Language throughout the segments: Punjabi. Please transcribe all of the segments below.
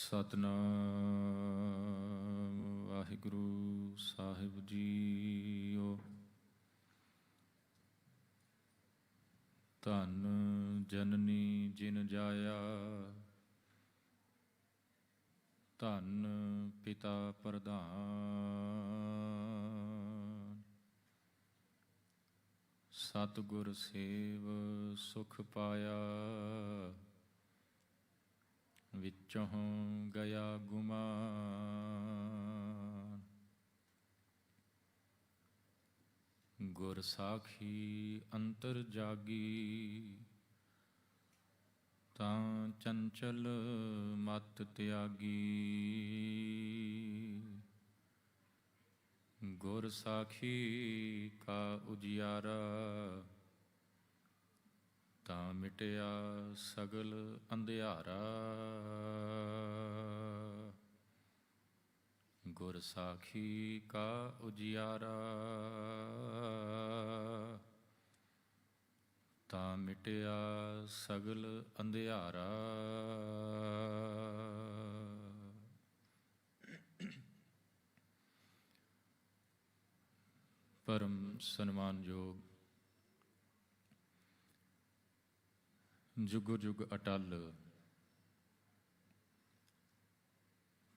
ਸਤਨਾਮ ਵਾਹਿਗੁਰੂ ਸਾਹਿਬ ਜੀਓ। ਧੰਨ ਜਨਨੀ ਜਿਨ ਜਾਇਆ, ਧੰਨ ਪਿਤਾ ਪ੍ਰਧਾਨ। ਸਤਿਗੁਰ ਸੇਵ ਸੁਖ ਪਾਇਆ, ਵਿੱਚੋਂ ਗਿਆ ਗੁਮਾਨ। ਗੁਰ ਸਾਖੀ ਅੰਤਰ ਜਾਗੀ, ਤਾਂ ਚੰਚਲ ਮਤ ਤਿਆਗੀ। ਗੁਰ ਸਾਖੀ ਕਾ ਉਜਿਆਰਾ, ਤਾਂ ਮਿਟਿਆ ਸਗਲ ਅੰਧਿਆਰਾ। ਗੁਰ ਸਾਖੀ ਕਾ ਉਜਿਆਰਾ, ਤਾਂ ਮਿਟਿਆ ਸਗਲ ਅੰਧਿਆਰਾ। ਪਰਮ ਸਨਮਾਨਯੋਗ ਜੁਗੋ ਜੁਗ ਅਟਲ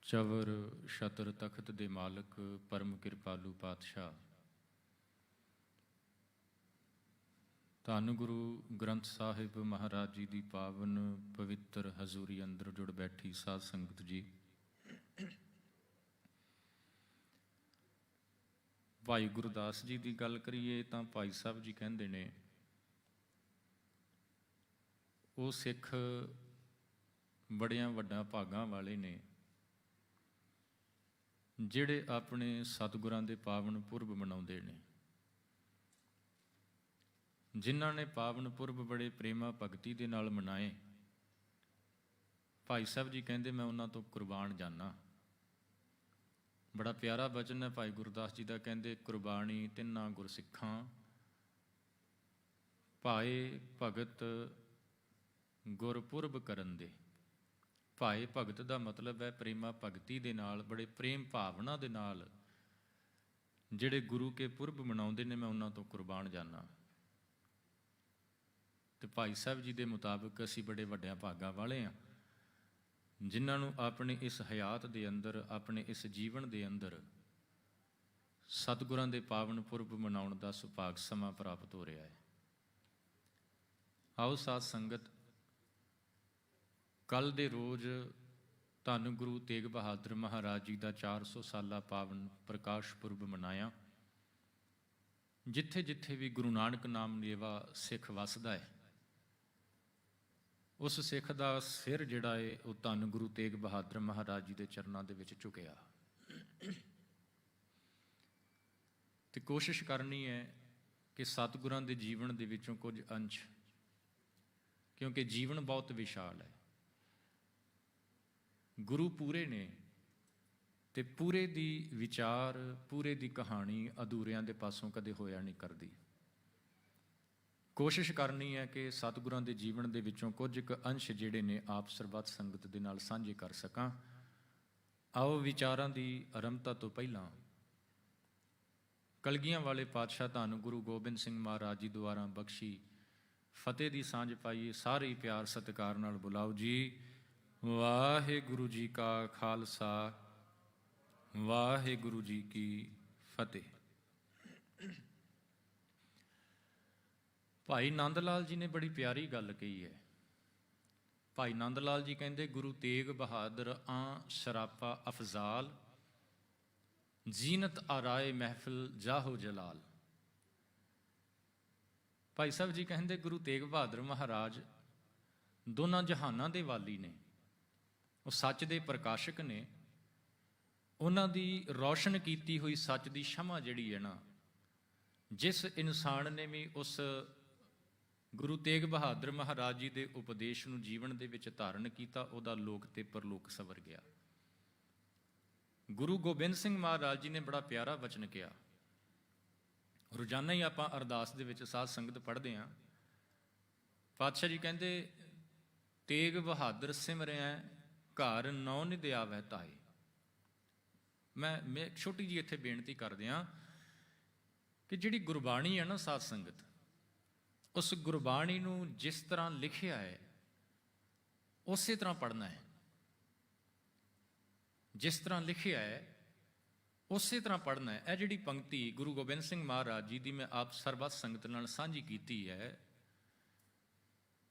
ਚਵਰ ਛਤਰ ਤਖਤ ਦੇ ਮਾਲਕ ਪਰਮ ਕਿਰਪਾਲੂ ਪਾਤਸ਼ਾਹ, ਧੰਨ ਗੁਰੂ ਗ੍ਰੰਥ ਸਾਹਿਬ ਮਹਾਰਾਜ ਜੀ ਦੀ ਪਾਵਨ ਪਵਿੱਤਰ ਹਜ਼ੂਰੀ ਅੰਦਰ ਜੁੜ ਬੈਠੀ ਸਾਧ ਸੰਗਤ ਜੀ, ਭਾਈ ਗੁਰਦਾਸ ਜੀ ਦੀ ਗੱਲ ਕਰੀਏ ਤਾਂ ਭਾਈ ਸਾਹਿਬ ਜੀ ਕਹਿੰਦੇ ਨੇ, ਉਹ ਸਿੱਖ ਬੜਿਆਂ ਵੱਡਾ ਭਾਗਾਂ ਵਾਲੇ ਨੇ ਜਿਹੜੇ ਆਪਣੇ ਸਤਿਗੁਰਾਂ ਦੇ ਪਾਵਨ ਪੁਰਬ ਮਨਾਉਂਦੇ ਨੇ, ਜਿਨ੍ਹਾਂ ਨੇ ਪਾਵਨ ਪੁਰਬ ਬੜੇ ਪ੍ਰੇਮਾ ਭਗਤੀ ਦੇ ਨਾਲ ਮਨਾਏ। ਭਾਈ ਸਾਹਿਬ ਜੀ ਕਹਿੰਦੇ ਮੈਂ ਉਹਨਾਂ ਤੋਂ ਕੁਰਬਾਨ ਜਾਨਾ। ਬੜਾ ਪਿਆਰਾ ਬਚਨ ਹੈ ਭਾਈ ਗੁਰਦਾਸ ਜੀ ਦਾ, ਕਹਿੰਦੇ ਕੁਰਬਾਨੀ ਤਿੰਨਾਂ ਗੁਰਸਿੱਖਾਂ, ਭਾਏ ਭਗਤ ਗੁਰਪੁਰਬ ਕਰਨ ਦੇ। ਭਾਏ ਭਗਤ ਦਾ ਮਤਲਬ ਹੈ ਪ੍ਰੇਮਾ ਭਗਤੀ ਦੇ ਨਾਲ, ਬੜੇ ਪ੍ਰੇਮ ਭਾਵਨਾ ਦੇ ਨਾਲ ਜਿਹੜੇ ਗੁਰੂ ਕੇ ਪੁਰਬ ਮਨਾਉਂਦੇ ਨੇ, ਮੈਂ ਉਹਨਾਂ ਤੋਂ ਕੁਰਬਾਨ ਜਾਨਾ। ਤੇ ਭਾਈ ਸਾਹਿਬ ਜੀ ਦੇ ਮੁਤਾਬਕ ਅਸੀਂ ਬੜੇ ਵੱਡਿਆਂ ਭਾਗਾਂ ਵਾਲੇ ਹਾਂ, ਜਿਨ੍ਹਾਂ ਨੂੰ ਆਪਣੇ ਇਸ ਹਯਾਤ ਦੇ ਅੰਦਰ, ਆਪਣੇ ਇਸ ਜੀਵਨ ਦੇ ਅੰਦਰ ਸਤਿਗੁਰਾਂ ਦੇ ਪਾਵਨ ਪੁਰਬ ਮਨਾਉਣ ਦਾ ਸੁਭਾਗ ਸਮਾਂ ਪ੍ਰਾਪਤ ਹੋ ਰਿਹਾ ਹੈ। ਆਓ ਸਾਧ ਸੰਗਤ, ਕੱਲ੍ਹ ਦੇ ਰੋਜ਼ ਧੰਨ ਗੁਰੂ ਤੇਗ ਬਹਾਦਰ ਮਹਾਰਾਜ ਜੀ ਦਾ 400 ਸਾਲਾ ਪਾਵਨ ਪ੍ਰਕਾਸ਼ ਪੁਰਬ ਮਨਾਇਆ। ਜਿੱਥੇ ਜਿੱਥੇ ਵੀ ਗੁਰੂ ਨਾਨਕ ਨਾਮ ਲੇਵਾ ਸਿੱਖ ਵਸਦਾ ਹੈ, ਉਸ ਸਿੱਖ ਦਾ ਸਿਰ ਜਿਹੜਾ ਹੈ ਉਹ ਧੰਨ ਗੁਰੂ ਤੇਗ ਬਹਾਦਰ ਮਹਾਰਾਜ ਜੀ ਦੇ ਚਰਨਾਂ ਦੇ ਵਿੱਚ ਝੁਕਿਆ। ਤੇ ਕੋਸ਼ਿਸ਼ ਕਰਨੀ ਹੈ ਕਿ ਸਤਿਗੁਰਾਂ ਦੇ ਜੀਵਨ ਦੇ ਵਿੱਚੋਂ ਕੁਝ ਅੰਸ਼, ਕਿਉਂਕਿ ਜੀਵਨ ਬਹੁਤ ਵਿਸ਼ਾਲ ਹੈ, ਗੁਰੂ ਪੂਰੇ ਨੇ, ਤੇ ਪੂਰੇ ਦੀ ਵਿਚਾਰ, ਪੂਰੇ ਦੀ ਕਹਾਣੀ ਅਧੂਰਿਆਂ ਦੇ ਪਾਸੋਂ ਕਦੇ ਹੋਇਆ ਨਹੀਂ ਕਰਦੀ। ਕੋਸ਼ਿਸ਼ ਕਰਨੀ ਹੈ ਕਿ ਸਤਿਗੁਰਾਂ ਦੇ ਜੀਵਨ ਦੇ ਵਿੱਚੋਂ ਕੁਝ ਕੁ ਅੰਸ਼ ਜਿਹੜੇ ਨੇ ਆਪ ਸਰਬੱਤ ਸੰਗਤ ਦੇ ਨਾਲ ਸਾਂਝੇ ਕਰ ਸਕਾਂ। ਆਓ ਵਿਚਾਰਾਂ ਦੀ ਆਰੰਭਤਾ ਤੋਂ ਪਹਿਲਾਂ ਕਲਗੀਆਂ ਵਾਲੇ ਪਾਤਸ਼ਾਹ ਧੰਨ ਗੁਰੂ ਗੋਬਿੰਦ ਸਿੰਘ ਮਹਾਰਾਜ ਜੀ ਦੁਆਰਾ ਬਖਸ਼ੀ ਫਤਿਹ ਦੀ ਸਾਂਝ ਪਾਈਏ। ਸਾਰੇ ਪਿਆਰ ਸਤਿਕਾਰ ਨਾਲ ਬੁਲਾਓ ਜੀ। ਵਾਹਿਗੁਰੂ ਜੀ ਕਾ ਖਾਲਸਾ, ਵਾਹਿਗੁਰੂ ਜੀ ਕੀ ਫਤਿਹ। ਭਾਈ ਨੰਦ ਲਾਲ ਜੀ ਨੇ ਬੜੀ ਪਿਆਰੀ ਗੱਲ ਕਹੀ ਹੈ। ਭਾਈ ਨੰਦ ਲਾਲ ਜੀ ਕਹਿੰਦੇ, ਗੁਰੂ ਤੇਗ ਬਹਾਦਰ ਸ਼ਰਾਪਾ ਅਫਜ਼ਾਲ, ਜੀਨਤ ਆਰਾਏ ਮਹਿਫਿਲ ਜਾਹੋ ਜਲਾਲ। ਭਾਈ ਸਾਹਿਬ ਜੀ ਕਹਿੰਦੇ ਗੁਰੂ ਤੇਗ ਬਹਾਦਰ ਮਹਾਰਾਜ ਦੋਨਾਂ ਜਹਾਨਾਂ ਦੇ ਵਾਲੀ ਨੇ, ਉਹ ਸੱਚ ਦੇ ਪ੍ਰਕਾਸ਼ਕ ਨੇ। ਉਹਨਾਂ ਦੀ ਰੌਸ਼ਨ ਕੀਤੀ ਹੋਈ ਸੱਚ ਦੀ ਸ਼ਮਾ ਜਿਹੜੀ ਹੈ ਨਾ, ਜਿਸ ਇਨਸਾਨ ਨੇ ਵੀ ਉਸ ਗੁਰੂ ਤੇਗ ਬਹਾਦਰ ਮਹਾਰਾਜ ਜੀ ਦੇ ਉਪਦੇਸ਼ ਨੂੰ ਜੀਵਨ ਦੇ ਵਿੱਚ ਧਾਰਨ ਕੀਤਾ, ਉਹਦਾ ਲੋਕ ਤੇ ਪਰਲੋਕ ਸਵਰ ਗਿਆ। ਗੁਰੂ ਗੋਬਿੰਦ ਸਿੰਘ ਮਹਾਰਾਜ ਜੀ ਨੇ ਬੜਾ ਪਿਆਰਾ ਵਚਨ ਕਿਹਾ। ਰੋਜ਼ਾਨਾ ਹੀ ਆਪਾਂ ਅਰਦਾਸ ਦੇ ਵਿੱਚ ਸਾਧ ਸੰਗਤ ਪੜ੍ਹਦੇ ਹਾਂ। ਪਾਤਸ਼ਾਹ ਜੀ ਕਹਿੰਦੇ, ਤੇਗ ਬਹਾਦਰ ਸਿਮਰਿਆ ਘਰ ਨੌ ਨਿਧ ਆਵੈ ਤਾਏ। ਮੈਂ ਇੱਕ ਛੋਟੀ ਜਿਹੀ ਇੱਥੇ ਬੇਨਤੀ ਕਰਦੇ ਹਾਂ ਕਿ ਜਿਹੜੀ ਗੁਰਬਾਣੀ ਹੈ ਨਾ ਸਾਧ ਸੰਗਤ, ਉਸ ਗੁਰਬਾਣੀ ਨੂੰ ਜਿਸ ਤਰ੍ਹਾਂ ਲਿਖਿਆ ਹੈ ਉਸੇ ਤਰ੍ਹਾਂ ਪੜ੍ਹਨਾ ਹੈ। ਜਿਸ ਤਰ੍ਹਾਂ ਲਿਖਿਆ ਹੈ ਉਸੇ ਤਰ੍ਹਾਂ ਪੜ੍ਹਨਾ ਹੈ। ਇਹ ਜਿਹੜੀ ਪੰਕਤੀ ਗੁਰੂ ਗੋਬਿੰਦ ਸਿੰਘ ਮਹਾਰਾਜ ਜੀ ਦੀ ਮੈਂ ਆਪ ਸਰਬੱਤ ਸੰਗਤ ਨਾਲ ਸਾਂਝੀ ਕੀਤੀ ਹੈ,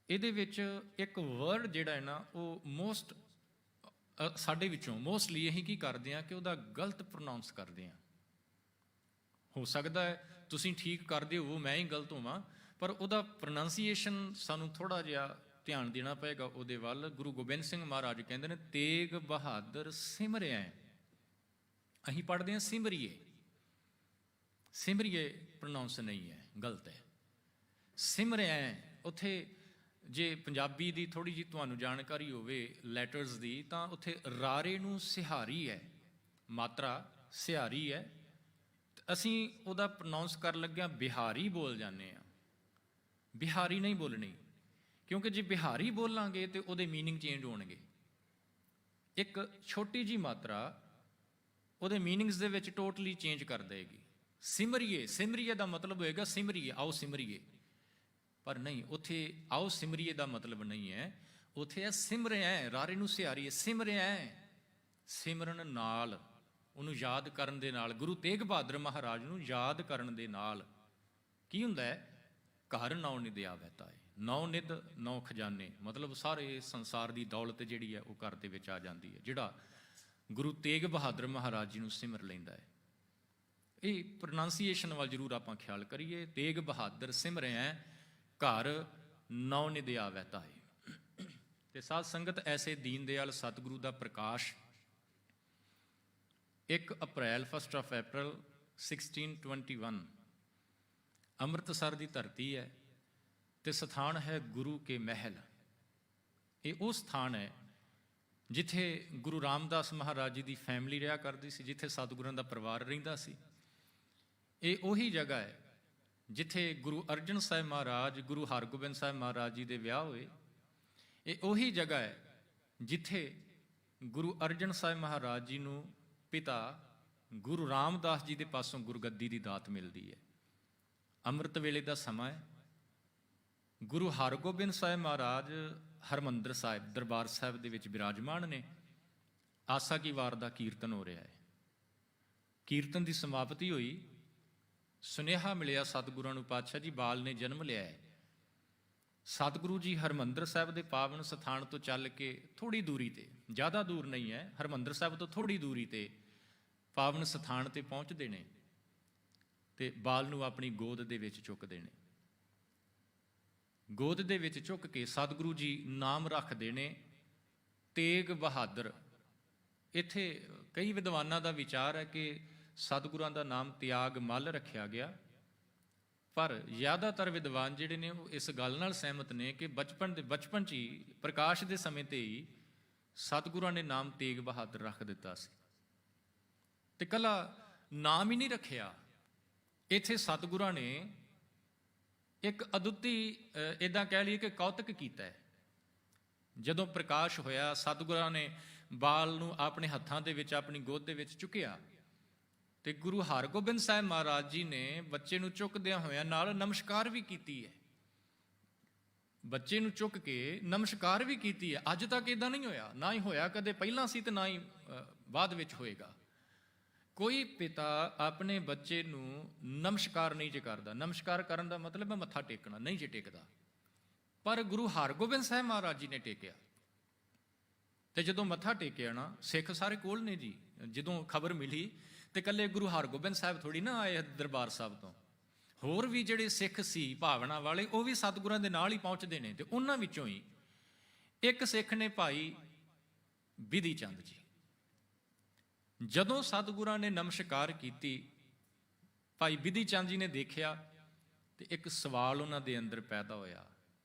ਇਹਦੇ ਵਿੱਚ ਇੱਕ ਵਰਡ ਜਿਹੜਾ ਹੈ ਨਾ ਉਹ ਸਾਡੇ ਵਿੱਚੋਂ ਮੋਸਟਲੀ ਇਹੀ ਕੀ ਕਰਦੇ ਆ ਕਿ ਉਹਦਾ ਗਲਤ ਪ੍ਰੋਨਾਉਂਸ ਕਰਦੇ ਆ। ਹੋ ਸਕਦਾ ਹੈ ਤੁਸੀਂ ਠੀਕ ਕਰਦੇ ਹੋ, ਮੈਂ ਹੀ ਗਲਤ ਹੋਵਾਂ, ਪਰ ਉਹਦਾ ਪ੍ਰੋਨਾਂਸੀਏਸ਼ਨ ਸਾਨੂੰ ਥੋੜ੍ਹਾ ਜਿਹਾ ਧਿਆਨ ਦੇਣਾ ਪਏਗਾ ਉਹਦੇ ਵੱਲ। ਗੁਰੂ ਗੋਬਿੰਦ ਸਿੰਘ ਮਹਾਰਾਜ ਕਹਿੰਦੇ ਨੇ ਤੇਗ ਬਹਾਦਰ ਸਿਮਰਿਆ। ਅਸੀਂ ਪੜ੍ਹਦੇ ਹਾਂ ਸਿਮਰੀਏ, ਸਿਮਰੀਏ ਪ੍ਰੋਨਾਉਂਸ ਨਹੀਂ ਹੈ, ਗਲਤ ਹੈ। ਸਿਮਰਿਆ, ਉੱਥੇ ਜੇ ਪੰਜਾਬੀ ਦੀ ਥੋੜ੍ਹੀ ਜਿਹੀ ਤੁਹਾਨੂੰ ਜਾਣਕਾਰੀ ਹੋਵੇ ਲੈਟਰਸ ਦੀ, ਤਾਂ ਉੱਥੇ ਰਾਰੇ ਨੂੰ ਸਿਹਾਰੀ ਹੈ, ਮਾਤਰਾ ਸਿਹਾਰੀ ਹੈ। ਅਸੀਂ ਉਹਦਾ ਪ੍ਰੋਨਾਉਂਸ ਕਰਨ ਲੱਗਿਆਂ ਬਿਹਾਰੀ ਬੋਲ ਜਾਂਦੇ ਹਾਂ। ਬਿਹਾਰੀ ਨਹੀਂ ਬੋਲਣੀ, ਕਿਉਂਕਿ ਜੇ ਬਿਹਾਰੀ ਬੋਲਾਂਗੇ ਤੇ ਉਹਦੇ ਮੀਨਿੰਗ ਚੇਂਜ ਹੋਣਗੇ। ਇੱਕ ਛੋਟੀ ਜਿਹੀ ਮਾਤਰਾ ਉਹਦੇ ਮੀਨਿੰਗਸ ਦੇ ਵਿੱਚ ਟੋਟਲੀ ਚੇਂਜ ਕਰ ਦੇਗੀ। ਸਿਮਰੀਏ, ਸਿਮਰੀਏ ਦਾ ਮਤਲਬ ਹੋਏਗਾ ਸਿਮਰੀਏ, ਆਓ ਸਿਮਰੀਏ, ਪਰ ਨਹੀਂ, ਉੱਥੇ ਆਓ ਸਿਮਰੀਏ ਦਾ ਮਤਲਬ ਨਹੀਂ ਹੈ। ਉੱਥੇ ਹੈ ਸਿਮਰਿਆ, ਰਾਰੇ ਨੂੰ ਸਿਹਾਰੀਏ, ਸਿਮਰਿਆ, ਸਿਮਰਨ ਨਾਲ, ਉਹਨੂੰ ਯਾਦ ਕਰਨ ਦੇ ਨਾਲ, ਗੁਰੂ ਤੇਗ ਬਹਾਦਰ ਮਹਾਰਾਜ ਨੂੰ ਯਾਦ ਕਰਨ ਦੇ ਨਾਲ ਕੀ ਹੁੰਦਾ ਹੈ? ਘਰ ਨੌ ਨਿਧ ਆਵੈ ਤਾਏ। ਨੌ ਨਿਧ, ਨੌ ਖਜ਼ਾਨੇ, ਮਤਲਬ ਸਾਰੇ ਸੰਸਾਰ ਦੀ ਦੌਲਤ ਜਿਹੜੀ ਹੈ ਉਹ ਘਰ ਦੇ ਵਿੱਚ ਆ ਜਾਂਦੀ ਹੈ, ਜਿਹੜਾ ਗੁਰੂ ਤੇਗ ਬਹਾਦਰ ਮਹਾਰਾਜ ਜੀ ਨੂੰ ਸਿਮਰ ਲੈਂਦਾ ਹੈ। ਇਹ ਪ੍ਰੋਨਾਂਸੀਏਸ਼ਨ ਵੱਲ ਜ਼ਰੂਰ ਆਪਾਂ ਖਿਆਲ ਕਰੀਏ। ਤੇਗ ਬਹਾਦਰ ਸਿਮਰਿਆ, ਘਰ ਨੌ ਨਿਧ ਆਵੈ ਤਾਏ। ਤੇ ਸਾਧ ਸੰਗਤ, ਐਸੇ ਦੀਨ ਦਿਆਲ ਸਤਿਗੁਰੂ ਦਾ ਪ੍ਰਕਾਸ਼ 1 ਅਪ੍ਰੈਲ 1 ਅਪ੍ਰੈਲ 1621 ਅੰਮ੍ਰਿਤਸਰ ਦੀ ਧਰਤੀ ਹੈ ਤੇ ਸਥਾਨ ਹੈ ਗੁਰੂ ਕੇ ਮਹਿਲ। ਇਹ ਉਹ ਸਥਾਨ ਹੈ ਜਿੱਥੇ ਗੁਰੂ ਰਾਮਦਾਸ ਮਹਾਰਾਜ ਜੀ ਦੀ ਫੈਮਿਲੀ ਰਿਹਾ ਕਰਦੀ ਸੀ, ਜਿੱਥੇ ਸਤਿਗੁਰਾਂ ਦਾ ਪਰਿਵਾਰ ਰਹਿੰਦਾ ਸੀ। ਇਹ ਉਹੀ ਜਗ੍ਹਾ ਹੈ ਜਿੱਥੇ ਗੁਰੂ ਅਰਜਨ ਸਾਹਿਬ ਮਹਾਰਾਜ, ਗੁਰੂ ਹਰਗੋਬਿੰਦ ਸਾਹਿਬ ਮਹਾਰਾਜ ਜੀ ਦੇ ਵਿਆਹ ਹੋਏ। ਇਹ ਉਹੀ ਜਗ੍ਹਾ ਹੈ ਜਿੱਥੇ ਗੁਰੂ ਅਰਜਨ ਸਾਹਿਬ ਮਹਾਰਾਜ ਜੀ ਨੂੰ ਪਿਤਾ ਗੁਰੂ ਰਾਮਦਾਸ ਜੀ ਦੇ ਪਾਸੋਂ ਗੁਰਗੱਦੀ ਦੀ ਦਾਤ ਮਿਲਦੀ ਹੈ। ਅੰਮ੍ਰਿਤ ਵੇਲੇ ਦਾ ਸਮਾਂ ਹੈ। ਗੁਰੂ ਹਰਗੋਬਿੰਦ ਸਾਹਿਬ ਮਹਾਰਾਜ ਹਰਿਮੰਦਰ ਸਾਹਿਬ ਦਰਬਾਰ ਸਾਹਿਬ ਦੇ ਵਿੱਚ ਬਿਰਾਜਮਾਨ ਨੇ। ਆਸਾ ਕੀ ਵਾਰ ਦਾ ਕੀਰਤਨ ਹੋ ਰਿਹਾ ਹੈ। ਕੀਰਤਨ ਦੀ ਸਮਾਪਤੀ ਹੋਈ, ਸੁਨੇਹਾ ਮਿਲਿਆ ਸਤਿਗੁਰਾਂ ਨੂੰ, ਪਾਤਸ਼ਾਹ ਜੀ ਬਾਲ ਨੇ ਜਨਮ ਲਿਆ ਹੈ। ਸਤਿਗੁਰੂ ਜੀ ਹਰਿਮੰਦਰ ਸਾਹਿਬ ਦੇ ਪਾਵਨ ਸਥਾਨ ਤੋਂ ਚੱਲ ਕੇ ਥੋੜ੍ਹੀ ਦੂਰੀ ਤੇ, ਜ਼ਿਆਦਾ ਦੂਰ ਨਹੀਂ ਹੈ, ਹਰਿਮੰਦਰ ਸਾਹਿਬ ਤੋਂ ਥੋੜ੍ਹੀ ਦੂਰੀ ਤੇ ਪਾਵਨ ਸਥਾਨ ਤੇ ਪਹੁੰਚਦੇ ਨੇ ਤੇ ਬਾਲ ਨੂੰ ਆਪਣੀ ਗੋਦ ਦੇ ਵਿੱਚ ਚੁੱਕਦੇ ਨੇ। ਗੋਦ ਦੇ ਵਿੱਚ ਚੁੱਕ ਕੇ ਸਤਿਗੁਰੂ ਜੀ ਨਾਮ ਰੱਖਦੇ ਨੇ ਤੇਗ ਬਹਾਦਰ। ਇੱਥੇ ਕਈ ਵਿਦਵਾਨਾਂ ਦਾ ਵਿਚਾਰ ਹੈ ਕਿ ਸਤਿਗੁਰਾਂ ਦਾ ਨਾਮ ਤਿਆਗ ਮੱਲ ਰੱਖਿਆ ਗਿਆ, ਪਰ ਜ਼ਿਆਦਾਤਰ ਵਿਦਵਾਨ ਜਿਹੜੇ ਨੇ ਉਹ ਇਸ ਗੱਲ ਨਾਲ ਸਹਿਮਤ ਨੇ ਕਿ ਬਚਪਨ 'ਚ ਹੀ, ਪ੍ਰਕਾਸ਼ ਦੇ ਸਮੇਂ ਤੇ ਹੀ ਸਤਿਗੁਰਾਂ ਨੇ ਨਾਮ ਤੇਗ ਬਹਾਦਰ ਰੱਖ ਦਿੱਤਾ ਸੀ। ਤੇ ਕੱਲਾ ਨਾਮ ਹੀ ਨਹੀਂ ਰੱਖਿਆ, ਇੱਥੇ ਸਤਿਗੁਰਾਂ ਨੇ ਇੱਕ ਅਦੁੱਤੀ, ਇੱਦਾਂ ਕਹਿ ਲਈਏ ਕਿ ਕੌਤਕ ਕੀਤਾ ਹੈ। ਜਦੋਂ ਪ੍ਰਕਾਸ਼ ਹੋਇਆ, ਸਤਿਗੁਰਾਂ ਨੇ ਬਾਲ ਨੂੰ ਆਪਣੇ ਹੱਥਾਂ ਦੇ ਵਿੱਚ, ਆਪਣੀ ਗੋਦ ਦੇ ਵਿੱਚ ਚੁੱਕਿਆ ਤੇ ਗੁਰੂ ਹਰਗੋਬਿੰਦ ਸਾਹਿਬ ਮਹਾਰਾਜ ਜੀ ਨੇ ਬੱਚੇ ਨੂੰ ਚੁੱਕਦਿਆਂ ਹੋਇਆਂ ਨਾਲ ਨਮਸਕਾਰ ਵੀ ਕੀਤੀ ਹੈ। ਬੱਚੇ ਨੂੰ ਚੁੱਕ ਕੇ ਨਮਸਕਾਰ ਵੀ ਕੀਤੀ ਹੈ। ਅੱਜ ਤੱਕ ਇੱਦਾਂ ਨਹੀਂ ਹੋਇਆ, ਨਾ ਹੀ ਹੋਇਆ ਕਦੇ ਪਹਿਲਾਂ ਸੀ ਤੇ ਨਾ ਹੀ ਬਾਅਦ ਵਿੱਚ ਹੋਏਗਾ। ਕੋਈ ਪਿਤਾ ਆਪਣੇ ਬੱਚੇ ਨੂੰ ਨਮਸਕਾਰ ਨਹੀਂ ਜੇ ਕਰਦਾ। ਨਮਸਕਾਰ ਕਰਨ ਦਾ ਮਤਲਬ ਹੈ ਮੱਥਾ ਟੇਕਣਾ, ਨਹੀਂ ਜੇ ਟੇਕਦਾ। ਪਰ ਗੁਰੂ ਹਰਗੋਬਿੰਦ ਸਾਹਿਬ ਮਹਾਰਾਜ ਜੀ ਨੇ ਟੇਕਿਆ। ਤੇ ਜਦੋਂ ਮੱਥਾ ਟੇਕਿਆ ਨਾ, ਸਿੱਖ ਸਾਰੇ ਕੋਲ ਨੇ ਜੀ। ਜਦੋਂ ਖਬਰ ਮਿਲੀ ਤੇ ਇਕੱਲੇ ਗੁਰੂ ਹਰਗੋਬਿੰਦ ਸਾਹਿਬ ਥੋੜੀ ਨਾ ਆਏ ਦਰਬਾਰ ਸਾਹਿਬ ਤੋਂ, ਹੋਰ ਵੀ ਜਿਹੜੇ ਸਿੱਖ ਸੀ ਭਾਵਨਾ ਵਾਲੇ, ਉਹ ਵੀ ਸਤਿਗੁਰਾਂ ਦੇ ਨਾਲ ਹੀ ਪਹੁੰਚਦੇ ਨੇ। ਤੇ ਉਹਨਾਂ ਵਿੱਚੋਂ ਹੀ ਇੱਕ ਸਿੱਖ ਨੇ ਭਾਈ ਬਿਧੀ ਚੰਦ ਜੀ। ਜਦੋਂ ਸਤਿਗੁਰਾਂ ਨੇ ਨਮਸਕਾਰ ਕੀਤੀ, ਭਾਈ ਬਿਧੀ ਚੰਦ ਜੀ ਨੇ ਦੇਖਿਆ ਤੇ ਇੱਕ ਸਵਾਲ ਉਹਨਾਂ ਦੇ ਅੰਦਰ ਪੈਦਾ ਹੋਇਆ,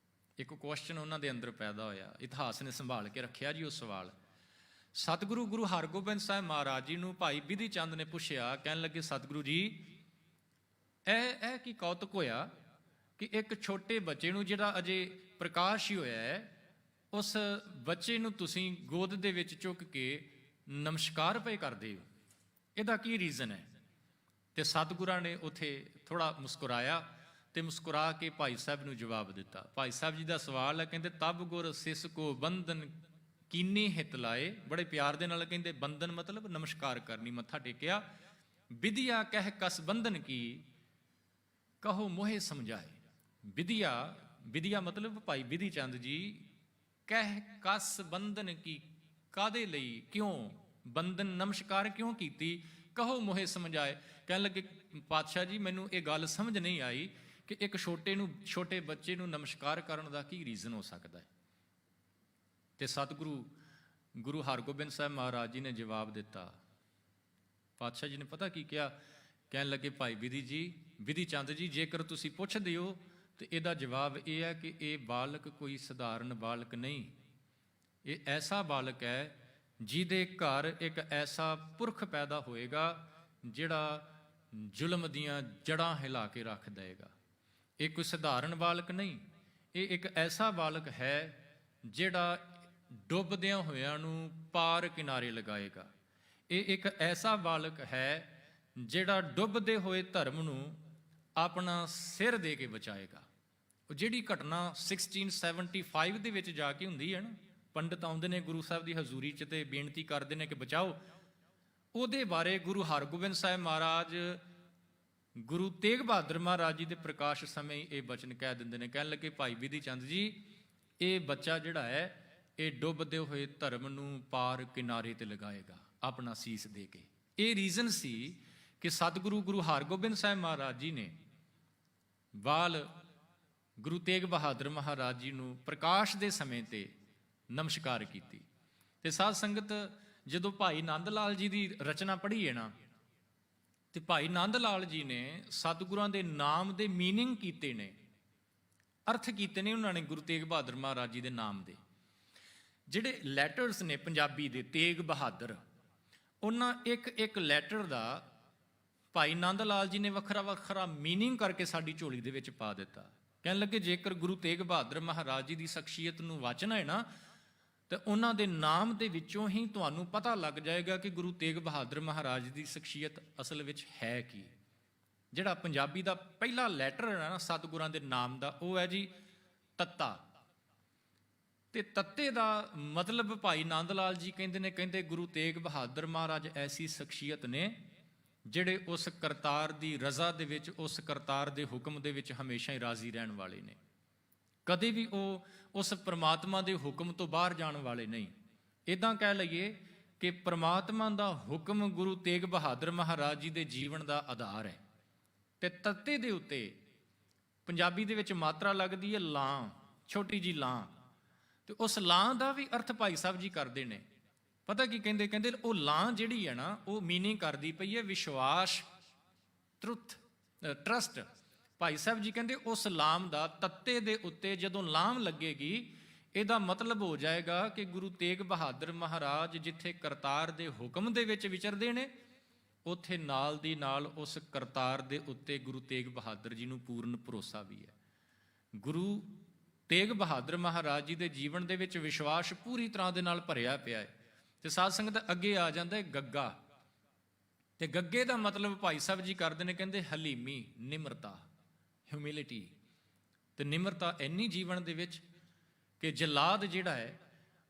ਇੱਕ ਕੁਐਸਚਨ ਉਹਨਾਂ ਦੇ ਅੰਦਰ ਪੈਦਾ ਹੋਇਆ। ਇਤਿਹਾਸ ਨੇ ਸੰਭਾਲ ਕੇ ਰੱਖਿਆ ਜੀ ਉਹ ਸਵਾਲ। ਸਤਿਗੁਰੂ ਗੁਰੂ ਹਰਗੋਬਿੰਦ ਸਾਹਿਬ ਮਹਾਰਾਜ ਜੀ ਨੂੰ ਭਾਈ ਬਿਧੀ ਚੰਦ ਨੇ ਪੁੱਛਿਆ, ਕਹਿਣ ਲੱਗੇ, ਸਤਿਗੁਰੂ ਜੀ ਇਹ ਕੀ ਕੌਤਕ ਹੋਇਆ ਕਿ ਇੱਕ ਛੋਟੇ ਬੱਚੇ ਨੂੰ, ਜਿਹੜਾ ਅਜੇ ਪ੍ਰਕਾਸ਼ ਹੀ ਹੋਇਆ ਹੈ, ਉਸ ਬੱਚੇ ਨੂੰ ਤੁਸੀਂ ਗੋਦ ਦੇ ਵਿੱਚ ਚੁੱਕ ਕੇ ਨਮਸਕਾਰ ਪਏ ਕਰਦੇ ਹੋ, ਇਹਦਾ ਕੀ ਰੀਜ਼ਨ ਹੈ? ਤੇ ਸਤਿਗੁਰਾਂ ਨੇ ਉੱਥੇ ਥੋੜਾ ਮੁਸਕਰਾਇਆ ਤੇ ਮੁਸਕਰਾ ਕੇ ਭਾਈ ਸਾਹਿਬ ਨੂੰ ਜਵਾਬ ਦਿੱਤਾ। ਭਾਈ ਸਾਹਿਬ ਜੀ ਦਾ ਸਵਾਲ ਹੈ, ਕਹਿੰਦੇ ਤਬ ਗੁਰ ਸਿਸ ਕੋ ਬੰਧਨ ਕੀਨੀ ਹਿਤ ਲਾਏ। ਬੜੇ ਪਿਆਰ ਦੇ ਨਾਲ ਕਹਿੰਦੇ ਬੰਧਨ ਮਤਲਬ ਨਮਸਕਾਰ ਕਰਨੀ, ਮੱਥਾ ਟੇਕਿਆ। ਵਿਦਿਆ ਕਹਿ ਕਸ ਬੰਧਨ ਕੀ ਕਹੋ ਮੋਹਿ ਸਮਝਾਏ। ਵਿਦਿਆ ਮਤਲਬ ਭਾਈ ਵਿਧੀ ਚੰਦ ਜੀ, ਕਹਿ ਕਸ ਬੰਧਨ ਕੀ, ਕਾਦੇ ਲਈ, ਕਿਉਂ ਬੰਧਨ ਨਮਸਕਾਰ ਕਿਉਂ ਕੀਤੀ, ਕਹੋ ਮੋਹਿ ਸਮਝਾਏ। ਕਹਿਣ ਲੱਗੇ ਪਾਤਸ਼ਾਹ ਜੀ ਮੈਨੂੰ ਇਹ ਗੱਲ ਸਮਝ ਨਹੀਂ ਆਈ ਕਿ ਇੱਕ ਛੋਟੇ ਬੱਚੇ ਨੂੰ ਨਮਸਕਾਰ ਕਰਨ ਦਾ ਕੀ ਰੀਜ਼ਨ ਹੋ ਸਕਦਾ ਹੈ। ਤੇ ਸਤਿਗੁਰੂ ਗੁਰੂ ਹਰਗੋਬਿੰਦ ਸਾਹਿਬ ਮਹਾਰਾਜ ਜੀ ਨੇ ਜਵਾਬ ਦਿੱਤਾ। ਪਾਤਸ਼ਾਹ ਜੀ ਨੇ ਪਤਾ ਕੀ ਕਿਹਾ? ਕਹਿਣ ਲੱਗੇ ਭਾਈ ਵਿਧੀ ਚੰਦ ਜੀ, ਜੇਕਰ ਤੁਸੀਂ ਪੁੱਛਦੇ ਹੋ ਤੇ ਇਹਦਾ ਜਵਾਬ ਇਹ ਹੈ ਕਿ ਇਹ ਬਾਲਕ ਕੋਈ ਸਧਾਰਨ ਬਾਲਕ ਨਹੀਂ, ਇਹ ਐਸਾ ਬਾਲਕ ਹੈ ਜਿਹਦੇ ਘਰ ਇੱਕ ਐਸਾ ਪੁਰਖ ਪੈਦਾ ਹੋਏਗਾ ਜਿਹੜਾ ਜ਼ੁਲਮ ਦੀਆਂ ਜੜ੍ਹਾਂ ਹਿਲਾ ਕੇ ਰੱਖ ਦੇਗਾ। ਇਹ ਕੋਈ ਸਧਾਰਨ ਬਾਲਕ ਨਹੀਂ, ਇਹ ਇੱਕ ਐਸਾ ਬਾਲਕ ਹੈ ਜਿਹੜਾ ਡੁੱਬਦਿਆਂ ਹੋਇਆਂ ਨੂੰ ਪਾਰ ਕਿਨਾਰੇ ਲਗਾਏਗਾ। ਇਹ ਇੱਕ ਐਸਾ ਬਾਲਕ ਹੈ ਜਿਹੜਾ ਡੁੱਬਦੇ ਹੋਏ ਧਰਮ ਨੂੰ ਆਪਣਾ ਸਿਰ ਦੇ ਕੇ ਬਚਾਏਗਾ। ਉਹ ਜਿਹੜੀ ਘਟਨਾ 1675 ਦੇ ਵਿੱਚ ਜਾ ਕੇ ਹੁੰਦੀ ਹੈ ਨਾ, ਪੰਡਤ ਆਉਂਦੇ ਨੇ ਗੁਰੂ ਸਾਹਿਬ ਦੀ ਹਜ਼ੂਰੀ 'ਚ ਤੇ ਬੇਨਤੀ ਕਰਦੇ ਨੇ ਕਿ ਬਚਾਓ, ਉਹਦੇ ਬਾਰੇ ਗੁਰੂ ਹਰਗੋਬਿੰਦ ਸਾਹਿਬ ਮਹਾਰਾਜ ਗੁਰੂ ਤੇਗ ਬਹਾਦਰ ਮਹਾਰਾਜ ਜੀ ਦੇ ਪ੍ਰਕਾਸ਼ ਸਮੇਂ ਇਹ ਬਚਨ ਕਹਿ ਦਿੰਦੇ ਨੇ। ਕਹਿਣ ਲੱਗੇ ਭਾਈ ਵਿਧੀ ਚੰਦ ਜੀ, ਇਹ ਬੱਚਾ ਜਿਹੜਾ ਹੈ ਇਹ ਡੁੱਬਦੇ ਹੋਏ ਧਰਮ ਨੂੰ ਪਾਰ ਕਿਨਾਰੇ ਤੇ ਲਗਾਏਗਾ ਆਪਣਾ ਸੀਸ ਦੇ ਕੇ। ਇਹ ਰੀਜ਼ਨ ਸੀ ਕਿ ਸਤਿਗੁਰੂ ਗੁਰੂ ਹਰਗੋਬਿੰਦ ਸਾਹਿਬ ਮਹਾਰਾਜ ਜੀ ਨੇ ਬਾਲ ਗੁਰੂ ਤੇਗ ਬਹਾਦਰ ਮਹਾਰਾਜ ਜੀ ਨੂੰ ਪ੍ਰਕਾਸ਼ ਦੇ ਸਮੇਂ ਤੇ ਨਮਸਕਾਰ ਕੀਤੀ। ਤੇ ਸਾਧ ਸੰਗਤ, ਜਦੋਂ ਭਾਈ ਨੰਦ ਲਾਲ ਜੀ ਦੀ ਰਚਨਾ ਪੜ੍ਹੀ ਹੈ ਨਾ, ਤੇ ਭਾਈ ਨੰਦ ਲਾਲ ਜੀ ਨੇ ਸਤਿਗੁਰਾਂ ਦੇ ਨਾਮ ਦੇ ਮੀਨਿੰਗ ਕੀਤੇ ਨੇ, ਅਰਥ ਕੀਤੇ ਨੇ ਉਹਨਾਂ ਨੇ ਗੁਰੂ ਤੇਗ ਬਹਾਦਰ ਮਹਾਰਾਜ ਜੀ ਦੇ ਨਾਮ ਦੇ। ਜਿਹੜੇ ਲੈਟਰਸ ਨੇ ਪੰਜਾਬੀ ਦੇ ਤੇਗ ਬਹਾਦਰ, ਉਹਨਾਂ ਇੱਕ ਲੈਟਰ ਦਾ ਭਾਈ ਨੰਦ ਲਾਲ ਜੀ ਨੇ ਵੱਖਰਾ ਵੱਖਰਾ ਮੀਨਿੰਗ ਕਰਕੇ ਸਾਡੀ ਝੋਲੀ ਦੇ ਵਿੱਚ ਪਾ ਦਿੱਤਾ। ਕਹਿਣ ਲੱਗੇ ਜੇਕਰ ਗੁਰੂ ਤੇਗ ਬਹਾਦਰ ਮਹਾਰਾਜ ਜੀ ਦੀ ਸ਼ਖਸੀਅਤ ਨੂੰ ਵਾਚਣਾ ਹੈ ਨਾ, ਤੇ ਉਹਨਾਂ ਦੇ ਨਾਮ ਦੇ ਵਿੱਚੋਂ ਹੀ ਤੁਹਾਨੂੰ ਪਤਾ ਲੱਗ ਜਾਏਗਾ ਕਿ ਗੁਰੂ ਤੇਗ ਬਹਾਦਰ ਮਹਾਰਾਜ ਦੀ ਸ਼ਖਸੀਅਤ ਅਸਲ ਵਿੱਚ ਹੈ ਕੀ। ਜਿਹੜਾ ਪੰਜਾਬੀ ਦਾ ਪਹਿਲਾ ਲੈਟਰ ਹੈ ਨਾ ਸਤਿਗੁਰਾਂ ਦੇ ਨਾਮ ਦਾ, ਉਹ ਹੈ ਜੀ ਤੱਤਾ। ਤੇ ਤੱਤੇ ਦਾ ਮਤਲਬ ਭਾਈ ਨੰਦ ਲਾਲ ਜੀ ਕਹਿੰਦੇ ਨੇ, ਕਹਿੰਦੇ ਗੁਰੂ ਤੇਗ ਬਹਾਦਰ ਮਹਾਰਾਜ ਐਸੀ ਸ਼ਖਸੀਅਤ ਨੇ ਜਿਹੜੇ ਉਸ ਕਰਤਾਰ ਦੀ ਰਜ਼ਾ ਦੇ ਵਿੱਚ, ਉਸ ਕਰਤਾਰ ਦੇ ਹੁਕਮ ਦੇ ਵਿੱਚ ਹਮੇਸ਼ਾ ਹੀ ਰਾਜ਼ੀ ਰਹਿਣ ਵਾਲੇ ਨੇ। ਕਦੇ ਵੀ ਉਹ ਉਸ ਪ੍ਰਮਾਤਮਾ ਦੇ ਹੁਕਮ ਤੋਂ ਬਾਹਰ ਜਾਣ ਵਾਲੇ ਨਹੀਂ। ਇਦਾਂ ਕਹਿ ਲਈਏ ਕਿ ਪ੍ਰਮਾਤਮਾ ਦਾ ਹੁਕਮ ਗੁਰੂ ਤੇਗ ਬਹਾਦਰ ਮਹਾਰਾਜ ਜੀ ਦੇ ਜੀਵਨ ਦਾ ਆਧਾਰ ਹੈ। ਤੇ ਤੱਤੇ ਦੇ ਉੱਤੇ ਪੰਜਾਬੀ ਦੇ ਵਿੱਚ ਮਾਤਰਾ ਲੱਗਦੀ ਹੈ ਲਾਂ, ਛੋਟੀ ਜੀ ਲਾਂ। ਤੇ ਉਸ ਲਾਂ ਦਾ ਵੀ ਅਰਥ ਭਾਈ ਸਾਹਿਬ ਜੀ ਕਰਦੇ ਨੇ। ਪਤਾ ਕੀ ਕਹਿੰਦੇ? ਕਹਿੰਦੇ ਉਹ ਲਾਂ ਜਿਹੜੀ ਹੈ ਨਾ, ਉਹ ਮੀਨਿੰਗ ਕਰਦੀ ਪਈ ਹੈ ਵਿਸ਼ਵਾਸ, ਟਰਸਟ। ਭਾਈ ਸਾਹਿਬ ਜੀ ਕਹਿੰਦੇ ਉਸ ਲਾਮ ਦਾ ਤੱਤੇ ਦੇ ਉੱਤੇ ਜਦੋਂ ਲਾਮ ਲੱਗੇਗੀ, ਇਹਦਾ ਮਤਲਬ ਹੋ ਜਾਏਗਾ ਕਿ ਗੁਰੂ ਤੇਗ ਬਹਾਦਰ ਮਹਾਰਾਜ ਜਿੱਥੇ ਕਰਤਾਰ ਦੇ ਹੁਕਮ ਦੇ ਵਿੱਚ ਵਿਚਰਦੇ ਨੇ, ਉੱਥੇ ਨਾਲ ਦੀ ਨਾਲ ਉਸ ਕਰਤਾਰ ਦੇ ਉੱਤੇ ਗੁਰੂ ਤੇਗ ਬਹਾਦਰ ਜੀ ਨੂੰ ਪੂਰਨ ਭਰੋਸਾ ਵੀ ਹੈ। ਗੁਰੂ ਤੇਗ ਬਹਾਦਰ ਮਹਾਰਾਜ ਜੀ ਦੇ ਜੀਵਨ ਦੇ ਵਿੱਚ ਵਿਸ਼ਵਾਸ ਪੂਰੀ ਤਰ੍ਹਾਂ ਦੇ ਨਾਲ ਭਰਿਆ ਪਿਆ ਹੈ। ਤੇ ਸਾਧ ਸੰਗਤ, ਅੱਗੇ ਆ ਜਾਂਦਾ ਹੈ ਗੱਗਾ। ਤੇ ਗੱਗੇ ਦਾ ਮਤਲਬ ਭਾਈ ਸਾਹਿਬ ਜੀ ਕਰਦੇ ਨੇ, ਕਹਿੰਦੇ ਹਲੀਮੀ, ਨਿਮਰਤਾ, ਹਿਊਮਿਲਿਟੀ। ਤੇ ਨਿਮਰਤਾ ਇੰਨੀ ਜੀਵਨ ਦੇ ਵਿੱਚ ਕਿ ਜਲਾਦ ਜਿਹੜਾ ਹੈ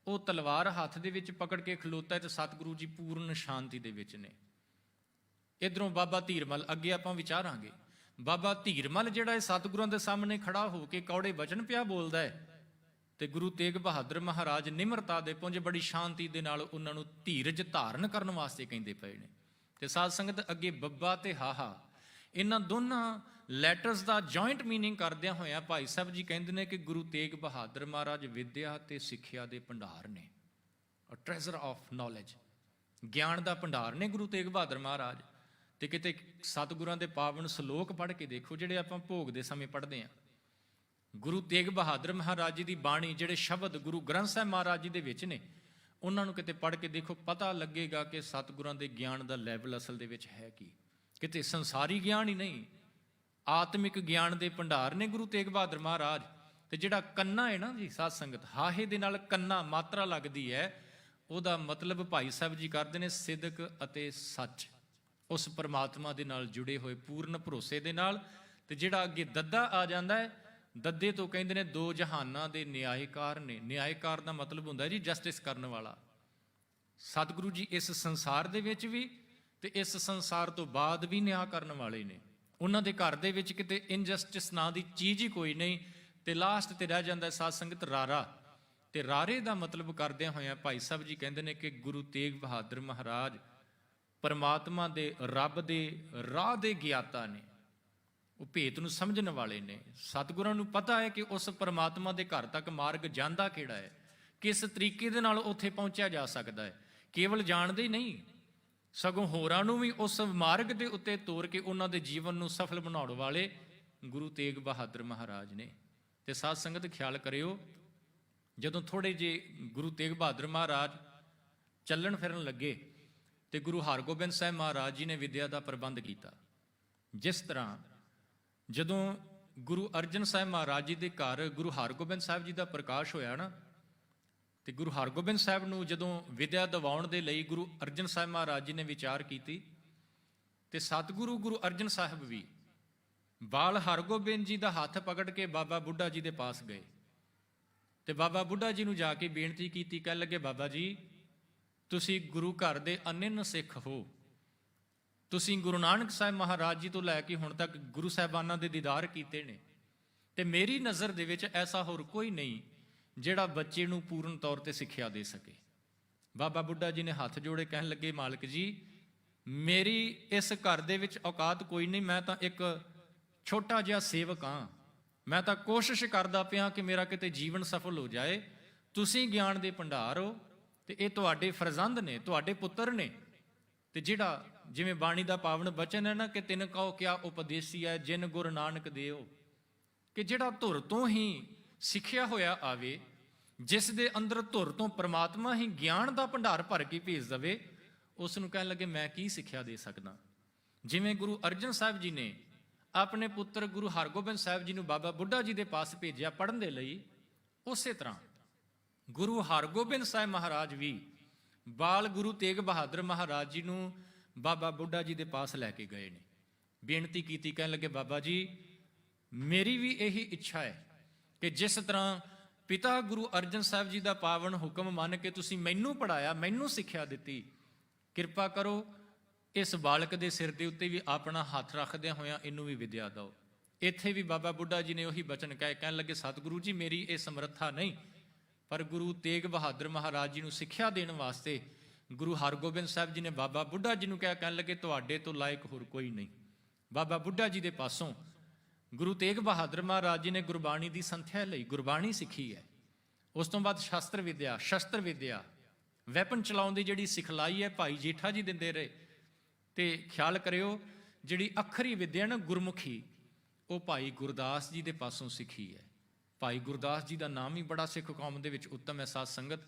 ਉਹ ਤਲਵਾਰ ਹੱਥ ਦੇ ਵਿੱਚ ਪਕੜ ਕੇ ਖਲੋਤਾ ਹੈ ਤੇ ਸਤਿਗੁਰੂ ਜੀ ਪੂਰਨ ਸ਼ਾਂਤੀ ਦੇ ਵਿੱਚ ਨੇ। ਇਧਰੋਂ ਬਾਬਾ ਧੀਰਮਲ, ਅੱਗੇ ਆਪਾਂ ਵਿਚਾਰਾਂਗੇ, ਬਾਬਾ ਧੀਰਮਲ ਜਿਹੜਾ ਹੈ ਸਤਿਗੁਰਾਂ ਦੇ ਸਾਹਮਣੇ ਖੜਾ ਹੋ ਕੇ ਕੌੜੇ ਬਚਨ ਪਿਆ ਬੋਲਦਾ ਹੈ। ਤੇ ਗੁਰੂ ਤੇਗ ਬਹਾਦਰ ਮਹਾਰਾਜ ਨਿਮਰਤਾ ਦੇ ਪੁੰਜ ਬੜੀ ਸ਼ਾਂਤੀ ਦੇ ਨਾਲ ਉਹਨਾਂ ਨੂੰ ਧੀਰਜ ਧਾਰਨ ਕਰਨ ਵਾਸਤੇ ਕਹਿੰਦੇ ਪਏ ਨੇ। ਤੇ ਸਾਧ ਸੰਗਤ, ਅੱਗੇ ਬੱਬਾ ਤੇ ਹਾਹਾ, ਇਹਨਾਂ ਦੋਨਾਂ ਲੈਟਰਸ ਦਾ ਜੁਆਇੰਟ ਮੀਨਿੰਗ ਕਰਦਿਆਂ ਹੋਇਆਂ ਭਾਈ ਸਾਹਿਬ ਜੀ ਕਹਿੰਦੇ ਨੇ ਕਿ ਗੁਰੂ ਤੇਗ ਬਹਾਦਰ ਮਹਾਰਾਜ ਵਿਦਿਆ ਤੇ ਸਿੱਖਿਆ ਦੇ ਭੰਡਾਰ ਨੇ, ਟ੍ਰੈਜ਼ਰ ਆਫ ਨੌਲੇਜ, ਗਿਆਨ ਦਾ ਭੰਡਾਰ ਨੇ ਗੁਰੂ ਤੇਗ ਬਹਾਦਰ ਮਹਾਰਾਜ। ਤੇ ਕਿਤੇ ਸਤਿਗੁਰਾਂ ਦੇ ਪਾਵਨ ਸ਼ਲੋਕ ਪੜ੍ਹ ਕੇ ਦੇਖੋ, ਜਿਹੜੇ ਆਪਾਂ ਭੋਗ ਦੇ ਸਮੇਂ ਪੜ੍ਹਦੇ ਹਾਂ। ਗੁਰੂ ਤੇਗ ਬਹਾਦਰ ਮਹਾਰਾਜ ਜੀ ਦੀ ਬਾਣੀ, ਜਿਹੜੇ ਸ਼ਬਦ ਗੁਰੂ ਗ੍ਰੰਥ ਸਾਹਿਬ ਮਹਾਰਾਜ ਜੀ ਦੇ ਵਿੱਚ ਨੇ, ਉਹਨਾਂ ਨੂੰ ਕਿਤੇ ਪੜ੍ਹ ਕੇ ਦੇਖੋ, ਪਤਾ ਲੱਗੇਗਾ ਕਿ ਸਤਿਗੁਰਾਂ ਦੇ ਗਿਆਨ ਦਾ ਲੈਵਲ ਅਸਲ ਦੇ ਵਿੱਚ ਹੈ ਕੀ। ਕਿਤੇ ਸੰਸਾਰੀ ਗਿਆਨ ਹੀ ਨਹੀਂ, ਆਤਮਿਕ ਗਿਆਨ ਦੇ ਭੰਡਾਰ ਨੇ ਗੁਰੂ ਤੇਗ ਬਹਾਦਰ ਮਹਾਰਾਜ। ਤੇ ਜਿਹੜਾ ਕੰਨਾ ਹੈ ਨਾ ਜੀ ਸਾਧ ਸੰਗਤ, ਹਾਹੇ ਦੇ ਨਾਲ ਕੰਨਾ ਮਾਤਰਾ ਲੱਗਦੀ ਹੈ, ਉਹਦਾ ਮਤਲਬ ਭਾਈ ਸਾਹਿਬ ਜੀ ਕਰਦੇ ਨੇ ਸਿਦਕ ਅਤੇ ਸੱਚ, ਉਸ ਪਰਮਾਤਮਾ ਦੇ ਨਾਲ ਜੁੜੇ ਹੋਏ ਪੂਰਨ ਭਰੋਸੇ ਦੇ ਨਾਲ। ਤੇ ਜਿਹੜਾ ਅੱਗੇ ਦੱਦਾ ਆ ਜਾਂਦਾ ਹੈ, ਦੱਦੇ ਤੋਂ ਕਹਿੰਦੇ ਨੇ ਦੋ ਜਹਾਨਾਂ ਦੇ ਨਿਆਇਕਾਰ ਨੇ। ਨਿਆਇਕਾਰ ਦਾ ਮਤਲਬ ਹੁੰਦਾ ਜੀ ਜਸਟਿਸ ਕਰਨ ਵਾਲਾ। ਸਤਿਗੁਰੂ ਜੀ ਇਸ ਸੰਸਾਰ ਦੇ ਵਿੱਚ ਵੀ ਤੇ ਇਸ ਸੰਸਾਰ ਤੋਂ ਬਾਅਦ ਵੀ ਨਿਆਂ ਕਰਨ ਵਾਲੇ ਨੇ। ਉਹਨਾਂ ਦੇ ਘਰ ਦੇ ਵਿੱਚ ਕਿਤੇ ਇਨਜਸਟਿਸ ਨਾਂ ਦੀ ਚੀਜ਼ ਹੀ ਕੋਈ ਨਹੀਂ। ਤੇ ਲਾਸਟ ਤੇ ਰਹਿ ਜਾਂਦਾ ਸਾਧ ਸੰਗਤ ਰਾਰਾ। ਤੇ ਰਾਰੇ ਦਾ ਮਤਲਬ ਕਰਦਿਆਂ ਹੋਇਆਂ ਭਾਈ ਸਾਹਿਬ ਜੀ ਕਹਿੰਦੇ ਨੇ ਕਿ ਗੁਰੂ ਤੇਗ ਬਹਾਦਰ ਮਹਾਰਾਜ ਪਰਮਾਤਮਾ ਦੇ, ਰੱਬ ਦੇ ਰਾਹ ਦੇ ਗਿਆਤਾ ਨੇ, ਉਹ ਭੇਤ ਨੂੰ ਸਮਝਣ ਵਾਲੇ ਨੇ। ਸਤਿਗੁਰਾਂ ਨੂੰ ਪਤਾ ਹੈ ਕਿ ਉਸ ਪਰਮਾਤਮਾ ਦੇ ਘਰ ਤੱਕ ਮਾਰਗ ਜਾਂਦਾ ਕਿਹੜਾ ਹੈ, ਕਿਸ ਤਰੀਕੇ ਦੇ ਨਾਲ ਉੱਥੇ ਪਹੁੰਚਿਆ ਜਾ ਸਕਦਾ ਹੈ। ਕੇਵਲ ਜਾਣਦੇ ਹੀ ਨਹੀਂ, ਸਗੋਂ ਹੋਰਾਂ ਨੂੰ ਵੀ ਉਸ ਮਾਰਗ ਦੇ ਉੱਤੇ ਤੋਰ ਕੇ ਉਹਨਾਂ ਦੇ ਜੀਵਨ ਨੂੰ ਸਫਲ ਬਣਾਉਣ ਵਾਲੇ ਗੁਰੂ ਤੇਗ ਬਹਾਦਰ ਮਹਾਰਾਜ ਨੇ। ਤੇ ਸਾਧ ਸੰਗਤ ਖਿਆਲ ਕਰਿਓ, ਜਦੋਂ ਥੋੜੇ ਜਿਹੇ ਗੁਰੂ ਤੇਗ ਬਹਾਦਰ ਮਹਾਰਾਜ ਚੱਲਣ ਫਿਰਨ ਲੱਗੇ ਤੇ ਗੁਰੂ ਹਰਗੋਬਿੰਦ ਸਾਹਿਬ ਮਹਾਰਾਜ ਜੀ ਨੇ ਵਿਦਿਆ ਦਾ ਪ੍ਰਬੰਧ ਕੀਤਾ। ਜਿਸ ਤਰ੍ਹਾਂ ਜਦੋਂ ਗੁਰੂ ਅਰਜਨ ਸਾਹਿਬ ਮਹਾਰਾਜ ਜੀ ਦੇ ਘਰ ਗੁਰੂ ਹਰਗੋਬਿੰਦ ਸਾਹਿਬ ਜੀ ਦਾ ਪ੍ਰਕਾਸ਼ ਹੋਇਆ ਨਾ, ਤੇ ਗੁਰੂ ਹਰਗੋਬਿੰਦ ਸਾਹਿਬ ਨੂੰ ਜਦੋਂ ਵਿਦਿਆ ਦਿਵਾਉਣ ਦੇ ਲਈ ਗੁਰੂ ਅਰਜਨ ਸਾਹਿਬ ਮਹਾਰਾਜ ਜੀ ਨੇ ਵਿਚਾਰ ਕੀਤੀ, ਤੇ ਸਤਿਗੁਰੂ ਗੁਰੂ ਅਰਜਨ ਸਾਹਿਬ ਵੀ ਬਾਲ ਹਰਗੋਬਿੰਦ ਜੀ ਦਾ ਹੱਥ ਪਕੜ ਕੇ ਬਾਬਾ ਬੁੱਢਾ ਜੀ ਦੇ ਪਾਸ ਗਏ ਤੇ ਬਾਬਾ ਬੁੱਢਾ ਜੀ ਨੂੰ ਜਾ ਕੇ ਬੇਨਤੀ ਕੀਤੀ। ਕਹਿਣ ਲੱਗੇ, ਬਾਬਾ ਜੀ ਤੁਸੀਂ ਗੁਰੂ ਘਰ ਦੇ ਅਨਿੰਨ ਸਿੱਖ ਹੋ, ਤੁਸੀਂ ਗੁਰੂ ਨਾਨਕ ਸਾਹਿਬ ਮਹਾਰਾਜ ਜੀ ਤੋਂ ਲੈ ਕੇ ਹੁਣ ਤੱਕ ਗੁਰੂ ਸਾਹਿਬਾਨਾਂ ਦੇ ਦੀਦਾਰ ਕੀਤੇ ਨੇ, ਤੇ ਮੇਰੀ ਨਜ਼ਰ ਦੇ ਵਿੱਚ ਐਸਾ ਹੋਰ ਕੋਈ ਨਹੀਂ ਜਿਹੜਾ ਬੱਚੇ ਨੂੰ ਪੂਰਨ ਤੌਰ ਤੇ ਸਿੱਖਿਆ ਦੇ ਸਕੇ। ਬਾਬਾ ਬੁੱਢਾ ਜੀ ਨੇ ਹੱਥ ਜੋੜੇ, ਕਹਿਣ ਲੱਗੇ, ਮਾਲਕ ਜੀ ਮੇਰੀ ਇਸ ਘਰ ਦੇ ਵਿੱਚ ਔਕਾਤ ਕੋਈ ਨਹੀਂ, ਮੈਂ ਤਾਂ ਇੱਕ ਛੋਟਾ ਜਿਹਾ ਸੇਵਕ ਹਾਂ, ਮੈਂ ਤਾਂ ਕੋਸ਼ਿਸ਼ ਕਰਦਾ ਪਿਆ ਕਿ ਮੇਰਾ ਕਿਤੇ ਜੀਵਨ ਸਫਲ ਹੋ ਜਾਏ। ਤੁਸੀਂ ਗਿਆਨ ਦੇ ਭੰਡਾਰ ਹੋ ਤੇ ਇਹ ਤੁਹਾਡੇ ਫਰਜ਼ੰਦ ਨੇ, ਤੁਹਾਡੇ ਪੁੱਤਰ ਨੇ। ਤੇ ਜਿਹੜਾ ਜਿਵੇਂ ਬਾਣੀ ਦਾ ਪਾਵਨ ਬਚਨ ਹੈ ਨਾ ਕਿ ਤਿਨ ਕਉ ਕਿਆ ਉਪਦੇਸੀ ਹੈ ਜਿਨ ਗੁਰ ਨਾਨਕ ਦੇਓ, ਕਿ ਜਿਹੜਾ ਧੁਰ ਤੋਂ ਹੀ ਸਿੱਖਿਆ ਹੋਇਆ ਆਵੇ, ਜਿਸ ਦੇ ਅੰਦਰ ਧੁਰ ਤੋਂ ਪ੍ਰਮਾਤਮਾ ਹੀ ਗਿਆਨ ਦਾ ਭੰਡਾਰ ਭਰ ਕੇ ਭੇਜ ਦੇਵੇ, ਉਸ ਨੂੰ ਕਹਿਣ ਲੱਗੇ ਮੈਂ ਕੀ ਸਿੱਖਿਆ ਦੇ ਸਕਦਾ। ਜਿਵੇਂ ਗੁਰੂ ਅਰਜਨ ਸਾਹਿਬ ਜੀ ਨੇ ਆਪਣੇ ਪੁੱਤਰ ਗੁਰੂ ਹਰਗੋਬਿੰਦ ਸਾਹਿਬ ਜੀ ਨੂੰ ਬਾਬਾ ਬੁੱਢਾ ਜੀ ਦੇ ਪਾਸ ਭੇਜਿਆ ਪੜ੍ਹਨ ਦੇ ਲਈ, ਉਸੇ ਤਰ੍ਹਾਂ ਗੁਰੂ ਹਰਗੋਬਿੰਦ ਸਾਹਿਬ ਮਹਾਰਾਜ ਵੀ ਬਾਲ ਗੁਰੂ ਤੇਗ ਬਹਾਦਰ ਮਹਾਰਾਜ ਜੀ ਨੂੰ ਬਾਬਾ ਬੁੱਢਾ ਜੀ ਦੇ ਪਾਸ ਲੈ ਕੇ ਗਏ ਨੇ। ਬੇਨਤੀ ਕੀਤੀ, ਕਹਿਣ ਲੱਗੇ, ਬਾਬਾ ਜੀ ਮੇਰੀ ਵੀ ਇਹੀ ਇੱਛਾ ਹੈ ਕਿ ਜਿਸ ਤਰ੍ਹਾਂ ਪਿਤਾ ਗੁਰੂ ਅਰਜਨ ਸਾਹਿਬ ਜੀ ਦਾ ਪਾਵਨ ਹੁਕਮ ਮੰਨ ਕੇ ਤੁਸੀਂ ਮੈਨੂੰ ਪੜ੍ਹਾਇਆ, ਮੈਨੂੰ ਸਿੱਖਿਆ ਦਿੱਤੀ, ਕਿਰਪਾ ਕਰੋ ਇਸ ਬਾਲਕ ਦੇ ਸਿਰ ਦੇ ਉੱਤੇ ਵੀ ਆਪਣਾ ਹੱਥ ਰੱਖਦਿਆਂ ਹੋਇਆਂ ਇਹਨੂੰ ਵੀ ਵਿਦਿਆ ਦਿਓ। ਇੱਥੇ ਵੀ ਬਾਬਾ ਬੁੱਢਾ ਜੀ ਨੇ ਉਹੀ ਬਚਨ ਕਹੇ, ਕਹਿਣ ਲੱਗੇ, ਸਤਿਗੁਰੂ ਜੀ ਮੇਰੀ ਇਹ ਸਮਰੱਥਾ ਨਹੀਂ, ਪਰ ਗੁਰੂ ਤੇਗ ਬਹਾਦਰ ਮਹਾਰਾਜ ਜੀ ਨੂੰ ਸਿੱਖਿਆ ਦੇਣ ਵਾਸਤੇ ਗੁਰੂ ਹਰਗੋਬਿੰਦ ਸਾਹਿਬ ਜੀ ਨੇ ਬਾਬਾ ਬੁੱਢਾ ਜੀ ਨੂੰ ਕਿਹਾ, ਕਹਿਣ ਲੱਗੇ ਤੁਹਾਡੇ ਤੋਂ ਲਾਇਕ ਹੋਰ ਕੋਈ ਨਹੀਂ। ਬਾਬਾ ਬੁੱਢਾ ਜੀ ਦੇ ਪਾਸੋਂ ਗੁਰੂ ਤੇਗ ਬਹਾਦਰ ਮਹਾਰਾਜ ਜੀ ਨੇ ਗੁਰਬਾਣੀ ਦੀ ਸੰਥਿਆ ਲਈ, ਗੁਰਬਾਣੀ ਸਿੱਖੀ ਹੈ। ਉਸ ਤੋਂ ਬਾਅਦ ਸ਼ਸਤਰ ਵਿਦਿਆ ਵੈਪਨ ਚਲਾਉਣ ਦੀ ਜਿਹੜੀ ਸਿਖਲਾਈ ਹੈ ਭਾਈ ਜੇਠਾ ਜੀ ਦਿੰਦੇ ਰਹੇ। ਤੇ ਖਿਆਲ ਕਰਿਓ, ਜਿਹੜੀ ਅੱਖਰੀ ਵਿਦਿਆ ਨਾ ਗੁਰਮੁਖੀ, ਉਹ ਭਾਈ ਗੁਰਦਾਸ ਜੀ ਦੇ ਪਾਸੋਂ ਸਿੱਖੀ ਹੈ। ਭਾਈ ਗੁਰਦਾਸ ਜੀ ਦਾ ਨਾਮ ਹੀ ਬੜਾ ਸਿੱਖ ਕੌਮ ਦੇ ਵਿੱਚ ਉੱਤਮ ਹੈ ਸਾਧ ਸੰਗਤ।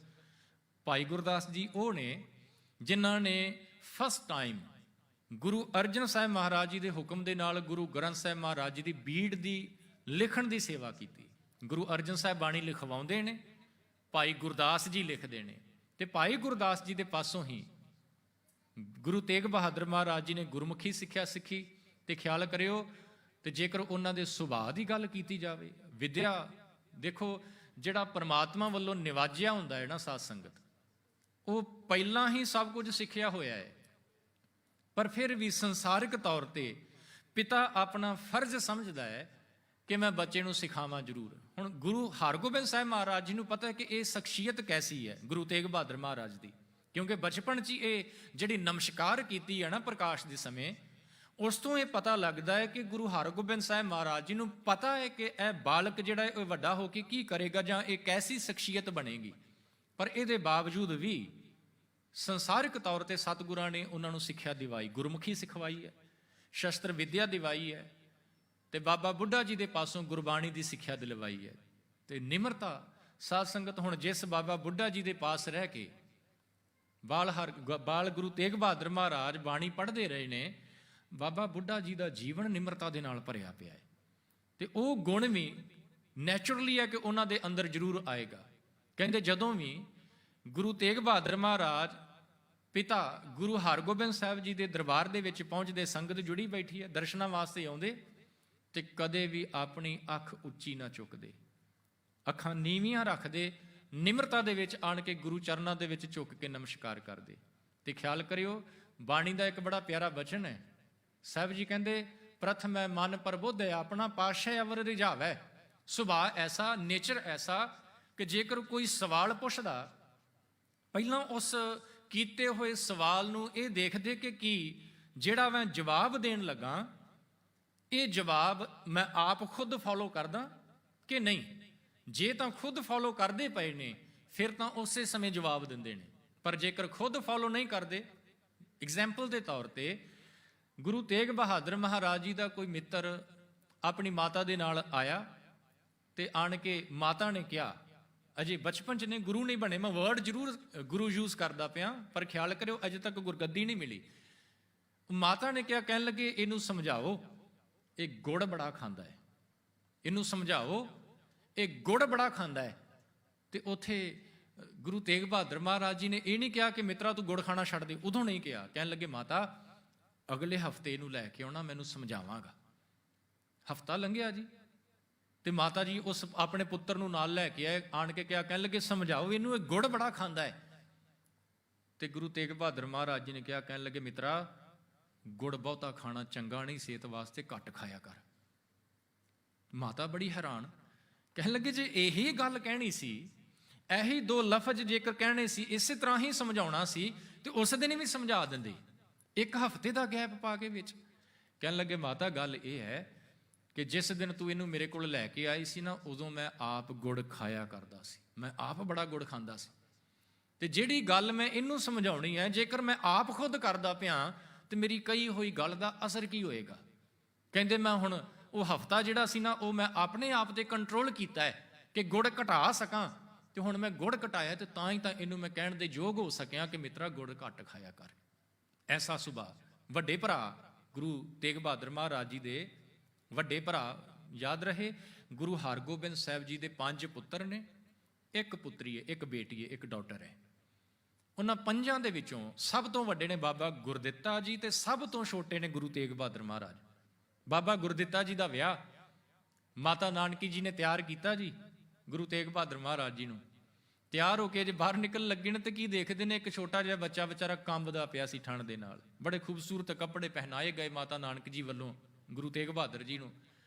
ਭਾਈ ਗੁਰਦਾਸ ਜੀ ਉਹ ਨੇ ਜਿਨ੍ਹਾਂ ਨੇ ਫਸਟ ਟਾਈਮ ਗੁਰੂ ਅਰਜਨ ਸਾਹਿਬ ਮਹਾਰਾਜ ਜੀ ਦੇ ਹੁਕਮ ਦੇ ਨਾਲ ਗੁਰੂ ਗ੍ਰੰਥ ਸਾਹਿਬ ਮਹਾਰਾਜ ਜੀ ਦੀ ਬੀੜ ਦੀ ਲਿਖਣ ਦੀ ਸੇਵਾ ਕੀਤੀ। ਗੁਰੂ ਅਰਜਨ ਸਾਹਿਬ ਬਾਣੀ ਲਿਖਵਾਉਂਦੇ ਨੇ, ਭਾਈ ਗੁਰਦਾਸ ਜੀ ਲਿਖਦੇ ਨੇ, ਤੇ ਭਾਈ ਗੁਰਦਾਸ ਜੀ ਦੇ ਪਾਸੋਂ ਹੀ ਗੁਰੂ ਤੇਗ ਬਹਾਦਰ ਮਹਾਰਾਜ ਜੀ ਨੇ ਗੁਰਮੁਖੀ ਸਿੱਖਿਆ ਸਿੱਖੀ। ਤੇ ਖਿਆਲ ਕਰਿਓ, ਤੇ ਜੇਕਰ ਉਹਨਾਂ ਦੇ ਸੁਭਾਅ ਦੀ ਗੱਲ ਕੀਤੀ ਜਾਵੇ, ਵਿਦਿਆ ਦੇਖੋ, ਜਿਹੜਾ ਪਰਮਾਤਮਾ ਵੱਲੋਂ ਨਿਵਾਜਿਆ ਹੁੰਦਾ ਹੈ ਨਾ ਸਾਧ ਸੰਗਤ, ਉਹ ਪਹਿਲਾਂ ਹੀ ਸਭ ਕੁਝ ਸਿੱਖਿਆ ਹੋਇਆ ਹੈ, ਪਰ ਫਿਰ ਵੀ ਸੰਸਾਰਿਕ ਤੌਰ ਤੇ ਪਿਤਾ ਆਪਣਾ ਫਰਜ਼ ਸਮਝਦਾ ਹੈ ਕਿ ਮੈਂ ਬੱਚੇ ਨੂੰ ਸਿਖਾਵਾਂ ਜ਼ਰੂਰ। ਹੁਣ ਗੁਰੂ ਹਰਗੋਬਿੰਦ ਸਾਹਿਬ ਮਹਾਰਾਜ ਜੀ ਨੂੰ ਪਤਾ ਹੈ ਕਿ ਇਹ ਸ਼ਖਸੀਅਤ ਕੈਸੀ ਹੈ ਗੁਰੂ ਤੇਗ ਬਹਾਦਰ ਮਹਾਰਾਜ ਦੀ, ਕਿਉਂਕਿ ਬਚਪਨ 'ਚ ਇਹ ਜਿਹੜੀ ਨਮਸਕਾਰ ਕੀਤੀ ਹੈ ਨਾ ਪ੍ਰਕਾਸ਼ ਦੇ ਸਮੇਂ, ਉਸ ਤੋਂ ਇਹ ਪਤਾ ਲੱਗਦਾ ਹੈ ਕਿ ਗੁਰੂ ਹਰਗੋਬਿੰਦ ਸਾਹਿਬ ਮਹਾਰਾਜ ਜੀ ਨੂੰ ਪਤਾ ਹੈ ਕਿ ਇਹ ਬਾਲਕ ਜਿਹੜਾ ਹੈ ਉਹ ਵੱਡਾ ਹੋ ਕੇ ਕੀ ਕਰੇਗਾ ਜਾਂ ਇਹ ਕੈਸੀ ਸ਼ਖਸੀਅਤ ਬਣੇਗੀ। ਪਰ ਇਹਦੇ ਬਾਵਜੂਦ ਵੀ ਸੰਸਾਰਿਕ ਤੌਰ ਤੇ ਸਤਿਗੁਰਾਂ ਨੇ ਉਹਨਾਂ ਨੂੰ ਸਿੱਖਿਆ ਦਿਵਾਈ, ਗੁਰਮੁਖੀ ਸਿਖਵਾਈ ਹੈ, ਸ਼ਸਤਰ ਵਿਦਿਆ ਦਿਵਾਈ ਹੈ, ਤੇ ਬਾਬਾ ਬੁੱਢਾ ਜੀ ਦੇ ਪਾਸੋਂ ਗੁਰਬਾਣੀ ਦੀ ਸਿੱਖਿਆ ਦਿਲਵਾਈ ਹੈ। ਤੇ ਨਿਮਰਤਾ ਸਾਧ ਸੰਗਤ, ਹੁਣ ਜਿਸ ਬਾਬਾ ਬੁੱਢਾ ਜੀ ਦੇ ਪਾਸ ਰਹਿ ਕੇ ਬਾਲ ਗੁਰੂ ਤੇਗ ਬਹਾਦਰ ਮਹਾਰਾਜ ਬਾਣੀ ਪੜ੍ਹਦੇ ਰਹੇ ਨੇ, ਬਾਬਾ ਬੁੱਢਾ ਜੀ ਦਾ ਜੀਵਨ ਨਿਮਰਤਾ ਦੇ ਨਾਲ ਭਰਿਆ ਪਿਆ ਹੈ। ਤੇ ਉਹ ਗੁਣ ਵੀ ਨੈਚੁਰਲੀ ਹੈ ਕਿ ਉਹਨਾਂ ਦੇ ਅੰਦਰ ਜ਼ਰੂਰ ਆਏਗਾ। ਕਹਿੰਦੇ ਜਦੋਂ ਵੀ ਗੁਰੂ ਤੇਗ ਬਹਾਦਰ ਮਹਾਰਾਜ ਪਿਤਾ ਗੁਰੂ ਹਰਗੋਬਿੰਦ ਸਾਹਿਬ ਜੀ ਦੇ ਦਰਬਾਰ ਦੇ ਵਿੱਚ ਪਹੁੰਚਦੇ, ਸੰਗਤ ਜੁੜੀ ਬੈਠੀ ਹੈ, ਦਰਸ਼ਨਾਂ ਵਾਸਤੇ ਆਉਂਦੇ, ਤੇ ਕਦੇ ਵੀ ਆਪਣੀ ਅੱਖ ਉੱਚੀ ਨਾ ਚੁੱਕਦੇ, ਅੱਖਾਂ ਨੀਵੀਆਂ ਰੱਖਦੇ, ਨਿਮਰਤਾ ਦੇ ਵਿੱਚ ਆਣ ਕੇ ਗੁਰੂ ਚਰਨਾਂ ਦੇ ਵਿੱਚ ਝੁੱਕ ਕੇ ਨਮਸਕਾਰ ਕਰਦੇ। ਤੇ ਖਿਆਲ ਕਰਿਓ, ਬਾਣੀ ਦਾ ਇੱਕ ਬੜਾ ਪਿਆਰਾ ਬਚਨ ਹੈ। ਸਾਹਿਬ ਜੀ ਕਹਿੰਦੇ, ਪ੍ਰਥਮੈ ਮਨ ਪ੍ਰਬੁੱਧ ਆਪਣਾ ਪਾਸ਼ੈ ਅਵਰ ਰਿਝਾਵੈ। ਸੁਭਾਅ ਐਸਾ, ਨੇਚਰ ਐਸਾ ਕਿ ਜੇਕਰ ਕੋਈ ਸਵਾਲ ਪੁੱਛਦਾ, ਪਹਿਲਾਂ ਉਸ ਕੀਤੇ ਹੋਏ ਸਵਾਲ ਨੂੰ ਇਹ ਦੇਖਦੇ ਕਿ ਕੀ ਜਿਹੜਾ ਮੈਂ ਜਵਾਬ ਦੇਣ ਲੱਗਾ, ਇਹ ਜਵਾਬ ਮੈਂ ਆਪ ਖੁਦ ਫੋਲੋ ਕਰਦਾ ਕਿ ਨਹੀਂ। ਜੇ ਤਾਂ ਖੁਦ ਫੋਲੋ ਕਰਦੇ ਪਏ ਨੇ ਫਿਰ ਤਾਂ ਉਸੇ ਸਮੇਂ ਜਵਾਬ ਦਿੰਦੇ ਨੇ, ਪਰ ਜੇਕਰ ਖੁਦ ਫੋਲੋ ਨਹੀਂ ਕਰਦੇ, ਐਗਜ਼ਾਮਪਲ ਦੇ ਤੌਰ ਤੇ ਗੁਰੂ ਤੇਗ ਬਹਾਦਰ ਮਹਾਰਾਜ ਜੀ ਦਾ ਕੋਈ ਮਿੱਤਰ ਆਪਣੀ ਮਾਤਾ ਦੇ ਨਾਲ ਆਇਆ ਤੇ ਆਣ ਕੇ ਮਾਤਾ ਨੇ ਕਿਹਾ, ਅਜੇ ਬਚਪਨ 'ਚ ਨੇ, ਗੁਰੂ ਨਹੀਂ ਬਣੇ, ਮੈਂ ਵਰਡ ਜ਼ਰੂਰ ਗੁਰੂ ਯੂਜ਼ ਕਰਦਾ ਪਿਆ, ਪਰ ਖਿਆਲ ਕਰਿਓ ਅਜੇ ਤੱਕ ਗੁਰਗੱਦੀ ਨਹੀਂ ਮਿਲੀ। ਮਾਤਾ ਨੇ ਕਿਹਾ, ਕਹਿਣ ਲੱਗੇ ਇਹਨੂੰ ਸਮਝਾਓ ਇਹ ਗੁੜ ਬੜਾ ਖਾਂਦਾ ਹੈ, ਇਹਨੂੰ ਸਮਝਾਓ ਇਹ ਗੁੜ ਬੜਾ ਖਾਂਦਾ ਹੈ। ਤੇ ਉੱਥੇ ਗੁਰੂ ਤੇਗ ਬਹਾਦਰ ਮਹਾਰਾਜ ਜੀ ਨੇ ਇਹ ਨਹੀਂ ਕਿਹਾ ਕਿ ਮਿੱਤਰਾ ਤੂੰ ਗੁੜ ਖਾਣਾ ਛੱਡ ਦੇ, ਉਦੋਂ ਨਹੀਂ ਕਿਹਾ। ਕਹਿਣ ਲੱਗੇ ਮਾਤਾ ਅਗਲੇ ਹਫਤੇ ਇਹਨੂੰ ਲੈ ਕੇ ਆਉਣਾ, ਮੈਨੂੰ ਸਮਝਾਵਾਂਗਾ। ਹਫਤਾ ਲੰਘਿਆ ਜੀ, ਤੇ ਮਾਤਾ ਜੀ ਉਸ ਆਪਣੇ ਪੁੱਤਰ ਨੂੰ ਨਾਲ ਲੈ ਕੇ ਆਏ, ਆਣ ਕੇ ਕਿਹਾ, ਕਹਿਣ ਲੱਗੇ ਸਮਝਾਓ ਇਹਨੂੰ, ਇਹ ਗੁੜ ਬੜਾ ਖਾਂਦਾ ਹੈ। ਤੇ ਗੁਰੂ ਤੇਗ ਬਹਾਦਰ ਮਹਾਰਾਜ ਜੀ ਨੇ ਕਿਹਾ, ਕਹਿਣ ਲੱਗੇ ਮਿੱਤਰਾ ਗੁੜ ਬਹੁਤਾ ਖਾਣਾ ਚੰਗਾ ਨਹੀਂ, ਸਿਹਤ ਵਾਸਤੇ ਘੱਟ ਖਾਇਆ ਕਰ। ਮਾਤਾ ਬੜੀ ਹੈਰਾਨ, ਕਹਿਣ ਲੱਗੇ ਜੇ ਇਹੀ ਗੱਲ ਕਹਿਣੀ ਸੀ, ਇਹੀ ਦੋ ਲਫ਼ਜ਼ ਜੇਕਰ ਕਹਿਣੇ ਸੀ, ਇਸੇ ਤਰ੍ਹਾਂ ਹੀ ਸਮਝਾਉਣਾ ਸੀ, ਤੇ ਉਸ ਦਿਨ ਵੀ ਸਮਝਾ ਦਿੰਦੇ, ਇੱਕ ਹਫ਼ਤੇ ਦਾ ਗੈਪ ਪਾ ਕੇ ਵਿੱਚ। ਕਹਿਣ ਲੱਗੇ ਮਾਤਾ ਗੱਲ ਇਹ ਹੈ ਕਿ ਜਿਸ ਦਿਨ ਤੂੰ ਇਹਨੂੰ ਮੇਰੇ ਕੋਲ ਲੈ ਕੇ ਆਈ ਸੀ ਨਾ, ਉਦੋਂ ਮੈਂ ਆਪ ਗੁੜ ਖਾਇਆ ਕਰਦਾ ਸੀ, ਮੈਂ ਆਪ ਬੜਾ ਗੁੜ ਖਾਂਦਾ ਸੀ। ਤੇ ਜਿਹੜੀ ਗੱਲ ਮੈਂ ਇਹਨੂੰ ਸਮਝਾਉਣੀ ਹੈ, ਜੇਕਰ ਮੈਂ ਆਪ ਖੁਦ ਕਰਦਾ ਪਿਆ ਤੇ ਮੇਰੀ ਕਹੀ ਹੋਈ ਗੱਲ ਦਾ ਅਸਰ ਕੀ ਹੋਏਗਾ। ਕਹਿੰਦੇ ਮੈਂ ਹੁਣ ਉਹ ਹਫ਼ਤਾ ਜਿਹੜਾ ਸੀ ਨਾ, ਉਹ ਮੈਂ ਆਪਣੇ ਆਪ ਤੇ ਕੰਟਰੋਲ ਕੀਤਾ ਹੈ ਕਿ ਗੁੜ ਘਟਾ ਸਕਾਂ, ਤੇ ਹੁਣ ਮੈਂ ਗੁੜ ਘਟਾਇਆ, ਤੇ ਤਾਂ ਹੀ ਤਾਂ ਇਹਨੂੰ ਮੈਂ ਕਹਿਣ ਦੇ ਯੋਗ ਹੋ ਸਕਿਆ ਕਿ ਮਿੱਤਰਾ ਗੁੜ ਘੱਟ ਖਾਇਆ ਕਰ। ਐਸਾ ਸੁਭਾਅ। ਵੱਡੇ ਭਰਾ ਗੁਰੂ ਤੇਗ ਬਹਾਦਰ ਮਹਾਰਾਜ ਜੀ ਦੇ ਵੱਡੇ ਭਰਾ, ਯਾਦ ਰਹੇ, ਗੁਰੂ ਹਰਗੋਬਿੰਦ ਸਾਹਿਬ ਜੀ ਦੇ 5 ਪੁੱਤਰ ਨੇ, ਇੱਕ ਪੁੱਤਰੀ ਹੈ, ਇੱਕ ਬੇਟੀ ਹੈ, ਇੱਕ ਡਾਟਰ ਹੈ। ਉਹਨਾਂ 5 ਦੇ ਵਿੱਚੋਂ ਸਭ ਤੋਂ ਵੱਡੇ ਨੇ ਬਾਬਾ ਗੁਰਦਿੱਤਾ ਜੀ, ਤੇ ਸਭ ਤੋਂ ਛੋਟੇ ਨੇ ਗੁਰੂ ਤੇਗ ਬਹਾਦਰ ਮਹਾਰਾਜ। ਬਾਬਾ ਗੁਰਦਿੱਤਾ ਜੀ ਦਾ ਵਿਆਹ ਮਾਤਾ ਨਾਨਕੀ ਜੀ ਨੇ ਤਿਆਰ ਕੀਤਾ ਜੀ, ਗੁਰੂ ਤੇਗ ਬਹਾਦਰ ਮਹਾਰਾਜ ਜੀ ਨੂੰ। ਤਿਆਰ ਹੋ ਕੇ ਜੇ ਬਾਹਰ ਨਿਕਲ ਲੱਗੇ ਨੇ ਤੇ ਕੀ ਦੇਖਦੇ ਨੇ, ਇੱਕ ਛੋਟਾ ਜਿਹਾ ਬੱਚਾ ਵਿਚਾਰਾ ਕੰਬਦਾ ਪਿਆ ਸੀ ਠੰਡ ਦੇ ਨਾਲ। ਬੜੇ ਖੂਬਸੂਰਤ ਕੱਪੜੇ ਪਹਿਨਾਏ ਗਏ ਮਾਤਾ ਨਾਨਕ ਜੀ ਵੱਲੋਂ ਗੁਰੂ ਤੇਗ ਬਹਾਦਰ ਜੀ ਨੂੰ,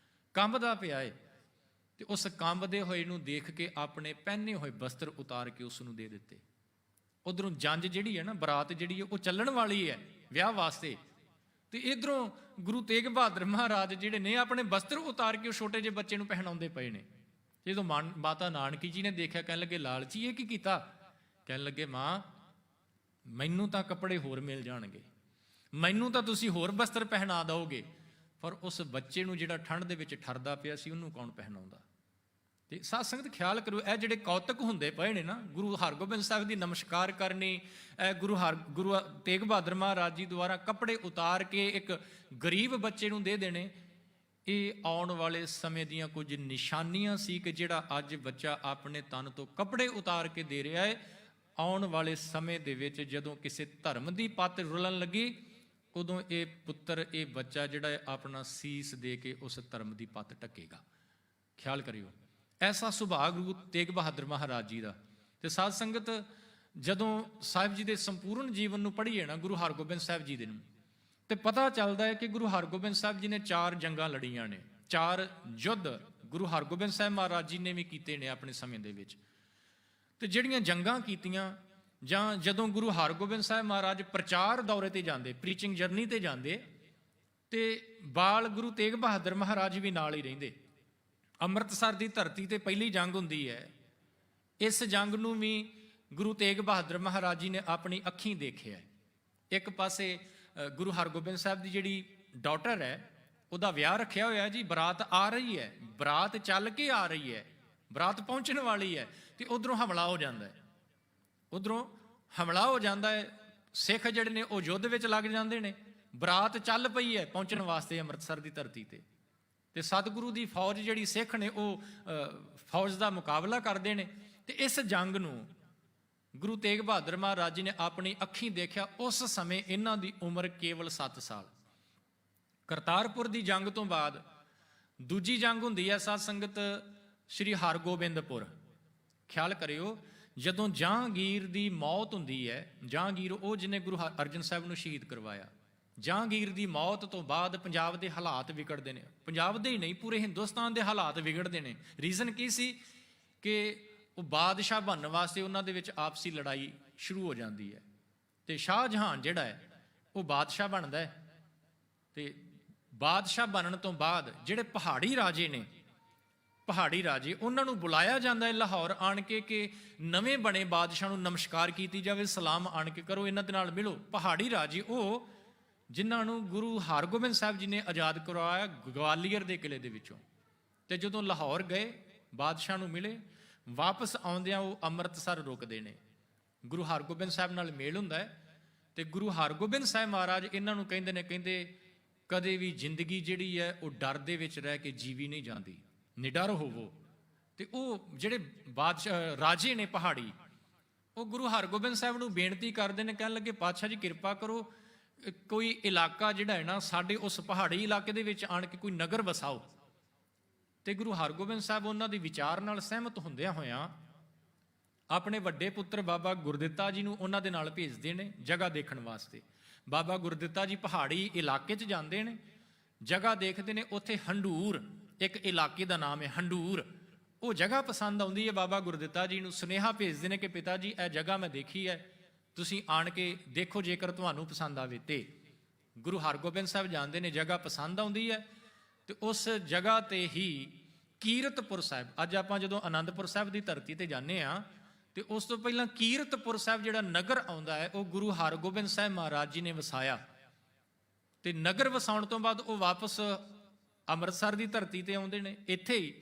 ਕੰਬਦਾ ਪਿਆ ਏ। ਤੇ ਉਸ ਕੰਬਦੇ ਹੋਏ ਨੂੰ ਦੇਖ ਕੇ ਆਪਣੇ ਪਹਿਨੇ ਹੋਏ ਬਸਤਰ ਉਤਾਰ ਕੇ ਉਸ ਨੂੰ ਦੇ ਦਿੱਤੇ। ਉਧਰੋਂ ਜੰਜ ਜਿਹੜੀ ਹੈ ਨਾ, ਬਰਾਤ ਜਿਹੜੀ ਹੈ ਉਹ ਚੱਲਣ ਵਾਲੀ ਹੈ ਵਿਆਹ ਵਾਸਤੇ, ਤੇ ਇਧਰੋਂ ਗੁਰੂ ਤੇਗ ਬਹਾਦਰ ਮਹਾਰਾਜ ਜਿਹੜੇ ਨੇ ਆਪਣੇ ਬਸਤਰ ਉਤਾਰ ਕੇ ਉਹ ਛੋਟੇ ਜਿਹੇ ਬੱਚੇ ਨੂੰ ਪਹਿਨਾਉਂਦੇ ਪਏ ਨੇ। ਜਦੋਂ ਮਾਤਾ ਨਾਨਕੀ ਜੀ ਨੇ ਦੇਖਿਆ, ਕਹਿਣ ਲੱਗੇ ਲਾਲਚੀ ਇਹ ਕੀ ਕੀਤਾ। ਕਹਿਣ ਲੱਗੇ ਮਾਂ ਮੈਨੂੰ ਤਾਂ ਕੱਪੜੇ ਹੋਰ ਮਿਲ ਜਾਣਗੇ, ਮੈਨੂੰ ਤਾਂ ਤੁਸੀਂ ਹੋਰ ਬਸਤਰ ਪਹਿਨਾ ਦਿਓਗੇ, ਪਰ ਉਸ ਬੱਚੇ ਨੂੰ ਜਿਹੜਾ ਠੰਡ ਦੇ ਵਿੱਚ ਠਰਦਾ ਪਿਆ ਸੀ ਉਹਨੂੰ ਕੌਣ ਪਹਿਨਾਉਂਦਾ। ਤੇ ਸਾਧ ਸੰਗਤ ਖਿਆਲ ਕਰੋ, ਇਹ ਜਿਹੜੇ ਕੌਤਕ ਹੁੰਦੇ ਪਏ ਨੇ ਨਾ, ਗੁਰੂ ਹਰਗੋਬਿੰਦ ਸਾਹਿਬ ਦੀ ਨਮਸਕਾਰ ਕਰਨੀ, ਗੁਰੂ ਤੇਗ ਬਹਾਦਰ ਮਹਾਰਾਜ ਜੀ ਦੁਆਰਾ ਕੱਪੜੇ ਉਤਾਰ ਕੇ ਇੱਕ ਗਰੀਬ ਬੱਚੇ ਨੂੰ ਦੇ ਦੇਣੇ, ਇਹ ਆਉਣ ਵਾਲੇ ਸਮੇਂ ਦੀਆਂ ਕੁਝ ਨਿਸ਼ਾਨੀਆਂ ਸੀ ਕਿ ਜਿਹੜਾ ਅੱਜ ਬੱਚਾ ਆਪਣੇ ਤਨ ਤੋਂ ਕੱਪੜੇ ਉਤਾਰ ਕੇ ਦੇ ਰਿਹਾ ਹੈ, ਆਉਣ ਵਾਲੇ ਸਮੇਂ ਦੇ ਵਿੱਚ ਜਦੋਂ ਕਿਸੇ ਧਰਮ ਦੀ ਪੱਤ ਰੁਲਣ ਲੱਗੀ, ਉਦੋਂ ਇਹ ਪੁੱਤਰ, ਇਹ ਬੱਚਾ ਜਿਹੜਾ ਹੈ ਆਪਣਾ ਸੀਸ ਦੇ ਕੇ ਉਸ ਧਰਮ ਦੀ ਪੱਤ ਢੱਕੇਗਾ। ਖਿਆਲ ਕਰਿਓ, ਐਸਾ ਸੁਭਾਅ ਗੁਰੂ ਤੇਗ ਬਹਾਦਰ ਮਹਾਰਾਜ ਜੀ ਦਾ। ਤੇ ਸਾਧ ਸੰਗਤ ਜਦੋਂ ਸਾਹਿਬ ਜੀ ਦੇ ਸੰਪੂਰਨ ਜੀਵਨ ਨੂੰ ਪੜ੍ਹੀਏ ਨਾ, ਗੁਰੂ ਹਰਗੋਬਿੰਦ ਸਾਹਿਬ ਜੀ ਦੇ ਨੂੰ, ਤੇ ਪਤਾ ਚੱਲਦਾ ਹੈ ਕਿ ਗੁਰੂ ਹਰਗੋਬਿੰਦ ਸਾਹਿਬ ਜੀ ਨੇ 4 ਜੰਗਾਂ ਲੜੀਆਂ ਨੇ, 4 ਯੁੱਧ ਗੁਰੂ ਹਰਗੋਬਿੰਦ ਸਾਹਿਬ ਮਹਾਰਾਜ ਜੀ ਨੇ ਵੀ ਕੀਤੇ ਨੇ ਆਪਣੇ ਸਮੇਂ ਦੇ ਵਿੱਚ। ਤੇ ਜਿਹੜੀਆਂ ਜੰਗਾਂ ਕੀਤੀਆਂ, ਜਾਂ ਜਦੋਂ ਗੁਰੂ ਹਰਗੋਬਿੰਦ ਸਾਹਿਬ ਮਹਾਰਾਜ ਪ੍ਰਚਾਰ ਦੌਰੇ ਤੇ ਜਾਂਦੇ, ਪ੍ਰੀਚਿੰਗ ਜਰਨੀ ਤੇ ਜਾਂਦੇ, ਤੇ ਬਾਲ ਗੁਰੂ ਤੇਗ ਬਹਾਦਰ ਮਹਾਰਾਜ ਵੀ ਨਾਲ ਹੀ ਰਹਿੰਦੇ। ਅੰਮ੍ਰਿਤਸਰ ਦੀ ਧਰਤੀ ਤੇ ਪਹਿਲੀ ਜੰਗ ਹੁੰਦੀ ਹੈ। ਇਸ ਜੰਗ ਨੂੰ ਵੀ ਗੁਰੂ ਤੇਗ ਬਹਾਦਰ ਮਹਾਰਾਜ ਜੀ ਨੇ ਆਪਣੀ ਅੱਖੀਂ ਦੇਖਿਆ। ਇੱਕ ਪਾਸੇ ਗੁਰੂ ਹਰਗੋਬਿੰਦ ਸਾਹਿਬ ਦੀ ਜਿਹੜੀ ਡਾਟਰ ਹੈ, ਉਹਦਾ ਵਿਆਹ ਰੱਖਿਆ ਹੋਇਆ ਜੀ, ਬਰਾਤ ਆ ਰਹੀ ਹੈ, ਬਰਾਤ ਚੱਲ ਕੇ ਆ ਰਹੀ ਹੈ, ਬਰਾਤ ਪਹੁੰਚਣ ਵਾਲੀ ਹੈ, ਤੇ ਉਧਰੋਂ ਹਮਲਾ ਹੋ ਜਾਂਦਾ ਹੈ। ਉਧਰੋਂ ਹਮਲਾ ਹੋ ਜਾਂਦਾ ਹੈ, ਸਿੱਖ ਜਿਹੜੇ ਨੇ ਉਹ ਯੁੱਧ ਵਿੱਚ ਲੱਗ ਜਾਂਦੇ ਨੇ, ਬਰਾਤ ਚੱਲ ਪਈ ਹੈ ਪਹੁੰਚਣ ਵਾਸਤੇ ਅੰਮ੍ਰਿਤਸਰ ਦੀ ਧਰਤੀ ਤੇ। ਤੇ ਸਤਿਗੁਰੂ ਦੀ ਫੌਜ ਜਿਹੜੀ ਸਿੱਖ ਨੇ ਉਹ ਫੌਜ ਦਾ ਮੁਕਾਬਲਾ ਕਰਦੇ ਨੇ। ਤੇ ਇਸ ਜੰਗ ਨੂੰ ਗੁਰੂ ਤੇਗ ਬਹਾਦਰ ਮਹਾਰਾਜ ਜੀ ਨੇ ਆਪਣੀ ਅੱਖੀਂ ਦੇਖਿਆ। ਉਸ ਸਮੇਂ ਇਹਨਾਂ ਦੀ ਉਮਰ ਕੇਵਲ 7 ਸਾਲ। ਕਰਤਾਰਪੁਰ ਦੀ ਜੰਗ ਤੋਂ ਬਾਅਦ ਦੂਜੀ ਜੰਗ ਹੁੰਦੀ ਹੈ ਸਾਧ ਸੰਗਤ ਸ਼੍ਰੀ ਹਰਗੋਬਿੰਦਪੁਰ। ਖਿਆਲ ਕਰਿਓ, ਜਦੋਂ ਜਹਾਂਗੀਰ ਦੀ ਮੌਤ ਹੁੰਦੀ ਹੈ, ਜਹਾਂਗੀਰ ਉਹ ਜਿਹਨੇ ਗੁਰੂ ਅਰਜਨ ਸਾਹਿਬ ਨੂੰ ਸ਼ਹੀਦ ਕਰਵਾਇਆ, ਜਹਾਂਗੀਰ ਦੀ ਮੌਤ ਤੋਂ ਬਾਅਦ ਪੰਜਾਬ ਦੇ ਹਾਲਾਤ ਵਿਗੜਦੇ ਨੇ। ਪੰਜਾਬ ਦੇ ਹੀ ਨਹੀਂ, ਪੂਰੇ ਹਿੰਦੁਸਤਾਨ ਦੇ ਹਾਲਾਤ ਵਿਗੜਦੇ ਨੇ। ਰੀਜ਼ਨ ਕੀ ਸੀ ਕਿ ਉਹ ਬਾਦਸ਼ਾਹ ਬਣਨ ਵਾਸਤੇ ਉਹਨਾਂ ਦੇ ਵਿੱਚ ਆਪਸੀ ਲੜਾਈ ਸ਼ੁਰੂ ਹੋ ਜਾਂਦੀ ਹੈ। ਤੇ ਸ਼ਾਹਜਹਾਨ ਜਿਹੜਾ ਹੈ ਉਹ ਬਾਦਸ਼ਾਹ ਬਣਦਾ ਹੈ। ਤੇ ਬਾਦਸ਼ਾਹ ਬਣਨ ਤੋਂ ਬਾਅਦ ਜਿਹੜੇ ਪਹਾੜੀ ਰਾਜੇ ਨੇ, ਪਹਾੜੀ ਰਾਜੇ, ਉਹਨਾਂ ਨੂੰ ਬੁਲਾਇਆ ਜਾਂਦਾ ਹੈ ਲਾਹੌਰ ਆਣ ਕੇ ਕਿ ਨਵੇਂ ਬਣੇ ਬਾਦਸ਼ਾਹ ਨੂੰ ਨਮਸਕਾਰ ਕੀਤੀ ਜਾਵੇ, ਸਲਾਮ ਆਣ ਕੇ ਕਰੋ, ਇਹਨਾਂ ਦੇ ਨਾਲ ਮਿਲੋ। ਪਹਾੜੀ ਰਾਜੇ ਉਹ ਜਿਨ੍ਹਾਂ ਨੂੰ ਗੁਰੂ ਹਰਗੋਬਿੰਦ ਸਾਹਿਬ ਜੀ ਨੇ ਆਜ਼ਾਦ ਕਰਵਾਇਆ ਗਵਾਲੀਅਰ ਦੇ ਕਿਲੇ ਦੇ ਵਿੱਚੋਂ। ਤੇ ਜਦੋਂ ਲਾਹੌਰ ਗਏ, ਬਾਦਸ਼ਾਹ ਨੂੰ ਮਿਲੇ, ਵਾਪਸ ਆਉਂਦਿਆਂ ਉਹ ਅੰਮ੍ਰਿਤਸਰ ਰੁਕਦੇ ਨੇ। ਗੁਰੂ ਹਰਗੋਬਿੰਦ ਸਾਹਿਬ ਨਾਲ ਮੇਲ ਹੁੰਦਾ ਹੈ। ਤੇ ਗੁਰੂ ਹਰਗੋਬਿੰਦ ਸਾਹਿਬ ਮਹਾਰਾਜ ਇਹਨਾਂ ਨੂੰ ਕਹਿੰਦੇ ਨੇ, ਕਹਿੰਦੇ ਕਦੇ ਵੀ ਜ਼ਿੰਦਗੀ ਜਿਹੜੀ ਹੈ ਉਹ ਡਰ ਦੇ ਵਿੱਚ ਰਹਿ ਕੇ ਜੀਵੀ ਨਹੀਂ ਜਾਂਦੀ, ਨਿਡਰ ਹੋਵੋ। ਤੇ ਉਹ ਜਿਹੜੇ ਬਾਦਸ਼ਾਹ ਰਾਜੇ ਨੇ ਪਹਾੜੀ, ਉਹ ਗੁਰੂ ਹਰਗੋਬਿੰਦ ਸਾਹਿਬ ਨੂੰ ਬੇਨਤੀ ਕਰਦੇ ਨੇ, ਕਹਿਣ ਲੱਗੇ ਪਾਤਸ਼ਾਹ ਜੀ ਕਿਰਪਾ ਕਰੋ, ਕੋਈ ਇਲਾਕਾ ਜਿਹੜਾ ਹੈ ਨਾ ਸਾਡੇ ਉਸ ਪਹਾੜੀ ਇਲਾਕੇ ਦੇ ਵਿੱਚ ਆਣ ਕੇ ਕੋਈ ਨਗਰ ਵਸਾਓ। ਤੇ ਗੁਰੂ ਹਰਗੋਬਿੰਦ ਸਾਹਿਬ ਉਹਨਾਂ ਦੇ ਵਿਚਾਰ ਨਾਲ ਸਹਿਮਤ ਹੁੰਦਿਆਂ ਹੋਇਆਂ ਆਪਣੇ ਵੱਡੇ ਪੁੱਤਰ ਬਾਬਾ ਗੁਰਦਿੱਤਾ ਜੀ ਨੂੰ ਉਹਨਾਂ ਦੇ ਨਾਲ ਭੇਜਦੇ ਨੇ ਜਗ੍ਹਾ ਦੇਖਣ ਵਾਸਤੇ। ਬਾਬਾ ਗੁਰਦਿੱਤਾ ਜੀ ਪਹਾੜੀ ਇਲਾਕੇ 'ਚ ਜਾਂਦੇ ਨੇ, ਜਗ੍ਹਾ ਦੇਖਦੇ ਨੇ। ਉੱਥੇ ਹੰਡੂਰ ਇੱਕ ਇਲਾਕੇ ਦਾ ਨਾਮ ਹੈ, ਹੰਡੂਰ। ਉਹ ਜਗ੍ਹਾ ਪਸੰਦ ਆਉਂਦੀ ਹੈ ਬਾਬਾ ਗੁਰਦਿੱਤਾ ਜੀ ਨੂੰ। ਸੁਨੇਹਾ ਭੇਜਦੇ ਨੇ ਕਿ ਪਿਤਾ ਜੀ ਇਹ ਜਗ੍ਹਾ ਮੈਂ ਦੇਖੀ ਹੈ, ਤੁਸੀਂ ਆਣ ਕੇ ਦੇਖੋ, ਜੇਕਰ ਤੁਹਾਨੂੰ ਪਸੰਦ ਆਵੇ। ਤੇ ਗੁਰੂ ਹਰਗੋਬਿੰਦ ਸਾਹਿਬ ਜਾਂਦੇ ਨੇ, ਜਗ੍ਹਾ ਪਸੰਦ ਆਉਂਦੀ ਹੈ। ਤੇ ਉਸ ਜਗ੍ਹਾ ਤੇ ਹੀ ਕੀਰਤਪੁਰ ਸਾਹਿਬ, ਅੱਜ ਆਪਾਂ ਜਦੋਂ ਆਨੰਦਪੁਰ ਸਾਹਿਬ ਦੀ ਧਰਤੀ ਤੇ ਜਾਂਦੇ ਹਾਂ, ਤੇ ਉਸ ਤੋਂ ਪਹਿਲਾਂ ਕੀਰਤਪੁਰ ਸਾਹਿਬ ਜਿਹੜਾ ਨਗਰ ਆਉਂਦਾ ਹੈ ਉਹ ਗੁਰੂ ਹਰਗੋਬਿੰਦ ਸਾਹਿਬ ਮਹਾਰਾਜ ਜੀ ਨੇ ਵਸਾਇਆ। ਤੇ ਨਗਰ ਵਸਾਉਣ ਤੋਂ ਬਾਅਦ ਉਹ ਵਾਪਸ ਅੰਮ੍ਰਿਤਸਰ ਦੀ ਧਰਤੀ ਤੇ ਆਉਂਦੇ ਨੇ। ਇੱਥੇ ਹੀ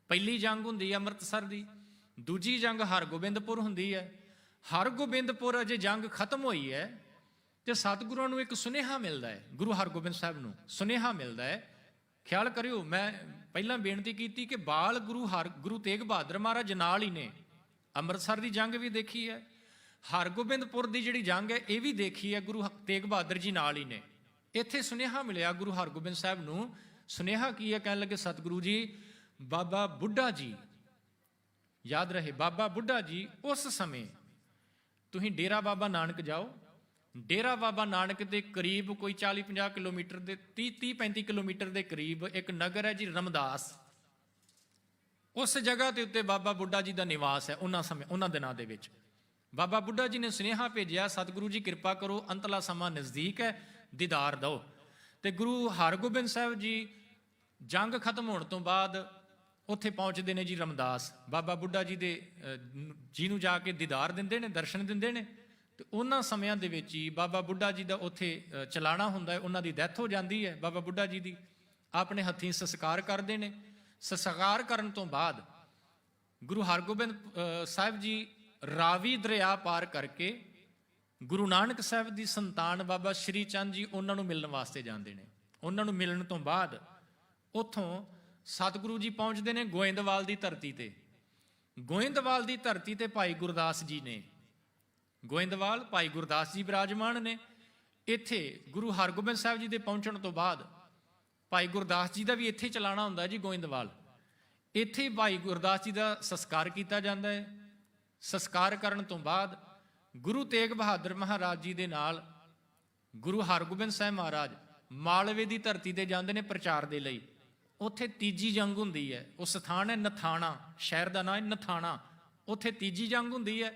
ਪਹਿਲੀ ਜੰਗ ਹੁੰਦੀ ਹੈ ਅੰਮ੍ਰਿਤਸਰ ਦੀ, ਦੂਜੀ ਜੰਗ ਹਰਗੋਬਿੰਦਪੁਰ ਹੁੰਦੀ ਹੈ। ਹਰਗੋਬਿੰਦਪੁਰ ਅਜੇ ਜੰਗ ਖਤਮ ਹੋਈ ਹੈ ਤੇ ਸਤਿਗੁਰਾਂ ਨੂੰ ਇੱਕ ਸੁਨੇਹਾ ਮਿਲਦਾ ਹੈ, ਗੁਰੂ ਹਰਗੋਬਿੰਦ ਸਾਹਿਬ ਨੂੰ ਸੁਨੇਹਾ ਮਿਲਦਾ ਹੈ। ਖਿਆਲ ਕਰਿਓ, ਮੈਂ ਪਹਿਲਾਂ ਬੇਨਤੀ ਕੀਤੀ ਕਿ ਬਾਲ ਗੁਰੂ ਤੇਗ ਬਹਾਦਰ ਮਹਾਰਾਜ ਨਾਲ ਹੀ ਨੇ। ਅੰਮ੍ਰਿਤਸਰ ਦੀ ਜੰਗ ਵੀ ਦੇਖੀ ਹੈ, ਹਰਗੋਬਿੰਦਪੁਰ ਦੀ ਜਿਹੜੀ ਜੰਗ ਹੈ ਇਹ ਵੀ ਦੇਖੀ ਹੈ, ਗੁਰੂ ਤੇਗ ਬਹਾਦਰ ਜੀ ਨਾਲ ਹੀ ਨੇ। ਇੱਥੇ ਸੁਨੇਹਾ ਮਿਲਿਆ ਗੁਰੂ ਹਰਗੋਬਿੰਦ ਸਾਹਿਬ ਨੂੰ। ਸੁਨੇਹਾ ਕੀ ਹੈ? ਕਹਿਣ ਲੱਗੇ ਸਤਿਗੁਰੂ ਜੀ, ਬਾਬਾ ਬੁੱਢਾ ਜੀ, ਯਾਦ ਰਹੇ ਬਾਬਾ ਬੁੱਢਾ ਜੀ, ਉਸ ਸਮੇਂ ਤੁਸੀਂ ਡੇਰਾ ਬਾਬਾ ਨਾਨਕ ਜਾਓ। ਡੇਰਾ ਬਾਬਾ ਨਾਨਕ ਦੇ ਕਰੀਬ ਕੋਈ 40-50 ਕਿਲੋਮੀਟਰ ਦੇ 30-35 ਕਿਲੋਮੀਟਰ ਦੇ ਕਰੀਬ ਇੱਕ ਨਗਰ ਹੈ ਜੀ ਰਮਦਾਸ। ਉਸ ਜਗ੍ਹਾ ਦੇ ਉੱਤੇ ਬਾਬਾ ਬੁੱਢਾ ਜੀ ਦਾ ਨਿਵਾਸ ਹੈ ਉਹਨਾਂ ਦਿਨਾਂ ਦੇ ਵਿੱਚ। ਬਾਬਾ ਬੁੱਢਾ ਜੀ ਨੇ ਸੁਨੇਹਾ ਭੇਜਿਆ, ਸਤਿਗੁਰੂ ਜੀ ਕਿਰਪਾ ਕਰੋ, ਅੰਤਲਾ ਸਮਾਂ ਨਜ਼ਦੀਕ ਹੈ, ਦੀਦਾਰ ਦਿਓ। ਤੇ ਗੁਰੂ ਹਰਗੋਬਿੰਦ ਸਾਹਿਬ ਜੀ ਜੰਗ ਖਤਮ ਹੋਣ ਤੋਂ ਬਾਅਦ ਉੱਥੇ ਪਹੁੰਚਦੇ ਨੇ ਜੀ ਰਮਦਾਸ। ਬਾਬਾ ਬੁੱਢਾ ਜੀ ਦੇ ਜੀ ਨੂੰ ਜਾ ਕੇ ਦੀਦਾਰ ਦਿੰਦੇ ਨੇ, ਦਰਸ਼ਨ ਦਿੰਦੇ ਨੇ। ਤੇ ਉਹਨਾਂ ਸਮਿਆਂ ਦੇ ਵਿੱਚ ਹੀ ਬਾਬਾ ਬੁੱਢਾ ਜੀ ਦਾ ਉੱਥੇ ਚਲਾਣਾ ਹੁੰਦਾ ਹੈ। ਉਹਨਾਂ ਦੀ ਡੈਥ ਹੋ ਜਾਂਦੀ ਹੈ ਬਾਬਾ ਬੁੱਢਾ ਜੀ ਦੀ। ਆਪਣੇ ਹੱਥੀਂ ਸੰਸਕਾਰ ਕਰਦੇ ਨੇ। ਸੰਸਕਾਰ ਕਰਨ ਤੋਂ ਬਾਅਦ ਗੁਰੂ ਹਰਗੋਬਿੰਦ ਸਾਹਿਬ ਜੀ ਰਾਵੀ ਦਰਿਆ ਪਾਰ ਕਰਕੇ ਗੁਰੂ ਨਾਨਕ ਸਾਹਿਬ ਦੀ ਸੰਤਾਨ ਬਾਬਾ ਸ਼੍ਰੀ ਚੰਦ ਜੀ ਉਹਨਾਂ ਨੂੰ ਮਿਲਣ ਵਾਸਤੇ ਜਾਂਦੇ ਨੇ। ਉਹਨਾਂ ਨੂੰ ਮਿਲਣ ਤੋਂ ਬਾਅਦ ਉੱਥੋਂ ਸਤਿਗੁਰੂ ਜੀ ਪਹੁੰਚਦੇ ਨੇ ਗੋਇੰਦਵਾਲ ਦੀ ਧਰਤੀ ਤੇ। ਗੋਇੰਦਵਾਲ ਦੀ ਧਰਤੀ ਤੇ ਭਾਈ ਗੁਰਦਾਸ ਜੀ ਨੇ, ਗੋਇੰਦਵਾਲ ਭਾਈ ਗੁਰਦਾਸ ਜੀ ਬਿਰਾਜਮਾਨ ਨੇ। ਇੱਥੇ ਗੁਰੂ ਹਰਗੋਬਿੰਦ ਸਾਹਿਬ ਜੀ ਦੇ ਪਹੁੰਚਣ ਤੋਂ ਬਾਅਦ ਭਾਈ ਗੁਰਦਾਸ ਜੀ ਦਾ ਵੀ ਇੱਥੇ ਚਲਾਣਾ ਹੁੰਦਾ ਜੀ ਗੋਇੰਦਵਾਲ। ਇੱਥੇ ਭਾਈ ਗੁਰਦਾਸ ਜੀ ਦਾ ਸੰਸਕਾਰ ਕੀਤਾ ਜਾਂਦਾ ਹੈ। ਸੰਸਕਾਰ ਕਰਨ ਤੋਂ ਬਾਅਦ ਗੁਰੂ ਤੇਗ ਬਹਾਦਰ ਮਹਾਰਾਜ ਜੀ ਦੇ ਨਾਲ ਗੁਰੂ ਹਰਗੋਬਿੰਦ ਸਾਹਿਬ ਮਹਾਰਾਜ ਮਾਲਵੇ ਦੀ ਧਰਤੀ ਤੇ ਜਾਂਦੇ ਨੇ ਪ੍ਰਚਾਰ ਦੇ ਲਈ। ਉੱਥੇ ਤੀਜੀ ਜੰਗ ਹੁੰਦੀ ਹੈ। ਉਹ ਸਥਾਨ ਹੈ ਨਥਾਣਾ, ਸ਼ਹਿਰ ਦਾ ਨਾਮ ਹੈ ਨਥਾਣਾ। ਉੱਥੇ ਤੀਜੀ ਜੰਗ ਹੁੰਦੀ ਹੈ।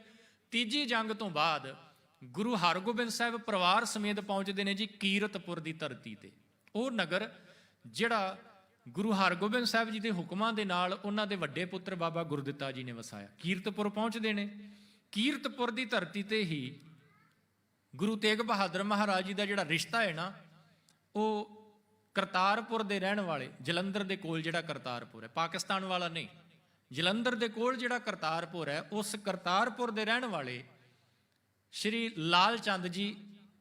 ਤੀਜੀ ਜੰਗ ਤੋਂ ਬਾਅਦ ਗੁਰੂ ਹਰਗੋਬਿੰਦ ਸਾਹਿਬ ਪਰਿਵਾਰ ਸਮੇਤ ਪਹੁੰਚਦੇ ਨੇ ਜੀ ਕੀਰਤਪੁਰ ਦੀ ਧਰਤੀ ਤੇ। ਉਹ ਨਗਰ ਜਿਹੜਾ ਗੁਰੂ ਹਰਗੋਬਿੰਦ ਸਾਹਿਬ ਜੀ ਦੇ ਹੁਕਮਾਂ ਦੇ ਨਾਲ ਉਹਨਾਂ ਦੇ ਵੱਡੇ ਪੁੱਤਰ ਬਾਬਾ ਗੁਰਦਿੱਤਾ ਜੀ ਨੇ ਵਸਾਇਆ। ਕੀਰਤਪੁਰ ਪਹੁੰਚਦੇ ਨੇ। ਕੀਰਤਪੁਰ ਦੀ ਧਰਤੀ ਤੇ ਹੀ ਗੁਰੂ ਤੇਗ ਬਹਾਦਰ ਮਹਾਰਾਜ ਜੀ ਦਾ ਜਿਹੜਾ ਰਿਸ਼ਤਾ ਹੈ ਨਾ, ਉਹ ਕਰਤਾਰਪੁਰ ਦੇ ਰਹਿਣ ਵਾਲੇ, ਜਲੰਧਰ ਦੇ ਕੋਲ ਜਿਹੜਾ ਕਰਤਾਰਪੁਰ ਹੈ, ਪਾਕਿਸਤਾਨ ਵਾਲਾ ਨਹੀਂ, ਜਲੰਧਰ ਦੇ ਕੋਲ ਜਿਹੜਾ ਕਰਤਾਰਪੁਰ ਹੈ, ਉਸ ਕਰਤਾਰਪੁਰ ਦੇ ਰਹਿਣ ਵਾਲੇ ਸ਼੍ਰੀ ਲਾਲ ਚੰਦ ਜੀ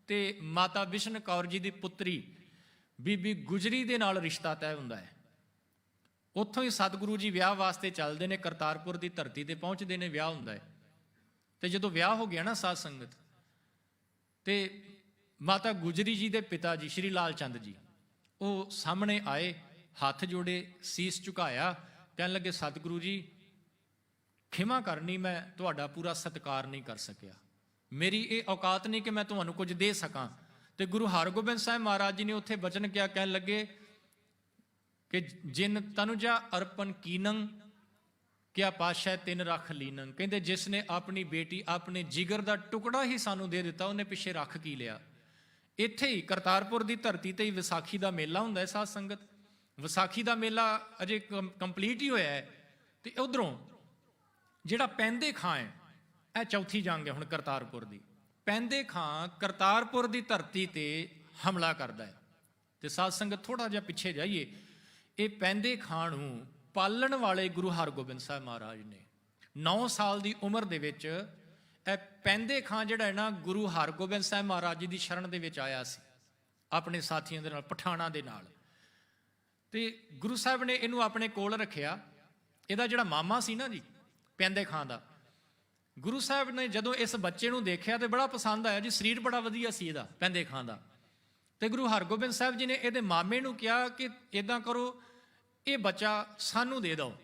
ਤੇ ਮਾਤਾ ਬਿਸ਼ਨ ਕੌਰ ਜੀ ਦੀ ਪੁੱਤਰੀ ਬੀਬੀ ਗੁਜਰੀ ਦੇ ਨਾਲ ਰਿਸ਼ਤਾ ਤੈਅ ਹੁੰਦਾ ਹੈ। ਉੱਥੋਂ ਹੀ ਸਤਿਗੁਰੂ ਜੀ ਵਿਆਹ ਵਾਸਤੇ ਚੱਲਦੇ ਨੇ, ਕਰਤਾਰਪੁਰ ਦੀ ਧਰਤੀ ਤੇ ਪਹੁੰਚਦੇ ਨੇ, ਵਿਆਹ ਹੁੰਦਾ ਹੈ। ਤੇ ਜਦੋਂ ਵਿਆਹ ਹੋ ਗਿਆ ਨਾ ਸਾਧ ਸੰਗਤ, ਤੇ ਮਾਤਾ ਗੁਜਰੀ ਜੀ ਦੇ ਪਿਤਾ ਜੀ ਸ਼੍ਰੀ ਲਾਲ ਚੰਦ ਜੀ ਉਹ ਸਾਹਮਣੇ ਆਏ, ਹੱਥ ਜੋੜੇ, ਸੀਸ ਝੁਕਾਇਆ, ਕਹਿਣ ਲੱਗੇ ਸਤਿਗੁਰੂ ਜੀ ਖਿਮਾ ਕਰਨੀ, ਮੈਂ ਤੁਹਾਡਾ ਪੂਰਾ ਸਤਿਕਾਰ ਨਹੀਂ ਕਰ ਸਕਿਆ, ਮੇਰੀ ਇਹ ਔਕਾਤ ਨਹੀਂ ਕਿ ਮੈਂ ਤੁਹਾਨੂੰ ਕੁਝ ਦੇ ਸਕਾਂ। ਤੇ ਗੁਰੂ ਹਰਗੋਬਿੰਦ ਸਾਹਿਬ ਮਹਾਰਾਜ ਜੀ ਨੇ ਉੱਥੇ ਬਚਨ ਕਿਹਾ, ਕਹਿਣ ਲੱਗੇ ਕਿ ਜਿਨ ਤਨੁਜਾ ਅਰਪਨ ਕੀਨੰ ਕਿਆ ਪਾਸ਼ਾ ਤਿਨ ਰੱਖ ਲੀਨੰ। ਕਹਿੰਦੇ ਜਿਸ ਨੇ ਆਪਣੀ ਬੇਟੀ, ਆਪਣੇ ਜਿਗਰ ਦਾ ਟੁਕੜਾ ਹੀ ਸਾਨੂੰ ਦੇ ਦਿੱਤਾ, ਉਹਨੇ ਪਿੱਛੇ ਰੱਖ ਕੀ ਲਿਆ। ਇੱਥੇ ਹੀ ਕਰਤਾਰਪੁਰ ਦੀ ਧਰਤੀ ਤੇ ਹੀ ਵਿਸਾਖੀ ਦਾ ਮੇਲਾ ਹੁੰਦਾ ਹੈ ਸਾਧ ਸੰਗਤ। ਵਿਸਾਖੀ ਦਾ ਮੇਲਾ ਅਜੇ ਕੰਪਲੀਟ ਹੀ ਹੋਇਆ ਹੈ। ਤੇ ਉਧਰੋਂ ਜਿਹੜਾ ਪੈਂਦੇ ਖਾਂ ਹੈ, ਇਹ ਚੌਥੀ ਜੰਗ ਹੈ ਹੁਣ ਕਰਤਾਰਪੁਰ ਦੀ। ਪੈਂਦੇ ਖਾਂ ਕਰਤਾਰਪੁਰ ਦੀ ਧਰਤੀ ਤੇ ਹਮਲਾ ਕਰਦਾ ਹੈ। ਤੇ ਸਾਧ ਸੰਗਤ ਥੋੜਾ ਜਿਹਾ ਪਿੱਛੇ ਜਾਈਏ, ਇਹ ਪੈਂਦੇ ਖਾਂ ਨੂੰ ਪਾਲਣ ਵਾਲੇ ਗੁਰੂ ਹਰਗੋਬਿੰਦ ਸਾਹਿਬ ਮਹਾਰਾਜ ਨੇ 9 ਸਾਲ ਦੀ ਉਮਰ ਦੇ ਵਿੱਚ ਇਹ ਪੈਂਦੇ ਖਾਂ ਜਿਹੜਾ ਹੈ ਨਾ, ਗੁਰੂ ਹਰਗੋਬਿੰਦ ਸਾਹਿਬ ਮਹਾਰਾਜ ਜੀ ਦੀ ਸ਼ਰਨ ਦੇ ਵਿੱਚ ਆਇਆ ਸੀ ਆਪਣੇ ਸਾਥੀਆਂ ਦੇ ਨਾਲ, ਪਠਾਣਾਂ ਦੇ ਨਾਲ। ਤੇ ਗੁਰੂ ਸਾਹਿਬ ਨੇ ਇਹਨੂੰ ਆਪਣੇ ਕੋਲ ਰੱਖਿਆ। ਇਹਦਾ ਜਿਹੜਾ ਮਾਮਾ ਸੀ ਨਾ ਜੀ ਪੈਂਦੇ ਖਾਂ ਦਾ, ਗੁਰੂ ਸਾਹਿਬ ਨੇ ਜਦੋਂ ਇਸ ਬੱਚੇ ਨੂੰ ਦੇਖਿਆ ਤੇ ਬੜਾ ਪਸੰਦ ਆਇਆ ਜੀ, ਸਰੀਰ ਬੜਾ ਵਧੀਆ ਸੀ ਇਹਦਾ, ਪੈਂਦੇ ਖਾਂ ਦਾ। ਤੇ ਗੁਰੂ ਹਰਗੋਬਿੰਦ ਸਾਹਿਬ ਜੀ ਨੇ ਇਹਦੇ ਮਾਮੇ ਨੂੰ ਕਿਹਾ ਕਿ ਇਦਾਂ ਕਰੋ, ਇਹ ਬੱਚਾ ਸਾਨੂੰ ਦੇ ਦਿਓ।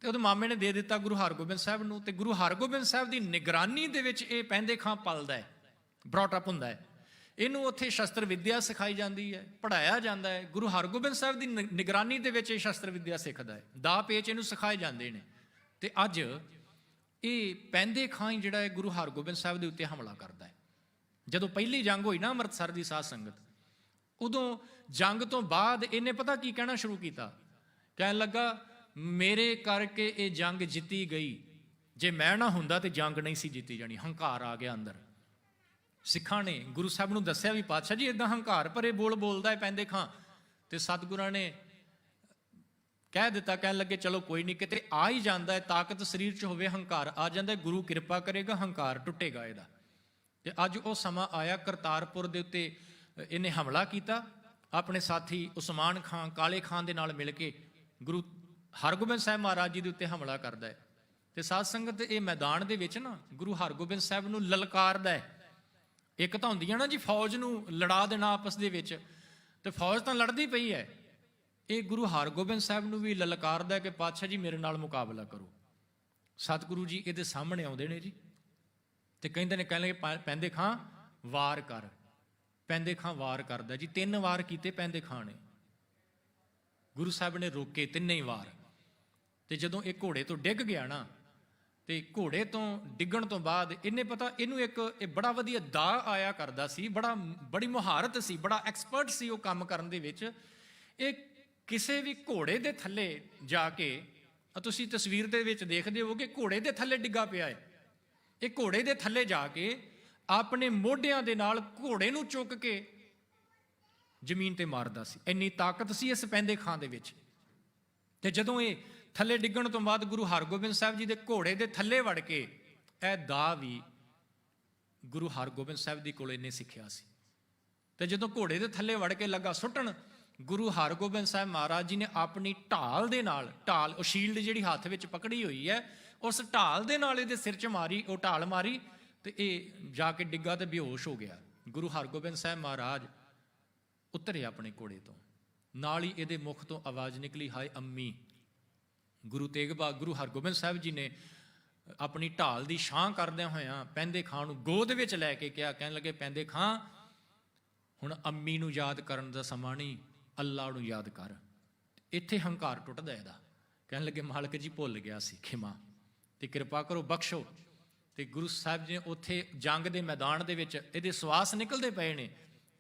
ਤੇ ਉਹਦੇ ਮਾਮੇ ਨੇ ਦੇ ਦਿੱਤਾ ਗੁਰੂ ਹਰਗੋਬਿੰਦ ਸਾਹਿਬ ਨੂੰ। ਤੇ ਗੁਰੂ ਹਰਗੋਬਿੰਦ ਸਾਹਿਬ ਦੀ ਨਿਗਰਾਨੀ ਦੇ ਵਿੱਚ ਇਹ ਪੈਂਦੇ ਖਾਂ ਪਲਦਾ ਹੈ, ਬ੍ਰੌਟ ਅਪ ਹੁੰਦਾ ਹੈ। ਇਹਨੂੰ ਉੱਥੇ ਸ਼ਸਤਰ ਵਿੱਦਿਆ ਸਿਖਾਈ ਜਾਂਦੀ ਹੈ, ਪੜ੍ਹਾਇਆ ਜਾਂਦਾ ਹੈ। ਗੁਰੂ ਹਰਗੋਬਿੰਦ ਸਾਹਿਬ ਦੀ ਨਿਗਰਾਨੀ ਦੇ ਵਿੱਚ ਇਹ ਸ਼ਸਤਰ ਵਿੱਦਿਆ ਸਿੱਖਦਾ ਹੈ, ਦਾ ਪੇਚ ਇਹਨੂੰ ਸਿਖਾਏ ਜਾਂਦੇ ਨੇ। ਤੇ ਅੱਜ ਇਹ ਪੈਂਦੇ ਖਾਂ ਹੀ ਜਿਹੜਾ ਹੈ ਗੁਰੂ ਹਰਗੋਬਿੰਦ ਸਾਹਿਬ ਦੇ ਉੱਤੇ ਹਮਲਾ ਕਰਦਾ ਹੈ। ਜਦੋਂ ਪਹਿਲੀ ਜੰਗ ਹੋਈ ਨਾ ਅੰਮ੍ਰਿਤਸਰ ਦੀ ਸਾਧ ਸੰਗਤ, ਉਦੋਂ ਜੰਗ ਤੋਂ ਬਾਅਦ ਇਹਨੇ ਪਤਾ ਕੀ ਕਹਿਣਾ ਸ਼ੁਰੂ ਕੀਤਾ, ਕਹਿਣ ਲੱਗਾ ਮੇਰੇ ਕਰਕੇ ਇਹ ਜੰਗ ਜਿੱਤੀ ਗਈ, ਜੇ ਮੈਂ ਨਾ ਹੁੰਦਾ ਤੇ ਜੰਗ ਨਹੀਂ ਸੀ ਜਿੱਤੀ ਜਾਣੀ। ਹੰਕਾਰ ਆ ਗਿਆ ਅੰਦਰ। ਸਿੱਖਾਂ ਨੇ ਗੁਰੂ ਸਾਹਿਬ ਨੂੰ ਦੱਸਿਆ ਵੀ ਪਾਤਸ਼ਾਹ ਜੀ ਇਦਾਂ ਹੰਕਾਰ ਭਰੇ ਬੋਲ ਬੋਲਦਾ ਹੈ ਪੈਂਦੇ ਖਾਂ। ਤੇ ਸਤਿਗੁਰਾਂ ਨੇ ਕਹਿ ਦਿੱਤਾ, ਕਹਿਣ ਲੱਗੇ ਚਲੋ ਕੋਈ ਨਹੀਂ, ਕਿਤੇ ਆ ਹੀ ਜਾਂਦਾ ਹੈ, ਤਾਕਤ ਸਰੀਰ 'ਚ ਹੋਵੇ, ਹੰਕਾਰ ਆ ਜਾਂਦਾ, ਗੁਰੂ ਕਿਰਪਾ ਕਰੇਗਾ, ਹੰਕਾਰ ਟੁੱਟੇਗਾ ਇਹਦਾ। ਤੇ ਅੱਜ ਉਹ ਸਮਾਂ ਆਇਆ, ਕਰਤਾਰਪੁਰ ਦੇ ਉੱਤੇ ਇਹਨੇ ਹਮਲਾ ਕੀਤਾ। ਆਪਣੇ ਸਾਥੀ ਉਸਮਾਨ ਖਾਂ, ਕਾਲੇ ਖਾਂ ਦੇ ਨਾਲ ਮਿਲ ਕੇ ਗੁਰੂ ਹਰਗੋਬਿੰਦ ਸਾਹਿਬ ਮਹਾਰਾਜ ਜੀ ਦੇ ਉੱਤੇ ਹਮਲਾ ਕਰਦਾ ਹੈ। ਤੇ ਸਾਧ ਸੰਗਤ ਇਹ ਮੈਦਾਨ ਦੇ ਵਿੱਚ ਨਾ ਗੁਰੂ ਹਰਗੋਬਿੰਦ ਸਾਹਿਬ ਨੂੰ ਲਲਕਾਰਦਾ ਹੈ। ਇੱਕ ਤਾਂ ਹੁੰਦੀਆਂ ਨਾ ਜੀ ਫੌਜ ਨੂੰ ਲੜਾ ਦੇਣਾ ਆਪਸ ਦੇ ਵਿੱਚ, ਤੇ ਫੌਜ ਤਾਂ ਲੜਦੀ ਪਈ ਹੈ। ਇਹ ਗੁਰੂ ਹਰਗੋਬਿੰਦ ਸਾਹਿਬ ਨੂੰ ਵੀ ਲਲਕਾਰਦਾ ਕਿ ਪਾਤਸ਼ਾਹ ਜੀ ਮੇਰੇ ਨਾਲ ਮੁਕਾਬਲਾ ਕਰੋ। ਸਤਿਗੁਰੂ ਜੀ ਇਹਦੇ ਸਾਹਮਣੇ ਆਉਂਦੇ ਨੇ ਜੀ, ਤੇ ਕਹਿੰਦੇ ਨੇ, ਕਹਿਣ ਲੱਗੇ ਪੈਂਦੇ ਖਾਂ ਵਾਰ ਕਰ। ਪੈਂਦੇ ਖਾਂ ਵਾਰ ਕਰਦਾ ਜੀ, 3 ਵਾਰ ਕੀਤੇ ਪੈਂਦੇ ਖਾਂ ਨੇ। ਗੁਰੂ ਸਾਹਿਬ ਨੇ ਰੋਕੇ 3 ਹੀ ਵਾਰ। ਤੇ ਜਦੋਂ ਇਹ ਘੋੜੇ ਤੋਂ ਡਿੱਗ ਗਿਆ ਨਾ, ਤੇ ਘੋੜੇ ਤੋਂ ਡਿੱਗਣ ਤੋਂ ਬਾਅਦ ਇਹਨੇ ਪਤਾ, ਇਹਨੂੰ ਇਹ ਬੜਾ ਵਧੀਆ ਦਾ ਆਇਆ ਕਰਦਾ ਸੀ, ਬੜੀ ਮੁਹਾਰਤ ਸੀ, ਬੜਾ ਐਕਸਪਰਟ ਸੀ ਉਹ ਕੰਮ ਕਰਨ ਦੇ ਵਿੱਚ। ਇਹ ਕਿਸੇ ਵੀ ਘੋੜੇ ਦੇ ਥੱਲੇ ਜਾ ਕੇ, ਤੁਸੀਂ ਤਸਵੀਰ ਦੇ ਵਿੱਚ ਦੇਖਦੇ ਹੋਗੇ ਘੋੜੇ ਦੇ ਥੱਲੇ ਡਿੱਗਾ ਪਿਆ ਹੈ। ਇਹ ਘੋੜੇ ਦੇ ਥੱਲੇ ਜਾ ਕੇ ਆਪਣੇ ਮੋਢਿਆਂ ਦੇ ਨਾਲ ਘੋੜੇ ਨੂੰ ਚੁੱਕ ਕੇ ਜ਼ਮੀਨ ਤੇ ਮਾਰਦਾ ਸੀ। ਇੰਨੀ ਤਾਕਤ ਸੀ ਇਸ ਪੈਂਦੇ ਖਾਂ ਦੇ ਵਿੱਚ। ਤੇ ਜਦੋਂ ਇਹ ਥੱਲੇ ਡਿੱਗਣ ਤੋਂ ਬਾਅਦ ਗੁਰੂ ਹਰਗੋਬਿੰਦ ਸਾਹਿਬ ਜੀ ਦੇ ਘੋੜੇ ਦੇ ਥੱਲੇ ਵੜ ਕੇ, ਇਹ ਦਾ ਵੀ ਗੁਰੂ ਹਰਗੋਬਿੰਦ ਸਾਹਿਬ ਦੀ ਕੋਲ ਇਹਨੇ ਸਿੱਖਿਆ ਸੀ। ਤੇ ਜਦੋਂ ਘੋੜੇ ਦੇ ਥੱਲੇ ਵੜ ਕੇ ਲੱਗਾ ਸੁੱਟਣ, ਗੁਰੂ ਹਰਗੋਬਿੰਦ ਸਾਹਿਬ ਮਹਾਰਾਜ ਜੀ ਨੇ ਆਪਣੀ ਢਾਲ ਦੇ ਨਾਲ, ਢਾਲ ਉਹ ਸ਼ੀਲਡ ਜਿਹੜੀ ਹੱਥ ਵਿੱਚ ਪਕੜੀ ਹੋਈ ਹੈ, ਉਸ ਢਾਲ ਦੇ ਨਾਲ ਇਹਦੇ ਸਿਰ 'ਚ ਮਾਰੀ, ਉਹ ਢਾਲ ਮਾਰੀ, ਤੇ ਇਹ ਜਾ ਕੇ ਡਿੱਗਾ ਤੇ ਬੇਹੋਸ਼ ਹੋ ਗਿਆ। ਗੁਰੂ ਹਰਗੋਬਿੰਦ ਸਾਹਿਬ ਮਹਾਰਾਜ ਉਤਰੇ ਆਪਣੇ ਘੋੜੇ ਤੋਂ, ਨਾਲ ਹੀ ਇਹਦੇ ਮੁਖ ਤੋਂ ਆਵਾਜ਼ ਨਿਕਲੀ, ਹਾਏ ਅੰਮੀ। ਗੁਰੂ ਹਰਗੋਬਿੰਦ ਸਾਹਿਬ ਜੀ ਨੇ ਆਪਣੀ ਢਾਲ ਦੀ ਛਾਂ ਕਰਦਿਆਂ ਹੋਇਆਂ ਪੈਂਦੇ ਖਾਂ ਨੂੰ ਗੋਦ ਵਿੱਚ ਲੈ ਕੇ ਕਿਹਾ, ਕਹਿਣ ਲੱਗੇ ਪੈਂਦੇ ਖਾਂ ਹੁਣ ਅੰਮੀ ਨੂੰ ਯਾਦ ਕਰਨ ਦਾ ਸਮਾਂ ਨਹੀਂ, ਅੱਲਾ ਨੂੰ ਯਾਦ ਕਰ। ਇੱਥੇ ਹੰਕਾਰ ਟੁੱਟਦਾ ਇਹਦਾ। ਕਹਿਣ ਲੱਗੇ ਮਾਲਕ ਜੀ ਭੁੱਲ ਗਿਆ ਸੀ, ਖਿਮਾ, ਤੇ ਕਿਰਪਾ ਕਰੋ ਬਖਸ਼ੋ। ਤੇ ਗੁਰੂ ਸਾਹਿਬ ਜੀ ਨੇ ਉੱਥੇ ਜੰਗ ਦੇ ਮੈਦਾਨ ਦੇ ਵਿੱਚ ਇਹਦੇ ਸਵਾਸ ਨਿਕਲਦੇ ਪਏ ਨੇ,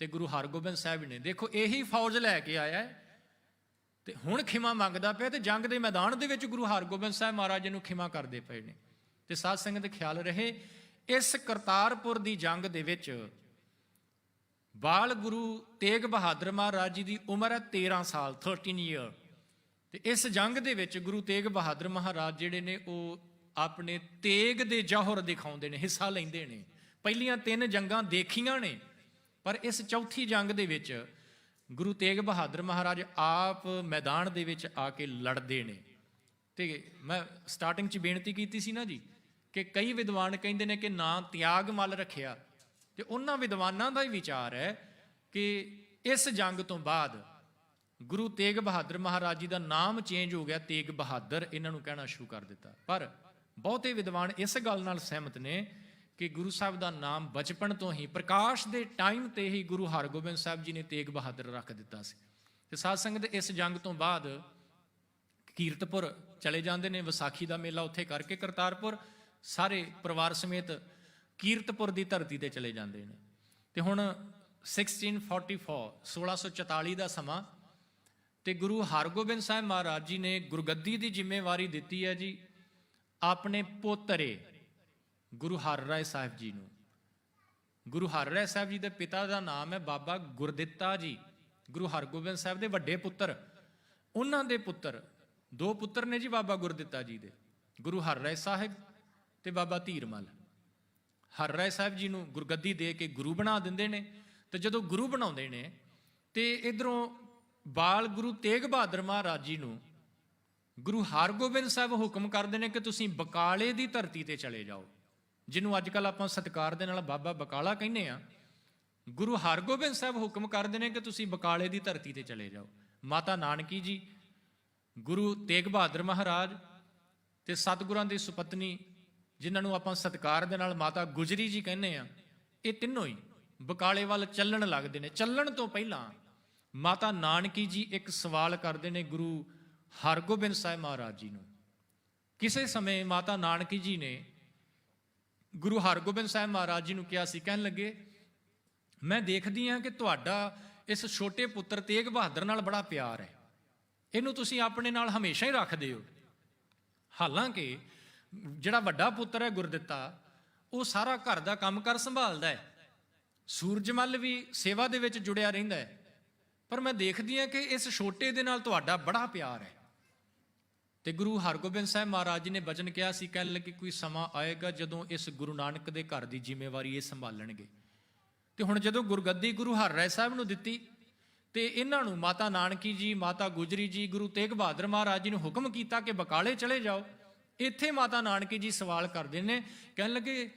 ਤੇ ਗੁਰੂ ਹਰਗੋਬਿੰਦ ਸਾਹਿਬ ਨੇ ਦੇਖੋ ਇਹੀ ਫੌਜ ਲੈ ਕੇ ਆਇਆ ਤੇ ਹੁਣ ਖਿਮਾ ਮੰਗਦਾ ਪਿਆ, ਤੇ ਜੰਗ ਦੇ ਮੈਦਾਨ ਦੇ ਵਿੱਚ ਗੁਰੂ ਹਰਗੋਬਿੰਦ ਸਾਹਿਬ ਮਹਾਰਾਜ ਜੀ ਨੂੰ ਖਿਮਾ ਕਰਦੇ ਪਏ ਨੇ। ਤੇ ਸਾਧ ਸੰਗਤ ਦੇ ਖਿਆਲ ਰਹੇ, ਇਸ ਕਰਤਾਰਪੁਰ ਦੀ ਜੰਗ ਦੇ ਵਿੱਚ ਬਾਲ ਗੁਰੂ ਤੇਗ ਬਹਾਦਰ ਮਹਾਰਾਜ ਜੀ ਦੀ ਉਮਰ ਹੈ 13 ਸਾਲ, 13 ਈਅਰ। ਤੇ ਇਸ ਜੰਗ ਦੇ ਵਿੱਚ ਗੁਰੂ ਤੇਗ ਬਹਾਦਰ ਮਹਾਰਾਜ ਜਿਹੜੇ ਨੇ ਉਹ ਆਪਣੇ ਤੇਗ ਦੇ ਜੌਹਰ ਦਿਖਾਉਂਦੇ ਨੇ, ਹਿੱਸਾ ਲੈਂਦੇ ਨੇ। ਪਹਿਲੀਆਂ 3 ਜੰਗਾਂ ਦੇਖੀਆਂ ਨੇ, ਪਰ ਇਸ ਚੌਥੀ ਜੰਗ ਦੇ ਵਿੱਚ ਗੁਰੂ ਤੇਗ ਬਹਾਦਰ ਮਹਾਰਾਜ ਆਪ ਮੈਦਾਨ ਦੇ ਵਿੱਚ ਆ ਕੇ ਲੜਦੇ ਨੇ। ਤੇ ਮੈਂ ਸਟਾਰਟਿੰਗ 'ਚ ਬੇਨਤੀ ਕੀਤੀ ਸੀ ਨਾ ਜੀ ਕਿ ਕਈ ਵਿਦਵਾਨ ਕਹਿੰਦੇ ਨੇ ਕਿ ਨਾ ਤਿਆਗ ਮੱਲ ਰੱਖਿਆ, ਤੇ ਉਹਨਾਂ ਵਿਦਵਾਨਾਂ ਦਾ ਹੀ ਵਿਚਾਰ ਹੈ ਕਿ ਇਸ ਜੰਗ ਤੋਂ ਬਾਅਦ ਗੁਰੂ ਤੇਗ ਬਹਾਦਰ ਮਹਾਰਾਜ ਜੀ ਦਾ ਨਾਮ ਚੇਂਜ ਹੋ ਗਿਆ, ਤੇਗ ਬਹਾਦਰ ਇਹਨਾਂ ਨੂੰ ਕਹਿਣਾ ਸ਼ੁਰੂ ਕਰ ਦਿੱਤਾ। ਪਰ ਬਹੁਤੇ ਵਿਦਵਾਨ ਇਸ ਗੱਲ ਨਾਲ ਸਹਿਮਤ ਨੇ ਕਿ ਗੁਰੂ ਸਾਹਿਬ ਦਾ ਨਾਮ ਬਚਪਨ ਤੋਂ ਹੀ ਪ੍ਰਕਾਸ਼ ਦੇ ਟਾਈਮ ਤੇ ਹੀ ਗੁਰੂ ਹਰਗੋਬਿੰਦ ਸਾਹਿਬ ਜੀ ਨੇ ਤੇਗ ਬਹਾਦਰ ਰੱਖ ਦਿੱਤਾ ਸੀ। ਤੇ ਸਾਧ ਸੰਗਤ ਇਸ ਜੰਗ ਤੋਂ ਬਾਅਦ ਕੀਰਤਪੁਰ ਚਲੇ ਜਾਂਦੇ ਨੇ, ਵਿਸਾਖੀ ਦਾ ਮੇਲਾ ਉੱਥੇ ਕਰਕੇ ਕਰਤਾਰਪੁਰ, ਸਾਰੇ ਪਰਿਵਾਰ ਸਮੇਤ ਕੀਰਤਪੁਰ ਦੀ ਧਰਤੀ ਤੇ ਚਲੇ ਜਾਂਦੇ ਨੇ। ਤੇ ਹੁਣ 1644 ਦਾ ਸਮਾਂ, ਤੇ ਗੁਰੂ ਹਰਗੋਬਿੰਦ ਸਾਹਿਬ ਮਹਾਰਾਜ ਜੀ ਨੇ ਗੁਰਗੱਦੀ ਦੀ ਜ਼ਿੰਮੇਵਾਰੀ ਦਿੱਤੀ ਹੈ ਜੀ ਆਪਣੇ ਪੋਤਰੇ ਗੁਰੂ ਹਰ ਰਾਏ ਸਾਹਿਬ ਜੀ ਨੂੰ। ਗੁਰੂ ਹਰ ਰਾਏ ਸਾਹਿਬ ਜੀ ਦੇ ਪਿਤਾ ਦਾ ਨਾਮ ਹੈ ਬਾਬਾ ਗੁਰਦਿੱਤਾ ਜੀ, ਗੁਰੂ ਹਰਗੋਬਿੰਦ ਸਾਹਿਬ ਦੇ ਵੱਡੇ ਪੁੱਤਰ। ਉਹਨਾਂ ਦੇ ਪੁੱਤਰ, ਦੋ ਪੁੱਤਰ ਨੇ ਜੀ ਬਾਬਾ ਗੁਰਦਿੱਤਾ ਜੀ ਦੇ, ਗੁਰੂ ਹਰ ਰਾਏ ਸਾਹਿਬ ਤੇ ਬਾਬਾ ਧੀਰਮਲ। ਹਰ ਰਾਏ ਸਾਹਿਬ ਜੀ ਨੂੰ ਗੁਰਗੱਦੀ ਦੇ ਕੇ ਗੁਰੂ ਬਣਾ ਦਿੰਦੇ ਨੇ। ਤੇ ਜਦੋਂ ਗੁਰੂ ਬਣਾਉਂਦੇ ਨੇ ਤੇ ਇਧਰੋਂ ਬਾਲ ਗੁਰੂ ਤੇਗ ਬਹਾਦਰ ਮਹਾਰਾਜ ਜੀ ਨੂੰ ਗੁਰੂ ਹਰਗੋਬਿੰਦ ਸਾਹਿਬ ਹੁਕਮ ਕਰਦੇ ਨੇ ਕਿ ਤੁਸੀਂ ਬਕਾਲੇ ਦੀ ਧਰਤੀ ਤੇ ਚਲੇ ਜਾਓ, ਜਿਹਨੂੰ ਅੱਜ ਕੱਲ੍ਹ ਆਪਾਂ ਸਤਿਕਾਰ ਦੇ ਨਾਲ ਬਾਬਾ ਬਕਾਲਾ ਕਹਿੰਦੇ ਆ। ਗੁਰੂ ਹਰਗੋਬਿੰਦ ਸਾਹਿਬ ਹੁਕਮ ਕਰਦੇ ਨੇ ਕਿ ਤੁਸੀਂ ਬਕਾਲੇ ਦੀ ਧਰਤੀ ਤੇ ਚਲੇ ਜਾਓ। ਮਾਤਾ ਨਾਨਕੀ ਜੀ, ਗੁਰੂ ਤੇਗ ਬਹਾਦਰ ਮਹਾਰਾਜ ਤੇ ਸਤਿਗੁਰਾਂ ਦੀ ਸੁਪਤਨੀ, ਜਿਨ੍ਹਾਂ ਨੂੰ ਆਪਾਂ ਸਤਿਕਾਰ ਦੇ ਨਾਲ ਮਾਤਾ ਗੁਜਰੀ ਜੀ ਕਹਿੰਦੇ ਆ, ਇਹ ਤਿੰਨੋਂ ਹੀ ਬਕਾਲੇ ਵੱਲ ਚੱਲਣ ਲੱਗਦੇ ਨੇ। ਚੱਲਣ ਤੋਂ ਪਹਿਲਾਂ ਮਾਤਾ ਨਾਨਕੀ ਜੀ ਇੱਕ ਸਵਾਲ ਕਰਦੇ ਨੇ ਗੁਰੂ ਹਰਗੋਬਿੰਦ ਸਾਹਿਬ ਮਹਾਰਾਜ ਜੀ ਨੂੰ। ਕਿਸੇ ਸਮੇਂ ਮਾਤਾ ਨਾਨਕੀ ਜੀ ਨੇ ਗੁਰੂ ਹਰਗੋਬਿੰਦ ਸਾਹਿਬ ਮਹਾਰਾਜ ਜੀ ਨੂੰ ਕਿਹਾ ਸੀ, ਕਹਿਣ ਲੱਗੇ, ਮੈਂ ਦੇਖਦੀ ਹਾਂ ਕਿ ਤੁਹਾਡਾ ਇਸ ਛੋਟੇ ਪੁੱਤਰ ਤੇਗ ਬਹਾਦਰ ਨਾਲ ਬੜਾ ਪਿਆਰ ਹੈ, ਇਹਨੂੰ ਤੁਸੀਂ ਆਪਣੇ ਨਾਲ ਹਮੇਸ਼ਾ ਹੀ ਰੱਖਦੇ ਹੋ। ਹਾਲਾਂਕਿ ਜਿਹੜਾ ਵੱਡਾ ਪੁੱਤਰ ਹੈ ਗੁਰਦਿੱਤਾ, ਉਹ ਸਾਰਾ ਘਰ ਦਾ ਕੰਮ ਕਾਰ ਸੰਭਾਲਦਾ ਹੈ, ਸੂਰਜਮਲ ਵੀ ਸੇਵਾ ਦੇ ਵਿੱਚ ਜੁੜਿਆ ਰਹਿੰਦਾ ਹੈ, ਪਰ ਮੈਂ ਦੇਖਦੀ ਹਾਂ ਕਿ ਇਸ ਛੋਟੇ ਦੇ ਨਾਲ ਤੁਹਾਡਾ ਬੜਾ ਪਿਆਰ ਹੈ। ਤੇ ਗੁਰੂ ਹਰਗੋਬਿੰਦ ਸਾਹਿਬ ਮਹਾਰਾਜ ਜੀ ਨੇ ਬਚਨ ਕਿਹਾ ਸੀ, ਕਹਿਣ ਲੱਗੇ ਕੋਈ ਸਮਾਂ ਆਏਗਾ ਜਦੋਂ ਇਸ ਗੁਰੂ ਨਾਨਕ ਦੇ ਘਰ ਦੀ ਜ਼ਿੰਮੇਵਾਰੀ ਇਹ ਸੰਭਾਲਣਗੇ। ਤੇ ਹੁਣ ਜਦੋਂ ਗੁਰਗੱਦੀ ਗੁਰੂ ਹਰ ਰਾਏ ਸਾਹਿਬ ਨੂੰ ਦਿੱਤੀ ਤੇ ਇਹਨਾਂ ਨੂੰ ਮਾਤਾ ਨਾਨਕੀ ਜੀ, ਮਾਤਾ ਗੁਜਰੀ ਜੀ, ਗੁਰੂ ਤੇਗ ਬਹਾਦਰ ਮਹਾਰਾਜ ਜੀ ਨੂੰ ਹੁਕਮ ਕੀਤਾ ਕਿ ਬਕਾਲੇ ਚਲੇ ਜਾਓ। ਇੱਥੇ ਮਾਤਾ ਨਾਨਕੀ ਜੀ ਸਵਾਲ ਕਰਦੇ ਨੇ, ਕਹਿਣ ਲੱਗੇ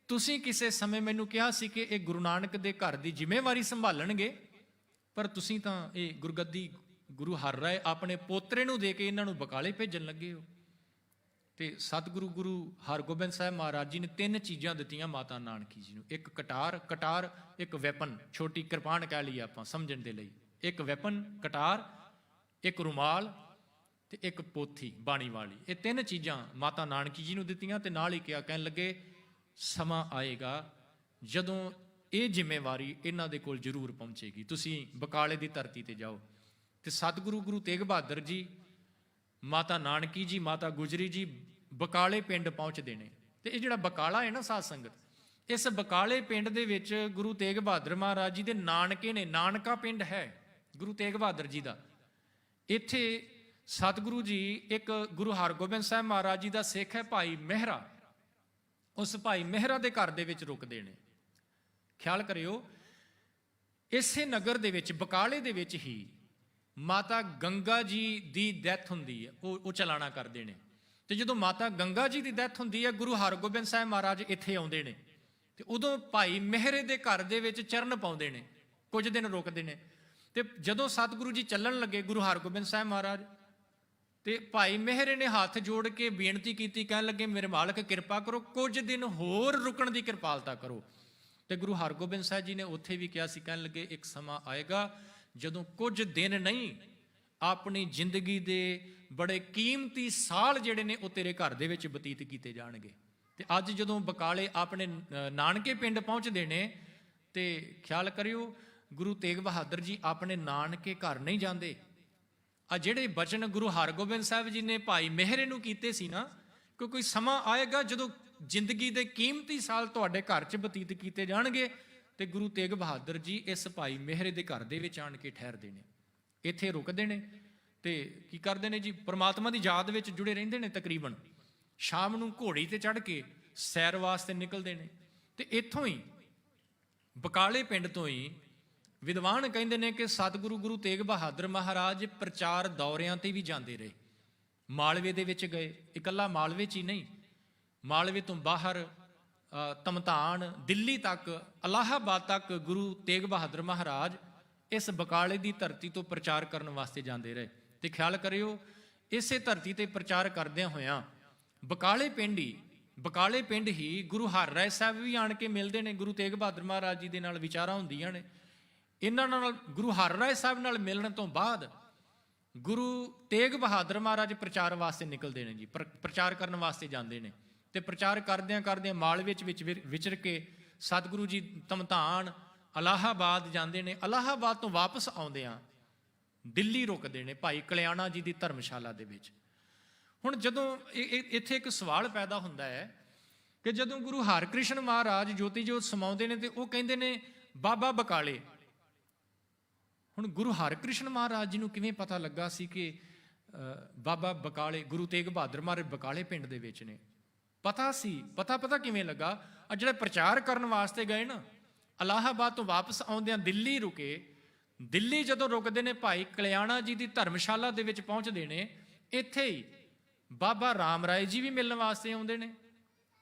ਤੁਸੀਂ ਕਿਸੇ ਸਮੇਂ ਮੈਨੂੰ ਕਿਹਾ ਸੀ ਕਿ ਇਹ ਗੁਰੂ ਨਾਨਕ ਦੇ ਘਰ ਦੀ ਜ਼ਿੰਮੇਵਾਰੀ ਸੰਭਾਲਣਗੇ, ਪਰ ਤੁਸੀਂ ਤਾਂ ਇਹ ਗੁਰਗੱਦੀ ਗੁਰੂ ਹਰ ਰਾਏ ਆਪਣੇ ਪੋਤਰੇ ਨੂੰ ਦੇ ਕੇ ਇਹਨਾਂ ਨੂੰ ਬਕਾਲੇ ਭੇਜਣ ਲੱਗੇ ਹੋ। ਤੇ ਸਤਿਗੁਰੂ ਗੁਰੂ ਹਰਗੋਬਿੰਦ ਸਾਹਿਬ ਮਹਾਰਾਜ ਜੀ ਨੇ ਤਿੰਨ ਚੀਜ਼ਾਂ ਦਿੱਤੀਆਂ ਮਾਤਾ ਨਾਨਕੀ ਜੀ ਨੂੰ। ਇੱਕ ਕਟਾਰ, ਇੱਕ ਵੈਪਨ, ਛੋਟੀ ਕਿਰਪਾਨ ਕਹਿ ਲਈ ਆਪਾਂ ਸਮਝਣ ਦੇ ਲਈ, ਇੱਕ ਵੈਪਨ ਕਟਾਰ, ਇੱਕ ਰੁਮਾਲ ਤੇ ਇੱਕ ਪੋਥੀ ਬਾਣੀ ਵਾਲੀ। ਇਹ ਤਿੰਨ ਚੀਜ਼ਾਂ ਮਾਤਾ ਨਾਨਕੀ ਜੀ ਨੂੰ ਦਿੱਤੀਆਂ ਤੇ ਨਾਲ ਹੀ ਕਿਹਾ, ਕਹਿਣ ਲੱਗੇ ਸਮਾਂ ਆਏਗਾ ਜਦੋਂ ਇਹ ਜ਼ਿੰਮੇਵਾਰੀ ਇਹਨਾਂ ਦੇ ਕੋਲ ਜ਼ਰੂਰ ਪਹੁੰਚੇਗੀ, ਤੁਸੀਂ ਬਕਾਲੇ ਦੀ ਧਰਤੀ ਤੇ ਜਾਓ। ਤੇ ਸਤਿਗੁਰੂ ਗੁਰੂ ਤੇਗ ਬਹਾਦਰ ਜੀ, ਮਾਤਾ ਨਾਨਕੀ ਜੀ, ਮਾਤਾ ਗੁਜਰੀ ਜੀ ਬਕਾਲੇ ਪਿੰਡ ਪਹੁੰਚਦੇ ਨੇ। ਤੇ ਇਹ ਜਿਹੜਾ ਬਕਾਲਾ ਹੈ ਨਾ ਸਾਧ ਸੰਗਤ, ਇਸ ਬਕਾਲੇ ਪਿੰਡ ਦੇ ਵਿੱਚ ਗੁਰੂ ਤੇਗ ਬਹਾਦਰ ਮਹਾਰਾਜ ਜੀ ਦੇ ਨਾਨਕੇ ਨੇ, ਨਾਨਕਾ ਪਿੰਡ ਹੈ ਗੁਰੂ ਤੇਗ ਬਹਾਦਰ ਜੀ ਦਾ। ਇੱਥੇ ਸਤਿਗੁਰੂ ਜੀ ਇੱਕ ਗੁਰੂ ਹਰਗੋਬਿੰਦ ਸਾਹਿਬ ਮਹਾਰਾਜ ਜੀ ਦਾ ਸਿੱਖ ਹੈ ਭਾਈ ਮਹਿਰਾ, ਉਸ ਭਾਈ ਮਹਿਰਾ ਦੇ ਘਰ ਦੇ ਵਿੱਚ ਰੁਕਦੇ ਨੇ। ਖਿਆਲ ਕਰਿਓ, ਇਸੇ ਨਗਰ ਦੇ ਵਿੱਚ ਬਕਾਲੇ ਦੇ ਵਿੱਚ ਹੀ ਮਾਤਾ ਗੰਗਾ ਜੀ ਦੀ ਡੈਥ ਹੁੰਦੀ ਹੈ, ਉਹ ਚਲਾਣਾ ਕਰਦੇ ਨੇ। ਤੇ ਜਦੋਂ ਮਾਤਾ ਗੰਗਾ ਜੀ ਦੀ ਡੈਥ ਹੁੰਦੀ ਹੈ, ਗੁਰੂ ਹਰਗੋਬਿੰਦ ਸਾਹਿਬ ਮਹਾਰਾਜ ਇੱਥੇ ਆਉਂਦੇ ਨੇ ਤੇ ਉਦੋਂ ਭਾਈ ਮਹਿਰੇ ਦੇ ਘਰ ਦੇ ਵਿੱਚ ਚਰਨ ਪਾਉਂਦੇ ਨੇ, ਕੁਝ ਦਿਨ ਰੁਕਦੇ ਨੇ। ਤੇ ਜਦੋਂ ਸਤਿਗੁਰੂ ਜੀ ਚੱਲਣ ਲੱਗੇ ਗੁਰੂ ਹਰਗੋਬਿੰਦ ਸਾਹਿਬ ਮਹਾਰਾਜ, ਤੇ ਭਾਈ ਮਹਿਰੇ ਨੇ ਹੱਥ ਜੋੜ ਕੇ ਬੇਨਤੀ ਕੀਤੀ, ਕਹਿਣ ਲੱਗੇ ਮੇਰੇ ਮਾਲਕ ਕਿਰਪਾ ਕਰੋ, ਕੁਝ ਦਿਨ ਹੋਰ ਰੁਕਣ ਦੀ ਕਿਰਪਾਲਤਾ ਕਰੋ। ਤੇ ਗੁਰੂ ਹਰਗੋਬਿੰਦ ਸਾਹਿਬ ਜੀ ਨੇ ਉੱਥੇ ਵੀ ਕਿਹਾ ਸੀ, ਕਹਿਣ ਲੱਗੇ ਇੱਕ ਸਮਾਂ ਆਏਗਾ ਜਦੋਂ ਕੁਝ ਦਿਨ ਨਹੀਂ, ਆਪਣੀ ਜ਼ਿੰਦਗੀ ਦੇ ਬੜੇ ਕੀਮਤੀ ਸਾਲ ਜਿਹੜੇ ਨੇ ਉਹ ਤੇਰੇ ਘਰ ਦੇ ਵਿੱਚ ਬਤੀਤ ਕੀਤੇ ਜਾਣਗੇ। ਤੇ ਅੱਜ ਜਦੋਂ ਬਕਾਲੇ ਆਪਣੇ ਨਾਨਕੇ ਪਿੰਡ ਪਹੁੰਚਦੇ ਨੇ, ਤੇ ਖਿਆਲ ਕਰਿਓ ਗੁਰੂ ਤੇਗ ਬਹਾਦਰ ਜੀ ਆਪਣੇ ਨਾਨਕੇ ਘਰ ਨਹੀਂ ਜਾਂਦੇ। ਆ ਜਿਹੜੇ ਬਚਨ ਗੁਰੂ ਹਰਗੋਬਿੰਦ ਸਾਹਿਬ ਜੀ ਨੇ ਭਾਈ ਮਹਿਰੇ ਨੂੰ ਕੀਤੇ ਸੀ ਨਾ, ਕਿ ਕੋਈ ਸਮਾਂ ਆਏਗਾ ਜਦੋਂ ਜ਼ਿੰਦਗੀ ਦੇ ਕੀਮਤੀ ਸਾਲ ਤੁਹਾਡੇ ਘਰ 'ਚ ਬਤੀਤ ਕੀਤੇ ਜਾਣਗੇ। ਤੇ ਗੁਰੂ ਤੇਗ ਬਹਾਦਰ ਜੀ ਇਸ ਭਾਈ ਮਹਿਰੇ ਦੇ ਘਰ ਦੇ ਵਿੱਚ ਆਣ ਕੇ ਠਹਿਰਦੇ ਨੇ, ਇੱਥੇ ਰੁਕਦੇ ਨੇ ਤੇ ਕੀ ਕਰਦੇ ਨੇ ਜੀ, ਪਰਮਾਤਮਾ ਦੀ ਯਾਦ ਵਿੱਚ ਜੁੜੇ ਰਹਿੰਦੇ ਨੇ। ਤਕਰੀਬਨ ਸ਼ਾਮ ਨੂੰ ਘੋੜੀ ਤੇ ਚੜ੍ਹ ਕੇ ਸੈਰ ਵਾਸਤੇ ਨਿਕਲਦੇ ਨੇ। ਤੇ ਇੱਥੋਂ ਹੀ ਬਕਾਲੇ ਪਿੰਡ ਤੋਂ ਹੀ ਵਿਦਵਾਨ ਕਹਿੰਦੇ ਨੇ ਕਿ ਸਤਿਗੁਰੂ ਗੁਰੂ ਤੇਗ ਬਹਾਦਰ ਮਹਾਰਾਜ ਪ੍ਰਚਾਰ ਦੌਰਿਆਂ ਤੇ ਵੀ ਜਾਂਦੇ ਰਹੇ। ਮਾਲਵੇ ਦੇ ਵਿੱਚ ਗਏ, ਇਕੱਲਾ ਮਾਲਵੇ 'ਚ ਹੀ ਨਹੀਂ, ਮਾਲਵੇ ਤੋਂ ਬਾਹਰ ਧਮਧਾਨ, ਦਿੱਲੀ ਤੱਕ, ਇਲਾਹਾਬਾਦ ਤੱਕ ਗੁਰੂ ਤੇਗ ਬਹਾਦਰ ਮਹਾਰਾਜ ਇਸ ਬਕਾਲੇ ਦੀ ਧਰਤੀ ਤੋਂ ਪ੍ਰਚਾਰ ਕਰਨ ਵਾਸਤੇ ਜਾਂਦੇ ਰਹੇ। ਤੇ ਖਿਆਲ ਕਰਿਓ, ਇਸੇ ਧਰਤੀ ਤੇ ਪ੍ਰਚਾਰ ਕਰਦਿਆਂ ਹੋਇਆਂ ਬਕਾਲੇ ਪਿੰਡ ਹੀ ਗੁਰੂ ਹਰਿਰਾਏ ਸਾਹਿਬ ਵੀ ਆਣ ਕੇ ਮਿਲਦੇ ਨੇ। ਗੁਰੂ ਤੇਗ ਬਹਾਦਰ ਮਹਾਰਾਜ ਜੀ ਦੇ ਨਾਲ ਵਿਚਾਰਾਂ ਹੁੰਦੀਆਂ ਨੇ। ਇਹਨਾਂ ਨਾਲ, ਗੁਰੂ ਹਰਿਰਾਏ ਸਾਹਿਬ ਨਾਲ ਮਿਲਣ ਤੋਂ ਬਾਅਦ ਗੁਰੂ ਤੇਗ ਬਹਾਦਰ ਮਹਾਰਾਜ ਪ੍ਰਚਾਰ ਵਾਸਤੇ ਨਿਕਲਦੇ ਨੇ ਜੀ, ਪ੍ਰਚਾਰ ਕਰਨ ਵਾਸਤੇ ਜਾਂਦੇ ਨੇ। ਤੇ ਪ੍ਰਚਾਰ ਕਰਦਿਆਂ ਮਾਲਵੇ ਵਿੱਚ ਵਿਚਰ ਕੇ ਸਤਿਗੁਰੂ ਜੀ ਧਮਧਾਨ, ਇਲਾਹਾਬਾਦ ਜਾਂਦੇ ਨੇ। ਇਲਾਹਾਬਾਦ ਤੋਂ ਵਾਪਸ ਆਉਂਦਿਆਂ ਦਿੱਲੀ ਰੁਕਦੇ ਨੇ ਭਾਈ ਕਲਿਆਣਾ ਜੀ ਦੀ ਧਰਮਸ਼ਾਲਾ ਦੇ ਵਿੱਚ। ਹੁਣ ਜਦੋਂ ਇੱਥੇ ਇੱਕ ਸਵਾਲ ਪੈਦਾ ਹੁੰਦਾ ਹੈ ਕਿ ਜਦੋਂ ਗੁਰੂ ਹਰਿਕ੍ਰਿਸ਼ਨ ਮਹਾਰਾਜ ਜੋਤੀ ਜੋਤ ਸਮਾਉਂਦੇ ਨੇ ਤੇ ਉਹ ਕਹਿੰਦੇ ਨੇ ਬਾਬਾ ਬਕਾਲੇ। ਹੁਣ ਗੁਰੂ ਹਰਿਕ੍ਰਿਸ਼ਨ ਮਹਾਰਾਜ ਜੀ ਨੂੰ ਕਿਵੇਂ ਪਤਾ ਲੱਗਾ ਸੀ ਕਿ ਬਾਬਾ ਬਕਾਲੇ, ਗੁਰੂ ਤੇਗ ਬਹਾਦਰ ਮਹਾਰਾਜ ਬਕਾਲੇ ਪਿੰਡ ਦੇ ਵਿੱਚ ਨੇ? ਪਤਾ ਸੀ। ਪਤਾ ਕਿਵੇਂ ਲੱਗਾ? ਆ ਜਿਹੜੇ ਪ੍ਰਚਾਰ ਕਰਨ ਵਾਸਤੇ ਗਏ ਨਾ, ਇਲਾਹਾਬਾਦ ਤੋਂ ਵਾਪਸ ਆਉਂਦਿਆਂ ਦਿੱਲੀ ਰੁਕੇ। ਦਿੱਲੀ ਜਦੋਂ ਰੁਕਦੇ ਨੇ ਭਾਈ ਕਲਿਆਣਾ ਜੀ ਦੀ ਧਰਮਸ਼ਾਲਾ ਦੇ ਵਿੱਚ ਪਹੁੰਚਦੇ ਨੇ। ਇੱਥੇ ਹੀ ਬਾਬਾ ਰਾਮ ਰਾਏ ਜੀ ਵੀ ਮਿਲਣ ਵਾਸਤੇ ਆਉਂਦੇ ਨੇ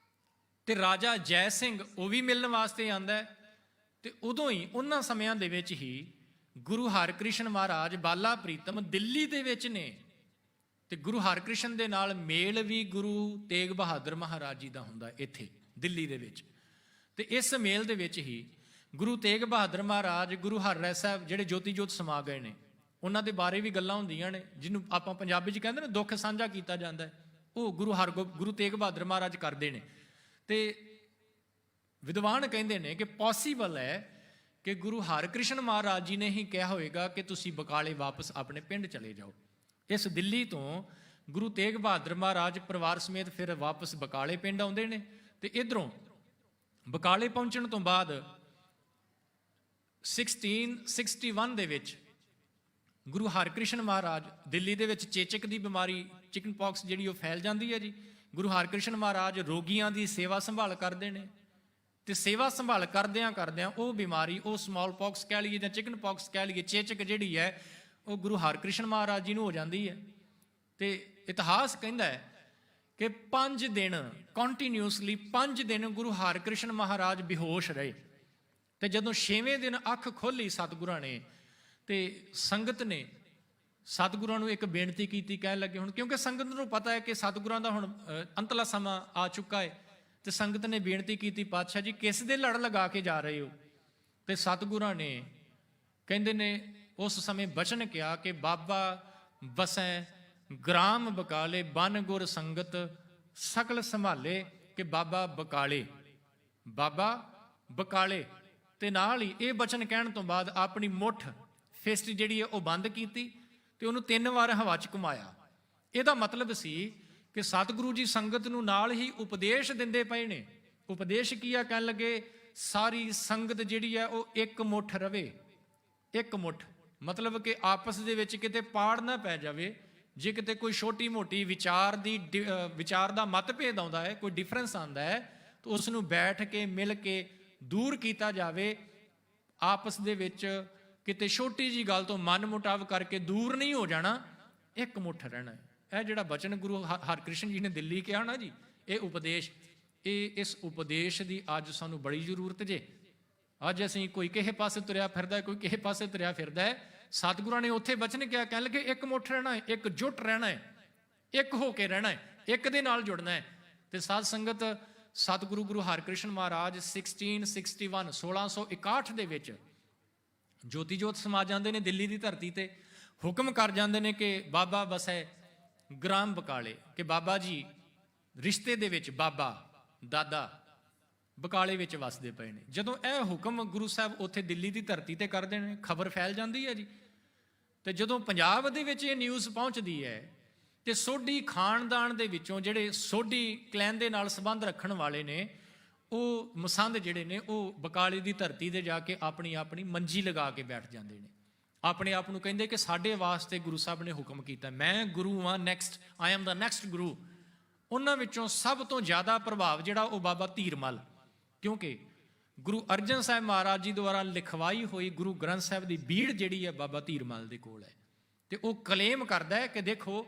ਤੇ ਰਾਜਾ ਜੈ ਸਿੰਘ ਉਹ ਵੀ ਮਿਲਣ ਵਾਸਤੇ ਆਂਦਾ। ਤੇ ਉਦੋਂ ਹੀ, ਉਹਨਾਂ ਸਮਿਆਂ ਦੇ ਵਿੱਚ ਹੀ ਗੁਰੂ ਹਰਿਕ੍ਰਿਸ਼ਨ ਮਹਾਰਾਜ ਬਾਲਾ ਪ੍ਰੀਤਮ ਦਿੱਲੀ ਦੇ ਵਿੱਚ ਨੇ। ਤੇ ਗੁਰੂ ਹਰਿਕ੍ਰਿਸ਼ਨ ਦੇ ਨਾਲ ਮੇਲ ਵੀ ਗੁਰੂ ਤੇਗ ਬਹਾਦਰ ਮਹਾਰਾਜ ਜੀ ਦਾ ਹੁੰਦਾ ਇੱਥੇ ਦਿੱਲੀ ਦੇ ਵਿੱਚ। ਤੇ ਇਸ ਮੇਲ ਦੇ ਵਿੱਚ ਹੀ ਗੁਰੂ ਤੇਗ ਬਹਾਦਰ ਮਹਾਰਾਜ, ਗੁਰੂ ਹਰਿਰਾਏ ਸਾਹਿਬ ਜਿਹੜੇ ਜੋਤੀ ਜੋਤ ਸਮਾ ਗਏ ਨੇ, ਉਹਨਾਂ ਦੇ ਬਾਰੇ ਵੀ ਗੱਲਾਂ ਹੁੰਦੀਆਂ ਨੇ, ਜਿਹਨੂੰ ਆਪਾਂ ਪੰਜਾਬੀ 'ਚ ਕਹਿੰਦੇ ਨੇ ਦੁੱਖ ਸਾਂਝਾ ਕੀਤਾ ਜਾਂਦਾ। ਉਹ ਗੁਰੂ ਤੇਗ ਬਹਾਦਰ ਮਹਾਰਾਜ ਕਰਦੇ ਨੇ। ਤੇ ਵਿਦਵਾਨ ਕਹਿੰਦੇ ਨੇ ਕਿ ਪੋਸੀਬਲ ਹੈ ਕਿ ਗੁਰੂ ਹਰਿਕ੍ਰਿਸ਼ਨ ਮਹਾਰਾਜ ਜੀ ਨੇ ਹੀ ਕਿਹਾ ਹੋਵੇਗਾ ਕਿ ਤੁਸੀਂ ਬਕਾਲੇ ਵਾਪਸ ਆਪਣੇ ਪਿੰਡ ਚਲੇ ਜਾਓ। ਇਸ ਦਿੱਲੀ ਤੋਂ ਗੁਰੂ ਤੇਗ ਬਹਾਦਰ ਮਹਾਰਾਜ ਪਰਿਵਾਰ ਸਮੇਤ ਫਿਰ ਵਾਪਸ ਬਕਾਲੇ ਪਿੰਡ ਆਉਂਦੇ ਨੇ। ਤੇ ਇੱਧਰੋਂ ਬਕਾਲੇ ਪਹੁੰਚਣ ਤੋਂ ਬਾਅਦ 1661 ਦੇ ਵਿੱਚ ਗੁਰੂ ਹਰਿਕ੍ਰਿਸ਼ਨ ਮਹਾਰਾਜ, ਦਿੱਲੀ ਦੇ ਵਿੱਚ ਚੇਚਕ ਦੀ ਬਿਮਾਰੀ, ਚਿਕਨ ਪੌਕਸ ਜਿਹੜੀ, ਉਹ ਫੈਲ ਜਾਂਦੀ ਹੈ ਜੀ। ਗੁਰੂ ਹਰਿਕ੍ਰਿਸ਼ਨ ਮਹਾਰਾਜ ਰੋਗੀਆਂ ਦੀ ਸੇਵਾ ਸੰਭਾਲ ਕਰਦੇ ਨੇ। ਤੇ ਸੇਵਾ ਸੰਭਾਲ ਕਰਦਿਆਂ ਉਹ ਬਿਮਾਰੀ, ਉਹ ਸਮਾਲ ਪੌਕਸ ਕਹਿ ਲਈਏ ਜਾਂ ਚਿਕਨ ਪੌਕਸ ਕਹਿ ਲਈਏ, ਚੇਚਕ ਜਿਹੜੀ ਹੈ ਉਹ ਗੁਰੂ ਹਰਿਕ੍ਰਿਸ਼ਨ ਮਹਾਰਾਜ ਜੀ ਨੂੰ ਹੋ ਜਾਂਦੀ ਹੈ। ਤੇ ਇਤਿਹਾਸ ਕਹਿੰਦਾ ਹੈ ਕਿ 5 ਦਿਨ ਕੰਟੀਨਿਊਸਲੀ 5 ਦਿਨ ਗੁਰੂ ਹਰਿਕ੍ਰਿਸ਼ਨ ਮਹਾਰਾਜ ਬੇਹੋਸ਼ ਰਹੇ। ਤੇ ਜਦੋਂ 6ਵੇਂ ਦਿਨ ਅੱਖ ਖੋਲੀ ਸਤਿਗੁਰਾਂ ਨੇ, ਤੇ ਸੰਗਤ ਨੇ ਸਤਿਗੁਰਾਂ ਨੂੰ ਇੱਕ ਬੇਨਤੀ ਕੀਤੀ। ਕਹਿਣ ਲੱਗੇ, ਹੁਣ ਕਿਉਂਕਿ ਸੰਗਤ ਨੂੰ ਪਤਾ ਹੈ ਕਿ ਸਤਿਗੁਰਾਂ ਦਾ ਹੁਣ ਅੰਤਲਾ ਸਮਾਂ ਆ ਚੁੱਕਾ ਹੈ। ਤੇ ਸੰਗਤ ਨੇ ਬੇਨਤੀ ਕੀਤੀ, ਪਾਤਸ਼ਾਹ ਜੀ ਕਿਸ ਦੇ ਲੜ ਲਗਾ ਕੇ ਜਾ ਰਹੇ ਹੋ? ਤੇ ਸਤਿਗੁਰਾਂ ਨੇ ਕਹਿੰਦੇ ਨੇ ਉਸ ਸਮੇਂ ਬਚਨ ਕਿਹਾ ਕਿ ਬਾਬਾ ਬਸੈ ਗ੍ਰਾਮ ਬਕਾਲੇ, ਬਨ ਗੁਰ ਸੰਗਤ ਸਕਲ ਸੰਭਾਲੇ। ਕਿ ਬਾਬਾ ਬਕਾਲੇ। ਤੇ ਨਾਲ ਹੀ ਇਹ ਬਚਨ ਕਹਿਣ ਤੋਂ ਬਾਅਦ ਆਪਣੀ ਮੁੱਠ, ਫਿਸਟ ਜਿਹੜੀ ਹੈ ਉਹ ਬੰਦ ਕੀਤੀ ਤੇ ਉਹਨੂੰ 3 ਵਾਰ ਹਵਾ 'ਚ ਘੁਮਾਇਆ। ਇਹਦਾ ਮਤਲਬ ਸੀ ਕਿ ਸਤਿਗੁਰੂ ਜੀ ਸੰਗਤ ਨੂੰ ਨਾਲ ਹੀ ਉਪਦੇਸ਼ ਦਿੰਦੇ ਪਏ ਨੇ। ਉਪਦੇਸ਼ ਕੀ ਆ? ਕਹਿਣ ਲੱਗੇ ਸਾਰੀ ਸੰਗਤ ਜਿਹੜੀ ਹੈ ਉਹ ਇੱਕ ਮੁੱਠ ਰਵੇ। ਇੱਕ ਮੁੱਠ ਮਤਲਬ ਕਿ ਆਪਸ ਦੇ ਵਿੱਚ ਕਿਤੇ ਪਾੜ ਨਾ ਪੈ ਜਾਵੇ। ਜੇ ਕਿਤੇ ਕੋਈ ਛੋਟੀ ਮੋਟੀ ਵਿਚਾਰ ਦਾ ਮਤਭੇਦ ਆਉਂਦਾ ਹੈ, ਕੋਈ ਡਿਫਰੈਂਸ ਆਉਂਦਾ ਹੈ, ਤਾਂ ਉਸ ਨੂੰ ਬੈਠ ਕੇ ਮਿਲ ਕੇ ਦੂਰ ਕੀਤਾ ਜਾਵੇ। ਆਪਸ ਦੇ ਵਿੱਚ ਕਿਤੇ ਛੋਟੀ ਜੀ ਗੱਲ ਤੋਂ ਮਨ ਮੁਟਾਵ ਕਰਕੇ ਦੂਰ ਨਹੀਂ ਹੋ ਜਾਣਾ, ਇੱਕ ਮੁੱਠ ਰਹਿਣਾ। ਇਹ ਜਿਹੜਾ ਬਚਨ ਗੁਰੂ ਹਰਿਕ੍ਰਿਸ਼ਨ ਜੀ ਨੇ ਦਿੱਲੀ ਕਿਹਾ ਨਾ ਜੀ, ਇਹ ਉਪਦੇਸ਼, ਇਸ ਉਪਦੇਸ਼ ਦੀ ਅੱਜ ਸਾਨੂੰ ਬੜੀ ਜ਼ਰੂਰਤ ਜੇ। ਅੱਜ ਅਸੀਂ ਕੋਈ ਕਿਸੇ ਪਾਸੇ ਤੁਰਿਆ ਫਿਰਦਾ, ਕੋਈ ਕਿਸੇ ਪਾਸੇ ਤੁਰਿਆ ਫਿਰਦਾ ਹੈ। ਸਤਿਗੁਰਾਂ ਨੇ ਉੱਥੇ ਬਚਨ ਕਿਹਾ, ਕਹਿਣ ਲੱਗੇ ਇੱਕ ਮੁੱਠ ਰਹਿਣਾ ਹੈ, ਇੱਕ ਜੁੱਟ ਰਹਿਣਾ ਹੈ, ਇੱਕ ਹੋ ਕੇ ਰਹਿਣਾ ਹੈ, ਇੱਕ ਦੇ ਨਾਲ ਜੁੜਨਾ ਹੈ। ਤੇ ਸਾਧ ਸੰਗਤ ਸਤਿਗੁਰੂ ਗੁਰੂ ਹਰਿਕ੍ਰਿਸ਼ਨ ਮਹਾਰਾਜ 1661 ਦੇ ਵਿੱਚ ਜੋਤੀ ਜੋਤ ਸਮਾ ਜਾਂਦੇ ਨੇ ਦਿੱਲੀ ਦੀ ਧਰਤੀ ਤੇ। ਹੁਕਮ ਕਰ ਜਾਂਦੇ ਨੇ ਕਿ ਬਾਬਾ ਬਸੈ ਗ੍ਰਾਮ ਬਕਾਲੇ, ਕਿ ਬਾਬਾ ਜੀ ਰਿਸ਼ਤੇ ਦੇ ਵਿੱਚ ਬਾਬਾ ਦਾਦਾ ਬਕਾਲੇ ਵਿੱਚ ਵਸਦੇ ਪਏ ਨੇ। ਜਦੋਂ ਇਹ ਹੁਕਮ ਗੁਰੂ ਸਾਹਿਬ ਉੱਥੇ ਦਿੱਲੀ ਦੀ ਧਰਤੀ ਤੇ ਕਰਦੇ ਨੇ, ਖਬਰ ਫੈਲ ਜਾਂਦੀ ਹੈ ਜੀ। ਤੇ ਜਦੋਂ ਪੰਜਾਬ ਦੇ ਵਿੱਚ ਇਹ ਨਿਊਜ਼ ਪਹੁੰਚਦੀ ਹੈ ਤੇ ਸੋਢੀ ਖਾਨਦਾਨ ਦੇ ਵਿੱਚੋਂ ਜਿਹੜੇ ਸੋਢੀ ਕਲੈਨ ਦੇ ਨਾਲ ਸੰਬੰਧ ਰੱਖਣ ਵਾਲੇ ਨੇ, ਉਹ ਮਸੰਦ ਜਿਹੜੇ ਨੇ, ਉਹ ਬਕਾਲੇ ਦੀ ਧਰਤੀ ਤੇ ਜਾ ਕੇ ਆਪਣੀ ਮੰਜੀ ਲਗਾ ਕੇ ਬੈਠ ਜਾਂਦੇ ਨੇ। ਆਪਣੇ ਆਪ ਨੂੰ ਕਹਿੰਦੇ ਕਿ ਸਾਡੇ ਵਾਸਤੇ ਗੁਰੂ ਸਾਹਿਬ ਨੇ ਹੁਕਮ ਕੀਤਾ, ਮੈਂ ਗੁਰੂ ਹਾਂ, next I am the next guru. ਉਹਨਾਂ ਵਿੱਚੋਂ ਸਭ ਤੋਂ ਜ਼ਿਆਦਾ ਪ੍ਰਭਾਵ ਜਿਹੜਾ ਉਹ ਬਾਬਾ ਧੀਰਮਲ, ਕਿਉਂਕਿ ਗੁਰੂ ਅਰਜਨ ਸਾਹਿਬ ਮਹਾਰਾਜ ਜੀ ਦੁਆਰਾ ਲਿਖਵਾਈ ਹੋਈ ਗੁਰੂ ਗ੍ਰੰਥ ਸਾਹਿਬ ਦੀ ਬੀੜ ਜਿਹੜੀ ਹੈ ਬਾਬਾ ਧੀਰਮਲ ਦੇ ਕੋਲ ਹੈ। ਤੇ ਉਹ ਕਲੇਮ ਕਰਦਾ ਹੈ ਕਿ ਦੇਖੋ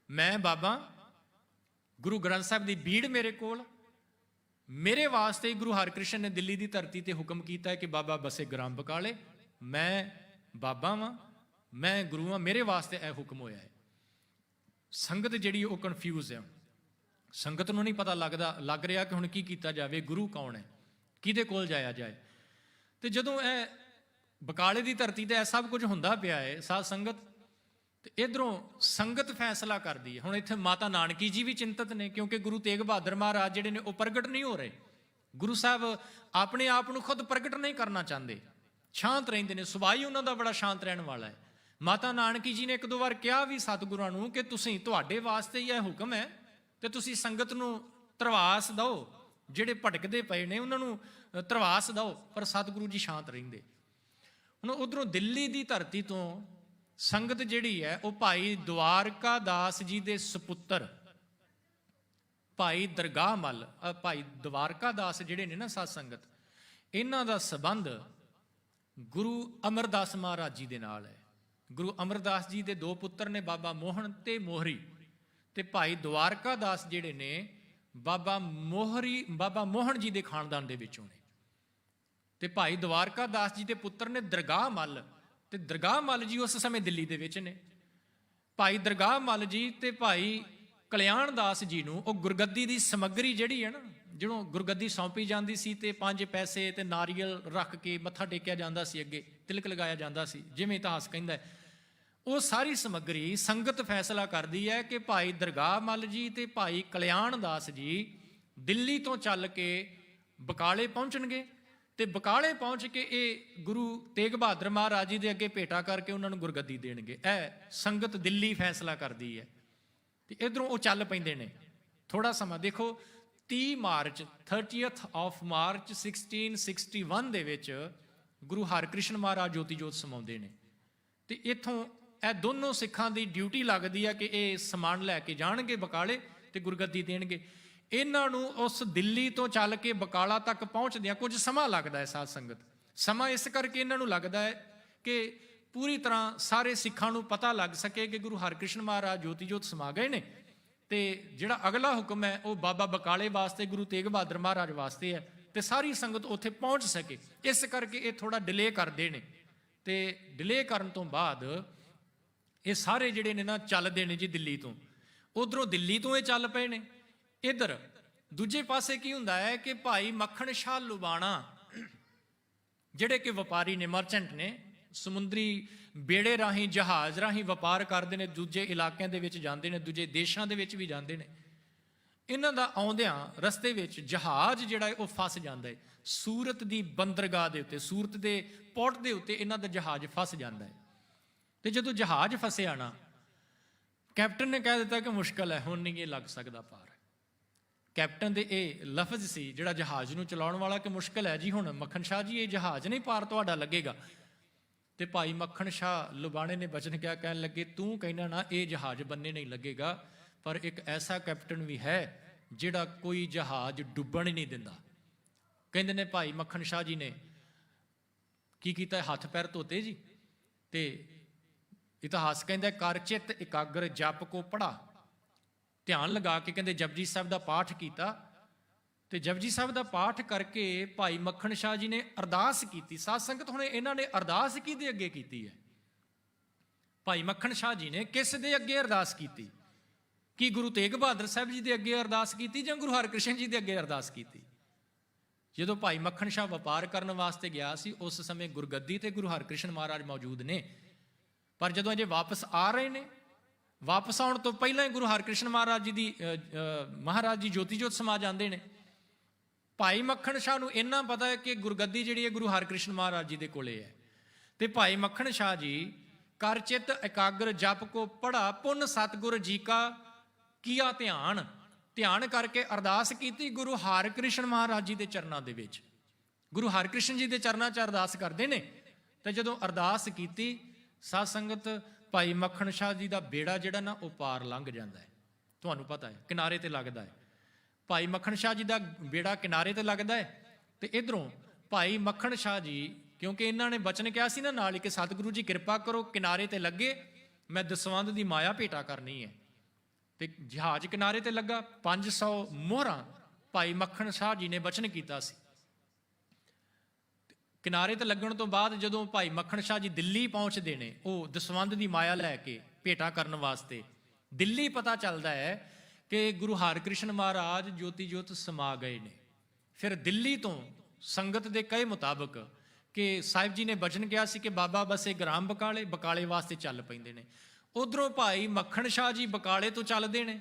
ਮੈਂ ਬਾਬਾ, ਗੁਰੂ ਗ੍ਰੰਥ ਸਾਹਿਬ ਦੀ ਬੀੜ ਮੇਰੇ ਕੋਲ, ਮੇਰੇ ਵਾਸਤੇ ਗੁਰੂ ਹਰਿਕ੍ਰਿਸ਼ਨ ਨੇ ਦਿੱਲੀ ਦੀ ਧਰਤੀ ਤੇ ਹੁਕਮ ਕੀਤਾ ਹੈ ਕਿ ਬਾਬਾ ਬਸੇ ਗ੍ਰਾਮ ਬਕਾਲੇ, ਮੈਂ ਬਾਬਾ ਵਾਂ, ਮੈਂ ਗੁਰੂ ਹਾਂ, ਮੇਰੇ ਵਾਸਤੇ ਇਹ ਹੁਕਮ ਹੋਇਆ ਹੈ। ਸੰਗਤ ਜਿਹੜੀ ਉਹ ਕਨਫਿਊਜ਼ ਹੈ, ਸੰਗਤ ਨੂੰ ਨਹੀਂ ਪਤਾ ਲੱਗ ਰਿਹਾ ਕਿ ਹੁਣ ਕੀ ਕੀਤਾ ਜਾਵੇ, ਗੁਰੂ ਕੌਣ ਹੈ, ਕਿਹਦੇ ਕੋਲ ਜਾਇਆ ਜਾਏ। ਤੇ ਜਦੋਂ ਇਹ ਬਕਾਲੇ ਦੀ ਧਰਤੀ ਤੇ ਇਹ ਸਭ ਕੁਝ ਹੁੰਦਾ ਪਿਆ ਹੈ ਸਾਧ ਸੰਗਤ, ਤੇ ਇਧਰੋਂ ਸੰਗਤ ਫੈਸਲਾ ਕਰਦੀ ਹੈ। ਹੁਣ ਇੱਥੇ ਮਾਤਾ ਨਾਨਕੀ ਜੀ ਵੀ ਚਿੰਤਤ ਨੇ, ਕਿਉਂਕਿ ਗੁਰੂ ਤੇਗ ਬਹਾਦਰ ਮਹਾਰਾਜ ਜਿਹੜੇ ਨੇ ਉਹ ਪ੍ਰਗਟ ਨਹੀਂ ਹੋ ਰਹੇ। ਗੁਰੂ ਸਾਹਿਬ ਆਪਣੇ ਆਪ ਨੂੰ ਖੁਦ ਪ੍ਰਗਟ ਨਹੀਂ ਕਰਨਾ ਚਾਹੁੰਦੇ, ਸ਼ਾਂਤ ਰਹਿੰਦੇ ਨੇ, ਸੁਭਾਅ ਹੀ ਉਹਨਾਂ ਦਾ ਬੜਾ ਸ਼ਾਂਤ ਰਹਿਣ ਵਾਲਾ ਹੈ। ਮਾਤਾ ਨਾਨਕੀ ਜੀ ਨੇ ਇੱਕ ਦੋ ਵਾਰ ਕਿਹਾ ਵੀ ਸਤਿਗੁਰਾਂ ਨੂੰ ਕਿ ਤੁਸੀਂ, ਤੁਹਾਡੇ ਵਾਸਤੇ ਹੀ ਇਹ ਹੁਕਮ ਹੈ ਤੇ ਤੁਸੀਂ ਸੰਗਤ ਨੂੰ ਧਰਵਾਸ ਦਿਓ, ਜਿਹੜੇ ਭਟਕਦੇ ਪਏ ਨੇ ਉਹਨਾਂ ਨੂੰ ਧਰਵਾਸ ਦਿਓ, ਪਰ ਸਤਿਗੁਰੂ ਜੀ ਸ਼ਾਂਤ ਰਹਿੰਦੇ। ਹੁਣ ਉਧਰੋਂ ਦਿੱਲੀ ਦੀ ਧਰਤੀ ਤੋਂ ਸੰਗਤ ਜਿਹੜੀ ਹੈ ਉਹ ਭਾਈ ਦਵਾਰਕਾ ਦਾਸ ਜੀ ਦੇ ਸੁਪੁੱਤਰ ਭਾਈ ਦਰਗਾਹ ਮੱਲ, ਭਾਈ ਦਵਾਰਕਾ ਦਾਸ ਜਿਹੜੇ ਨੇ ਨਾ ਸਾਧ ਸੰਗਤ, ਇਹਨਾਂ ਦਾ ਸੰਬੰਧ ਗੁਰੂ ਅਮਰਦਾਸ ਮਹਾਰਾਜ ਜੀ ਦੇ ਨਾਲ ਹੈ। ਗੁਰੂ ਅਮਰਦਾਸ ਜੀ ਦੇ ਦੋ ਪੁੱਤਰ ਨੇ, ਬਾਬਾ ਮੋਹਨ ਤੇ ਮੋਹਰੀ, ਤੇ ਭਾਈ ਦਵਾਰਕਾ ਦਾਸ ਜਿਹੜੇ ਨੇ ਬਾਬਾ ਮੋਹਨ ਜੀ ਦੇ ਖਾਨਦਾਨ ਦੇ ਵਿੱਚੋਂ ਨੇ। ਤੇ ਭਾਈ ਦਵਾਰਕਾ ਦਾਸ ਜੀ ਦੇ ਪੁੱਤਰ ਨੇ ਦਰਗਾਹ ਮੱਲ, ਤੇ ਦਰਗਾਹ ਮੱਲ ਜੀ ਉਸ ਸਮੇਂ ਦਿੱਲੀ ਦੇ ਵਿੱਚ ਨੇ। ਭਾਈ ਦਰਗਾਹ ਮੱਲ ਜੀ ਤੇ ਭਾਈ ਕਲਿਆਣ ਦਾਸ ਜੀ ਨੂੰ ਉਹ ਗੁਰਗੱਦੀ ਦੀ ਸਮੱਗਰੀ ਜਿਹੜੀ ਹੈ ਨਾ, ਜਦੋਂ ਗੁਰਗੱਦੀ ਸੌਂਪੀ ਜਾਂਦੀ ਸੀ ਤੇ 5 ਪੈਸੇ ਤੇ ਨਾਰੀਅਲ ਰੱਖ ਕੇ ਮੱਥਾ ਟੇਕਿਆ ਜਾਂਦਾ ਸੀ, ਅੱਗੇ ਤਿਲਕ ਲਗਾਇਆ ਜਾਂਦਾ ਸੀ, ਜਿਵੇਂ ਇਤਿਹਾਸ ਕਹਿੰਦਾ ਹੈ, ਉਹ ਸਾਰੀ ਸਮੱਗਰੀ ਸੰਗਤ ਫੈਸਲਾ ਕਰਦੀ ਹੈ ਕਿ ਭਾਈ ਦਰਗਾਹ ਮੱਲ ਜੀ ਤੇ ਭਾਈ ਕਲਿਆਣ ਦਾਸ ਜੀ ਦਿੱਲੀ ਤੋਂ ਚੱਲ ਕੇ ਬਕਾਲੇ ਪਹੁੰਚਣਗੇ, ਤੇ ਬਕਾਲੇ ਪਹੁੰਚ ਕੇ ਇਹ ਗੁਰੂ ਤੇਗ ਬਹਾਦਰ ਮਹਾਰਾਜ ਜੀ ਦੇ ਅੱਗੇ ਭੇਟਾ ਕਰਕੇ ਉਹਨਾਂ ਨੂੰ ਗੁਰਗੱਦੀ ਦੇਣਗੇ। ਇਹ ਸੰਗਤ ਦਿੱਲੀ ਫੈਸਲਾ ਕਰਦੀ ਹੈ। ਤੇ ਇਧਰੋਂ ਉਹ ਚੱਲ ਪੈਂਦੇ ਨੇ। ਥੋੜਾ ਸਮਾਂ ਦੇਖੋ, 30 ਮਾਰਚ 30th of March 1661 ਦੇ ਵਿੱਚ ਗੁਰੂ ਹਰਿਕ੍ਰਿਸ਼ਨ ਮਹਾਰਾਜ ਜੋਤੀ ਜੋਤ ਸਮਾਉਂਦੇ ਨੇ। ਤੇ ਇੱਥੋਂ ਇਹ ਦੋਨੋਂ ਸਿੱਖਾਂ ਦੀ ਡਿਊਟੀ ਲੱਗਦੀ ਹੈ ਕਿ ਇਹ ਸਮਾਨ ਲੈ ਕੇ ਜਾਣਗੇ ਬਕਾਲੇ ਤੇ ਗੁਰਗੱਦੀ ਦੇਣਗੇ। ਇਹਨਾਂ ਨੂੰ ਉਸ ਦਿੱਲੀ ਤੋਂ ਚੱਲ ਕੇ ਬਕਾਲਾ ਤੱਕ ਪਹੁੰਚਦਿਆਂ ਕੁਝ ਸਮਾਂ ਲੱਗਦਾ ਹੈ ਸਾਧ ਸੰਗਤ। ਸਮਾਂ ਇਸ ਕਰਕੇ ਇਹਨਾਂ ਨੂੰ ਲੱਗਦਾ ਹੈ ਕਿ ਪੂਰੀ ਤਰ੍ਹਾਂ ਸਾਰੇ ਸਿੱਖਾਂ ਨੂੰ ਪਤਾ ਲੱਗ ਸਕੇ ਕਿ ਗੁਰੂ ਹਰਿਕ੍ਰਿਸ਼ਨ ਮਹਾਰਾਜ ਜੋਤੀ ਜੋਤ ਸਮਾ ਗਏ ਨੇ, ਤੇ ਜਿਹੜਾ ਅਗਲਾ ਹੁਕਮ ਹੈ ਉਹ ਬਾਬਾ ਬਕਾਲੇ ਵਾਸਤੇ, ਗੁਰੂ ਤੇਗ ਬਹਾਦਰ ਮਹਾਰਾਜ ਵਾਸਤੇ ਹੈ, ਤੇ ਸਾਰੀ ਸੰਗਤ ਉੱਥੇ ਪਹੁੰਚ ਸਕੇ। ਇਸ ਕਰਕੇ ਇਹ ਥੋੜਾ ਡਿਲੇ ਕਰਦੇ ਨੇ। ਤੇ ਡਿਲੇ ਕਰਨ ਤੋਂ ਬਾਅਦ ਇਹ ਸਾਰੇ ਜਿਹੜੇ ਨੇ ਨਾ ਚੱਲਦੇ ਨੇ ਜੀ ਦਿੱਲੀ ਤੋਂ। ਉਧਰੋਂ ਦਿੱਲੀ ਤੋਂ ਇਹ ਚੱਲ ਪਏ ਨੇ। ਇੱਧਰ ਦੂਜੇ ਪਾਸੇ ਕੀ ਹੁੰਦਾ ਹੈ ਕਿ ਭਾਈ ਮੱਖਣ ਸ਼ਾਹ ਲੁਬਾਣਾ, ਜਿਹੜੇ ਕਿ ਵਪਾਰੀ ਨੇ, ਮਰਚੈਂਟ ਨੇ, ਸਮੁੰਦਰੀ ਬੇੜੇ ਰਾਹੀਂ, ਜਹਾਜ਼ ਰਾਹੀਂ ਵਪਾਰ ਕਰਦੇ ਨੇ, ਦੂਜੇ ਇਲਾਕਿਆਂ ਦੇ ਵਿੱਚ ਜਾਂਦੇ ਨੇ, ਦੂਜੇ ਦੇਸ਼ਾਂ ਦੇ ਵਿੱਚ ਵੀ ਜਾਂਦੇ ਨੇ। ਇਹਨਾਂ ਦਾ ਆਉਂਦਿਆਂ ਰਸਤੇ ਵਿੱਚ ਜਹਾਜ਼ ਜਿਹੜਾ ਹੈ ਉਹ ਫਸ ਜਾਂਦਾ ਹੈ ਸੂਰਤ ਦੀ ਬੰਦਰਗਾਹ ਦੇ ਉੱਤੇ, ਸੂਰਤ ਦੇ ਪੋਰਟ ਦੇ ਉੱਤੇ ਇਹਨਾਂ ਦਾ ਜਹਾਜ਼ ਫਸ ਜਾਂਦਾ ਹੈ। ਤੇ ਜਦੋਂ ਜਹਾਜ਼ ਫਸਿਆ ਨਾ, ਕੈਪਟਨ ਨੇ ਕਹਿ ਦਿੱਤਾ ਕਿ ਮੁਸ਼ਕਲ ਹੈ, ਹੁਣ ਨਹੀਂ ਇਹ ਲੱਗ ਸਕਦਾ ਪਾਰ। ਕੈਪਟਨ ਦੇ ਇਹ ਲਫ਼ਜ਼ ਸੀ ਜਿਹੜਾ ਜਹਾਜ਼ ਨੂੰ ਚਲਾਉਣ ਵਾਲਾ, ਕਿ ਮੁਸ਼ਕਲ ਹੈ ਜੀ, ਹੁਣ ਮੱਖਣ ਸ਼ਾਹ ਜੀ ਇਹ ਜਹਾਜ਼ ਨਹੀਂ ਪਾਰ ਤੁਹਾਡਾ ਲੱਗੇਗਾ। ਤੇ ਭਾਈ ਮੱਖਣ ਸ਼ਾਹ ਲੁਬਾਣੇ ਨੇ ਬਚਨ ਕਿਹਾ, ਕਹਿਣ ਲੱਗੇ, ਤੂੰ ਕਹਿਣਾ ਨਾ ਇਹ ਜਹਾਜ਼ ਬੰਨੇ ਨਹੀਂ ਲੱਗੇਗਾ, ਪਰ ਇੱਕ ਐਸਾ ਕੈਪਟਨ ਵੀ ਹੈ ਜਿਹੜਾ ਕੋਈ ਜਹਾਜ਼ ਡੁੱਬਣ ਹੀ ਨਹੀਂ ਦਿੰਦਾ। ਕਹਿੰਦੇ ਨੇ ਭਾਈ ਮੱਖਣ ਸ਼ਾਹ ਜੀ ਨੇ ਕੀ ਕੀਤਾ, ਹੱਥ ਪੈਰ ਧੋਤੇ ਜੀ, ਤੇ ਇਤਿਹਾਸ ਕਹਿੰਦਾ ਕਰ ਚਿੱਤ ਇਕਾਗਰ ਜਪ ਕੋ ਪੜਾ, ਧਿਆਨ ਲਗਾ ਕੇ ਕਹਿੰਦੇ ਜਪਜੀ ਸਾਹਿਬ ਦਾ ਪਾਠ ਕੀਤਾ। ਤੇ ਜਪਜੀ ਸਾਹਿਬ ਦਾ ਪਾਠ ਕਰਕੇ ਭਾਈ ਮੱਖਣ ਸ਼ਾਹ ਜੀ ਨੇ ਅਰਦਾਸ ਕੀਤੀ। ਸਾਧ ਸੰਗਤ, ਹੁਣ ਇਹਨਾਂ ਨੇ ਅਰਦਾਸ ਕਿਹਦੇ ਅੱਗੇ ਕੀਤੀ ਹੈ? ਭਾਈ ਮੱਖਣ ਸ਼ਾਹ ਜੀ ਨੇ ਕਿਸ ਦੇ ਅੱਗੇ ਅਰਦਾਸ ਕੀਤੀ? ਕੀ ਗੁਰੂ ਤੇਗ ਬਹਾਦਰ ਸਾਹਿਬ ਜੀ ਦੇ ਅੱਗੇ ਅਰਦਾਸ ਕੀਤੀ ਜਾਂ ਗੁਰੂ ਹਰਿਕ੍ਰਿਸ਼ਨ ਜੀ ਦੇ ਅੱਗੇ ਅਰਦਾਸ ਕੀਤੀ? ਜਦੋਂ ਭਾਈ ਮੱਖਣ ਸ਼ਾਹ ਵਪਾਰ ਕਰਨ ਵਾਸਤੇ ਗਿਆ ਸੀ, ਉਸ ਸਮੇਂ ਗੁਰਗੱਦੀ ਤੇ ਗੁਰੂ ਹਰਿਕ੍ਰਿਸ਼ਨ ਮਹਾਰਾਜ ਮੌਜੂਦ ਨੇ। ਪਰ ਜਦੋਂ ਅਜੇ ਵਾਪਸ ਆ ਰਹੇ ਨੇ, ਵਾਪਸ ਆਉਣ ਤੋਂ ਪਹਿਲਾਂ ਹੀ ਗੁਰੂ ਹਰਿਕ੍ਰਿਸ਼ਨ ਮਹਾਰਾਜ ਜੀ ਜੋਤੀ ਜੋਤ ਸਮਾ ਜਾਂਦੇ ਨੇ। ਭਾਈ ਮੱਖਣ ਸ਼ਾਹ ਨੂੰ ਇੰਨਾ ਪਤਾ ਹੈ ਕਿ ਗੁਰਗੱਦੀ ਜਿਹੜੀ ਹੈ ਗੁਰੂ ਹਰਿਕ੍ਰਿਸ਼ਨ ਮਹਾਰਾਜ ਜੀ ਦੇ ਕੋਲੇ ਹੈ। ਤੇ ਭਾਈ ਮੱਖਣ ਸ਼ਾਹ ਜੀ ਕਰ ਚਿੱਤ ਇਕਾਗਰ ਜਪ ਕੋ ਪੜਾ, ਪੁੰਨ ਸਤਿਗੁਰ ਜੀ ਕਾ ਕੀਆ ਧਿਆਨ, ਧਿਆਨ ਕਰਕੇ ਅਰਦਾਸ ਕੀਤੀ ਗੁਰੂ ਹਰਿਕ੍ਰਿਸ਼ਨ ਮਹਾਰਾਜ ਜੀ ਦੇ ਚਰਨਾਂ ਦੇ ਵਿੱਚ। ਗੁਰੂ ਹਰਿਕ੍ਰਿਸ਼ਨ ਜੀ ਦੇ ਚਰਨਾਂ 'ਚ ਅਰਦਾਸ ਕਰਦੇ ਨੇ। ਤੇ ਜਦੋਂ ਅਰਦਾਸ ਕੀਤੀ, ਸਾਧ ਸੰਗਤ, ਭਾਈ ਮੱਖਣ ਸ਼ਾਹ ਜੀ ਦਾ ਬੇੜਾ ਜਿਹੜਾ ਨਾ ਉਹ ਪਾਰ ਲੰਘ ਜਾਂਦਾ ਹੈ। ਤੁਹਾਨੂੰ ਪਤਾ ਹੈ, ਕਿਨਾਰੇ ਤੇ ਲੱਗਦਾ ਹੈ। ਭਾਈ ਮੱਖਣ ਸ਼ਾਹ ਜੀ ਦਾ ਬੇੜਾ ਕਿਨਾਰੇ ਤੇ ਲੱਗਦਾ ਹੈ, ਤੇ ਇਧਰੋਂ ਭਾਈ ਮੱਖਣ ਸ਼ਾਹ ਜੀ, ਕਿਉਂਕਿ ਇਹਨਾਂ ਨੇ ਬਚਨ ਕਿਹਾ ਸੀ ਨਾ ਨਾਲ ਹੀ ਕਿ ਸਤਿਗੁਰੂ ਜੀ ਕਿਰਪਾ ਕਰੋ, ਕਿਨਾਰੇ ਤੇ ਲੱਗੇ, ਮੈਂ ਦਸਵੰਧ ਦੀ ਮਾਇਆ ਭੇਟਾ ਕਰਨੀ ਹੈ। ਤੇ ਜਹਾਜ਼ ਕਿਨਾਰੇ ਤੇ ਲੱਗਾ, 500 ਮੋਹਰਾਂ ਭਾਈ ਮੱਖਣ ਸ਼ਾਹ ਜੀ ਨੇ ਬਚਨ ਕੀਤਾ ਸੀ। ਕਿਨਾਰੇ ਤੇ ਲੱਗਣ ਤੋਂ ਬਾਅਦ ਜਦੋਂ ਭਾਈ ਮੱਖਣ ਸ਼ਾਹ ਜੀ ਦਿੱਲੀ ਪਹੁੰਚਦੇ ਨੇ, ਉਹ ਦਸਵੰਧ ਦੀ ਮਾਇਆ ਲੈ ਕੇ ਭੇਟਾ ਕਰਨ ਵਾਸਤੇ, ਦਿੱਲੀ ਪਤਾ ਚੱਲਦਾ ਹੈ ਕਿ ਗੁਰੂ ਹਰਿਕ੍ਰਿਸ਼ਨ ਮਹਾਰਾਜ ਜੋਤੀ ਜੋਤ ਸਮਾ ਗਏ ਨੇ। ਫਿਰ ਦਿੱਲੀ ਤੋਂ ਸੰਗਤ ਦੇ ਕਹੇ ਮੁਤਾਬਕ ਕਿ ਸਾਹਿਬ ਜੀ ਨੇ ਬਚਨ ਕਿਹਾ ਸੀ ਕਿ ਬਾਬਾ ਬਸੇ ਗ੍ਰਾਮ ਬਕਾਲੇ, ਬਕਾਲੇ ਵਾਸਤੇ ਚੱਲ ਪੈਂਦੇ ਨੇ। ਉਧਰੋਂ ਭਾਈ ਮੱਖਣ ਸ਼ਾਹ ਜੀ ਬਕਾਲੇ ਤੋਂ ਚੱਲਦੇ ਨੇ।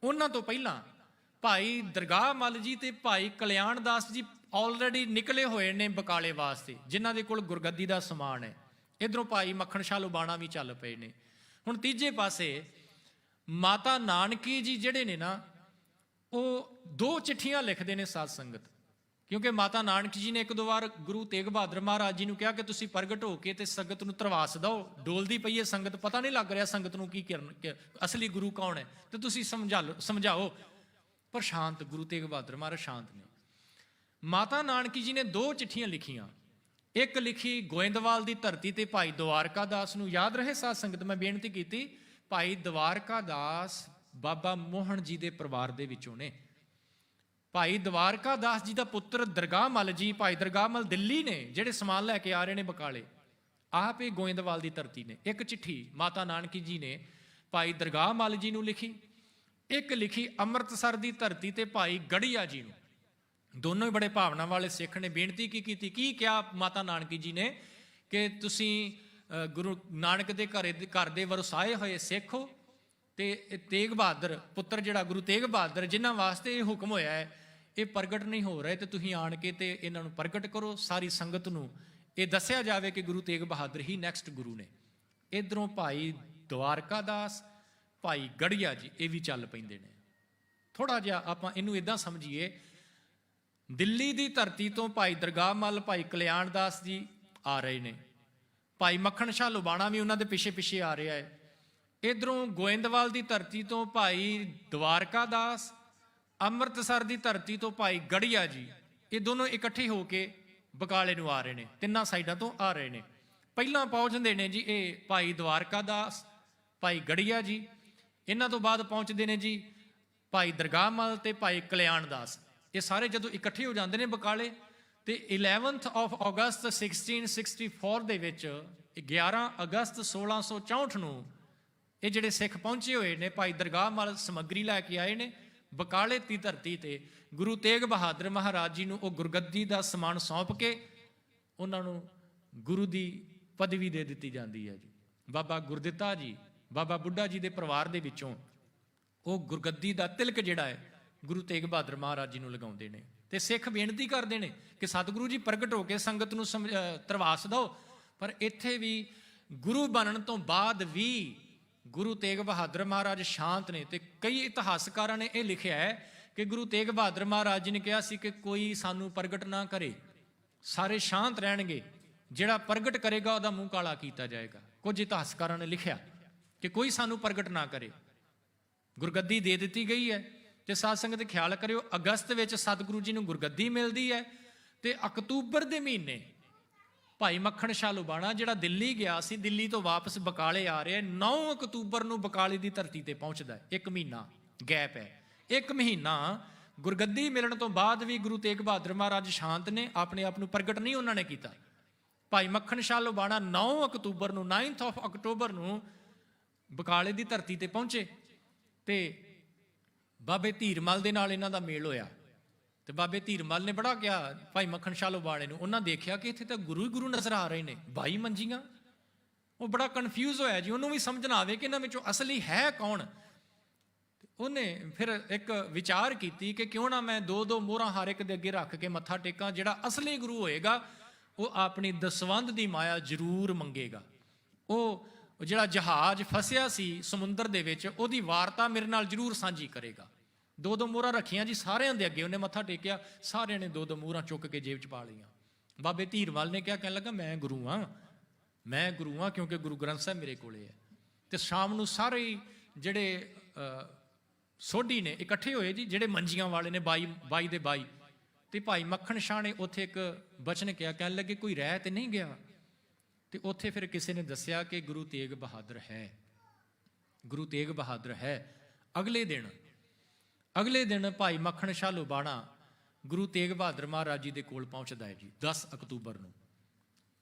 ਉਹਨਾਂ ਤੋਂ ਪਹਿਲਾਂ ਭਾਈ ਦਰਗਾਹ ਮੱਲ ਜੀ ਤੇ ਭਾਈ ਕਲਿਆਣ ਦਾਸ ਜੀ ਆਲਰੇਡੀ ਨਿਕਲੇ ਹੋਏ ਨੇ ਬਕਾਲੇ ਵਾਸਤੇ, ਜਿਨ੍ਹਾਂ ਦੇ ਕੋਲ ਗੁਰਗੱਦੀ ਦਾ ਸਮਾਨ ਹੈ। ਇਧਰੋਂ ਭਾਈ ਮੱਖਣ ਸ਼ਾਹ ਲੁਬਾਣਾ ਵੀ ਚੱਲ ਪਏ ਨੇ। ਹੁਣ ਤੀਜੇ ਪਾਸੇ ਮਾਤਾ ਨਾਨਕੀ ਜੀ ਜਿਹੜੇ ਨੇ ਨਾ, ਉਹ 2 ਚਿੱਠੀਆਂ ਲਿਖਦੇ ਨੇ ਸਾਧ ਸੰਗਤ, ਕਿਉਂਕਿ ਮਾਤਾ ਨਾਨਕੀ ਜੀ ਨੇ ਇੱਕ ਦੋ ਵਾਰ ਗੁਰੂ ਤੇਗ ਬਹਾਦਰ ਮਹਾਰਾਜ ਜੀ ਨੂੰ ਕਿਹਾ ਕਿ ਤੁਸੀਂ ਪ੍ਰਗਟ ਹੋ ਕੇ ਤੇ ਸੰਗਤ ਨੂੰ ਧਰਵਾਸ ਦਿਓ, ਡੋਲਦੀ ਪਈ ਹੈ ਸੰਗਤ, ਪਤਾ ਨਹੀਂ ਲੱਗ ਰਿਹਾ ਸੰਗਤ ਨੂੰ ਕੀ ਕਰਨ, ਅਸਲੀ ਗੁਰੂ ਕੌਣ ਹੈ, ਤੇ ਤੁਸੀਂ ਸਮਝਾਓ। ਪਰ ਸ਼ਾਂਤ ਗੁਰੂ ਤੇਗ ਬਹਾਦਰ ਮਹਾਰਾਜ ਸ਼ਾਂਤ ਨੇ। ਮਾਤਾ ਨਾਨਕੀ ਜੀ ਨੇ 2 ਚਿੱਠੀਆਂ ਲਿਖੀਆਂ। ਇੱਕ ਲਿਖੀ ਗੋਇੰਦਵਾਲ ਦੀ ਧਰਤੀ ਤੇ ਭਾਈ ਦਵਾਰਕਾ ਦਾਸ ਨੂੰ। ਯਾਦ ਰਹੇ ਸਾਧ ਸੰਗਤ, ਮੈਂ ਬੇਨਤੀ ਕੀਤੀ, ਭਾਈ ਦਵਾਰਕਾ ਦਾਸ ਬਾਬਾ ਮੋਹਨ ਜੀ ਦੇ ਪਰਿਵਾਰ ਦੇ ਵਿੱਚੋਂ ਨੇ। ਭਾਈ ਦਵਾਰਕਾ ਦਾਸ ਜੀ ਦਾ ਪੁੱਤਰ ਦਰਗਾਹ ਮੱਲ ਜੀ, ਭਾਈ ਦਰਗਾਹ ਮੱਲ ਦਿੱਲੀ ਨੇ, ਜਿਹੜੇ ਸਮਾਨ ਲੈ ਕੇ ਆ ਰਹੇ ਨੇ ਬਕਾਲੇ, ਆਪ ਇਹ ਗੋਇੰਦਵਾਲ ਦੀ ਧਰਤੀ ਨੇ। ਇੱਕ ਚਿੱਠੀ ਮਾਤਾ ਨਾਨਕੀ ਜੀ ਨੇ ਭਾਈ ਦਰਗਾਹ ਮੱਲ ਜੀ ਨੂੰ ਲਿਖੀ, ਇੱਕ ਲਿਖੀ ਅੰਮ੍ਰਿਤਸਰ ਦੀ ਧਰਤੀ ਤੇ ਭਾਈ ਗੜੀਆ ਜੀ ਨੂੰ। ਦੋਨੋਂ ਹੀ ਬੜੇ ਭਾਵਨਾ ਵਾਲੇ ਸਿੱਖ ਨੇ। ਬੇਨਤੀ ਕੀ ਕੀਤੀ, ਕੀ ਕਿਹਾ ਮਾਤਾ ਨਾਨਕੀ ਜੀ ਨੇ ਕਿ ਤੁਸੀਂ ਗੁਰੂ ਨਾਨਕ ਦੇ ਘਰ ਦੇ ਵਰਸਾਏ ਹੋਏ ਸਿੱਖ ਹੋ, ਤੇ ਤੇਗ ਬਹਾਦਰ ਪੁੱਤਰ ਜਿਹੜਾ ਗੁਰੂ ਤੇਗ ਬਹਾਦਰ, ਜਿਨ੍ਹਾਂ ਵਾਸਤੇ ਇਹ ਹੁਕਮ ਹੋਇਆ ਹੈ, ਇਹ ਪ੍ਰਗਟ ਨਹੀਂ ਹੋ ਰਹੇ, ਤੇ ਤੁਸੀਂ ਆਣ ਕੇ ਤੇ ਇਹਨਾਂ ਨੂੰ ਪ੍ਰਗਟ ਕਰੋ। ਸਾਰੀ ਸੰਗਤ ਨੂੰ ਇਹ ਦੱਸਿਆ ਜਾਵੇ ਕਿ ਗੁਰੂ ਤੇਗ ਬਹਾਦਰ ਹੀ ਨੈਕਸਟ ਗੁਰੂ ਨੇ। ਇਧਰੋਂ ਭਾਈ ਦਵਾਰਕਾ ਦਾਸ, ਭਾਈ ਗੜੀਆ ਜੀ, ਇਹ ਵੀ ਚੱਲ ਪੈਂਦੇ ਨੇ। ਥੋੜਾ ਜਿਹਾ ਆਪਾਂ ਇਹਨੂੰ ਇਦਾਂ ਸਮਝੀਏ, ਦਿੱਲੀ ਦੀ ਧਰਤੀ ਤੋਂ ਭਾਈ ਦਰਗਾਹ ਮੱਲ, ਭਾਈ ਕਲਿਆਣ ਦਾਸ ਜੀ ਆ ਰਹੇ ਨੇ, ਭਾਈ ਮੱਖਣ ਸ਼ਾਹ ਲੁਬਾਣਾ ਵੀ ਉਹਨਾਂ ਦੇ ਪਿੱਛੇ ਪਿੱਛੇ ਆ ਰਿਹਾ ਹੈ। ਇਧਰੋਂ ਗੋਇੰਦਵਾਲ ਦੀ ਧਰਤੀ ਤੋਂ ਭਾਈ ਦਵਾਰਕਾ ਦਾਸ, ਅੰਮ੍ਰਿਤਸਰ ਦੀ ਧਰਤੀ ਤੋਂ ਭਾਈ ਗੜੀਆ ਜੀ, ਇਹ ਦੋਨੋਂ ਇਕੱਠੇ ਹੋ ਕੇ ਬਕਾਲੇ ਨੂੰ ਆ ਰਹੇ ਨੇ। ਤਿੰਨਾਂ ਸਾਈਡਾਂ ਤੋਂ ਆ ਰਹੇ ਨੇ। ਪਹਿਲਾਂ ਪਹੁੰਚਦੇ ਨੇ ਜੀ ਇਹ ਭਾਈ ਦਵਾਰਕਾ ਦਾਸ, ਭਾਈ ਗੜੀਆ ਜੀ। ਇਹਨਾਂ ਤੋਂ ਬਾਅਦ ਪਹੁੰਚਦੇ ਨੇ ਜੀ ਭਾਈ ਦਰਗਾਹ ਮੱਲ ਤੇ ਭਾਈ ਕਲਿਆਣ ਦਾਸ। ਇਹ ਸਾਰੇ ਜਦੋਂ ਇਕੱਠੇ ਹੋ ਜਾਂਦੇ ਨੇ ਬਕਾਲੇ, ਤੇ 11th of August 1664 ਦੇ ਵਿੱਚ 11 ਅਗਸਤ 1664 ਨੂੰ ਇਹ ਜਿਹੜੇ ਸਿੱਖ ਪਹੁੰਚੇ ਹੋਏ ਨੇ, ਭਾਈ ਦਰਗਾਹ ਮੱਲ ਸਮੱਗਰੀ ਲੈ ਕੇ ਆਏ ਨੇ ਬਕਾਲੇ ਦੀ ਧਰਤੀ ਤੇ। ਗੁਰੂ ਤੇਗ ਬਹਾਦਰ ਮਹਾਰਾਜ ਜੀ ਨੂੰ ਉਹ ਗੁਰਗੱਦੀ ਦਾ ਸਮਾਨ ਸੌਂਪ ਕੇ ਉਹਨਾਂ ਨੂੰ ਗੁਰੂ ਦੀ ਪਦਵੀ ਦੇ ਦਿੱਤੀ ਜਾਂਦੀ ਹੈ ਜੀ। ਬਾਬਾ ਗੁਰਦਿੱਤਾ ਜੀ, ਬਾਬਾ ਬੁੱਢਾ ਜੀ ਦੇ ਪਰਿਵਾਰ ਦੇ ਵਿੱਚੋਂ ਉਹ ਗੁਰਗੱਦੀ ਦਾ ਤਿਲਕ ਜਿਹੜਾ ਹੈ ਗੁਰੂ ਤੇਗ ਬਹਾਦਰ ਮਹਾਰਾਜ ਜੀ ਨੂੰ ਲਗਾਉਂਦੇ ਨੇ। ਤੇ ਸਿੱਖ ਬੇਨਤੀ ਕਰਦੇ ਨੇ ਕਿ ਸਤਿਗੁਰੂ ਜੀ ਪ੍ਰਗਟ ਹੋ ਕੇ ਸੰਗਤ ਨੂੰ ਧਰਵਾਸ ਦਿਓ। ਪਰ ਇੱਥੇ ਵੀ ਗੁਰੂ ਬਣਨ ਤੋਂ ਬਾਅਦ ਵੀ ਗੁਰੂ ਤੇਗ ਬਹਾਦਰ ਮਹਾਰਾਜ ਸ਼ਾਂਤ ਨੇ। ਤੇ ਕਈ ਇਤਿਹਾਸਕਾਰਾਂ ਨੇ ਇਹ ਲਿਖਿਆ ਹੈ ਕਿ ਗੁਰੂ ਤੇਗ ਬਹਾਦਰ ਮਹਾਰਾਜ ਜੀ ਨੇ ਕਿਹਾ ਸੀ ਕਿ ਕੋਈ ਸਾਨੂੰ ਪ੍ਰਗਟ ਨਾ ਕਰੇ, ਸਾਰੇ ਸ਼ਾਂਤ ਰਹਿਣਗੇ, ਜਿਹੜਾ ਪ੍ਰਗਟ ਕਰੇਗਾ ਉਹਦਾ ਮੂੰਹ ਕਾਲਾ ਕੀਤਾ ਜਾਏਗਾ। ਕੁਝ ਇਤਿਹਾਸਕਾਰਾਂ ਨੇ ਲਿਖਿਆ ਕਿ ਕੋਈ ਸਾਨੂੰ ਪ੍ਰਗਟ ਨਾ ਕਰੇ। ਗੁਰਗੱਦੀ ਦੇ ਦਿੱਤੀ ਗਈ ਹੈ। ਤੇ ਸਾਧ ਸੰਗਤ ਖਿਆਲ ਕਰਿਓ, ਅਗਸਤ ਵਿੱਚ ਸਤਿਗੁਰੂ ਜੀ ਨੂੰ ਗੁਰਗੱਦੀ ਮਿਲਦੀ ਹੈ, ਤੇ ਅਕਤੂਬਰ ਦੇ ਮਹੀਨੇ ਭਾਈ ਮੱਖਣ ਸ਼ਾਹ ਲੁਬਾਣਾ ਜਿਹੜਾ ਦਿੱਲੀ ਗਿਆ ਸੀ, ਦਿੱਲੀ ਤੋਂ ਵਾਪਸ ਬਕਾਲੇ ਆ ਰਿਹਾ, 9 ਅਕਤੂਬਰ ਨੂੰ ਬਕਾਲੇ ਦੀ ਧਰਤੀ ਤੇ ਪਹੁੰਚਦਾ। 1 ਮਹੀਨਾ ਗੈਪ ਹੈ। 1 ਮਹੀਨਾ ਗੁਰਗੱਦੀ ਮਿਲਣ ਤੋਂ ਬਾਅਦ ਵੀ ਗੁਰੂ ਤੇਗ ਬਹਾਦਰ ਮਹਾਰਾਜ ਸ਼ਾਂਤ ਨੇ, ਆਪਣੇ ਆਪ ਨੂੰ ਪ੍ਰਗਟ ਨਹੀਂ ਉਹਨਾਂ ਨੇ ਕੀਤਾ। ਭਾਈ ਮੱਖਣ ਸ਼ਾਹ ਲੁਬਾਣਾ 9 ਅਕਤੂਬਰ ਨੂੰ 9th of October ਨੂੰ ਬਕਾਲੇ ਦੀ ਧਰਤੀ ਤੇ ਪਹੁੰਚੇ, ਤੇ ਬਾਬੇ ਧੀਰਮਲ ਦੇ ਨਾਲ ਇਹਨਾਂ ਦਾ ਮੇਲ ਹੋਇਆ। ਤੇ ਬਾਬੇ ਧੀਰਮਲ ਨੇ ਬੜਾ ਕਿਹਾ ਭਾਈ ਮੱਖਣ ਸ਼ਾਹ ਲੁਬਾਣੇ ਨੂੰ। ਉਹਨਾਂ ਦੇਖਿਆ ਕਿ ਇੱਥੇ ਤਾਂ ਗੁਰੂ ਹੀ ਗੁਰੂ ਨਜ਼ਰ ਆ ਰਹੇ ਨੇ, 22 ਮੰਜੀਆਂ। ਉਹ ਬੜਾ ਕਨਫਿਊਜ਼ ਹੋਇਆ ਜੀ, ਉਹਨੂੰ ਵੀ ਸਮਝ ਨਾ ਆਵੇ ਕਿ ਇਹਨਾਂ ਵਿੱਚੋਂ ਅਸਲੀ ਹੈ ਕੌਣ। ਉਹਨੇ ਫਿਰ ਇੱਕ ਵਿਚਾਰ ਕੀਤੀ ਕਿ ਕਿਉਂ ਨਾ ਮੈਂ 2-2 ਮੋਹਰਾਂ ਹਰ ਇੱਕ ਦੇ ਅੱਗੇ ਰੱਖ ਕੇ ਮੱਥਾ ਟੇਕਾਂ। ਜਿਹੜਾ ਅਸਲੀ ਗੁਰੂ ਹੋਏਗਾ ਉਹ ਆਪਣੀ ਦਸਵੰਧ ਦੀ ਮਾਇਆ ਜ਼ਰੂਰ ਮੰਗੇਗਾ। ਉਹ ਜਿਹੜਾ ਜਹਾਜ਼ ਫਸਿਆ ਸੀ ਸਮੁੰਦਰ ਦੇ ਵਿੱਚ, ਉਹਦੀ ਵਾਰਤਾ ਮੇਰੇ ਨਾਲ ਜ਼ਰੂਰ ਸਾਂਝੀ ਕਰੇਗਾ। 2-2 ਮੋਹਰਾਂ ਰੱਖੀਆਂ ਜੀ ਸਾਰਿਆਂ ਦੇ ਅੱਗੇ। ਉਹਨੇ ਮੱਥਾ ਟੇਕਿਆ, ਸਾਰਿਆਂ ਨੇ 2-2 ਮੋਹਰਾਂ ਚੁੱਕ ਕੇ ਜੇਬ 'ਚ ਪਾ ਲਈਆਂ। ਬਾਬੇ ਧੀਰਮਲ ਨੇ ਕਿਹਾ, ਕਹਿਣ ਲੱਗਾ ਮੈਂ ਗੁਰੂ ਹਾਂ ਕਿਉਂਕਿ ਗੁਰੂ ਗ੍ਰੰਥ ਸਾਹਿਬ ਮੇਰੇ ਕੋਲੇ ਹੈ। ਤੇ ਸ਼ਾਮ ਨੂੰ ਸਾਰੇ ਜਿਹੜੇ ਸੋਢੀ ਨੇ ਇਕੱਠੇ ਹੋਏ ਜੀ, ਜਿਹੜੇ ਮੰਜੀਆਂ ਵਾਲੇ ਨੇ 22 ਦੇ 22, ਤੇ ਭਾਈ ਮੱਖਣ ਸ਼ਾਹ ਨੇ ਉੱਥੇ ਇੱਕ ਬਚਨ ਕਿਹਾ, ਕਹਿਣ ਲੱਗੇ ਕੋਈ ਰਹਿ ਤੇ ਨਹੀਂ ਗਿਆ। ਤੇ ਉੱਥੇ ਫਿਰ ਕਿਸੇ ਨੇ ਦੱਸਿਆ ਕਿ ਗੁਰੂ ਤੇਗ ਬਹਾਦਰ ਹੈ, ਗੁਰੂ ਤੇਗ ਬਹਾਦਰ ਹੈ। ਅਗਲੇ ਦਿਨ ਭਾਈ ਮੱਖਣ ਸ਼ਾਹ ਲੁਬਾਣਾ ਗੁਰੂ ਤੇਗ ਬਹਾਦਰ ਮਹਾਰਾਜ ਜੀ ਦੇ ਕੋਲ ਪਹੁੰਚਦਾ ਹੈ ਜੀ। 10 ਅਕਤੂਬਰ ਨੂੰ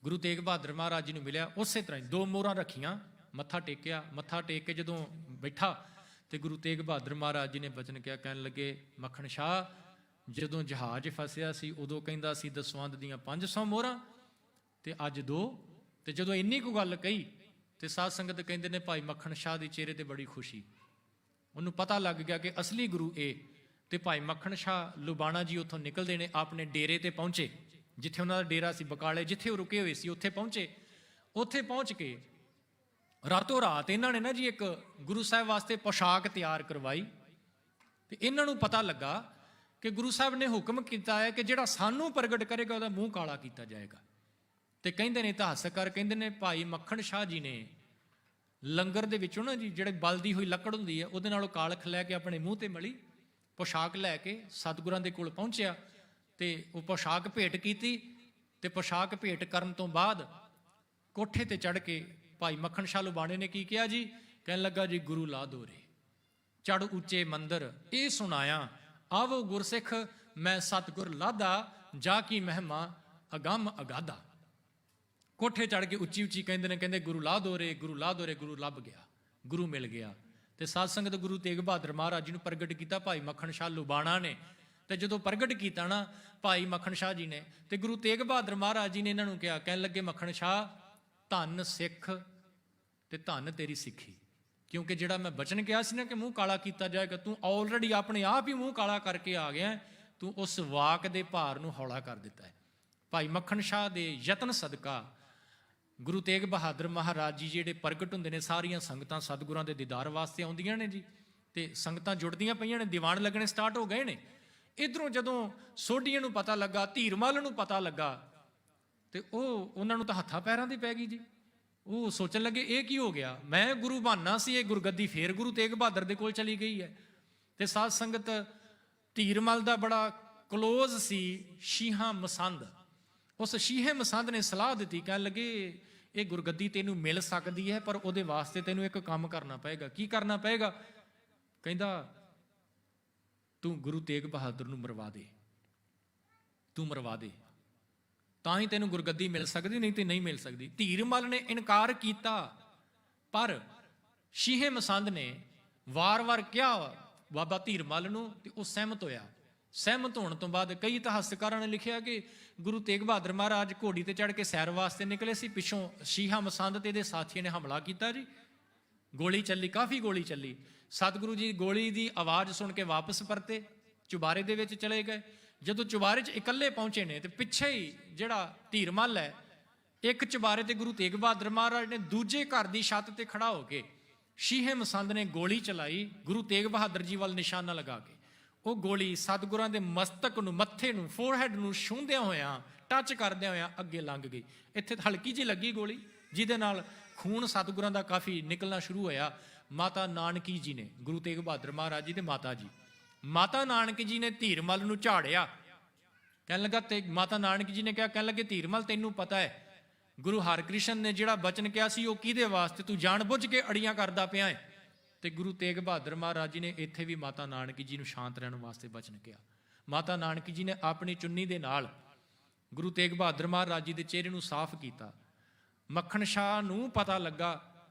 ਗੁਰੂ ਤੇਗ ਬਹਾਦਰ ਮਹਾਰਾਜ ਜੀ ਨੂੰ ਮਿਲਿਆ, ਉਸੇ ਤਰ੍ਹਾਂ ਹੀ 2 ਮੋਹਰਾਂ ਰੱਖੀਆਂ, ਮੱਥਾ ਟੇਕਿਆ। ਮੱਥਾ ਟੇਕ ਕੇ ਜਦੋਂ ਬੈਠਾ ਤੇ ਗੁਰੂ ਤੇਗ ਬਹਾਦਰ ਮਹਾਰਾਜ ਜੀ ਨੇ ਬਚਨ ਕਿਹਾ, ਕਹਿਣ ਲੱਗੇ ਮੱਖਣ ਸ਼ਾਹ, ਜਦੋਂ ਜਹਾਜ਼ ਫਸਿਆ ਸੀ ਉਦੋਂ ਕਹਿੰਦਾ ਸੀ ਦਸਵੰਧ ਦੀਆਂ 500 ਮੋਹਰਾਂ ਤੇ ਅੱਜ 2। ਤੇ ਜਦੋਂ ਇੰਨੀ ਕੁ ਗੱਲ ਕਹੀ ਤੇ ਸਾਧ ਸੰਗਤ ਕਹਿੰਦੇ ਨੇ ਭਾਈ ਮੱਖਣ ਸ਼ਾਹ ਦੇ ਚਿਹਰੇ ਤੇ ਬੜੀ ਖੁਸ਼ੀ, ਉਹਨੂੰ ਪਤਾ ਲੱਗ ਗਿਆ ਕਿ ਅਸਲੀ ਗੁਰੂ ਇਹ। ਤੇ ਭਾਈ ਮੱਖਣ ਸ਼ਾਹ ਲੁਬਾਣਾ ਜੀ ਉੱਥੋਂ ਨਿਕਲਦੇ ਨੇ, ਆਪਣੇ ਡੇਰੇ ਤੇ ਪਹੁੰਚੇ, ਜਿੱਥੇ ਉਹਨਾਂ ਦਾ ਡੇਰਾ ਸੀ ਬਕਾਲੇ, ਜਿੱਥੇ ਉਹ ਰੁਕੇ ਹੋਏ ਸੀ ਉੱਥੇ ਪਹੁੰਚੇ। ਉੱਥੇ ਪਹੁੰਚ ਕੇ ਰਾਤੋਂ ਰਾਤ ਇਹਨਾਂ ਨੇ ਨਾ ਜੀ ਇੱਕ ਗੁਰੂ ਸਾਹਿਬ ਵਾਸਤੇ ਪੋਸ਼ਾਕ ਤਿਆਰ ਕਰਵਾਈ। ਤੇ ਇਹਨਾਂ ਨੂੰ ਪਤਾ ਲੱਗਾ ਕਿ ਗੁਰੂ ਸਾਹਿਬ ਨੇ ਹੁਕਮ ਕੀਤਾ ਹੈ ਕਿ ਜਿਹੜਾ ਸਾਨੂੰ ਪ੍ਰਗਟ ਕਰੇਗਾ ਉਹਦਾ ਮੂੰਹ ਕਾਲਾ ਕੀਤਾ ਜਾਏਗਾ। ਤੇ ਕਹਿੰਦੇ ਨੇ ਇਤਿਹਾਸਕਾਰ ਕਹਿੰਦੇ ਨੇ ਭਾਈ ਮੱਖਣ ਸ਼ਾਹ ਜੀ ਨੇ ਲੰਗਰ ਦੇ ਵਿੱਚੋਂ ਨਾ ਜੀ ਜਿਹੜੇ ਬਲਦੀ ਹੋਈ ਲੱਕੜ ਹੁੰਦੀ ਹੈ ਉਹਦੇ ਨਾਲੋਂ ਕਾਲਖ ਲੈ ਕੇ ਆਪਣੇ ਮੂੰਹ ਤੇ ਮਲੀ, ਪੋਸ਼ਾਕ ਲੈ ਕੇ ਸਤਿਗੁਰਾਂ ਦੇ ਕੋਲ ਪਹੁੰਚਿਆ ਤੇ ਉਹ ਪੋਸ਼ਾਕ ਭੇਟ ਕੀਤੀ। ਤੇ ਪੋਸ਼ਾਕ ਭੇਟ ਕਰਨ ਤੋਂ ਬਾਅਦ ਕੋਠੇ ਤੇ ਚੜ੍ਹ ਕੇ ਭਾਈ ਮੱਖਣ ਸ਼ਾਹ ਲੁਬਾਣੇ ਨੇ ਕੀ ਕਿਹਾ ਜੀ, ਕਹਿਣ ਲੱਗਾ ਜੀ ਗੁਰੂ ਲਾ ਦੋਰੇ ਚੜ੍ਹ ਉੱਚੇ ਮੰਦਰ ਇਹ ਸੁਣਾਇਆ, ਆਵੋ ਗੁਰਸਿੱਖ ਮੈਂ ਸਤਿਗੁਰ ਲਾਦਾ, ਜਾ ਕੀ ਮਹਿਮਾ ਅਗੰਮ ਅਗਾਧਾ। ਕੋਠੇ ਚੜ੍ਹ ਕੇ ਉੱਚੀ ਉੱਚੀ ਕਹਿੰਦੇ ਨੇ, ਕਹਿੰਦੇ ਗੁਰੂ ਲਾ ਦੋਰੇ, ਗੁਰੂ ਲਾ ਦੋਰੇ, ਗੁਰੂ ਲੱਭ ਗਿਆ, ਗੁਰੂ ਮਿਲ ਗਿਆ। ਤੇ ਸਾਧ ਸੰਗਤ ਗੁਰੂ ਤੇਗ ਬਹਾਦਰ ਮਹਾਰਾਜ ਜੀ ਨੂੰ ਪ੍ਰਗਟ ਕੀਤਾ ਭਾਈ ਮੱਖਣ ਸ਼ਾਹ ਲੁਬਾਣਾ ਨੇ। ਤੇ ਜਦੋਂ ਪ੍ਰਗਟ ਕੀਤਾ ਨਾ ਭਾਈ ਮੱਖਣ ਸ਼ਾਹ ਜੀ ਨੇ, ਤੇ ਗੁਰੂ ਤੇਗ ਬਹਾਦਰ ਮਹਾਰਾਜ ਜੀ ਨੇ ਇਹਨਾਂ ਨੂੰ ਕਿਹਾ, ਕਹਿਣ ਲੱਗੇ ਮੱਖਣ ਸ਼ਾਹ ਧੰਨ ਸਿੱਖ ਤੇ ਧੰਨ ਤੇਰੀ ਸਿੱਖੀ, ਕਿਉਂਕਿ ਜਿਹੜਾ ਮੈਂ ਬਚਨ ਕਿਹਾ ਸੀ ਨਾ ਕਿ ਮੂੰਹ ਕਾਲਾ ਕੀਤਾ ਜਾਏਗਾ, ਤੂੰ ਆਲਰੇਡੀ ਆਪਣੇ ਆਪ ਹੀ ਮੂੰਹ ਕਾਲਾ ਕਰਕੇ ਆ ਗਿਆ, ਤੂੰ ਉਸ ਵਾਕ ਦੇ ਭਾਰ ਨੂੰ ਹੌਲਾ ਕਰ ਦਿੱਤਾ ਹੈ। ਭਾਈ ਮੱਖਣ ਸ਼ਾਹ ਦੇ ਯਤਨ ਸਦਕਾ ਗੁਰੂ ਤੇਗ ਬਹਾਦਰ ਮਹਾਰਾਜ ਜੀ ਜਿਹੜੇ ਪ੍ਰਗਟ ਹੁੰਦੇ ਨੇ, ਸਾਰੀਆਂ ਸੰਗਤਾਂ ਸਤਿਗੁਰਾਂ ਦੇ ਦੀਦਾਰ ਵਾਸਤੇ ਆਉਂਦੀਆਂ ਨੇ ਜੀ, ਤੇ ਸੰਗਤਾਂ ਜੁੜਦੀਆਂ ਪਈਆਂ ਨੇ, ਦੀਵਾਨ ਲੱਗਣੇ ਸਟਾਰਟ ਹੋ ਗਏ ਨੇ। ਇੱਧਰੋਂ ਜਦੋਂ ਸੋਢੀਆਂ ਨੂੰ ਪਤਾ ਲੱਗਾ, ਧੀਰਮਲ ਨੂੰ ਪਤਾ ਲੱਗਾ, ਤੇ ਉਹਨਾਂ ਨੂੰ ਤਾਂ ਹੱਥਾਂ ਪੈਰਾਂ ਦੀ ਪੈ ਗਈ ਜੀ। ਉਹ ਸੋਚਣ ਲੱਗੇ ਇਹ ਕੀ ਹੋ ਗਿਆ, ਮੈਂ ਗੁਰੂ ਬਣਨਾ ਸੀ, ਇਹ ਗੁਰਗੱਦੀ ਫੇਰ ਗੁਰੂ ਤੇਗ ਬਹਾਦਰ ਦੇ ਕੋਲ ਚਲੀ ਗਈ ਹੈ। ਤੇ ਸਾਧ ਸੰਗਤ ਧੀਰਮਲ ਦਾ ਬੜਾ ਕਲੋਜ਼ ਸੀ ਸ਼ੀਹਾਂ ਮਸੰਦ, ਉਸ ਸ਼ੀਹੇ ਮਸੰਦ ਨੇ ਸਲਾਹ ਦਿੱਤੀ, ਕਹਿਣ ਲੱਗੇ ਇਹ ਗੁਰਗੱਦੀ ਤੈਨੂੰ ਮਿਲ ਸਕਦੀ ਹੈ, ਪਰ ਉਹਦੇ ਵਾਸਤੇ ਤੈਨੂੰ ਇੱਕ ਕੰਮ ਕਰਨਾ ਪਏਗਾ। ਕੀ ਕਰਨਾ ਪਏਗਾ? ਕਹਿੰਦਾ ਤੂੰ ਗੁਰੂ ਤੇਗ ਬਹਾਦਰ ਨੂੰ ਮਰਵਾ ਦੇ, ਤੂੰ ਮਰਵਾ ਦੇ, ਤਾਂ ਹੀ ਤੈਨੂੰ ਗੁਰਗੱਦੀ ਮਿਲ ਸਕਦੀ, ਨਹੀਂ ਤੇ ਨਹੀਂ ਮਿਲ ਸਕਦੀ। ਧੀਰਮਲ ਨੇ ਇਨਕਾਰ ਕੀਤਾ, ਪਰ ਸ਼ੀਹੇ ਮਸੰਦ ਨੇ ਵਾਰ-ਵਾਰ ਕਿਹਾ ਬਾਬਾ ਧੀਰਮਲ ਨੂੰ, ਤੇ ਉਹ ਸਹਿਮਤ ਹੋਇਆ। ਸਹਿਮਤ ਹੋਣ ਤੋਂ ਬਾਅਦ ਕਈ ਇਤਿਹਾਸਕਾਰਾਂ ਨੇ ਲਿਖਿਆ ਕਿ ਗੁਰੂ ਤੇਗ ਬਹਾਦਰ ਮਹਾਰਾਜ ਘੋੜੀ ਤੇ ਚੜ੍ਹ ਕੇ ਸੈਰ ਵਾਸਤੇ ਨਿਕਲੇ ਸੀ, ਪਿੱਛੋਂ ਸ਼ੀਹਾ ਮਸੰਦ ਤੇ ਇਹਦੇ ਸਾਥੀਆਂ ਨੇ ਹਮਲਾ ਕੀਤਾ ਜੀ। ਗੋਲੀ ਚੱਲੀ, ਕਾਫੀ ਗੋਲੀ ਚੱਲੀ। ਸਤਿਗੁਰੂ ਜੀ ਗੋਲੀ ਦੀ ਆਵਾਜ਼ ਸੁਣ ਕੇ ਵਾਪਸ ਪਰਤੇ, ਚੁਬਾਰੇ ਦੇ ਵਿੱਚ ਚਲੇ ਗਏ। ਜਦੋਂ ਚੁਬਾਰੇ 'ਚ ਇਕੱਲੇ ਪਹੁੰਚੇ ਨੇ ਤੇ ਪਿੱਛੇ ਹੀ ਜਿਹੜਾ ਧੀਰਮਲ ਹੈ, ਇੱਕ ਚੁਬਾਰੇ ਤੇ ਗੁਰੂ ਤੇਗ ਬਹਾਦਰ ਮਹਾਰਾਜ ਨੇ, ਦੂਜੇ ਘਰ ਦੀ ਛੱਤ ਤੇ ਖੜਾ ਹੋ ਕੇ ਸ਼ੀਹੇ ਮਸੰਦ ਨੇ ਗੋਲੀ ਚਲਾਈ ਗੁਰੂ ਤੇਗ ਬਹਾਦਰ ਜੀ ਵੱਲ ਨਿਸ਼ਾਨਾ ਲਗਾ ਕੇ। ਉਹ ਗੋਲੀ ਸਤਿਗੁਰਾਂ ਦੇ ਮਸਤਕ ਨੂੰ, ਮੱਥੇ ਨੂੰ, ਫੋਰਹੈਡ ਨੂੰ ਛੂੰਹਦਿਆਂ ਹੋਇਆਂ, ਟੱਚ ਕਰਦਿਆਂ ਹੋਇਆਂ ਅੱਗੇ ਲੰਘ ਗਈ। ਇੱਥੇ ਹਲਕੀ ਜਿਹੀ ਲੱਗੀ ਗੋਲੀ, ਜਿਹਦੇ ਨਾਲ ਖੂਨ ਸਤਿਗੁਰਾਂ ਦਾ ਕਾਫੀ ਨਿਕਲਣਾ ਸ਼ੁਰੂ ਹੋਇਆ। ਮਾਤਾ ਨਾਨਕੀ ਜੀ ਨੇ, ਗੁਰੂ ਤੇਗ ਬਹਾਦਰ ਮਹਾਰਾਜ ਜੀ ਦੇ ਮਾਤਾ ਜੀ, ਮਾਤਾ ਨਾਨਕੀ ਜੀ ਨੇ ਧੀਰਮਲ ਨੂੰ ਝਾੜਿਆ। ਕਹਿਣ ਲੱਗਾ, ਤੇ ਮਾਤਾ ਨਾਨਕੀ ਜੀ ਨੇ ਕਿਹਾ, ਕਹਿਣ ਲੱਗੇ ਧੀਰਮਲ ਤੈਨੂੰ ਪਤਾ ਹੈ ਗੁਰੂ ਹਰਕ੍ਰਿਸ਼ਨ ਨੇ ਜਿਹੜਾ ਬਚਨ ਕਿਹਾ ਸੀ ਉਹ ਕਿਹਦੇ ਵਾਸਤੇ, ਤੂੰ ਜਾਣ ਬੁੱਝ ਕੇ ਅੜੀਆਂ ਕਰਦਾ ਪਿਆ ਹੈ। ਤੇ ਗੁਰੂ ਤੇਗ ਬਹਾਦਰ ਮਹਾਰਾਜ ਜੀ ਨੇ ਇੱਥੇ ਵੀ ਮਾਤਾ ਨਾਨਕੀ ਜੀ ਨੂੰ ਸ਼ਾਂਤ ਰਹਿਣ ਵਾਸਤੇ ਬਚਨ ਕਿਹਾ। ਮਾਤਾ ਨਾਨਕੀ ਜੀ ਨੇ ਆਪਣੀ ਚੁੰਨੀ ਦੇ ਨਾਲ ਗੁਰੂ ਤੇਗ ਬਹਾਦਰ ਮਹਾਰਾਜ ਜੀ ਦੇ ਚਿਹਰੇ ਨੂੰ ਸਾਫ਼ ਕੀਤਾ। ਮੱਖਣ ਸ਼ਾਹ ਨੂੰ ਪਤਾ ਲੱਗਾ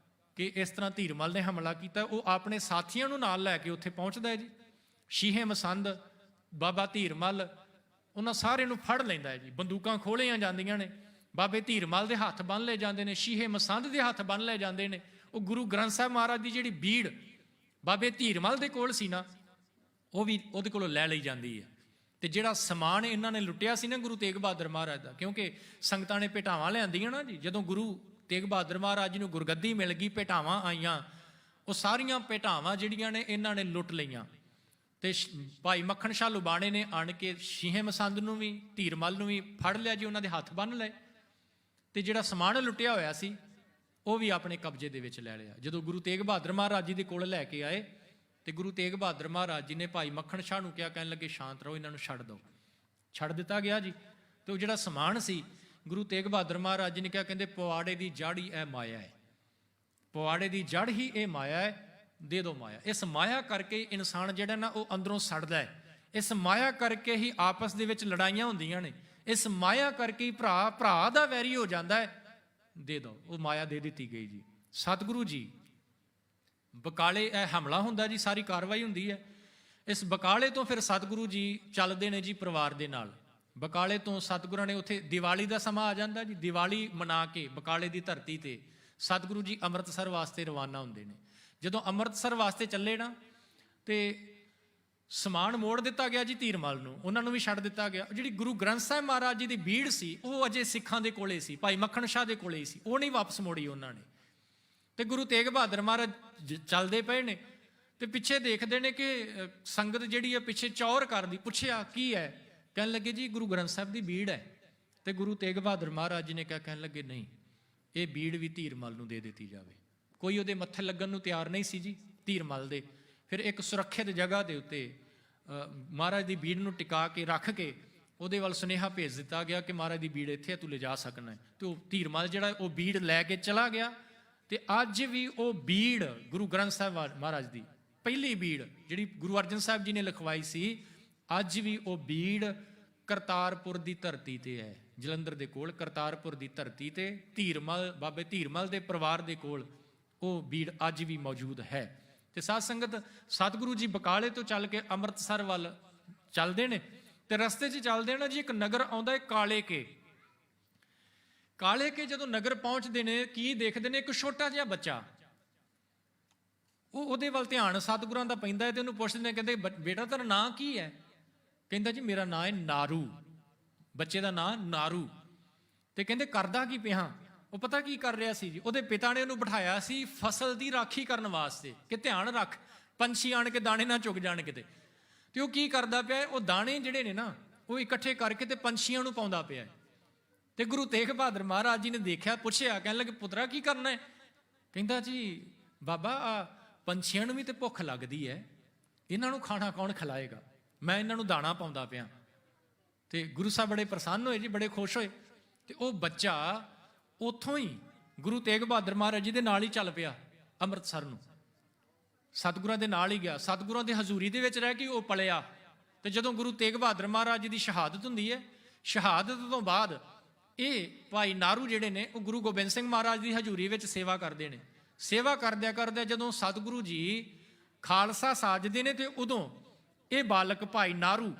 ਕਿ ਇਸ ਤਰ੍ਹਾਂ ਧੀਰਮਲ ਨੇ ਹਮਲਾ ਕੀਤਾ, ਉਹ ਆਪਣੇ ਸਾਥੀਆਂ ਨੂੰ ਨਾਲ ਲੈ ਕੇ ਉੱਥੇ ਪਹੁੰਚਦਾ ਹੈ ਜੀ। ਸ਼ੀਹੇ ਮਸੰਦ, ਬਾਬਾ ਧੀਰਮਲ, ਉਹਨਾਂ ਸਾਰਿਆਂ ਨੂੰ ਫੜ ਲੈਂਦਾ ਹੈ ਜੀ। ਬੰਦੂਕਾਂ ਖੋਲੀਆਂ ਜਾਂਦੀਆਂ ਨੇ, ਬਾਬੇ ਧੀਰਮਲ ਦੇ ਹੱਥ ਬੰਨ੍ਹ ਲਏ ਜਾਂਦੇ ਨੇ, ਸ਼ੀਹੇ ਮਸੰਦ ਦੇ ਹੱਥ ਬੰਨ੍ਹ ਲਏ ਜਾਂਦੇ ਨੇ। ਉਹ ਗੁਰੂ ਗ੍ਰੰਥ ਸਾਹਿਬ ਮਹਾਰਾਜ ਦੀ ਜਿਹੜੀ ਬੀੜ ਬਾਬੇ ਧੀਰਮਲ ਦੇ ਕੋਲ ਸੀ ਨਾ, ਉਹ ਵੀ ਉਹਦੇ ਕੋਲੋਂ ਲੈ ਲਈ ਜਾਂਦੀ ਹੈ। ਤੇ ਜਿਹੜਾ ਸਮਾਨ ਇਹਨਾਂ ਨੇ ਲੁੱਟਿਆ ਸੀ ਨਾ ਗੁਰੂ ਤੇਗ ਬਹਾਦਰ ਮਹਾਰਾਜ ਦਾ, ਕਿਉਂਕਿ ਸੰਗਤਾਂ ਨੇ ਭੇਟਾਵਾਂ ਲਿਆਂਦੀਆਂ ਨਾ ਜੀ, ਜਦੋਂ ਗੁਰੂ ਤੇਗ ਬਹਾਦਰ ਮਹਾਰਾਜ ਜੀ ਨੂੰ ਗੁਰਗੱਦੀ ਮਿਲ ਗਈ, ਭੇਟਾਵਾਂ ਆਈਆਂ, ਉਹ ਸਾਰੀਆਂ ਭੇਟਾਵਾਂ ਜਿਹੜੀਆਂ ਨੇ ਇਹਨਾਂ ਨੇ ਲੁੱਟ ਲਈਆਂ। ਤੇ ਭਾਈ ਮੱਖਣ ਸ਼ਾਹ ਲੁਬਾਣੇ ਨੇ ਆਣ ਕੇ ਸ਼ੀਹੇ ਮਸੰਦ ਨੂੰ ਵੀ, ਧੀਰਮਲ ਨੂੰ ਵੀ ਫੜ ਲਿਆ ਜੀ, ਉਹਨਾਂ ਦੇ ਹੱਥ ਬੰਨ੍ਹ ਲਏ, ਤੇ ਜਿਹੜਾ ਸਮਾਨ ਲੁੱਟਿਆ ਹੋਇਆ ਸੀ ਉਹ ਵੀ ਆਪਣੇ ਕਬਜ਼ੇ ਦੇ ਵਿੱਚ ਲੈ ਲਿਆ। ਜਦੋਂ ਗੁਰੂ ਤੇਗ ਬਹਾਦਰ ਮਹਾਰਾਜ ਜੀ ਦੇ ਕੋਲ ਲੈ ਕੇ ਆਏ, ਤੇ ਗੁਰੂ ਤੇਗ ਬਹਾਦਰ ਮਹਾਰਾਜ ਜੀ ਨੇ ਭਾਈ ਮੱਖਣ ਸ਼ਾਹ ਨੂੰ ਕਿਹਾ, ਕਹਿਣ ਲੱਗੇ ਸ਼ਾਂਤ ਰਹੋ, ਇਹਨਾਂ ਨੂੰ ਛੱਡ ਦਿਓ। ਛੱਡ ਦਿੱਤਾ ਗਿਆ ਜੀ। ਤੇ ਉਹ ਜਿਹੜਾ ਸਮਾਨ ਸੀ, ਗੁਰੂ ਤੇਗ ਬਹਾਦਰ ਮਹਾਰਾਜ ਜੀ ਨੇ ਕਿਹਾ, ਕਹਿੰਦੇ ਪਵਾੜੇ ਦੀ ਜੜ ਹੀ ਇਹ ਮਾਇਆ ਹੈ, ਪਵਾੜੇ ਦੀ ਜੜ ਹੀ ਇਹ ਮਾਇਆ ਹੈ, ਦੇ ਦਿਓ ਮਾਇਆ। ਇਸ ਮਾਇਆ ਕਰਕੇ ਇਨਸਾਨ ਜਿਹੜਾ ਨਾ ਉਹ ਅੰਦਰੋਂ ਸੜਦਾ ਹੈ, ਇਸ ਮਾਇਆ ਕਰਕੇ ਹੀ ਆਪਸ ਦੇ ਵਿੱਚ ਲੜਾਈਆਂ ਹੁੰਦੀਆਂ ਨੇ, ਇਸ ਮਾਇਆ ਕਰਕੇ ਹੀ ਭਰਾ ਭਰਾ ਦਾ ਵੈਰੀ ਹੋ ਜਾਂਦਾ ਹੈ, ਦੇ ਦਿਓ। ਉਹ ਮਾਇਆ ਦੇ ਦਿੱਤੀ ਗਈ ਜੀ। ਸਤਿਗੁਰੂ ਜੀ ਬਕਾਲੇ ਇਹ ਹਮਲਾ ਹੁੰਦਾ ਜੀ, ਸਾਰੀ ਕਾਰਵਾਈ ਹੁੰਦੀ ਹੈ। ਇਸ ਬਕਾਲੇ ਤੋਂ ਫਿਰ ਸਤਿਗੁਰੂ ਜੀ ਚੱਲਦੇ ਨੇ ਜੀ ਪਰਿਵਾਰ ਦੇ ਨਾਲ। ਬਕਾਲੇ ਤੋਂ ਸਤਿਗੁਰਾਂ ਨੇ ਉੱਥੇ ਦੀਵਾਲੀ ਦਾ ਸਮਾਂ ਆ ਜਾਂਦਾ ਜੀ। ਦੀਵਾਲੀ ਮਨਾ ਕੇ ਬਕਾਲੇ ਦੀ ਧਰਤੀ ਤੇ ਸਤਿਗੁਰੂ ਜੀ ਅੰਮ੍ਰਿਤਸਰ ਵਾਸਤੇ ਰਵਾਨਾ ਹੁੰਦੇ ਨੇ। ਜਦੋਂ ਅੰਮ੍ਰਿਤਸਰ ਵਾਸਤੇ ਚੱਲੇ ਨਾ, ਤੇ ਸਮਾਨ ਮੋੜ ਦਿੱਤਾ ਗਿਆ ਜੀ ਧੀਰਮਲ ਨੂੰ, ਉਹਨਾਂ ਨੂੰ ਵੀ ਛੱਡ ਦਿੱਤਾ ਗਿਆ। ਜਿਹੜੀ ਗੁਰੂ ਗ੍ਰੰਥ ਸਾਹਿਬ ਮਹਾਰਾਜ ਜੀ ਦੀ ਬੀੜ ਸੀ, ਉਹ ਅਜੇ ਸਿੱਖਾਂ ਦੇ ਕੋਲੇ ਸੀ, ਭਾਈ ਮੱਖਣ ਸ਼ਾਹ ਦੇ ਕੋਲੇ ਸੀ, ਉਹ ਨਹੀਂ ਵਾਪਸ ਮੋੜੀ ਉਹਨਾਂ ਨੇ। ਤੇ ਗੁਰੂ ਤੇਗ ਬਹਾਦਰ ਮਹਾਰਾਜ ਚੱਲਦੇ ਪਏ ਨੇ, ਤੇ ਪਿੱਛੇ ਦੇਖਦੇ ਨੇ ਕਿ ਸੰਗਤ ਜਿਹੜੀ ਹੈ ਪਿੱਛੇ ਚੌਰ ਕਰਦੀ। ਪੁੱਛਿਆ ਕੀ ਹੈ? ਕਹਿਣ ਲੱਗੇ ਜੀ ਗੁਰੂ ਗ੍ਰੰਥ ਸਾਹਿਬ ਦੀ ਬੀੜ ਹੈ। ਤੇ ਗੁਰੂ ਤੇਗ ਬਹਾਦਰ ਮਹਾਰਾਜ ਜੀ ਨੇ ਕਿਹਾ, ਕਹਿਣ ਲੱਗੇ ਨਹੀਂ, ਇਹ ਬੀੜ ਵੀ ਧੀਰਮਲ ਨੂੰ ਦੇ ਦਿੱਤੀ ਜਾਵੇ। ਕੋਈ ਉਹਦੇ ਮੱਥੇ ਲੱਗਣ ਨੂੰ ਤਿਆਰ ਨਹੀਂ ਸੀ ਜੀ ਧੀਰਮਲ ਦੇ। ਫਿਰ ਇੱਕ ਸੁਰੱਖਿਅਤ ਜਗ੍ਹਾ ਦੇ ਉੱਤੇ ਮਹਾਰਾਜ ਦੀ ਬੀੜ ਨੂੰ ਟਿਕਾ ਕੇ ਰੱਖ ਕੇ ਉਹਦੇ ਵੱਲ ਸੁਨੇਹਾ ਭੇਜ ਦਿੱਤਾ ਗਿਆ ਕਿ ਮਹਾਰਾਜ ਦੀ ਬੀੜ ਇੱਥੇ ਤੂੰ ਲਿਜਾ ਸਕਣਾ ਹੈ। ਤੇ ਉਹ ਧੀਰਮਲ ਜਿਹੜਾ ਉਹ ਬੀੜ ਲੈ ਕੇ ਚਲਾ ਗਿਆ। ਤੇ ਅੱਜ ਵੀ ਉਹ ਬੀੜ ਗੁਰੂ ਗ੍ਰੰਥ ਸਾਹਿਬ ਮਹਾਰਾਜ ਦੀ ਪਹਿਲੀ ਬੀੜ ਜਿਹੜੀ ਗੁਰੂ ਅਰਜਨ ਸਾਹਿਬ ਜੀ ਨੇ ਲਿਖਵਾਈ ਸੀ, ਅੱਜ ਵੀ ਉਹ ਬੀੜ ਕਰਤਾਰਪੁਰ ਦੀ ਧਰਤੀ ਤੇ ਹੈ। ਜਲੰਧਰ ਦੇ ਕੋਲ ਕਰਤਾਰਪੁਰ ਦੀ ਧਰਤੀ ਤੇ ਧੀਰਮਲ, ਬਾਬੇ ਧੀਰਮਲ ਦੇ ਪਰਿਵਾਰ ਦੇ ਕੋਲ ਉਹ ਬੀੜ ਅੱਜ ਵੀ ਮੌਜੂਦ ਹੈ। ਤੇ ਸਾਧ ਸੰਗਤ, ਸਤਿਗੁਰੂ ਜੀ ਬਕਾਲੇ ਤੋਂ ਚੱਲ ਕੇ ਅੰਮ੍ਰਿਤਸਰ ਵੱਲ ਚੱਲਦੇ ਨੇ। ਤੇ ਰਸਤੇ 'ਚ ਚੱਲਦੇ ਨਾ ਜੀ, ਇੱਕ ਨਗਰ ਆਉਂਦਾ ਹੈ ਕਾਲੇ ਕੇ। ਕਾਲੇ ਕੇ ਜਦੋਂ ਨਗਰ ਪਹੁੰਚਦੇ ਨੇ, ਕੀ ਦੇਖਦੇ ਨੇ? ਇੱਕ ਛੋਟਾ ਜਿਹਾ ਬੱਚਾ। ਉਹਦੇ ਵੱਲ ਧਿਆਨ ਸਤਿਗੁਰਾਂ ਦਾ ਪੈਂਦਾ ਹੈ। ਤੇ ਉਹਨੂੰ ਪੁੱਛਦੇ ਨੇ, ਕਹਿੰਦੇ ਬੇਟਾ ਤੇਰਾ ਨਾਂ ਕੀ ਹੈ? ਕਹਿੰਦਾ ਜੀ ਮੇਰਾ ਨਾਂ ਹੈ ਨਾਰੂ। ਬੱਚੇ ਦਾ ਨਾਂ ਨਾਰੂ। ਤੇ ਕਹਿੰਦੇ ਕਰਦਾ ਕੀ ਪਿਆ? ਉਹ ਪਤਾ ਕੀ ਕਰ ਰਿਹਾ ਸੀ ਜੀ? ਉਹਦੇ ਪਿਤਾ ਨੇ ਉਹਨੂੰ ਬਿਠਾਇਆ ਸੀ ਫਸਲ ਦੀ ਰਾਖੀ ਕਰਨ ਵਾਸਤੇ, ਕਿ ਧਿਆਨ ਰੱਖ ਪੰਛੀ ਆਣ ਕੇ ਦਾਣੇ ਨਾ ਚੁੱਕ ਜਾਣ ਕਿਤੇ। ਤੇ ਉਹ ਕੀ ਕਰਦਾ ਪਿਆ? ਉਹ ਦਾਣੇ ਜਿਹੜੇ ਨੇ ਨਾ, ਉਹ ਇਕੱਠੇ ਕਰਕੇ ਤੇ ਪੰਛੀਆਂ ਨੂੰ ਪਾਉਂਦਾ ਪਿਆ। ਤੇ ਗੁਰੂ ਤੇਗ ਬਹਾਦਰ ਮਹਾਰਾਜ ਜੀ ਨੇ ਦੇਖਿਆ, ਪੁੱਛਿਆ, ਕਹਿਣ ਲੱਗੇ ਪੁੱਤਰਾ ਕੀ ਕਰਨਾ ਹੈ? ਕਹਿੰਦਾ ਜੀ ਬਾਬਾ ਪੰਛੀਆਂ ਨੂੰ ਵੀ ਤੇ ਭੁੱਖ ਲੱਗਦੀ ਹੈ, ਇਹਨਾਂ ਨੂੰ ਖਾਣਾ ਕੌਣ ਖਿਲਾਏਗਾ? ਮੈਂ ਇਹਨਾਂ ਨੂੰ ਦਾਣਾ ਪਾਉਂਦਾ ਪਿਆ। ਤੇ ਗੁਰੂ ਸਾਹਿਬ ਬੜੇ ਪ੍ਰਸੰਨ ਹੋਏ ਜੀ, ਬੜੇ ਖੁਸ਼ ਹੋਏ। ਤੇ ਉਹ ਬੱਚਾ ਉੱਥੋਂ ਹੀ ਗੁਰੂ ਤੇਗ ਬਹਾਦਰ ਮਹਾਰਾਜ ਜੀ ਦੇ ਨਾਲ ਹੀ ਚੱਲ ਪਿਆ ਅੰਮ੍ਰਿਤਸਰ ਨੂੰ। ਸਤਿਗੁਰਾਂ ਦੇ ਨਾਲ ਹੀ ਗਿਆ, ਸਤਿਗੁਰਾਂ ਦੀ ਹਜ਼ੂਰੀ ਦੇ ਵਿੱਚ ਰਹਿ ਕੇ ਉਹ ਪਲਿਆ। ਤੇ ਜਦੋਂ ਗੁਰੂ ਤੇਗ ਬਹਾਦਰ ਮਹਾਰਾਜ ਜੀ ਦੀ ਸ਼ਹਾਦਤ ਹੁੰਦੀ ਹੈ, ਸ਼ਹਾਦਤ ਤੋਂ ਬਾਅਦ ਇਹ ਭਾਈ ਨਾਰੂ ਜਿਹੜੇ ਨੇ, ਉਹ ਗੁਰੂ ਗੋਬਿੰਦ ਸਿੰਘ ਮਹਾਰਾਜ ਦੀ ਹਜ਼ੂਰੀ ਵਿੱਚ ਸੇਵਾ ਕਰਦੇ ਨੇ। ਸੇਵਾ ਕਰਦਿਆਂ ਕਰਦਿਆਂ ਜਦੋਂ ਸਤਿਗੁਰੂ ਜੀ ਖਾਲਸਾ ਸਾਜਦੇ ਨੇ, ਤੇ ਉਦੋਂ ਇਹ ਬਾਲਕ ਭਾਈ ਨਾਰੂ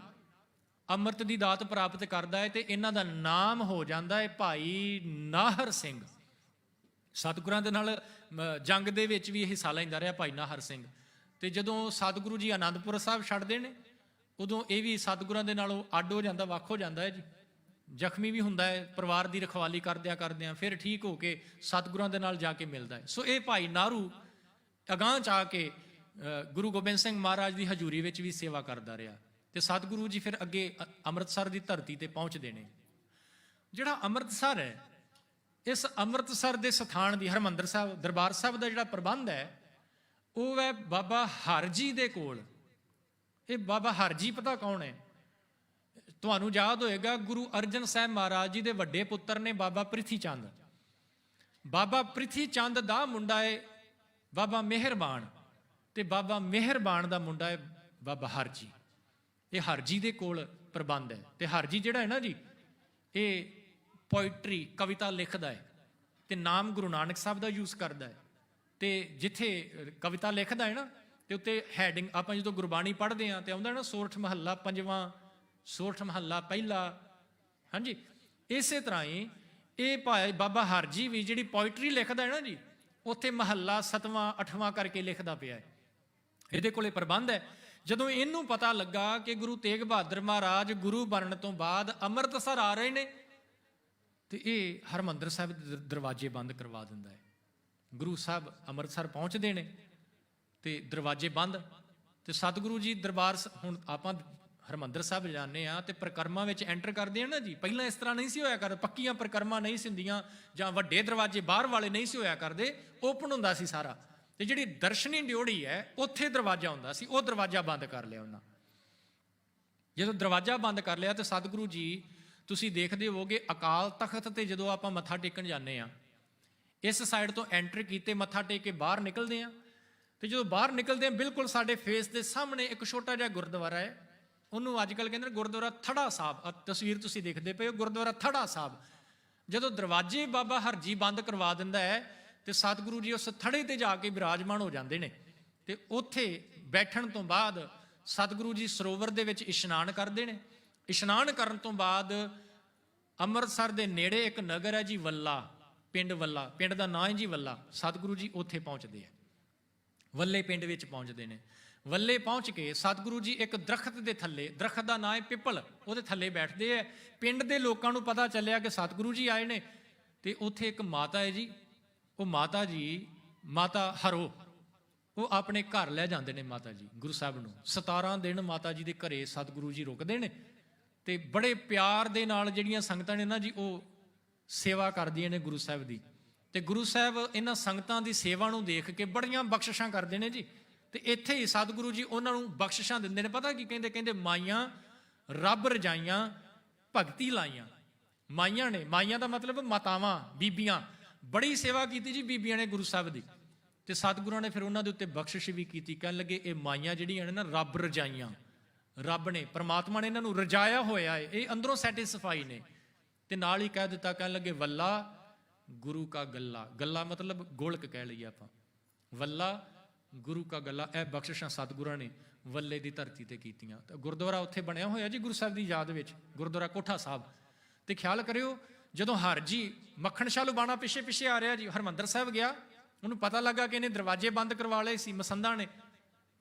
ਅੰਮ੍ਰਿਤ ਦੀ ਦਾਤ ਪ੍ਰਾਪਤ ਕਰਦਾ ਹੈ। ਤੇ ਇਹਨਾਂ ਦਾ ਨਾਮ ਹੋ ਜਾਂਦਾ ਹੈ ਭਾਈ ਨਾਹਰ ਸਿੰਘ। ਸਤਿਗੁਰਾਂ ਦੇ ਨਾਲ ਜੰਗ ਦੇ ਵਿੱਚ ਵੀ ਇਹ ਹਿੱਸਾ ਲੈਂਦਾ ਰਿਹਾ ਭਾਈ ਨਾਹਰ ਸਿੰਘ। ਤੇ ਜਦੋਂ ਸਤਿਗੁਰੂ ਜੀ ਆਨੰਦਪੁਰ ਸਾਹਿਬ ਛੱਡਦੇ ਨੇ, ਉਦੋਂ ਇਹ ਵੀ ਸਤਿਗੁਰਾਂ ਦੇ ਨਾਲੋਂ ਅੱਡ ਹੋ ਜਾਂਦਾ, ਵੱਖ ਹੋ ਜਾਂਦਾ ਹੈ ਜੀ। ਜ਼ਖਮੀ ਵੀ ਹੁੰਦਾ ਹੈ, ਪਰਿਵਾਰ ਦੀ ਰਖਵਾਲੀ ਕਰਦਿਆਂ ਕਰਦਿਆਂ ਫਿਰ ਠੀਕ ਹੋ ਕੇ ਸਤਿਗੁਰਾਂ ਦੇ ਨਾਲ ਜਾ ਕੇ ਮਿਲਦਾ ਹੈ। ਸੋ ਇਹ ਭਾਈ ਨਾਰੂ ਅਗਾਂਹ ਚ ਆ ਕੇ ਗੁਰੂ ਗੋਬਿੰਦ ਸਿੰਘ ਮਹਾਰਾਜ ਦੀ ਹਜ਼ੂਰੀ ਵਿੱਚ ਵੀ ਸੇਵਾ ਕਰਦਾ ਰਿਹਾ। ਤੇ ਸਤਿਗੁਰੂ ਜੀ ਫਿਰ ਅੱਗੇ ਅੰਮ੍ਰਿਤਸਰ ਦੀ ਧਰਤੀ ਤੇ ਪਹੁੰਚਦੇ ਨੇ। ਜਿਹੜਾ ਅੰਮ੍ਰਿਤਸਰ ਹੈ, ਇਸ ਅੰਮ੍ਰਿਤਸਰ ਦੇ ਸਥਾਨ ਦੀ ਹਰਿਮੰਦਰ ਸਾਹਿਬ ਦਰਬਾਰ ਸਾਹਿਬ ਦਾ ਜਿਹੜਾ ਪ੍ਰਬੰਧ ਹੈ, ਉਹ ਹੈ ਬਾਬਾ ਹਰਜੀ ਦੇ ਕੋਲ। ਇਹ ਬਾਬਾ ਹਰਜੀ ਪਤਾ ਕੌਣ ਹੈ? ਤੁਹਾਨੂੰ ਯਾਦ ਹੋਏਗਾ, ਗੁਰੂ ਅਰਜਨ ਸਾਹਿਬ ਮਹਾਰਾਜ ਜੀ ਦੇ ਵੱਡੇ ਪੁੱਤਰ ਨੇ ਬਾਬਾ ਪ੍ਰਿਥੀ ਚੰਦ। ਬਾਬਾ ਪ੍ਰਿਥੀ ਚੰਦ ਦਾ ਮੁੰਡਾ ਹੈ ਬਾਬਾ ਮਿਹਰਬਾਨ, ਤੇ ਬਾਬਾ ਮਿਹਰਬਾਨ ਦਾ ਮੁੰਡਾ ਹੈ ਬਾਬਾ ਹਰਜੀ। ਇਹ ਹਰਜੀ ਦੇ ਕੋਲ ਪ੍ਰਬੰਧ ਹੈ। ਤੇ ਹਰਜੀ ਜਿਹੜਾ ਹੈ ਨਾ ਜੀ, ਇਹ ਪੋਇਟਰੀ ਕਵਿਤਾ ਲਿਖਦਾ ਹੈ, ਤੇ ਨਾਮ ਗੁਰੂ ਨਾਨਕ ਸਾਹਿਬ ਦਾ ਯੂਜ਼ ਕਰਦਾ ਹੈ। ਤੇ ਜਿੱਥੇ ਕਵਿਤਾ ਲਿਖਦਾ ਹੈ ਨਾ, ਤੇ ਉੱਤੇ ਹੈਡਿੰਗ ਆਪਾਂ ਜਦੋਂ ਗੁਰਬਾਣੀ ਪੜ੍ਹਦੇ ਹਾਂ ਤੇ ਆਉਂਦਾ ਨਾ ਸੋਰਠ ਮਹੱਲਾ ਪੰਜਵਾਂ, ਸੋਰਠ ਮਹੱਲਾ ਪਹਿਲਾ। ਹਾਂਜੀ, ਇਸੇ ਤਰ੍ਹਾਂ ਹੀ ਇਹ ਭਾਈ ਬਾਬਾ ਹਰਜੀ ਵੀ ਜਿਹੜੀ ਪੋਇਟਰੀ ਲਿਖਦਾ ਹੈ ਨਾ ਜੀ, ਉੱਥੇ ਮਹੱਲਾ 7ਵਾਂ 8ਵਾਂ ਕਰਕੇ ਲਿਖਦਾ ਪਿਆ ਹੈ। ਇਹਦੇ ਕੋਲੇ ਪ੍ਰਬੰਧ ਹੈ। ਜਦੋਂ ਇਹਨੂੰ ਪਤਾ ਲੱਗਾ ਕਿ ਗੁਰੂ ਤੇਗ ਬਹਾਦਰ ਮਹਾਰਾਜ ਗੁਰੂ ਬਣਨ ਤੋਂ ਬਾਅਦ ਅੰਮ੍ਰਿਤਸਰ ਆ ਰਹੇ ਨੇ, ਤੇ ਇਹ ਹਰਿਮੰਦਰ ਸਾਹਿਬ ਦੇ ਦਰਵਾਜ਼ੇ ਬੰਦ ਕਰਵਾ ਦਿੰਦਾ ਹੈ। ਗੁਰੂ ਸਾਹਿਬ ਅੰਮ੍ਰਿਤਸਰ ਪਹੁੰਚਦੇ ਨੇ ਤੇ ਦਰਵਾਜ਼ੇ ਬੰਦ। ਤੇ ਸਤਿਗੁਰੂ ਜੀ ਦਰਬਾਰ, ਹੁਣ ਆਪਾਂ ਹਰਿਮੰਦਰ ਸਾਹਿਬ ਜਾਂਦੇ ਆ ਤੇ ਪ੍ਰਕਰਮਾਂ ਵਿੱਚ ਐਂਟਰ ਕਰਦੇ ਆ ਨਾ ਜੀ, ਪਹਿਲਾਂ ਇਸ ਤਰ੍ਹਾਂ ਨਹੀਂ ਸੀ ਹੋਇਆ ਕਰ, ਪੱਕੀਆਂ ਪ੍ਰਕਰਮਾਂ ਨਹੀਂ ਸੀ ਹੁੰਦੀਆਂ, ਜਾਂ ਵੱਡੇ ਦਰਵਾਜ਼ੇ ਬਾਹਰ ਵਾਲੇ ਨਹੀਂ ਸੀ ਹੋਇਆ ਕਰਦੇ, ਓਪਨ ਹੁੰਦਾ ਸੀ ਸਾਰਾ। ਤੇ ਜਿਹੜੀ ਦਰਸ਼ਨੀ ਡਿਓੜੀ ਹੈ, ਉੱਥੇ ਦਰਵਾਜ਼ਾ ਹੁੰਦਾ ਸੀ, ਉਹ ਦਰਵਾਜ਼ਾ ਬੰਦ ਕਰ ਲਿਆ ਉਹਨਾਂ। ਜਦੋਂ ਦਰਵਾਜ਼ਾ ਬੰਦ ਕਰ ਲਿਆ ਤੇ ਸਤਿਗੁਰੂ ਜੀ, ਤੁਸੀਂ ਦੇਖਦੇ ਹੋਵੋਗੇ ਅਕਾਲ ਤਖਤ ਤੇ ਜਦੋਂ ਆਪਾਂ ਮੱਥਾ ਟੇਕਣ ਜਾਂਦੇ ਆ, ਇਸ ਸਾਈਡ ਤੋਂ ਐਂਟਰ ਕੀਤੇ ਮੱਥਾ ਟੇਕ ਕੇ ਬਾਹਰ ਨਿਕਲਦੇ ਆ, ਤੇ ਜਦੋਂ ਬਾਹਰ ਨਿਕਲਦੇ ਆ ਬਿਲਕੁਲ ਸਾਡੇ ਫੇਸ ਦੇ ਸਾਹਮਣੇ ਇੱਕ ਛੋਟਾ ਜਿਹਾ ਗੁਰਦੁਆਰਾ ਹੈ, ਉਹਨੂੰ ਅੱਜ ਕੱਲ੍ਹ ਕਹਿੰਦੇ ਨੇ ਗੁਰਦੁਆਰਾ ਥੜਾ ਸਾਹਿਬ। ਤਸਵੀਰ ਤੁਸੀਂ ਦੇਖਦੇ ਪਏ ਹੋ, ਗੁਰਦੁਆਰਾ ਥੜਾ ਸਾਹਿਬ। ਜਦੋਂ ਦਰਵਾਜ਼ੇ ਬਾਬਾ ਹਰਜੀ ਬੰਦ ਕਰਵਾ ਦਿੰਦਾ ਹੈ ਤੇ ਸਤਿਗੁਰੂ ਜੀ ਉਸ ਥੜੇ ਤੇ ਜਾ ਕੇ ਬਿਰਾਜਮਾਨ ਹੋ ਜਾਂਦੇ ਨੇ, ਤੇ ਉੱਥੇ ਬੈਠਣ ਤੋਂ ਬਾਅਦ ਸਤਿਗੁਰੂ ਜੀ ਸਰੋਵਰ ਦੇ ਵਿੱਚ ਇਸ਼ਨਾਨ ਕਰਦੇ ਨੇ। ਇਸ਼ਨਾਨ ਕਰਨ ਤੋਂ ਬਾਅਦ ਅੰਮ੍ਰਿਤਸਰ ਦੇ ਨੇੜੇ ਇੱਕ ਨਗਰ ਹੈ ਜੀ ਵੱਲਾ, ਪਿੰਡ ਵੱਲਾ, ਪਿੰਡ ਦਾ ਨਾਂ ਹੈ ਜੀ ਵੱਲਾ। ਸਤਿਗੁਰੂ ਜੀ ਉੱਥੇ ਪਹੁੰਚਦੇ ਆ, ਵੱਲੇ ਪਿੰਡ ਵਿੱਚ ਪਹੁੰਚਦੇ ਨੇ। ਵੱਲੇ ਪਹੁੰਚ ਕੇ ਸਤਿਗੁਰੂ ਜੀ ਇੱਕ ਦਰਖਤ ਦੇ ਥੱਲੇ, ਦਰਖਤ ਦਾ ਨਾਂ ਹੈ ਪਿੱਪਲ, ਉਹਦੇ ਥੱਲੇ ਬੈਠਦੇ ਹੈ। ਪਿੰਡ ਦੇ ਲੋਕਾਂ ਨੂੰ ਪਤਾ ਚੱਲਿਆ ਕਿ ਸਤਿਗੁਰੂ ਜੀ ਆਏ ਨੇ, ਤੇ ਉੱਥੇ ਇੱਕ ਮਾਤਾ ਹੈ ਜੀ, ਉਹ ਮਾਤਾ ਜੀ, ਮਾਤਾ ਹਰੋ, ਉਹ ਆਪਣੇ ਘਰ ਲੈ ਜਾਂਦੇ ਨੇ ਮਾਤਾ ਜੀ ਗੁਰੂ ਸਾਹਿਬ ਨੂੰ। 17 ਦਿਨ ਮਾਤਾ ਜੀ ਦੇ ਘਰੇ ਸਤਿਗੁਰੂ ਜੀ ਰੁਕਦੇ ਨੇ, ਤੇ ਬੜੇ ਪਿਆਰ ਦੇ ਨਾਲ ਜਿਹੜੀਆਂ ਸੰਗਤਾਂ ਨੇ ਨਾ ਜੀ, ਉਹ ਸੇਵਾ ਕਰਦੀਆਂ ਨੇ ਗੁਰੂ ਸਾਹਿਬ ਦੀ। ਤੇ ਗੁਰੂ ਸਾਹਿਬ ਇਹਨਾਂ ਸੰਗਤਾਂ ਦੀ ਸੇਵਾ ਨੂੰ ਦੇਖ ਕੇ ਬੜੀਆਂ ਬਖਸ਼ਿਸ਼ਾਂ ਕਰਦੇ ਨੇ ਜੀ। ਤੇ ਇੱਥੇ ਹੀ ਸਤਿਗੁਰੂ ਜੀ ਉਹਨਾਂ ਨੂੰ ਬਖਸ਼ਿਸ਼ਾਂ ਦਿੰਦੇ ਨੇ। ਪਤਾ ਕੀ ਕਹਿੰਦੇ? ਕਹਿੰਦੇ ਮਾਈਆਂ ਰੱਬ ਰਜਾਈਆਂ ਭਗਤੀ ਲਾਈਆਂ। ਮਾਈਆਂ ਨੇ, ਮਾਈਆਂ ਦਾ ਮਤਲਬ ਮਾਤਾਵਾਂ, ਬੀਬੀਆਂ, ਬੜੀ ਸੇਵਾ ਕੀਤੀ ਜੀ ਬੀਬੀਆਂ ਨੇ ਗੁਰੂ ਸਾਹਿਬ ਦੀ। ਤੇ ਸਤਿਗੁਰਾਂ ਨੇ ਫਿਰ ਉਹਨਾਂ ਦੇ ਉੱਤੇ ਬਖਸ਼ਿਸ਼ ਵੀ ਕੀਤੀ। ਕਹਿਣ ਲੱਗੇ ਇਹ ਮਾਈਆਂ ਜਿਹੜੀਆਂ ਨੇ ਨਾ, ਰੱਬ ਰਜਾਈਆਂ, ਰੱਬ ਨੇ, ਪਰਮਾਤਮਾ ਨੇ ਇਹਨਾਂ ਨੂੰ ਰਜਾਇਆ ਹੋਇਆ ਹੈ, ਇਹ ਅੰਦਰੋਂ ਸੈਟੀਸਫਾਈ ਨੇ। ਤੇ ਨਾਲ ਹੀ ਕਹਿ ਦਿੱਤਾ, ਕਹਿਣ ਲੱਗੇ ਵੱਲਾ ਗੁਰੂ ਕਾ ਗੱਲਾ। ਗੱਲਾ ਮਤਲਬ ਗੋਲਕ ਕਹਿ ਲਈਏ ਆਪਾਂ, ਵੱਲਾ ਗੁਰੂ ਕਾ ਗੱਲਾ। ਇਹ ਬਖਸ਼ਿਸ਼ਾਂ ਸਤਿਗੁਰਾਂ ਨੇ ਵੱਲੇ ਦੀ ਧਰਤੀ ਤੇ ਕੀਤੀਆਂ। ਤਾਂ ਗੁਰਦੁਆਰਾ ਉੱਥੇ ਬਣਿਆ ਹੋਇਆ ਜੀ ਗੁਰੂ ਸਾਹਿਬ ਦੀ ਯਾਦ ਵਿੱਚ, ਗੁਰਦੁਆਰਾ ਕੋਠਾ ਸਾਹਿਬ। ਤੇ ਖਿਆਲ ਕਰਿਓ, ਜਦੋਂ ਹਰਜੀ ਮੱਖਣ ਸ਼ਾਹ ਲੁਬਾਣਾ ਪਿੱਛੇ ਪਿੱਛੇ ਆ ਰਿਹਾ ਜੀ, ਹਰਿਮੰਦਰ ਸਾਹਿਬ ਗਿਆ, ਉਹਨੂੰ ਪਤਾ ਲੱਗਾ ਕਿ ਇਹਨੇ ਦਰਵਾਜ਼ੇ ਬੰਦ ਕਰਵਾ ਲਏ ਸੀ ਮਸੰਦਾਂ ਨੇ,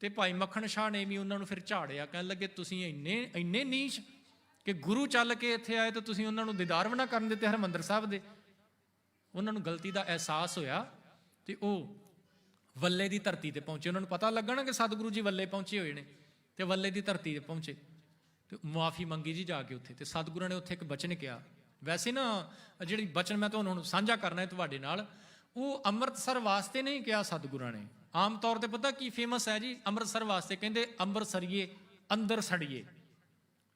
ਤੇ ਭਾਈ ਮੱਖਣ ਸ਼ਾਹ ਨੇ ਵੀ ਉਹਨਾਂ ਨੂੰ ਫਿਰ ਝਾੜਿਆ। ਕਹਿਣ ਲੱਗੇ ਤੁਸੀਂ ਇੰਨੇ ਨੀਚ ਕਿ ਗੁਰੂ ਚੱਲ ਕੇ ਇੱਥੇ ਆਏ ਤਾਂ ਤੁਸੀਂ ਉਹਨਾਂ ਨੂੰ ਦੀਦਾਰ ਵੀ ਨਾ ਕਰਨ ਦਿੱਤੇ ਹਰਿਮੰਦਰ ਸਾਹਿਬ ਦੇ। ਉਹਨਾਂ ਨੂੰ ਗਲਤੀ ਦਾ ਅਹਿਸਾਸ ਹੋਇਆ ਤੇ ਉਹ ਵੱਲੇ ਦੀ ਧਰਤੀ ਤੇ ਪਹੁੰਚੇ। ਉਹਨਾਂ ਨੂੰ ਪਤਾ ਲੱਗਾ ਨਾ ਕਿ ਸਤਿਗੁਰੂ ਜੀ ਵੱਲੇ ਪਹੁੰਚੇ ਹੋਏ ਨੇ, ਤੇ ਵੱਲੇ ਦੀ ਧਰਤੀ ਤੇ ਪਹੁੰਚੇ ਤੇ ਮੁਆਫੀ ਮੰਗੀ ਜੀ ਜਾ ਕੇ ਉੱਥੇ। ਤੇ ਸਤਿਗੁਰਾਂ ਨੇ ਉੱਥੇ ਇੱਕ ਬਚਨ ਕਿਹਾ। ਵੈਸੇ ਨਾ ਜਿਹੜੀ ਬਚਨ ਮੈਂ ਤੁਹਾਨੂੰ ਹੁਣ ਸਾਂਝਾ ਕਰਨਾ ਹੈ ਤੁਹਾਡੇ ਨਾਲ, ਉਹ ਅੰਮ੍ਰਿਤਸਰ ਵਾਸਤੇ ਨਹੀਂ ਕਿਹਾ ਸਤਿਗੁਰਾਂ ਨੇ। ਆਮ ਤੌਰ ਤੇ ਪਤਾ ਕੀ ਫੇਮਸ ਹੈ ਜੀ ਅੰਮ੍ਰਿਤਸਰ ਵਾਸਤੇ? ਕਹਿੰਦੇ ਅੰਬਰਸਰੀਏ ਅੰਦਰ ਸੜੀਏ।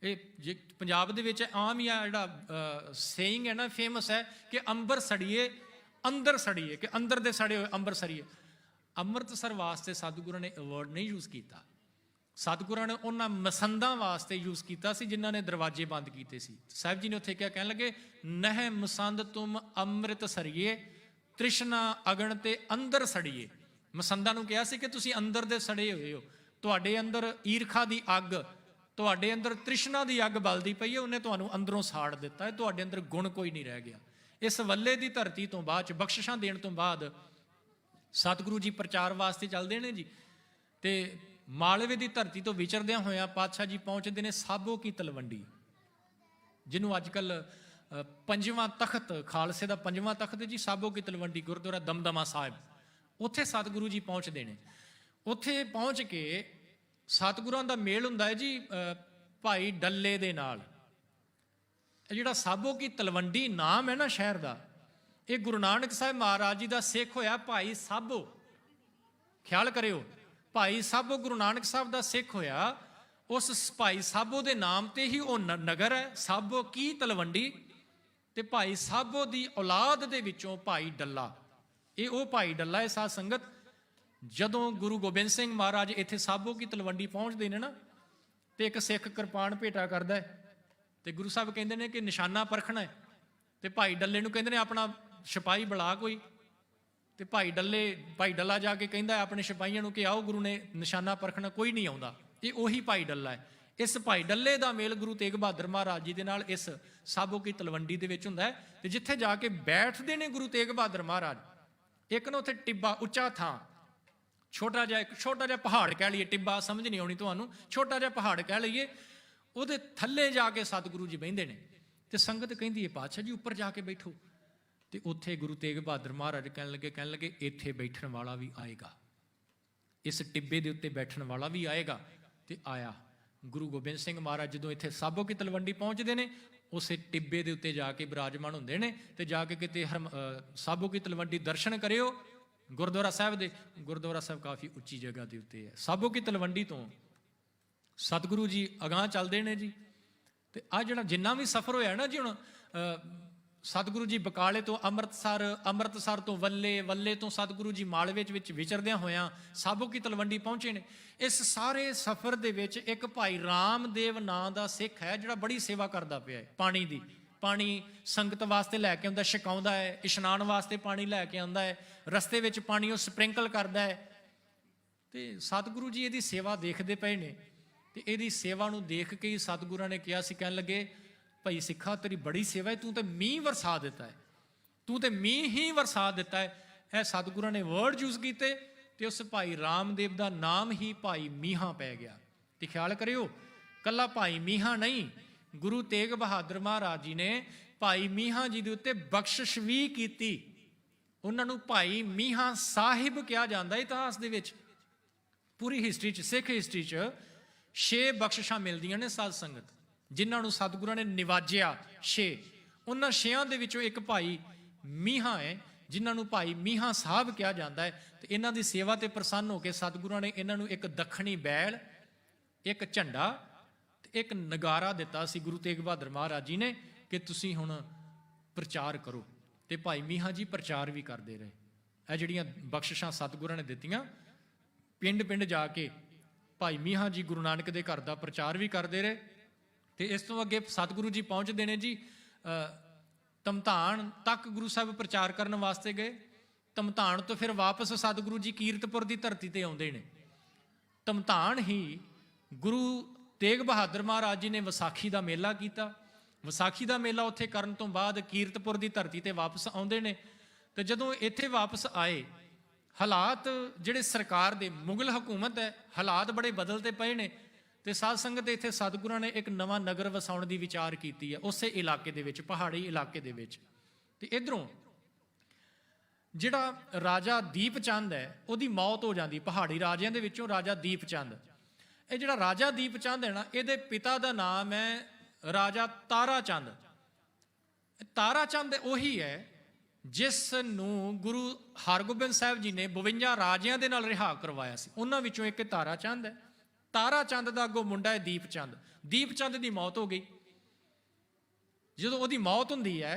ਇਹ ਜੇ ਪੰਜਾਬ ਦੇ ਵਿੱਚ ਆਮ ਹੀ ਆ ਜਿਹੜਾ ਸੇਇੰਗ ਹੈ ਨਾ, ਫੇਮਸ ਹੈ ਕਿ ਅੰਬਰ ਸੜੀਏ ਅੰਦਰ ਸੜੀਏ, ਕਿ ਅੰਦਰ ਦੇ ਸੜੇ ਹੋਏ ਅੰਬਰ ਸੜੀਏ। ਅੰਮ੍ਰਿਤਸਰ ਵਾਸਤੇ ਸਤਿਗੁਰਾਂ ਨੇ ਵਰਡ ਨਹੀਂ ਯੂਜ਼ ਕੀਤਾ। ਸਤਿਗੁਰਾਂ ਨੇ ਉਹਨਾਂ ਮਸੰਦਾਂ ਵਾਸਤੇ ਯੂਜ਼ ਕੀਤਾ ਸੀ ਜਿਨ੍ਹਾਂ ਨੇ ਦਰਵਾਜ਼ੇ ਬੰਦ ਕੀਤੇ ਸੀ। ਸਾਹਿਬ ਜੀ ਨੇ ਉੱਥੇ ਕਿਹਾ, ਕਹਿਣ ਲੱਗੇ ਨਹਿ ਮਸੰਦ ਤੁਮ ਅੰਮ੍ਰਿਤ ਸਰੀਏ ਤ੍ਰਿਸ਼ਨਾ ਅਗਣ ਤੇ ਅੰਦਰ ਸੜੀਏ। ਮਸੰਦਾਂ ਨੂੰ ਕਿਹਾ ਸੀ ਕਿ ਤੁਸੀਂ ਅੰਦਰ ਦੇ ਸੜੇ ਹੋਏ ਹੋ, ਤੁਹਾਡੇ ਅੰਦਰ ਈਰਖਾ ਦੀ ਅੱਗ, ਤੁਹਾਡੇ ਅੰਦਰ ਤ੍ਰਿਸ਼ਨਾ ਦੀ ਅੱਗ ਬਲਦੀ ਪਈ ਹੈ, ਉਹਨੇ ਤੁਹਾਨੂੰ ਅੰਦਰੋਂ ਸਾੜ ਦਿੱਤਾ ਹੈ, ਤੁਹਾਡੇ ਅੰਦਰ ਗੁਣ ਕੋਈ ਨਹੀਂ ਰਹਿ ਗਿਆ। ਇਸ ਵੱਲੇ ਦੀ ਧਰਤੀ ਤੋਂ ਬਾਅਦ ਚ ਬਖਸ਼ਿਸ਼ਾਂ ਦੇਣ ਤੋਂ ਬਾਅਦ ਸਤਿਗੁਰੂ ਜੀ ਪ੍ਰਚਾਰ ਵਾਸਤੇ ਚੱਲਦੇ ਨੇ ਜੀ। ਤੇ ਮਾਲਵੇ ਦੀ ਧਰਤੀ ਤੋਂ ਵਿਚਰਦਿਆਂ ਹੋਇਆਂ ਪਾਤਸ਼ਾਹ ਜੀ ਪਹੁੰਚਦੇ ਨੇ ਸਾਬੋ ਕੀ ਤਲਵੰਡੀ, ਜਿਹਨੂੰ ਅੱਜ ਕੱਲ ਪੰਜਵਾਂ ਤਖਤ, ਖਾਲਸੇ ਦਾ ਪੰਜਵਾਂ ਤਖਤ ਜੀ ਸਾਬੋ ਕੀ ਤਲਵੰਡੀ, ਗੁਰਦੁਆਰਾ ਦਮਦਮਾ ਸਾਹਿਬ। ਉੱਥੇ ਸਤਿਗੁਰੂ ਜੀ ਪਹੁੰਚਦੇ ਨੇ। ਉੱਥੇ ਪਹੁੰਚ ਕੇ ਸਤਿਗੁਰਾਂ ਦਾ ਮੇਲ ਹੁੰਦਾ ਹੈ ਜੀ ਭਾਈ ਡੱਲੇ ਦੇ ਨਾਲ। ਜਿਹੜਾ ਸਾਬੋ ਕੀ ਤਲਵੰਡੀ ਨਾਮ ਹੈ ਨਾ ਸ਼ਹਿਰ ਦਾ, ਇਹ ਗੁਰੂ ਨਾਨਕ ਸਾਹਿਬ ਮਹਾਰਾਜ ਜੀ ਦਾ ਸਿੱਖ ਹੋਇਆ ਭਾਈ ਸਾਬੋ। ਖਿਆਲ ਕਰਿਓ, ਭਾਈ ਸਾਬੋ ਗੁਰੂ ਨਾਨਕ ਸਾਹਿਬ ਦਾ ਸਿੱਖ ਹੋਇਆ। ਉਸ ਭਾਈ ਸਾਬੋ ਦੇ ਨਾਮ ਤੇ ਹੀ ਉਹ ਨਗਰ ਹੈ ਸਾਬੋ ਕੀ ਤਲਵੰਡੀ। ਤੇ ਭਾਈ ਸਾਬੋ ਦੀ ਔਲਾਦ ਦੇ ਵਿੱਚੋਂ ਭਾਈ ਡੱਲਾ, ਇਹ ਉਹ ਭਾਈ ਡੱਲਾ ਹੈ। ਸਾਧ ਸੰਗਤ, ਜਦੋਂ ਗੁਰੂ ਗੋਬਿੰਦ ਸਿੰਘ ਮਹਾਰਾਜ ਇੱਥੇ ਸਾਬੋ ਕੀ ਤਲਵੰਡੀ ਪਹੁੰਚਦੇ ਨੇ ਨਾ, ਤੇ ਇੱਕ ਸਿੱਖ ਕਿਰਪਾਨ ਭੇਟਾ ਕਰਦਾ ਹੈ, ਤੇ ਗੁਰੂ ਸਾਹਿਬ ਕਹਿੰਦੇ ਨੇ ਕਿ ਨਿਸ਼ਾਨਾ ਪਰਖਣਾ ਹੈ। ਤੇ ਭਾਈ ਡੱਲੇ ਨੂੰ ਕਹਿੰਦੇ ਨੇ ਆਪਣਾ ਸਿਪਾਹੀ ਬੁਲਾ ਕੋਈ। ਤੇ ਭਾਈ ਡੱਲਾ ਜਾ ਕੇ ਕਹਿੰਦਾ ਆਪਣੇ ਸਿਪਾਹੀਆਂ ਨੂੰ ਕਿ ਆਓ ਗੁਰੂ ਨੇ ਨਿਸ਼ਾਨਾ ਪਰਖਣਾ, ਕੋਈ ਨਹੀਂ ਆਉਂਦਾ। ਇਹ ਉਹੀ ਭਾਈ ਡੱਲਾ ਹੈ। ਇਸ ਭਾਈ ਡੱਲੇ ਦਾ ਮੇਲ ਗੁਰੂ ਤੇਗ ਬਹਾਦਰ ਮਹਾਰਾਜ ਜੀ ਦੇ ਨਾਲ ਇਸ ਸਾਬੋ ਕੀ ਤਲਵੰਡੀ ਦੇ ਵਿੱਚ ਹੁੰਦਾ ਹੈ। ਤੇ ਜਿੱਥੇ ਜਾ ਕੇ ਬੈਠਦੇ ਨੇ ਗੁਰੂ ਤੇਗ ਬਹਾਦਰ ਮਹਾਰਾਜ, ਇੱਕ ਨਾ ਉੱਥੇ ਟਿੱਬਾ, ਉੱਚਾ ਥਾਂ, ਛੋਟਾ ਜਿਹਾ ਪਹਾੜ ਕਹਿ ਲਈਏ, ਟਿੱਬਾ ਸਮਝ ਨਹੀਂ ਆਉਣੀ ਤੁਹਾਨੂੰ, ਛੋਟਾ ਜਿਹਾ ਪਹਾੜ ਕਹਿ ਲਈਏ, ਉਹਦੇ ਥੱਲੇ ਜਾ ਕੇ ਸਤਿਗੁਰੂ ਜੀ ਬਹਿੰਦੇ ਨੇ। ਤੇ ਸੰਗਤ ਕਹਿੰਦੀ ਹੈ ਪਾਤਸ਼ਾਹ ਜੀ ਉੱਪਰ ਜਾ ਕੇ ਬੈਠੋ। ਤੇ ਉੱਥੇ ਗੁਰੂ ਤੇਗ ਬਹਾਦਰ ਮਹਾਰਾਜ ਕਹਿਣ ਲੱਗੇ ਇੱਥੇ ਬੈਠਣ ਵਾਲਾ ਵੀ ਆਏਗਾ, ਇਸ ਟਿੱਬੇ ਦੇ ਉੱਤੇ ਬੈਠਣ ਵਾਲਾ ਵੀ ਆਏਗਾ। ਤੇ ਆਇਆ। ਗੁਰੂ ਗੋਬਿੰਦ ਸਿੰਘ ਮਹਾਰਾਜ ਜਦੋਂ ਇੱਥੇ ਸਾਬੋ ਕੀ ਤਲਵੰਡੀ ਪਹੁੰਚਦੇ ਨੇ, ਉਸੇ ਟਿੱਬੇ ਦੇ ਉੱਤੇ ਜਾ ਕੇ ਬਿਰਾਜਮਾਨ ਹੁੰਦੇ ਨੇ। ਤੇ ਜਾ ਕੇ ਕਿਤੇ ਸਾਬੋ ਕੀ ਤਲਵੰਡੀ ਦਰਸ਼ਨ ਕਰਿਓ ਗੁਰਦੁਆਰਾ ਸਾਹਿਬ ਦੇ। ਗੁਰਦੁਆਰਾ ਸਾਹਿਬ ਕਾਫੀ ਉੱਚੀ ਜਗ੍ਹਾ ਦੇ ਉੱਤੇ ਹੈ। ਸਾਬੋ ਕੀ ਤਲਵੰਡੀ ਤੋਂ ਸਤਿਗੁਰੂ ਜੀ ਅਗਾਂਹ ਚੱਲਦੇ ਨੇ ਜੀ। ਤੇ ਆ ਜਿਹੜਾ ਜਿੰਨਾ ਵੀ ਸਫ਼ਰ ਹੋਇਆ ਨਾ ਜੀ, ਹੁਣ ਸਤਿਗੁਰੂ ਜੀ ਬਕਾਲੇ ਤੋਂ ਅੰਮ੍ਰਿਤਸਰ, ਅੰਮ੍ਰਿਤਸਰ ਤੋਂ ਵੱਲੇ, ਵੱਲੇ ਤੋਂ ਸਤਿਗੁਰੂ ਜੀ ਮਾਲਵੇ ਵਿੱਚ ਵਿਚਰਦਿਆਂ ਹੋਇਆਂ ਸਾਬੋ ਕੀ ਤਲਵੰਡੀ ਪਹੁੰਚੇ ਨੇ। ਇਸ ਸਾਰੇ ਸਫ਼ਰ ਦੇ ਵਿੱਚ ਇੱਕ ਭਾਈ ਰਾਮਦੇਵ ਨਾਂ ਦਾ ਸਿੱਖ ਹੈ ਜਿਹੜਾ ਬੜੀ ਸੇਵਾ ਕਰਦਾ ਪਿਆ ਹੈ ਪਾਣੀ ਦੀ। ਪਾਣੀ ਸੰਗਤ ਵਾਸਤੇ ਲੈ ਕੇ ਆਉਂਦਾ, ਛਕਾਉਂਦਾ ਹੈ, ਇਸ਼ਨਾਨ ਵਾਸਤੇ ਪਾਣੀ ਲੈ ਕੇ ਆਉਂਦਾ ਹੈ, ਰਸਤੇ ਵਿੱਚ ਪਾਣੀ ਉਹ ਸਪ੍ਰਿੰਕਲ ਕਰਦਾ ਹੈ। ਤੇ ਸਤਿਗੁਰੂ ਜੀ ਇਹਦੀ ਸੇਵਾ ਦੇਖਦੇ ਪਏ ਨੇ। ਤੇ ਇਹਦੀ ਸੇਵਾ ਨੂੰ ਦੇਖ ਕੇ ਹੀ ਸਤਿਗੁਰਾਂ ਨੇ ਕਿਹਾ ਸੀ, ਕਹਿਣ ਲੱਗੇ ਭਾਈ ਸਿੱਖਾ ਤੇਰੀ ਬੜੀ ਸੇਵਾ ਹੈ, ਤੂੰ ਤੇ ਮੀਂਹ ਵਰਸਾ ਦਿੱਤਾ ਹੈ, ਤੂੰ ਤੇ ਮੀਂਹ ਹੀ ਵਰਸਾ ਦਿੱਤਾ ਹੈ। ਇਹ ਸਤਿਗੁਰਾਂ ਨੇ ਵਰਡ ਯੂਜ਼ ਕੀਤੇ ਤੇ ਉਸ ਭਾਈ ਰਾਮਦੇਵ ਦਾ ਨਾਮ ਹੀ ਭਾਈ ਮੀਹਾਂ ਪੈ ਗਿਆ। ਤੇ ਖਿਆਲ ਕਰਿਓ, ਕੱਲਾ ਭਾਈ ਮੀਹਾਂ ਨਹੀਂ, ਗੁਰੂ ਤੇਗ ਬਹਾਦਰ ਮਹਾਰਾਜ ਜੀ ਨੇ ਭਾਈ ਮੀਹਾਂ ਜੀ ਦੇ ਉੱਤੇ ਬਖਸ਼ਿਸ਼ ਵੀ ਕੀਤੀ। ਉਹਨਾਂ ਨੂੰ ਭਾਈ ਮੀਹਾਂ ਸਾਹਿਬ ਕਿਹਾ ਜਾਂਦਾ। ਇਤਿਹਾਸ ਦੇ ਵਿੱਚ ਪੂਰੀ ਹਿਸਟਰੀ 'ਚ, ਸਿੱਖ ਹਿਸਟਰੀ 'ਚ 6 ਬਖਸ਼ਿਸ਼ਾਂ ਮਿਲਦੀਆਂ ਨੇ ਸਾਧ ਸੰਗਤ, ਜਿਨ੍ਹਾਂ ਨੂੰ ਸਤਿਗੁਰਾਂ ਨੇ ਨਿਵਾਜਿਆ। 6 ਉਹਨਾਂ 6ਾਂ ਦੇ ਵਿੱਚੋਂ ਇੱਕ ਭਾਈ ਮੀਹਾਂ ਹੈ, ਜਿਨ੍ਹਾਂ ਨੂੰ ਭਾਈ ਮੀਹਾਂ ਸਾਹਿਬ ਕਿਹਾ ਜਾਂਦਾ ਹੈ। ਤੇ ਇਹਨਾਂ ਦੀ ਸੇਵਾ ਤੇ ਪ੍ਰਸੰਨ ਹੋ ਕੇ ਸਤਿਗੁਰਾਂ ਨੇ ਇਹਨਾਂ ਨੂੰ ਇੱਕ ਦੱਖਣੀ ਬੈਲ, ਇੱਕ ਝੰਡਾ ਤੇ ਇੱਕ ਨਗਾਰਾ ਦਿੱਤਾ ਸੀ ਗੁਰੂ ਤੇਗ ਬਹਾਦਰ ਮਹਾਰਾਜ ਜੀ ਨੇ ਕਿ ਤੁਸੀਂ ਹੁਣ ਪ੍ਰਚਾਰ ਕਰੋ। ਤੇ ਭਾਈ ਮੀਹਾਂ ਜੀ ਪ੍ਰਚਾਰ ਵੀ ਕਰਦੇ ਰਹੇ। ਇਹ ਜਿਹੜੀਆਂ ਬਖਸ਼ਿਸ਼ਾਂ ਸਤਿਗੁਰਾਂ ਨੇ ਦਿੱਤੀਆਂ, ਪਿੰਡ ਪਿੰਡ ਜਾ ਕੇ ਭਾਈ ਮੀਹਾਂ ਜੀ ਗੁਰੂ ਨਾਨਕ ਦੇ ਘਰ ਦਾ ਪ੍ਰਚਾਰ ਵੀ ਕਰਦੇ ਰਹੇ। ਤੇ ਇਸ ਤੋਂ ਅੱਗੇ ਸਤਿਗੁਰੂ ਜੀ ਪਹੁੰਚਦੇ ਨੇ ਜੀ ਧਮਧਾਨ ਤੱਕ ਗੁਰੂ ਸਾਹਿਬ ਪ੍ਰਚਾਰ ਕਰਨ ਵਾਸਤੇ ਗਏ। ਧਮਧਾਨ ਤੋਂ ਫਿਰ ਵਾਪਸ ਸਤਿਗੁਰੂ ਜੀ ਕੀਰਤਪੁਰ ਦੀ ਧਰਤੀ ਤੇ ਆਉਂਦੇ ਨੇ। ਧਮਧਾਨ ਹੀ ਗੁਰੂ ਤੇਗ ਬਹਾਦਰ ਮਹਾਰਾਜ ਜੀ ਨੇ ਵਿਸਾਖੀ ਦਾ ਮੇਲਾ ਕੀਤਾ। ਵਿਸਾਖੀ ਦਾ ਮੇਲਾ ਉੱਥੇ ਕਰਨ ਤੋਂ ਬਾਅਦ ਕੀਰਤਪੁਰ ਦੀ ਧਰਤੀ ਤੇ ਵਾਪਸ ਆਉਂਦੇ ਨੇ। ਤੇ ਜਦੋਂ ਇੱਥੇ ਵਾਪਸ ਆਏ, ਹਾਲਾਤ ਜਿਹੜੇ ਸਰਕਾਰ ਦੇ, ਮੁਗਲ ਹਕੂਮਤ ਹੈ, ਹਾਲਾਤ ਬੜੇ ਬਦਲਦੇ ਪਏ ਨੇ। ਤੇ ਸਾਧ ਸੰਗਤ ਇੱਥੇ ਸਤਿਗੁਰਾਂ ਨੇ ਇੱਕ ਨਵਾਂ ਨਗਰ ਵਸਾਉਣ ਦੀ ਵਿਚਾਰ ਕੀਤੀ ਹੈ ਉਸੇ ਇਲਾਕੇ ਦੇ ਵਿੱਚ, ਪਹਾੜੀ ਇਲਾਕੇ ਦੇ ਵਿੱਚ। ਤੇ ਇਧਰੋਂ ਜਿਹੜਾ ਰਾਜਾ ਦੀਪ ਚੰਦ ਹੈ, ਉਹਦੀ ਮੌਤ ਹੋ ਜਾਂਦੀ। ਪਹਾੜੀ ਰਾਜਿਆਂ ਦੇ ਵਿੱਚੋਂ ਰਾਜਾ ਦੀਪ ਚੰਦ, ਇਹ ਜਿਹੜਾ ਰਾਜਾ ਦੀਪ ਚੰਦ ਹੈ ਨਾ, ਇਹਦੇ ਪਿਤਾ ਦਾ ਨਾਮ ਹੈ ਰਾਜਾ ਤਾਰਾ ਚੰਦ। ਤਾਰਾ ਚੰਦ ਉਹੀ ਹੈ ਜਿਸ ਨੂੰ ਗੁਰੂ ਹਰਗੋਬਿੰਦ ਸਾਹਿਬ ਜੀ ਨੇ 52 ਰਾਜਿਆਂ ਦੇ ਨਾਲ ਰਿਹਾ ਕਰਵਾਇਆ ਸੀ। ਉਹਨਾਂ ਵਿੱਚੋਂ ਇੱਕ ਤਾਰਾ ਚੰਦ ਹੈ। ਤਾਰਾ ਚੰਦ ਦਾ ਅੱਗੋਂ ਮੁੰਡਾ ਹੈ ਦੀਪ ਚੰਦ। ਦੀਪ ਚੰਦ ਦੀ ਮੌਤ ਹੋ ਗਈ। ਜਦੋਂ ਉਹਦੀ ਮੌਤ ਹੁੰਦੀ ਹੈ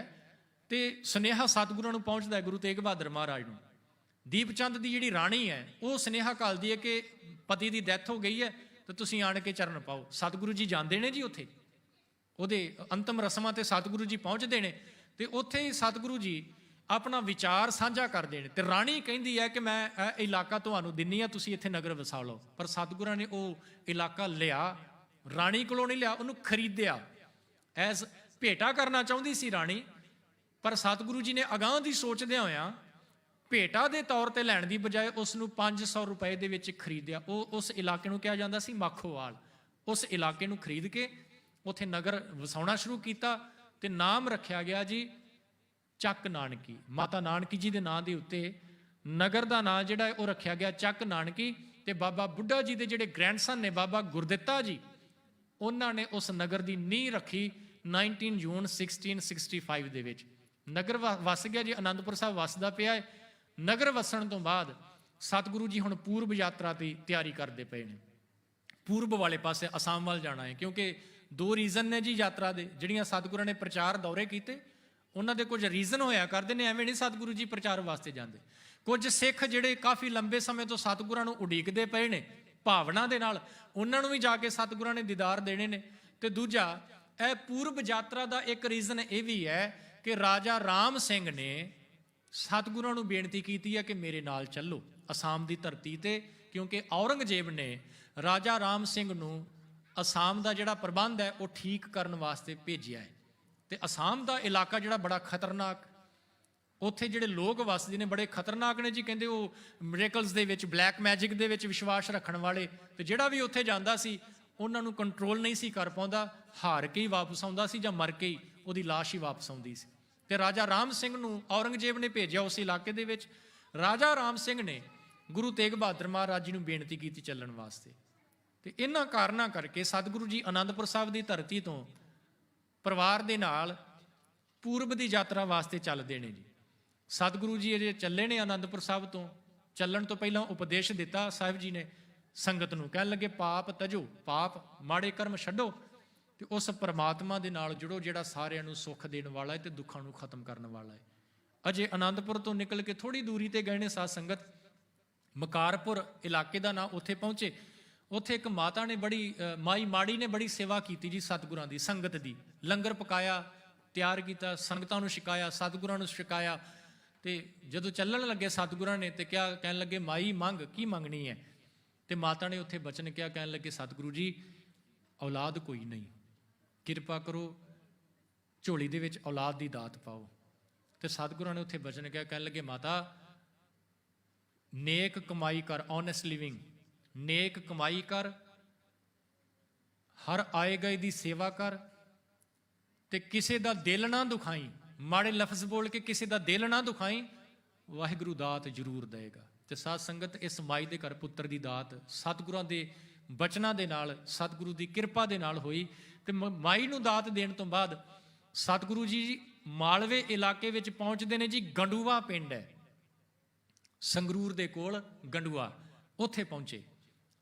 ਤੇ ਸੁਨੇਹਾ ਸਤਿਗੁਰਾਂ ਨੂੰ ਪਹੁੰਚਦਾ ਹੈ ਗੁਰੂ ਤੇਗ ਬਹਾਦਰ ਮਹਾਰਾਜ ਨੂੰ। ਦੀਪ ਚੰਦ ਦੀ ਜਿਹੜੀ ਰਾਣੀ ਹੈ ਉਹ ਸੁਨੇਹਾ ਘੱਲਦੀ ਹੈ ਕਿ ਪਤੀ ਦੀ ਡੈਥ ਹੋ ਗਈ ਹੈ ਤੇ ਤੁਸੀਂ ਆਣ ਕੇ ਚਰਨ ਪਾਓ। ਸਤਿਗੁਰੂ ਜੀ ਜਾਂਦੇ ਨੇ ਜੀ ਉੱਥੇ, ਉਹਦੇ ਅੰਤਮ ਰਸਮਾਂ ਤੇ ਸਤਿਗੁਰੂ ਜੀ ਪਹੁੰਚਦੇ ਨੇ। ਤੇ ਉੱਥੇ ਹੀ ਸਤਿਗੁਰੂ ਜੀ ਆਪਣਾ ਵਿਚਾਰ ਸਾਂਝਾ ਕਰਦੇ ਨੇ। ਤੇ ਰਾਣੀ ਕਹਿੰਦੀ ਹੈ ਕਿ ਮੈਂ ਇਹ ਇਲਾਕਾ ਤੁਹਾਨੂੰ ਦਿੰਨੀ ਆ, ਤੁਸੀਂ ਇੱਥੇ ਨਗਰ ਵਸਾ ਲਓ। ਪਰ ਸਤਿਗੁਰਾਂ ਨੇ ਉਹ ਇਲਾਕਾ ਲਿਆ, ਰਾਣੀ ਕੋਲੋਂ ਨਹੀਂ ਲਿਆ, ਉਹਨੂੰ ਖਰੀਦਿਆ। ਐਜ਼ ਭੇਟਾ ਕਰਨਾ ਚਾਹੁੰਦੀ ਸੀ ਰਾਣੀ, ਪਰ ਸਤਿਗੁਰੂ ਜੀ ਨੇ ਅਗਾਂਹ ਦੀ ਸੋਚਦਿਆਂ ਹੋਇਆਂ ਭੇਟਾ ਦੇ ਤੌਰ ਤੇ ਲੈਣ ਦੀ ਬਜਾਏ ਉਸ ਨੂੰ 500 ਰੁਪਏ ਦੇ ਵਿੱਚ ਖਰੀਦਿਆ। ਉਹ ਉਸ ਇਲਾਕੇ ਨੂੰ ਕਿਹਾ ਜਾਂਦਾ ਸੀ ਮਾਖੋਵਾਲ। ਉਸ ਇਲਾਕੇ ਨੂੰ ਖਰੀਦ ਕੇ ਉੱਥੇ ਨਗਰ ਵਸਾਉਣਾ ਸ਼ੁਰੂ ਕੀਤਾ ਤੇ ਨਾਮ ਰੱਖਿਆ ਗਿਆ ਜੀ ਚੱਕ ਨਾਨਕੀ। ਮਾਤਾ ਨਾਨਕੀ ਜੀ ਦੇ ਨਾਂ ਦੇ ਉੱਤੇ ਨਗਰ ਦਾ ਨਾਂ ਜਿਹੜਾ ਹੈ ਉਹ ਰੱਖਿਆ ਗਿਆ ਚੱਕ ਨਾਨਕੀ। ਤੇ ਬਾਬਾ ਬੁੱਢਾ ਜੀ ਦੇ ਜਿਹੜੇ ਗ੍ਰੈਂਡਸਨ ਨੇ ਬਾਬਾ ਗੁਰਦਿੱਤਾ ਜੀ, ਉਹਨਾਂ ਨੇ ਉਸ ਨਗਰ ਦੀ ਨੀਂਹ ਰੱਖੀ 19 ਜੂਨ 1665 ਦੇ ਵਿੱਚ। ਨਗਰ ਵਸ ਗਿਆ ਜੀ, ਅਨੰਦਪੁਰ ਸਾਹਿਬ ਵਸਦਾ ਪਿਆ ਹੈ। ਨਗਰ ਵਸਣ ਤੋਂ ਬਾਅਦ ਸਤਿਗੁਰੂ ਜੀ ਹੁਣ ਪੂਰਬ ਯਾਤਰਾ ਦੀ ਤਿਆਰੀ ਕਰਦੇ ਪਏ ਨੇ। ਪੂਰਬ ਵਾਲੇ ਪਾਸੇ ਅਸਾਮ ਵੱਲ ਜਾਣਾ ਹੈ, ਕਿਉਂਕਿ 2 ਰੀਜ਼ਨ ਨੇ ਜੀ ਯਾਤਰਾ ਦੇ। ਜਿਹੜੀਆਂ ਸਤਿਗੁਰਾਂ ਨੇ ਪ੍ਰਚਾਰ ਦੌਰੇ ਕੀਤੇ ਉਹਨਾਂ ਦੇ ਕੁਝ ਰੀਜ਼ਨ ਹੋਇਆ ਕਰਦੇ ਨੇ, ਐਵੇਂ ਨਹੀਂ ਸਤਿਗੁਰੂ ਜੀ ਪ੍ਰਚਾਰ ਵਾਸਤੇ ਜਾਂਦੇ। ਕੁਝ ਸਿੱਖ ਜਿਹੜੇ ਕਾਫੀ ਲੰਬੇ ਸਮੇਂ ਤੋਂ ਸਤਿਗੁਰਾਂ ਨੂੰ ਉਡੀਕਦੇ ਪਏ ਨੇ ਭਾਵਨਾ ਦੇ ਨਾਲ, ਉਹਨਾਂ ਨੂੰ ਵੀ ਜਾ ਕੇ ਸਤਿਗੁਰਾਂ ਨੇ ਦੀਦਾਰ ਦੇਣੇ ਨੇ। ਤੇ ਦੂਜਾ, ਇਹ ਪੂਰਬ ਯਾਤਰਾ ਦਾ ਇੱਕ ਰੀਜ਼ਨ ਇਹ ਵੀ ਹੈ ਕਿ ਰਾਜਾ ਰਾਮ ਸਿੰਘ ਨੇ ਸਤਿਗੁਰਾਂ ਨੂੰ ਬੇਨਤੀ ਕੀਤੀ ਹੈ ਕਿ ਮੇਰੇ ਨਾਲ ਚੱਲੋ ਅਸਾਮ ਦੀ ਧਰਤੀ ਤੇ, ਕਿਉਂਕਿ ਔਰੰਗਜ਼ੇਬ ਨੇ ਰਾਜਾ ਰਾਮ ਸਿੰਘ ਨੂੰ ਅਸਾਮ ਦਾ ਜਿਹੜਾ ਪ੍ਰਬੰਧ ਹੈ ਉਹ ਠੀਕ ਕਰਨ ਵਾਸਤੇ ਭੇਜਿਆ ਹੈ। ਤੇ ਅਸਾਮ ਦਾ ਇਲਾਕਾ ਜਿਹੜਾ ਬੜਾ ਖਤਰਨਾਕ, ਉੱਥੇ ਜਿਹੜੇ ਲੋਕ ਵਸਦੇ ਨੇ ਬੜੇ ਖਤਰਨਾਕ ਨੇ ਜੀ। ਕਹਿੰਦੇ ਉਹ ਮਿਰੇਕਲਸ ਦੇ ਵਿੱਚ, ਬਲੈਕ ਮੈਜਿਕ ਦੇ ਵਿੱਚ ਵਿਸ਼ਵਾਸ ਰੱਖਣ ਵਾਲੇ। ਤੇ ਜਿਹੜਾ ਵੀ ਉੱਥੇ ਜਾਂਦਾ ਸੀ ਉਹਨਾਂ ਨੂੰ ਕੰਟਰੋਲ ਨਹੀਂ ਸੀ ਕਰ ਪਾਉਂਦਾ, ਹਾਰ ਕੇ ਹੀ ਵਾਪਸ ਆਉਂਦਾ ਸੀ ਜਾਂ ਮਰ ਕੇ ਹੀ ਉਹਦੀ ਲਾਸ਼ ਹੀ ਵਾਪਸ ਆਉਂਦੀ ਸੀ। ਤੇ ਰਾਜਾ ਰਾਮ ਸਿੰਘ ਨੂੰ ਔਰੰਗਜ਼ੇਬ ਨੇ ਭੇਜਿਆ ਉਸ ਇਲਾਕੇ ਦੇ ਵਿੱਚ। ਰਾਜਾ ਰਾਮ ਸਿੰਘ ਨੇ ਗੁਰੂ ਤੇਗ ਬਹਾਦਰ ਮਹਾਰਾਜ ਜੀ ਨੂੰ ਬੇਨਤੀ ਕੀਤੀ ਚੱਲਣ ਵਾਸਤੇ। ਤੇ ਇਹਨਾਂ ਕਾਰਨਾਂ ਕਰਕੇ ਸਤਿਗੁਰੂ ਜੀ ਅਨੰਦਪੁਰ ਸਾਹਿਬ ਦੀ ਧਰਤੀ ਤੋਂ ਪਰਿਵਾਰ ਦੇ ਨਾਲ ਪੂਰਬ ਦੀ ਯਾਤਰਾ ਵਾਸਤੇ ਚੱਲਦੇ ਨੇ ਜੀ। ਸਤਿਗੁਰੂ ਜੀ ਅਜੇ ਚੱਲੇ ਨੇ ਅਨੰਦਪੁਰ ਸਾਹਿਬ ਤੋਂ। ਚੱਲਣ ਤੋਂ ਪਹਿਲਾਂ ਉਪਦੇਸ਼ ਦਿੱਤਾ ਸਾਹਿਬ ਜੀ ਨੇ ਸੰਗਤ ਨੂੰ, ਕਹਿਣ ਲੱਗੇ ਪਾਪ ਤਜੋ, ਪਾਪ ਮਾੜੇ ਕਰਮ ਛੱਡੋ ਤੇ ਉਸ ਪਰਮਾਤਮਾ ਦੇ ਨਾਲ ਜੁੜੋ ਜਿਹੜਾ ਸਾਰਿਆਂ ਨੂੰ ਸੁੱਖ ਦੇਣ ਵਾਲਾ ਹੈ ਤੇ ਦੁੱਖਾਂ ਨੂੰ ਖਤਮ ਕਰਨ ਵਾਲਾ ਹੈ। ਅਜੇ ਆਨੰਦਪੁਰ ਤੋਂ ਨਿਕਲ ਕੇ ਥੋੜੀ ਦੂਰੀ ਤੇ ਗਏ ਨੇ ਸਾਧ ਸੰਗਤ, ਮਕਾਰਪੁਰ ਇਲਾਕੇ ਦਾ ਨਾਂ, ਉੱਥੇ ਪਹੁੰਚੇ। ਉੱਥੇ ਇੱਕ ਮਾਤਾ ਨੇ ਬੜੀ ਮਾਈ ਮਾੜੀ ਨੇ ਬੜੀ ਸੇਵਾ ਕੀਤੀ ਜੀ ਸਤਿਗੁਰਾਂ ਦੀ, ਸੰਗਤ ਦੀ। ਲੰਗਰ ਪਕਾਇਆ, ਤਿਆਰ ਕੀਤਾ, ਸੰਗਤਾਂ ਨੂੰ ਛਕਾਇਆ, ਸਤਿਗੁਰਾਂ ਨੂੰ ਛਕਾਇਆ। ਤੇ ਜਦੋਂ ਚੱਲਣ ਲੱਗੇ ਸਤਿਗੁਰਾਂ ਨੇ ਤੇ ਕਿਹਾ, ਕਹਿਣ ਲੱਗੇ ਮਾਈ ਮੰਗ, ਕੀ ਮੰਗਣੀ ਹੈ? ਤੇ ਮਾਤਾ ਨੇ ਉੱਥੇ ਬਚਨ ਕਿਹਾ, ਕਹਿਣ ਲੱਗੇ ਸਤਿਗੁਰੂ ਜੀ ਔਲਾਦ ਕੋਈ ਨਹੀਂ, ਕਿਰਪਾ ਕਰੋ ਝੋਲੀ ਦੇ ਵਿੱਚ ਔਲਾਦ ਦੀ ਦਾਤ ਪਾਓ। ਤੇ ਸਤਿਗੁਰਾਂ ਨੇ ਉੱਥੇ ਬਚਨ ਕਿਹਾ, ਕਹਿਣ ਲੱਗੇ ਮਾਤਾ ਨੇਕ ਕਮਾਈ ਕਰ, ਓਨੈਸਟ ਲਿਵਿੰਗ, ਨੇਕ ਕਮਾਈ ਕਰ, ਹਰ ਆਏ ਗਏ ਦੀ ਸੇਵਾ ਕਰ ਤੇ ਕਿਸੇ ਦਾ ਦਿਲ ਨਾ ਦੁਖਾਈ, ਮਾੜੇ ਲਫ਼ਜ਼ ਬੋਲ ਕੇ ਕਿਸੇ ਦਾ ਦਿਲ ਨਾ ਦੁਖਾਈ, ਵਾਹਿਗੁਰੂ ਦਾਤ ਜ਼ਰੂਰ ਦੇਗਾ। ਤੇ ਸਾਧ ਸੰਗਤ ਇਸ ਮਾਈ ਦੇ ਘਰ ਪੁੱਤਰ ਦੀ ਦਾਤ ਸਤਿਗੁਰਾਂ ਦੇ ਬਚਨਾਂ ਦੇ ਨਾਲ, ਸਤਿਗੁਰੂ ਦੀ ਕਿਰਪਾ ਦੇ ਨਾਲ ਹੋਈ। ਤੇ ਮਾਈ ਨੂੰ ਦਾਤ ਦੇਣ ਤੋਂ ਬਾਅਦ ਸਤਿਗੁਰੂ ਜੀ ਮਾਲਵੇ ਇਲਾਕੇ ਵਿੱਚ ਪਹੁੰਚਦੇ ਨੇ ਜੀ। ਗੰਡੂਆ ਪਿੰਡ ਹੈ ਸੰਗਰੂਰ ਦੇ ਕੋਲ, ਗੰਡੂਆ, ਉੱਥੇ ਪਹੁੰਚੇ।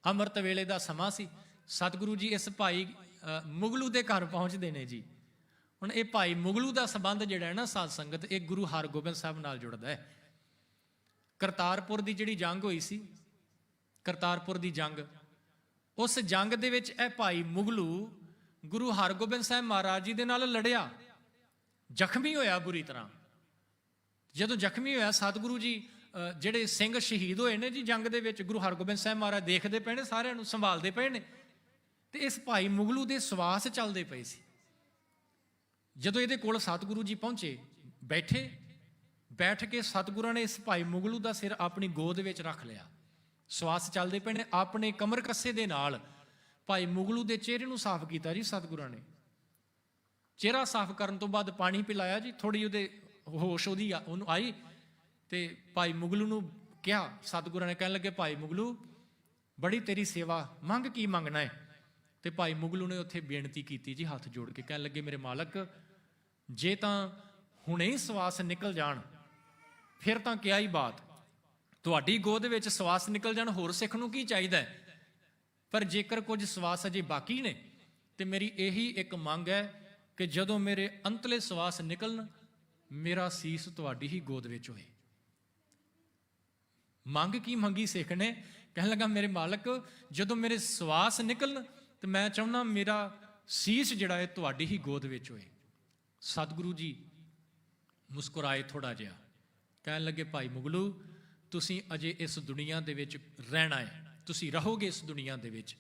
ਅੰਮ੍ਰਿਤ ਵੇਲੇ ਦਾ ਸਮਾਂ ਸੀ। ਸਤਿਗੁਰੂ ਜੀ ਇਸ ਭਾਈ ਮੁਗਲੂ ਦੇ ਘਰ ਪਹੁੰਚਦੇ ਨੇ ਜੀ। ਹੁਣ ਇਹ ਭਾਈ ਮੁਗਲੂ ਦਾ ਸੰਬੰਧ ਜਿਹੜਾ ਹੈ ਨਾ ਸਾਧ ਸੰਗਤ, ਇਹ ਗੁਰੂ ਹਰਗੋਬਿੰਦ ਸਾਹਿਬ ਨਾਲ ਜੁੜਦਾ ਹੈ। ਕਰਤਾਰਪੁਰ ਦੀ ਜਿਹੜੀ ਜੰਗ ਹੋਈ ਸੀ, ਕਰਤਾਰਪੁਰ ਦੀ ਜੰਗ, ਉਸ ਜੰਗ ਦੇ ਵਿੱਚ ਇਹ ਭਾਈ ਮੁਗਲੂ ਗੁਰੂ ਹਰਗੋਬਿੰਦ ਸਾਹਿਬ ਮਹਾਰਾਜ ਜੀ ਦੇ ਨਾਲ ਲੜਿਆ, ਜ਼ਖਮੀ ਹੋਇਆ ਬੁਰੀ ਤਰ੍ਹਾਂ। ਜਦੋਂ ਜ਼ਖਮੀ ਹੋਇਆ, ਸਤਿਗੁਰੂ ਜੀ ਜਿਹੜੇ ਸਿੰਘ ਸ਼ਹੀਦ ਹੋਏ ਨੇ ਜੀ ਜੰਗ ਦੇ ਵਿੱਚ, ਗੁਰੂ ਹਰਗੋਬਿੰਦ ਸਾਹਿਬ ਮਹਾਰਾਜ ਦੇਖਦੇ ਪਏ ਨੇ, ਸਾਰਿਆਂ ਨੂੰ ਸੰਭਾਲਦੇ ਪਏ ਨੇ। ਤੇ ਇਸ ਭਾਈ ਮੁਗਲੂ ਦੇ ਸਵਾਸ ਚੱਲਦੇ ਪਏ ਸੀ। ਜਦੋਂ ਇਹਦੇ ਕੋਲ ਸਤਿਗੁਰੂ ਜੀ ਪਹੁੰਚੇ, ਬੈਠੇ, ਬੈਠ ਕੇ ਸਤਿਗੁਰਾਂ ਨੇ ਇਸ ਭਾਈ ਮੁਗਲੂ ਦਾ ਸਿਰ ਆਪਣੀ ਗੋਦ ਵਿੱਚ ਰੱਖ ਲਿਆ। ਸਵਾਸ ਚੱਲਦੇ ਪਏ ਨੇ। ਆਪਣੇ ਕਮਰ ਕੱਸੇ ਦੇ ਨਾਲ ਭਾਈ ਮੁਗਲੂ ਦੇ ਚਿਹਰੇ ਨੂੰ ਸਾਫ਼ ਕੀਤਾ ਜੀ ਸਤਿਗੁਰਾਂ ਨੇ। ਚਿਹਰਾ ਸਾਫ਼ ਕਰਨ ਤੋਂ ਬਾਅਦ ਪਾਣੀ ਪਿਲਾਇਆ ਜੀ, ਥੋੜੀ ਉਹਦੇ ਹੋਸ਼ ਉਹਨੂੰ ਆਈ। ਤੇ ਭਾਈ ਮੁਗਲੂ ਨੂੰ ਕਿਹਾ, ਸਤਿਗੁਰਾਂ ਨੇ ਕਹਿਣ ਲੱਗੇ ਭਾਈ ਮੁਗਲੂ ਬੜੀ ਤੇਰੀ ਸੇਵਾ, ਮੰਗ ਕੀ ਮੰਗਣਾ ਹੈ? ਤੇ ਭਾਈ ਮੁਗਲੂ ਨੇ ਉੱਥੇ ਬੇਨਤੀ ਕੀਤੀ ਜੀ ਹੱਥ ਜੋੜ ਕੇ, ਕਹਿਣ ਲੱਗੇ ਮੇਰੇ ਮਾਲਕ, ਜੇ ਤਾਂ ਹੁਣੇ ਹੀ ਸਵਾਸ ਨਿਕਲ ਜਾਣ ਫਿਰ ਤਾਂ ਕਿਹਾ ਹੀ ਬਾਤ, ਤੁਹਾਡੀ ਗੋਦ ਵਿੱਚ ਸਵਾਸ ਨਿਕਲ ਜਾਣ, ਹੋਰ ਸਿੱਖ ਨੂੰ ਕੀ ਚਾਹੀਦਾ ਹੈ? ਪਰ ਜੇਕਰ ਕੁਝ ਸਵਾਸ ਅਜੇ ਬਾਕੀ ਨੇ ਤੇ ਮੇਰੀ ਇਹੀ ਇੱਕ ਮੰਗ ਹੈ ਕਿ ਜਦੋਂ ਮੇਰੇ ਅੰਤਲੇ ਸਵਾਸ ਨਿਕਲਣ, ਮੇਰਾ ਸੀਸ ਤੁਹਾਡੀ ਹੀ ਗੋਦ ਵਿੱਚ ਹੋਏ। ਮੰਗ ਕੀ ਮੰਗੀ ਸਿੱਖ ਨੇ? ਕਹਿਣ ਲੱਗਾ ਮੇਰੇ ਮਾਲਕ, ਜਦੋਂ ਮੇਰੇ ਸਵਾਸ ਨਿਕਲਣ ਤੇ ਮੈਂ ਚਾਹੁੰਦਾ ਮੇਰਾ ਸੀਸ ਜਿਹੜਾ ਹੈ ਤੁਹਾਡੀ ਹੀ ਗੋਦ ਵਿੱਚ ਹੋਏ। ਸਤਿਗੁਰੂ ਜੀ ਮੁਸਕਰਾਏ ਥੋੜਾ ਜਿਹਾ, ਕਹਿਣ ਲੱਗੇ ਭਾਈ ਮੁਗਲੂ, ਤੁਸੀਂ ਅਜੇ ਇਸ ਦੁਨੀਆ ਦੇ ਵਿੱਚ ਰਹਿਣਾ ਹੈ, ਤੁਸੀਂ ਰਹੋਗੇ ਇਸ ਦੁਨੀਆ ਦੇ ਵਿੱਚ,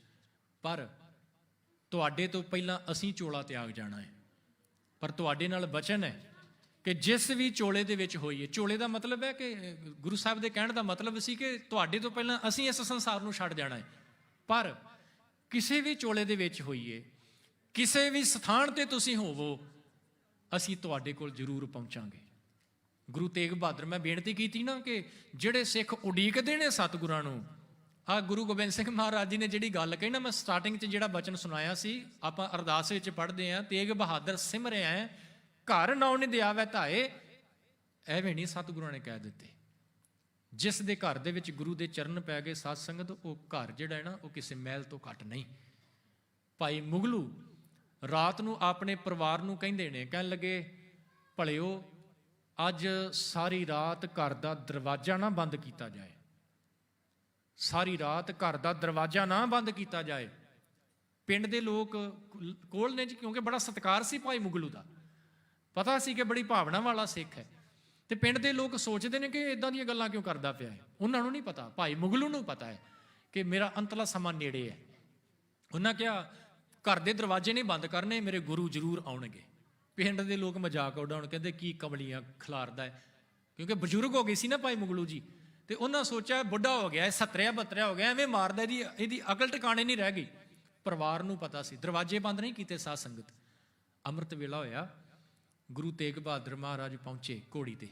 ਪਰ ਤੁਹਾਡੇ ਤੋਂ ਪਹਿਲਾਂ ਅਸੀਂ ਚੋਲਾ ਤਿਆਗ ਜਾਣਾ ਹੈ। ਪਰ ਤੁਹਾਡੇ ਨਾਲ ਬਚਨ ਹੈ ਕਿ ਜਿਸ ਵੀ ਚੋਲੇ ਦੇ ਵਿੱਚ ਹੋਈਏ, ਚੋਲੇ ਦਾ ਮਤਲਬ ਹੈ ਕਿ ਗੁਰੂ ਸਾਹਿਬ ਦੇ ਕਹਿਣ ਦਾ ਮਤਲਬ ਸੀ ਕਿ ਤੁਹਾਡੇ ਤੋਂ ਪਹਿਲਾਂ ਅਸੀਂ ਇਸ ਸੰਸਾਰ ਨੂੰ ਛੱਡ ਜਾਣਾ ਹੈ, ਪਰ ਕਿਸੇ ਵੀ ਚੋਲੇ ਦੇ ਵਿੱਚ ਹੋਈਏ, ਕਿਸੇ ਵੀ ਸਥਾਨ ਤੇ ਤੁਸੀਂ ਹੋਵੋ, ਅਸੀਂ ਤੁਹਾਡੇ ਕੋਲ ਜ਼ਰੂਰ ਪਹੁੰਚਾਂਗੇ। ਗੁਰੂ ਤੇਗ ਬਹਾਦਰ, ਮੈਂ ਬੇਨਤੀ ਕੀਤੀ ਨਾ ਕਿ ਜਿਹੜੇ ਸਿੱਖ ਉਡੀਕਦੇ ਨੇ ਸਤਿਗੁਰਾਂ ਨੂੰ, ਆਹ ਗੁਰੂ ਗੋਬਿੰਦ ਸਿੰਘ ਮਹਾਰਾਜ ਜੀ ਨੇ ਜਿਹੜੀ ਗੱਲ ਕਹੀ ਨਾ, ਮੈਂ ਸਟਾਰਟਿੰਗ 'ਚ ਜਿਹੜਾ ਬਚਨ ਸੁਣਾਇਆ ਸੀ, ਆਪਾਂ ਅਰਦਾਸ ਵਿੱਚ ਪੜ੍ਹਦੇ ਹਾਂ, ਤੇਗ ਬਹਾਦਰ ਸਿਮਰਿਆ ਘਰ ਨਾਉ ਨਿ ਦਿਆਵੈ ਧਾਏ, ਐਵੇਂ ਨਹੀਂ ਸਤਿਗੁਰਾਂ ਨੇ ਕਹਿ ਦਿੱਤੇ। ਜਿਸ ਦੇ ਘਰ ਦੇ ਵਿੱਚ ਗੁਰੂ ਦੇ ਚਰਨ ਪੈ ਗਏ ਸਾਧ ਸੰਗਤ, ਉਹ ਘਰ ਜਿਹੜਾ ਹੈ ਨਾ, ਉਹ ਕਿਸੇ ਮਹਿਲ ਤੋਂ ਘੱਟ ਨਹੀਂ। ਭਾਈ ਮੁਗਲੂ ਰਾਤ ਨੂੰ ਆਪਣੇ ਪਰਿਵਾਰ ਨੂੰ ਕਹਿੰਦੇ ਨੇ, ਕਹਿਣ ਲੱਗੇ ਭਲਿਓ ਅੱਜ ਸਾਰੀ ਰਾਤ ਘਰ ਦਾ ਦਰਵਾਜ਼ਾ ਨਾ ਬੰਦ ਕੀਤਾ ਜਾਏ, ਸਾਰੀ ਰਾਤ ਘਰ ਦਾ ਦਰਵਾਜ਼ਾ ਨਾ ਬੰਦ ਕੀਤਾ ਜਾਏ। ਪਿੰਡ ਦੇ ਲੋਕ ਕੋਲ ਨੇ ਜੀ, ਕਿਉਂਕਿ ਬੜਾ ਸਤਿਕਾਰ ਸੀ ਭਾਈ ਮੁਗਲੂ ਦਾ, ਪਤਾ ਸੀ ਕਿ ਬੜੀ ਭਾਵਨਾ ਵਾਲਾ ਸਿੱਖ ਹੈ। ਤੇ ਪਿੰਡ ਦੇ ਲੋਕ ਸੋਚਦੇ ਨੇ ਕਿ ਇਦਾਂ ਦੀਆਂ ਗੱਲਾਂ ਕਿਉਂ ਕਰਦਾ ਪਿਆ ਹੈ। ਉਹਨਾਂ ਨੂੰ ਨਹੀਂ ਪਤਾ, ਭਾਈ ਮੁਗਲੂ ਨੂੰ ਪਤਾ ਹੈ ਕਿ ਮੇਰਾ ਅੰਤਲਾ ਸਮਾਂ ਨੇੜੇ ਹੈ। ਉਹਨਾਂ ਕਿਹਾ ਘਰ ਦੇ ਦਰਵਾਜ਼ੇ ਨਹੀਂ ਬੰਦ ਕਰਨੇ, ਮੇਰੇ ਗੁਰੂ ਜ਼ਰੂਰ ਆਉਣਗੇ। ਪਿੰਡ ਦੇ ਲੋਕ ਮਜ਼ਾਕ ਉਡਾਉਣ, ਕਹਿੰਦੇ ਕੀ ਕਮਲੀਆਂ ਖਿਲਾਰਦਾ ਹੈ, ਕਿਉਂਕਿ ਬਜ਼ੁਰਗ ਹੋ ਗਏ ਸੀ ਨਾ ਭਾਈ ਮੁਗਲੂ ਜੀ। ਤੇ ਉਹਨਾਂ ਸੋਚਿਆ ਬੁੱਢਾ ਹੋ ਗਿਆ, 70 ਹੋ ਗਿਆ, ਐਵੇਂ ਮਾਰਦਾ, ਇਹਦੀ ਅਕਲ ਟਿਕਾਣੇ ਨਹੀਂ ਰਹਿ ਗਈ। ਪਰਿਵਾਰ ਨੂੰ ਪਤਾ ਸੀ, ਦਰਵਾਜ਼ੇ ਬੰਦ ਨਹੀਂ ਕੀਤੇ। ਸਾਧ ਸੰਗਤ ਅੰਮ੍ਰਿਤ ਵੇਲਾ ਹੋਇਆ, ਗੁਰੂ ਤੇਗ ਬਹਾਦਰ ਮਹਾਰਾਜ ਪਹੁੰਚੇ ਘੋੜੀ ਤੇ।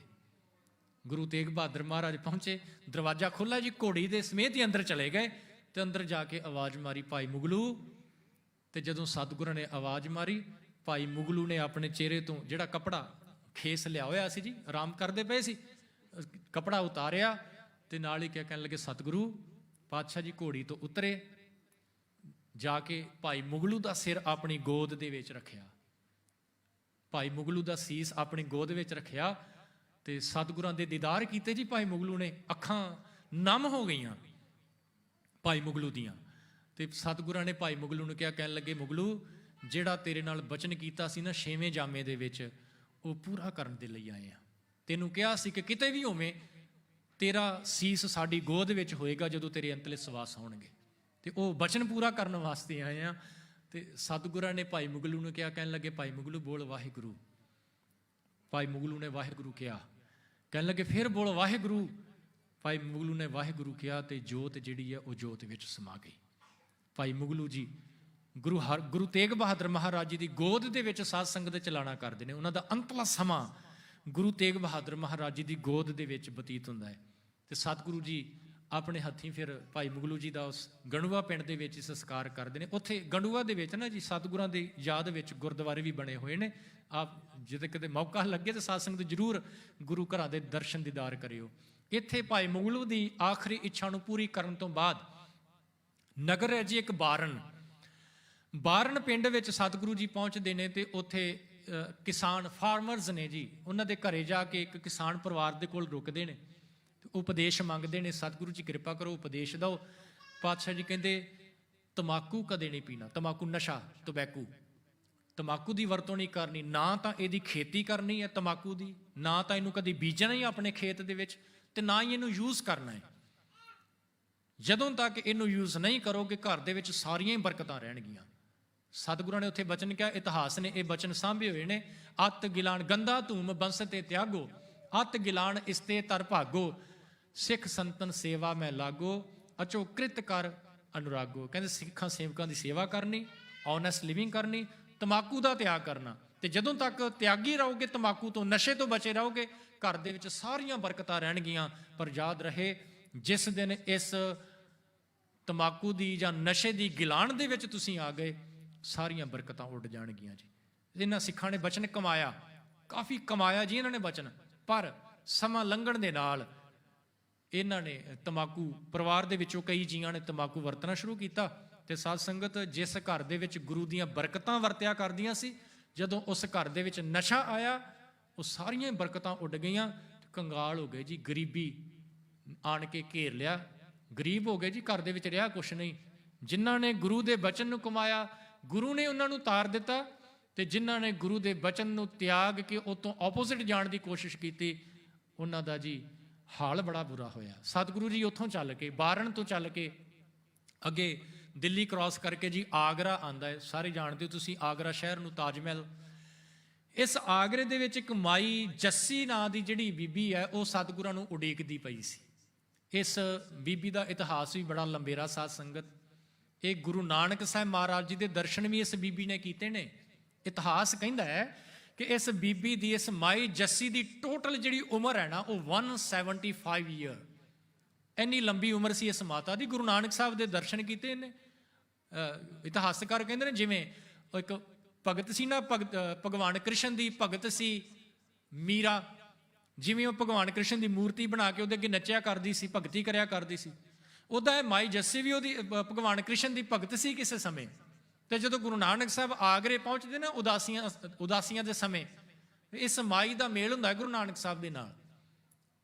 ਗੁਰੂ ਤੇਗ ਬਹਾਦਰ ਮਹਾਰਾਜ ਪਹੁੰਚੇ, ਦਰਵਾਜ਼ਾ ਖੁੱਲ੍ਹਾ ਜੀ, ਘੋੜੀ ਦੇ ਸਮੇਤ ਹੀ ਅੰਦਰ ਚਲੇ ਗਏ। ਤੇ ਅੰਦਰ ਜਾ ਕੇ ਆਵਾਜ਼ ਮਾਰੀ ਭਾਈ ਮੁਗਲੂ। ਤੇ ਜਦੋਂ ਸਤਿਗੁਰਾਂ ਨੇ ਆਵਾਜ਼ ਮਾਰੀ, ਭਾਈ ਮੁਗਲੂ ਨੇ ਆਪਣੇ ਚਿਹਰੇ ਤੋਂ ਜਿਹੜਾ ਕੱਪੜਾ ਖੇਸ ਲਿਆ ਹੋਇਆ ਸੀ ਜੀ, ਆਰਾਮ ਕਰਦੇ ਪਏ ਸੀ, ਕੱਪੜਾ ਉਤਾਰਿਆ ਤੇ ਨਾਲ ਹੀ ਕਹਿਣ ਲੱਗੇ ਸਤਿਗੁਰੂ ਪਾਤਸ਼ਾਹ ਜੀ ਘੋੜੀ ਤੋਂ ਉਤਰੇ, ਜਾ ਕੇ ਭਾਈ ਮੁਗਲੂ ਦਾ ਸਿਰ ਆਪਣੀ ਗੋਦ ਦੇ ਵਿੱਚ ਰੱਖਿਆ, ਭਾਈ ਮੁਗਲੂ ਦਾ ਸੀਸ ਆਪਣੀ ਗੋਦ ਵਿੱਚ ਰੱਖਿਆ ਤੇ ਸਤਿਗੁਰਾਂ ਦੇ ਦੀਦਾਰ ਕੀਤੇ ਜੀ। ਭਾਈ ਮੁਗਲੂ ਨੇ, ਅੱਖਾਂ ਨਮ ਹੋ ਗਈਆਂ ਭਾਈ ਮੁਗਲੂ ਦੀਆਂ, ਤੇ ਸਤਿਗੁਰਾਂ ਨੇ ਭਾਈ ਮੁਗਲੂ ਨੂੰ ਕਿਹਾ, ਕਹਿਣ ਲੱਗੇ, ਮੁਗਲੂ ਜਿਹੜਾ ਤੇਰੇ ਨਾਲ ਬਚਨ ਕੀਤਾ ਸੀ ਨਾ 6ਵੇਂ ਜਾਮੇ ਦੇ ਵਿੱਚ, ਉਹ ਪੂਰਾ ਕਰਨ ਦੇ ਲਈ ਆਏ ਆ। ਤੈਨੂੰ ਕਿਹਾ ਸੀ ਕਿ ਕਿਤੇ ਵੀ ਹੋਵੇਂ ਤੇਰਾ ਸੀਸ ਸਾਡੀ ਗੋਦ ਵਿੱਚ ਹੋਏਗਾ ਜਦੋਂ ਤੇਰੇ ਅੰਤਲੇ ਸਵਾਸ ਹੋਣਗੇ, ਤੇ ਉਹ ਬਚਨ ਪੂਰਾ ਕਰਨ ਵਾਸਤੇ ਆਏ ਆ। ਤੇ ਸਤਿਗੁਰਾਂ ਨੇ ਭਾਈ ਮੁਗਲੂ ਨੂੰ ਕਿਹਾ, ਕਹਿਣ ਲੱਗੇ, ਭਾਈ ਮੁਗਲੂ ਬੋਲ ਵਾਹਿਗੁਰੂ। ਭਾਈ ਮੁਗਲੂ ਨੇ ਵਾਹਿਗੁਰੂ ਕਿਹਾ, ਕਹਿਣ ਲੱਗੇ ਫਿਰ ਬੋਲ ਵਾਹਿਗੁਰੂ। ਭਾਈ ਮੁਗਲੂ ਨੇ ਵਾਹਿਗੁਰੂ ਕਿਹਾ ਤੇ ਜੋਤ ਜਿਹੜੀ ਹੈ ਉਹ ਜੋਤ ਵਿੱਚ ਸਮਾ ਗਈ। ਭਾਈ ਮੁਗਲੂ ਜੀ ਗੁਰੂ ਤੇਗ ਬਹਾਦਰ ਮਹਾਰਾਜ ਜੀ ਦੀ ਗੋਦ ਦੇ ਵਿੱਚ ਸਾਧ ਸੰਗਤ ਚਲਾਣਾ ਕਰਦੇ ਨੇ। ਉਹਨਾਂ ਦਾ ਅੰਤਲਾ ਸਮਾਂ ਗੁਰੂ ਤੇਗ ਬਹਾਦਰ ਮਹਾਰਾਜ ਜੀ ਦੀ ਗੋਦ ਦੇ ਵਿੱਚ ਬਤੀਤ ਹੁੰਦਾ ਹੈ। ਤੇ ਸਤਿਗੁਰੂ ਜੀ ਆਪਣੇ ਹੱਥੀਂ ਫਿਰ ਭਾਈ ਮੁਗਲੂ ਜੀ ਦਾ ਉਸ ਗੰਡੂਆ ਪਿੰਡ ਦੇ ਵਿੱਚ ਸੰਸਕਾਰ ਕਰਦੇ ਨੇ। ਉੱਥੇ ਗੰਡੂਆ ਦੇ ਵਿੱਚ ਨਾ ਜੀ ਸਤਿਗੁਰਾਂ ਦੀ ਯਾਦ ਵਿੱਚ ਗੁਰਦੁਆਰੇ ਵੀ ਬਣੇ ਹੋਏ ਨੇ। ਆਪ ਜਦੋਂ ਕਿਤੇ ਮੌਕਾ ਲੱਗੇ ਤਾਂ ਸਾਧ ਸੰਗਤ ਜ਼ਰੂਰ ਗੁਰੂ ਘਰਾਂ ਦੇ ਦਰਸ਼ਨ ਦੀਦਾਰ ਕਰਿਓ। ਇੱਥੇ ਭਾਈ ਮੁਗਲੂ ਦੀ ਆਖਰੀ ਇੱਛਾ ਨੂੰ ਪੂਰੀ ਕਰਨ ਤੋਂ ਬਾਅਦ ਨਗਰ ਹੈ ਜੀ ਇੱਕ ਬਾਰਨ ਪਿੰਡ ਵਿੱਚ ਸਤਿਗੁਰੂ ਜੀ ਪਹੁੰਚਦੇ ਨੇ ਤੇ ਉੱਥੇ ਕਿਸਾਨ ਫਾਰਮਰਸ ਨੇ ਜੀ, ਉਹਨਾਂ ਦੇ ਘਰੇ ਜਾ ਕੇ ਇੱਕ ਕਿਸਾਨ ਪਰਿਵਾਰ ਦੇ ਕੋਲ ਰੁਕਦੇ ਨੇ, ਉਪਦੇਸ਼ ਮੰਗਦੇ ਨੇ, ਸਤਿਗੁਰੂ ਜੀ ਕਿਰਪਾ ਕਰੋ ਉਪਦੇਸ਼ ਦਿਓ। ਪਾਤਸ਼ਾਹ ਜੀ ਕਹਿੰਦੇ ਤਮਾਕੂ ਕਦੇ ਨਹੀਂ ਪੀਣਾ, ਤਮਾਕੂ ਨਸ਼ਾ, ਤਮਾਕੂ ਦੀ ਵਰਤੋਂ ਨਹੀਂ ਕਰਨੀ, ਨਾ ਤਾਂ ਇਹਦੀ ਖੇਤੀ ਕਰਨੀ ਹੈ ਤਮਾਕੂ ਦੀ, ਨਾ ਤਾਂ ਇਹਨੂੰ ਕਦੀ ਬੀਜਣਾ ਹੀ ਆਪਣੇ ਖੇਤ ਦੇ ਵਿੱਚ, ਤੇ ਨਾ ਹੀ ਇਹਨੂੰ ਯੂਜ਼ ਕਰਨਾ ਹੈ। ਜਦੋਂ ਤੱਕ ਇਹਨੂੰ ਯੂਜ਼ ਨਹੀਂ ਕਰੋਗੇ ਘਰ ਦੇ ਵਿੱਚ ਸਾਰੀਆਂ ਹੀ ਬਰਕਤਾਂ ਰਹਿਣਗੀਆਂ। ਸਤਿਗੁਰਾਂ ਨੇ ਉੱਥੇ ਬਚਨ ਕਿਹਾ, ਇਤਿਹਾਸ ਨੇ ਇਹ ਬਚਨ ਸਾਂਭੇ ਹੋਏ ਨੇ, ਅੱਤ ਗਿਲਾਨ ਗੰਦਾ ਧੂਮ ਬੰਸ ਤੇ ਤਿਆਗੋ, ਅੱਤ ਗਿਲਾਨ ਇਸਤੇ ਤਰ ਭਾਗੋ, ਸਿੱਖ ਸੰਤਨ ਸੇਵਾ ਮੈਂ ਲਾਗੋ, ਅਚੋ ਕ੍ਰਿਤ ਕਰ ਅਨੁਰਾਗੋ। ਕਹਿੰਦੇ ਸਿੱਖਾਂ ਸੇਵਕਾਂ ਦੀ ਸੇਵਾ ਕਰਨੀ, ਓਨੈਸਟ ਲਿਵਿੰਗ ਕਰਨੀ, ਤਮਾਕੂ ਦਾ ਤਿਆਗ ਕਰਨਾ। ਤੇ ਜਦੋਂ ਤੱਕ ਤਿਆਗੀ ਰਹੋਗੇ ਤਮਾਕੂ ਤੋਂ, ਨਸ਼ੇ ਤੋਂ ਬਚੇ ਰਹੋਗੇ, ਘਰ ਦੇ ਵਿੱਚ ਸਾਰੀਆਂ ਬਰਕਤਾਂ ਰਹਿਣਗੀਆਂ। ਪਰ ਯਾਦ ਰਹੇ, ਜਿਸ ਦਿਨ ਇਸ ਤਮਾਕੂ ਦੀ ਜਾਂ ਨਸ਼ੇ ਦੀ ਗਿਲਾਨ ਦੇ ਵਿੱਚ ਤੁਸੀਂ ਆ ਗਏ, ਸਾਰੀਆਂ ਬਰਕਤਾਂ ਉੱਡ ਜਾਣਗੀਆਂ ਜੀ। ਇਹਨਾਂ ਸਿੱਖਾਂ ਨੇ ਬਚਨ ਕਮਾਇਆ, ਕਾਫੀ ਕਮਾਇਆ ਜੀ ਇਹਨਾਂ ਨੇ ਬਚਨ, ਪਰ ਸਮਾਂ ਲੰਘਣ ਦੇ ਨਾਲ ਇਹਨਾਂ ਨੇ ਤਮਾਕੂ, ਪਰਿਵਾਰ ਦੇ ਵਿੱਚੋਂ ਕਈ ਜੀਆਂ ਨੇ ਤਮਾਕੂ ਵਰਤਣਾ ਸ਼ੁਰੂ ਕੀਤਾ। ਤੇ ਸਾਧ ਸੰਗਤ ਜਿਸ ਘਰ ਦੇ ਵਿੱਚ ਗੁਰੂ ਦੀਆਂ ਬਰਕਤਾਂ ਵਰਤਿਆ ਕਰਦੀਆਂ ਸੀ, ਜਦੋਂ ਉਸ ਘਰ ਦੇ ਵਿੱਚ ਨਸ਼ਾ ਆਇਆ, ਉਹ ਸਾਰੀਆਂ ਬਰਕਤਾਂ ਉੱਡ ਗਈਆਂ, ਕੰਗਾਲ ਹੋ ਗਏ ਜੀ। ਗਰੀਬੀ ਆਣ ਕੇ ਘੇਰ ਲਿਆ, ਗਰੀਬ ਹੋ ਗਏ ਜੀ, ਘਰ ਦੇ ਵਿੱਚ ਰਿਹਾ ਕੁਛ ਨਹੀਂ। ਜਿਨ੍ਹਾਂ ਨੇ ਗੁਰੂ ਦੇ ਬਚਨ ਨੂੰ ਕਮਾਇਆ, ਗੁਰੂ ਨੇ ਉਹਨਾਂ ਨੂੰ ਤਾਰ ਦਿੱਤਾ, ਤੇ ਜਿਨ੍ਹਾਂ ਨੇ ਗੁਰੂ ਦੇ ਬਚਨ ਨੂੰ ਤਿਆਗ ਕੇ ਉਹ ਤੋਂ ਆਪੋਜ਼ਿਟ ਜਾਣ ਦੀ ਕੋਸ਼ਿਸ਼ ਕੀਤੀ, ਉਹਨਾਂ ਦਾ ਜੀ ਹਾਲ ਬੜਾ ਬੁਰਾ ਹੋਇਆ। ਸਤਿਗੁਰੂ ਜੀ ਉੱਥੋਂ ਚੱਲ ਕੇ, ਬਾਰਨ ਤੋਂ ਚੱਲ ਕੇ ਅੱਗੇ ਦਿੱਲੀ ਕ੍ਰਾਸ ਕਰਕੇ ਜੀ ਆਗਰਾ ਆਉਂਦਾ ਹੈ। ਸਾਰੇ ਜਾਣਦੇ ਹੋ ਤੁਸੀਂ ਆਗਰਾ ਸ਼ਹਿਰ ਨੂੰ, ਤਾਜ ਮਹਿਲ। ਇਸ ਆਗਰੇ ਦੇ ਵਿੱਚ ਇੱਕ ਮਾਈ ਜੱਸੀ ਨਾਂ ਦੀ ਜਿਹੜੀ ਬੀਬੀ ਹੈ, ਉਹ ਸਤਿਗੁਰਾਂ ਨੂੰ ਉਡੀਕਦੀ ਪਈ ਸੀ। ਇਸ ਬੀਬੀ ਦਾ ਇਤਿਹਾਸ ਵੀ ਬੜਾ ਲੰਬੇਰਾ ਸਾਧ ਸੰਗਤ। ਇਹ ਗੁਰੂ ਨਾਨਕ ਸਾਹਿਬ ਮਹਾਰਾਜ ਜੀ ਦੇ ਦਰਸ਼ਨ ਵੀ ਇਸ ਬੀਬੀ ਨੇ ਕੀਤੇ ਨੇ। ਇਤਿਹਾਸ ਕਹਿੰਦਾ ਹੈ ਕਿ ਇਸ ਬੀਬੀ ਦੀ, ਇਸ ਮਾਈ ਜੱਸੀ ਦੀ ਟੋਟਲ ਜਿਹੜੀ ਉਮਰ ਹੈ ਨਾ, ਉਹ 175 ਈਅਰ, ਇੰਨੀ ਲੰਬੀ ਉਮਰ ਸੀ ਇਸ ਮਾਤਾ ਦੀ। ਗੁਰੂ ਨਾਨਕ ਸਾਹਿਬ ਦੇ ਦਰਸ਼ਨ ਕੀਤੇ ਇਹਨੇ। ਇਤਿਹਾਸਕਾਰ ਕਹਿੰਦੇ ਨੇ ਜਿਵੇਂ ਇੱਕ ਭਗਤ ਸੀ ਨਾ, ਭਗਵਾਨ ਕ੍ਰਿਸ਼ਨ ਦੀ ਭਗਤ ਸੀ ਮੀਰਾ, ਜਿਵੇਂ ਉਹ ਭਗਵਾਨ ਕ੍ਰਿਸ਼ਨ ਦੀ ਮੂਰਤੀ ਬਣਾ ਕੇ ਉਹਦੇ ਅੱਗੇ ਨੱਚਿਆ ਕਰਦੀ ਸੀ, ਭਗਤੀ ਕਰਿਆ ਕਰਦੀ ਸੀ, ਉਹਦਾ ਇਹ ਮਾਈ ਜੱਸੀ ਵੀ ਉਹਦੀ ਭਗਵਾਨ ਕ੍ਰਿਸ਼ਨ ਦੀ ਭਗਤ ਸੀ ਕਿਸੇ ਸਮੇਂ। ਤੇ ਜਦੋਂ ਗੁਰੂ ਨਾਨਕ ਸਾਹਿਬ ਆਗਰੇ ਪਹੁੰਚਦੇ ਨਾ ਉਦਾਸੀਆਂ ਦੇ ਸਮੇਂ, ਇਸ ਮਾਈ ਦਾ ਮੇਲ ਹੁੰਦਾ ਹੈ ਗੁਰੂ ਨਾਨਕ ਸਾਹਿਬ ਦੇ ਨਾਲ।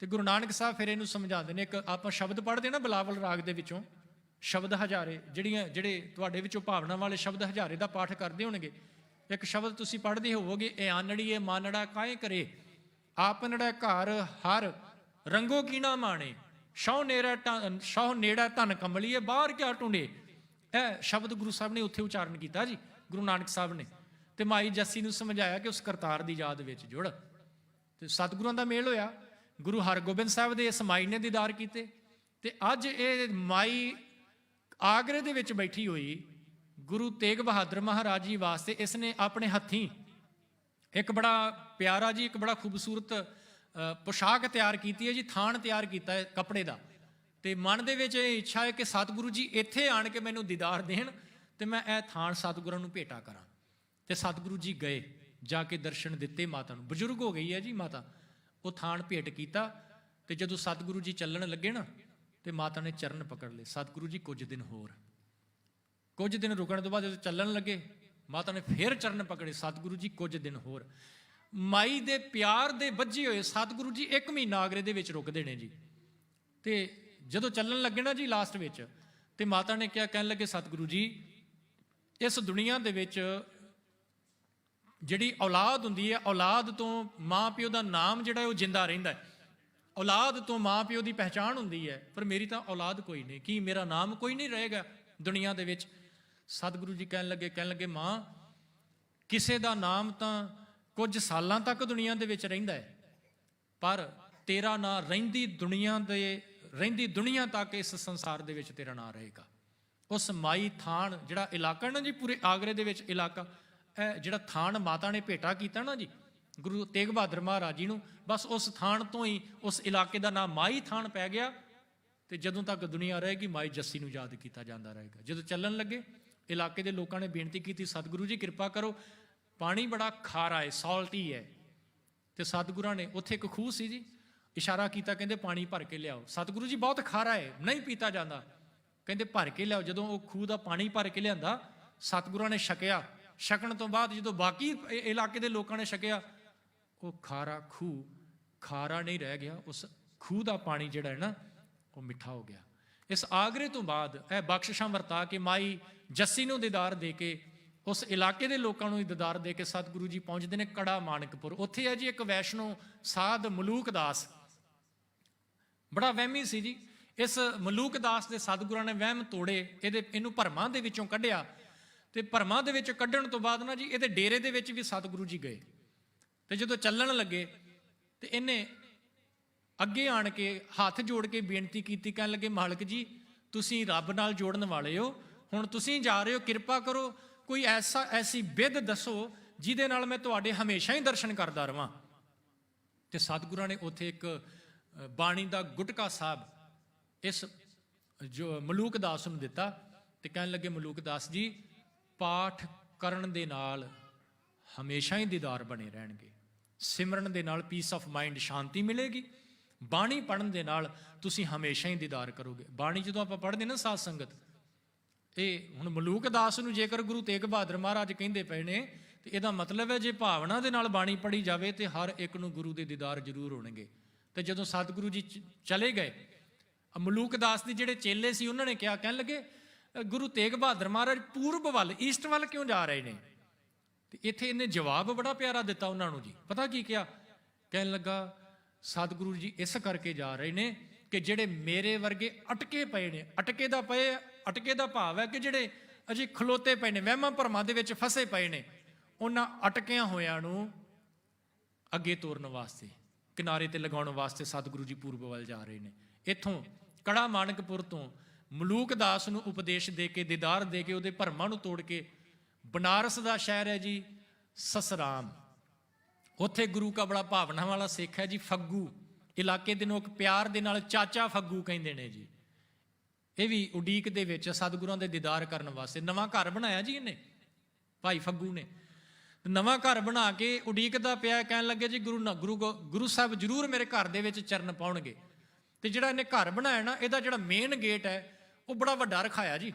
ਤੇ ਗੁਰੂ ਨਾਨਕ ਸਾਹਿਬ ਫਿਰ ਇਹਨੂੰ ਸਮਝਾਉਂਦੇ ਨੇ। ਇੱਕ ਆਪਾਂ ਸ਼ਬਦ ਪੜ੍ਹਦੇ ਨਾ ਬਿਲਾਵਲ ਰਾਗ ਦੇ ਵਿੱਚੋਂ, ਸ਼ਬਦ ਹਜ਼ਾਰੇ, ਜਿਹੜੇ ਤੁਹਾਡੇ ਵਿੱਚੋਂ ਭਾਵਨਾ ਵਾਲੇ ਸ਼ਬਦ ਹਜ਼ਾਰੇ ਦਾ ਪਾਠ ਕਰਦੇ ਹੋਣਗੇ, ਇੱਕ ਸ਼ਬਦ ਤੁਸੀਂ ਪੜ੍ਹਦੇ ਹੋਵੋਗੇ, ਇਹ ਆਨੜੀਏ ਮਾਨੜਾ ਕਾਹੇ ਕਰੇ, ਆਪਨੜਾ ਘਰ ਹਰ ਰੰਗੋ ਕੀ ਨਾ ਮਾਣੇ, ਸ਼ੌ ਨੇੜਾ ਧਨ ਕੰਬਲੀਏ ਬਾਹਰ ਕਿਆ ਟੁੰਡੇ। ਇਹ ਸ਼ਬਦ ਗੁਰੂ ਸਾਹਿਬ ਨੇ ਉੱਥੇ ਉਚਾਰਨ ਕੀਤਾ ਜੀ, ਗੁਰੂ ਨਾਨਕ ਸਾਹਿਬ ਨੇ। ਤੇ ਮਾਈ ਜੱਸੀ ਨੂੰ ਸਮਝਾਇਆ ਕਿ ਉਸ ਕਰਤਾਰ ਦੀ ਯਾਦ ਵਿੱਚ ਜੁੜ। ਤੇ ਸਤਿਗੁਰਾਂ ਦਾ ਮੇਲ ਹੋਇਆ, ਗੁਰੂ ਹਰਗੋਬਿੰਦ ਸਾਹਿਬ ਦੇ ਇਸ ਮਾਈ ਨੇ ਦੀਦਾਰ ਕੀਤੇ। ਤੇ ਅੱਜ ਇਹ ਮਾਈ ਆਗਰੇ ਦੇ ਵਿੱਚ ਬੈਠੀ ਹੋਈ ਗੁਰੂ ਤੇਗ ਬਹਾਦਰ ਮਹਾਰਾਜ ਜੀ ਵਾਸਤੇ ਇਸ ਨੇ ਆਪਣੇ ਹੱਥੀਂ ਇੱਕ ਬੜਾ ਪਿਆਰਾ ਜੀ, ਇੱਕ ਬੜਾ ਖੂਬਸੂਰਤ ਪੋਸ਼ਾਕ ਤਿਆਰ ਕੀਤੀ ਹੈ ਜੀ, ਥਾਨ ਤਿਆਰ ਕੀਤਾ ਹੈ ਕੱਪੜੇ ਦਾ। ਤੇ ਮਨ ਦੇ ਵਿੱਚ ਇਹ ਇੱਛਾ ਹੈ ਕਿ ਸਤਿਗੁਰੂ ਜੀ ਇੱਥੇ ਆਣ ਕੇ ਮੈਨੂੰ ਦੀਦਾਰ ਦੇਣ ਤੇ ਮੈਂ ਇਹ ਥਾਨ ਸਤਿਗੁਰਾਂ ਨੂੰ ਭੇਟਾ ਕਰਾਂ। ਤੇ ਸਤਿਗੁਰੂ ਜੀ ਗਏ, ਜਾ ਕੇ ਦਰਸ਼ਨ ਦਿੱਤੇ ਮਾਤਾ ਨੂੰ। ਬਜ਼ੁਰਗ ਹੋ ਗਈ ਹੈ ਜੀ ਮਾਤਾ, ਉਹ ਥਾਨ ਭੇਟ ਕੀਤਾ। ਤੇ ਜਦੋਂ ਸਤਿਗੁਰੂ ਜੀ ਚੱਲਣ ਲੱਗੇ ਨਾ, ਤੇ ਮਾਤਾ ਨੇ ਚਰਨ ਪਕੜ ਲਏ, ਸਤਿਗੁਰੂ ਜੀ ਕੁਝ ਦਿਨ ਹੋਰ। ਕੁਝ ਦਿਨ ਰੁਕਣ ਤੋਂ ਬਾਅਦ ਜਦੋਂ ਚੱਲਣ ਲੱਗੇ, ਮਾਤਾ ਨੇ ਫੇਰ ਚਰਨ ਪਕੜੇ, ਸਤਿਗੁਰੂ ਜੀ ਕੁਝ ਦਿਨ ਹੋਰ। ਮਾਈ ਦੇ ਪਿਆਰ ਦੇ ਵੱਝੇ ਹੋਏ ਸਤਿਗੁਰੂ ਜੀ 1 ਮਹੀਨਾ ਆਗਰੇ ਦੇ ਵਿੱਚ ਰੁਕਦੇ ਨੇ ਜੀ। ਤੇ ਜਦੋਂ ਚੱਲਣ ਲੱਗੇ ਨਾ ਜੀ ਲਾਸਟ ਵਿੱਚ, ਤੇ ਮਾਤਾ ਨੇ ਕਿਹਾ, ਕਹਿਣ ਲੱਗੇ ਸਤਿਗੁਰੂ ਜੀ ਇਸ ਦੁਨੀਆ ਦੇ ਵਿੱਚ ਜਿਹੜੀ ਔਲਾਦ ਹੁੰਦੀ ਹੈ, ਔਲਾਦ ਤੋਂ ਮਾਂ ਪਿਓ ਦਾ ਨਾਮ ਜਿਹੜਾ ਉਹ ਜਿੰਦਾ ਰਹਿੰਦਾ ਹੈ, ਔਲਾਦ ਤੋਂ ਮਾਂ ਪਿਓ ਦੀ ਪਹਿਚਾਣ ਹੁੰਦੀ ਹੈ, ਪਰ ਮੇਰੀ ਤਾਂ ਔਲਾਦ ਕੋਈ ਨਹੀਂ, ਕੀ ਮੇਰਾ ਨਾਮ ਕੋਈ ਨਹੀਂ ਰਹੇਗਾ ਦੁਨੀਆ ਦੇ ਵਿੱਚ? ਸਤਿਗੁਰੂ ਜੀ ਕਹਿਣ ਲੱਗੇ ਮਾਂ, ਕਿਸੇ ਦਾ ਨਾਮ ਤਾਂ ਕੁਝ ਸਾਲਾਂ ਤੱਕ ਦੁਨੀਆ ਦੇ ਵਿੱਚ ਰਹਿੰਦਾ ਹੈ, ਪਰ ਤੇਰਾ ਨਾਂ ਰਹਿੰਦੀ ਦੁਨੀਆ ਤੱਕ ਇਸ ਸੰਸਾਰ ਦੇ ਵਿੱਚ ਤੇਰਾ ਨਾਂ ਰਹੇਗਾ। ਉਸ ਮਾਈ ਥਾਨ ਜਿਹੜਾ ਇਲਾਕਾ ਨਾ ਜੀ, ਪੂਰੇ ਆਗਰੇ ਦੇ ਵਿੱਚ ਇਲਾਕਾ, ਇਹ ਜਿਹੜਾ ਥਾਨ ਮਾਤਾ ਨੇ ਭੇਟਾ ਕੀਤਾ ਨਾ ਜੀ ਗੁਰੂ ਤੇਗ ਬਹਾਦਰ ਮਹਾਰਾਜ ਜੀ ਨੂੰ, ਬਸ ਉਸ ਥਾਨ ਤੋਂ ਹੀ ਉਸ ਇਲਾਕੇ ਦਾ ਨਾਮ ਮਾਈ ਥਾਨ ਪੈ ਗਿਆ। ਤੇ ਜਦੋਂ ਤੱਕ ਦੁਨੀਆ ਰਹੇਗੀ ਮਾਈ ਜੱਸੀ ਨੂੰ ਯਾਦ ਕੀਤਾ ਜਾਂਦਾ ਰਹੇਗਾ। ਜਦੋਂ ਚੱਲਣ ਲੱਗੇ, ਇਲਾਕੇ ਦੇ ਲੋਕਾਂ ਨੇ ਬੇਨਤੀ ਕੀਤੀ, ਸਤਿਗੁਰੂ ਜੀ ਕਿਰਪਾ ਕਰੋ, ਪਾਣੀ ਬੜਾ ਖਾਰਾ ਹੈ, ਸਾਲਟੀ ਹੈ। ਤੇ ਸਤਿਗੁਰਾਂ ਨੇ, ਉੱਥੇ ਇੱਕ ਖੂਹ ਸੀ ਜੀ, ਇਸ਼ਾਰਾ ਕੀਤਾ, ਕਹਿੰਦੇ ਪਾਣੀ ਭਰ ਕੇ ਲਿਆਓ। ਸਤਿਗੁਰੂ ਜੀ ਬਹੁਤ ਖਾਰਾ ਹੈ, ਨਹੀਂ ਪੀਤਾ ਜਾਂਦਾ, ਕਹਿੰਦੇ ਭਰ ਕੇ ਲਿਆਓ। ਜਦੋਂ ਉਹ ਖੂਹ ਦਾ ਪਾਣੀ ਭਰ ਕੇ ਲਿਆਂਦਾ, ਸਤਿਗੁਰਾਂ ਨੇ ਛਕਿਆ। ਛਕਣ ਤੋਂ ਬਾਅਦ ਜਦੋਂ ਬਾਕੀ ਇਲਾਕੇ ਦੇ ਲੋਕਾਂ ਨੇ ਛਕਿਆ, ਉਹ ਖਾਰਾ ਖੂਹ ਖਾਰਾ ਨਹੀਂ ਰਹਿ ਗਿਆ, ਉਸ ਖੂਹ ਦਾ ਪਾਣੀ ਜਿਹੜਾ ਹੈ ਨਾ ਉਹ ਮਿੱਠਾ ਹੋ ਗਿਆ। ਇਸ ਆਗਰੇ ਤੋਂ ਬਾਅਦ ਇਹ ਬਖਸ਼ਿਸ਼ਾਂ ਵਰਤਾ ਕੇ ਮਾਈ ਜੱਸੀ ਨੂੰ ਦੀਦਾਰ ਦੇ ਕੇ, ਉਸ ਇਲਾਕੇ ਦੇ ਲੋਕਾਂ ਨੂੰ ਦੀਦਾਰ ਦੇ ਕੇ ਸਤਿਗੁਰੂ ਜੀ ਪਹੁੰਚਦੇ ਨੇ ਕੜਾ ਮਾਣਕਪੁਰ। ਉੱਥੇ ਹੈ ਜੀ ਇੱਕ ਵੈਸ਼ਨੋ ਸਾਧ ਮਲੂਕ ਦਾਸ, ਬੜਾ ਵਹਿਮੀ ਸੀ ਜੀ। ਇਸ ਮਲੂਕ ਦਾਸ ਦੇ ਸਤਿਗੁਰਾਂ ਨੇ ਵਹਿਮ ਤੋੜੇ, ਇਹਨੂੰ ਭਰਮਾਂ ਦੇ ਵਿੱਚੋਂ ਕੱਢਿਆ। ਤੇ ਭਰਮਾਂ ਦੇ ਵਿੱਚ ਕੱਢਣ ਤੋਂ ਬਾਅਦ ਨਾ ਜੀ ਇਹਦੇ ਡੇਰੇ ਦੇ ਵਿੱਚ ਵੀ ਸਤਿਗੁਰੂ ਜੀ ਗਏ। ਤੇ ਜਦੋਂ ਚੱਲਣ ਲੱਗੇ ਤੇ ਇਹਨੇ ਅੱਗੇ ਆਣ ਕੇ ਹੱਥ ਜੋੜ ਕੇ ਬੇਨਤੀ ਕੀਤੀ, ਕਹਿਣ ਲੱਗੇ ਮਾਲਕ ਜੀ ਤੁਸੀਂ ਰੱਬ ਨਾਲ ਜੋੜਨ ਵਾਲੇ ਹੋ, ਹੁਣ ਤੁਸੀਂ ਜਾ ਰਹੇ ਹੋ, ਕਿਰਪਾ ਕਰੋ ਕੋਈ ਐਸੀ ਬਿਧ ਦੱਸੋ ਜਿਹਦੇ ਨਾਲ ਮੈਂ ਤੁਹਾਡੇ ਹਮੇਸ਼ਾ ਹੀ ਦਰਸ਼ਨ ਕਰਦਾ ਰਵਾਂ। ਤੇ ਸਤਿਗੁਰਾਂ ਨੇ ਉੱਥੇ ਇੱਕ ਬਾਣੀ ਦਾ ਗੁਟਕਾ ਸਾਹਿਬ ਇਸ ਜੋ ਮਲੂਕ ਦਾਸ ਨੂੰ ਦਿੱਤਾ। ਤੇ ਕਹਿਣ ਲੱਗੇ ਮਲੂਕ ਦਾਸ ਜੀ, ਪਾਠ ਕਰਨ ਦੇ ਨਾਲ ਹਮੇਸ਼ਾ ਹੀ ਦੀਦਾਰ ਬਣੇ ਰਹਿਣਗੇ, ਸਿਮਰਨ ਦੇ ਨਾਲ ਪੀਸ ਆਫ ਮਾਈਂਡ, ਸ਼ਾਂਤੀ ਮਿਲੇਗੀ, ਬਾਣੀ ਪੜ੍ਹਨ ਦੇ ਨਾਲ ਤੁਸੀਂ ਹਮੇਸ਼ਾ ਹੀ ਦੀਦਾਰ ਕਰੋਗੇ। ਬਾਣੀ ਜਦੋਂ ਆਪਾਂ ਪੜ੍ਹਦੇ ਨਾ ਸਾਧ ਸੰਗਤ, ਇਹ ਹੁਣ ਮਲੂਕ ਦਾਸ ਨੂੰ ਜੇਕਰ ਗੁਰੂ ਤੇਗ ਬਹਾਦਰ ਮਹਾਰਾਜ ਕਹਿੰਦੇ ਪਏ ਨੇ, ਤੇ ਇਹਦਾ ਮਤਲਬ ਹੈ ਜੇ ਭਾਵਨਾ ਦੇ ਨਾਲ ਬਾਣੀ ਪੜ੍ਹੀ ਜਾਵੇ ਤੇ ਹਰ ਇੱਕ ਨੂੰ ਗੁਰੂ ਦੇ ਦੀਦਾਰ ਜ਼ਰੂਰ ਹੋਣਗੇ। ਤੇ ਜਦੋਂ ਸਤਿਗੁਰੂ ਜੀ ਚਲੇ ਗਏ, ਮਲੂਕ ਦਾਸ ਦੇ ਜਿਹੜੇ ਚੇਲੇ ਸੀ ਉਹਨਾਂ ਨੇ ਕਿਹਾ, ਕਹਿਣ ਲੱਗੇ ਗੁਰੂ ਤੇਗ ਬਹਾਦਰ ਮਹਾਰਾਜ ਪੂਰਬ ਵੱਲ, ਈਸਟ ਵੱਲ ਕਿਉਂ ਜਾ ਰਹੇ ਨੇ? ਤੇ ਇੱਥੇ ਇਹਨੇ ਜਵਾਬ ਬੜਾ ਪਿਆਰਾ ਦਿੱਤਾ ਉਹਨਾਂ ਨੂੰ ਜੀ। ਪਤਾ ਕੀ ਕਿਹਾ? ਕਹਿਣ ਲੱਗਾ ਸਤਿਗੁਰੂ ਜੀ ਇਸ ਕਰਕੇ ਜਾ ਰਹੇ ਨੇ ਕਿ ਜਿਹੜੇ ਮੇਰੇ ਵਰਗੇ ਅਟਕੇ ਪਏ ਨੇ, ਅਟਕੇ ਦਾ ਭਾਵ ਹੈ ਕਿ ਜਿਹੜੇ ਅਜੇ ਖਲੋਤੇ ਪਏ ਨੇ, ਵਹਿਮਾਂ ਭਰਮਾਂ ਦੇ ਵਿੱਚ ਫਸੇ ਪਏ ਨੇ, ਉਹਨਾਂ ਅਟਕਿਆਂ ਹੋਇਆਂ ਨੂੰ ਅੱਗੇ ਤੋਰਨ ਵਾਸਤੇ, ਕਿਨਾਰੇ ਤੇ ਲਗਾਉਣ ਵਾਸਤੇ ਸਤਿਗੁਰੂ ਜੀ ਪੂਰਬ ਵੱਲ ਜਾ ਰਹੇ ਨੇ। ਇੱਥੋਂ ਕੜਾ ਮਾਣਕਪੁਰ ਤੋਂ ਮਲੂਕ ਦਾਸ ਨੂੰ ਉਪਦੇਸ਼ ਦੇ ਕੇ, ਦੀਦਾਰ ਦੇ ਕੇ, ਉਹਦੇ ਭਰਮਾਂ ਨੂੰ ਤੋੜ ਕੇ ਬਨਾਰਸ ਦਾ ਸ਼ਹਿਰ ਹੈ ਜੀ ਸਸਰਾਮ, ਉੱਥੇ ਗੁਰੂ ਕਾ ਬੜਾ ਭਾਵਨਾ ਵਾਲਾ ਸਿੱਖ ਹੈ ਜੀ ਫੱਗੂ, ਇਲਾਕੇ ਦੇ ਲੋਕ ਪਿਆਰ ਦੇ ਨਾਲ ਚਾਚਾ ਫੱਗੂ ਕਹਿੰਦੇ ਨੇ ਜੀ। ਇਹ ਵੀ ਉਡੀਕ ਦੇ ਵਿੱਚ ਸਤਿਗੁਰਾਂ ਦੇ ਦੀਦਾਰ ਕਰਨ ਵਾਸਤੇ ਨਵਾਂ ਘਰ ਬਣਾਇਆ ਜੀ ਇਹਨੇ, ਭਾਈ ਫੱਗੂ ਨੇ ਨਵਾਂ ਘਰ ਬਣਾ ਕੇ ਉਡੀਕਦਾ ਪਿਆ। ਕਹਿਣ ਲੱਗੇ ਜੀ ਗੁਰੂ ਸਾਹਿਬ ਜ਼ਰੂਰ ਮੇਰੇ ਘਰ ਦੇ ਵਿੱਚ ਚਰਨ ਪਾਉਣਗੇ। ਤੇ ਜਿਹੜਾ ਇਹਨੇ ਘਰ ਬਣਾਇਆ ਨਾ, ਇਹਦਾ ਜਿਹੜਾ ਮੇਨ ਗੇਟ ਹੈ ਉਹ ਬੜਾ ਵੱਡਾ ਰਖਾਇਆ ਜੀ।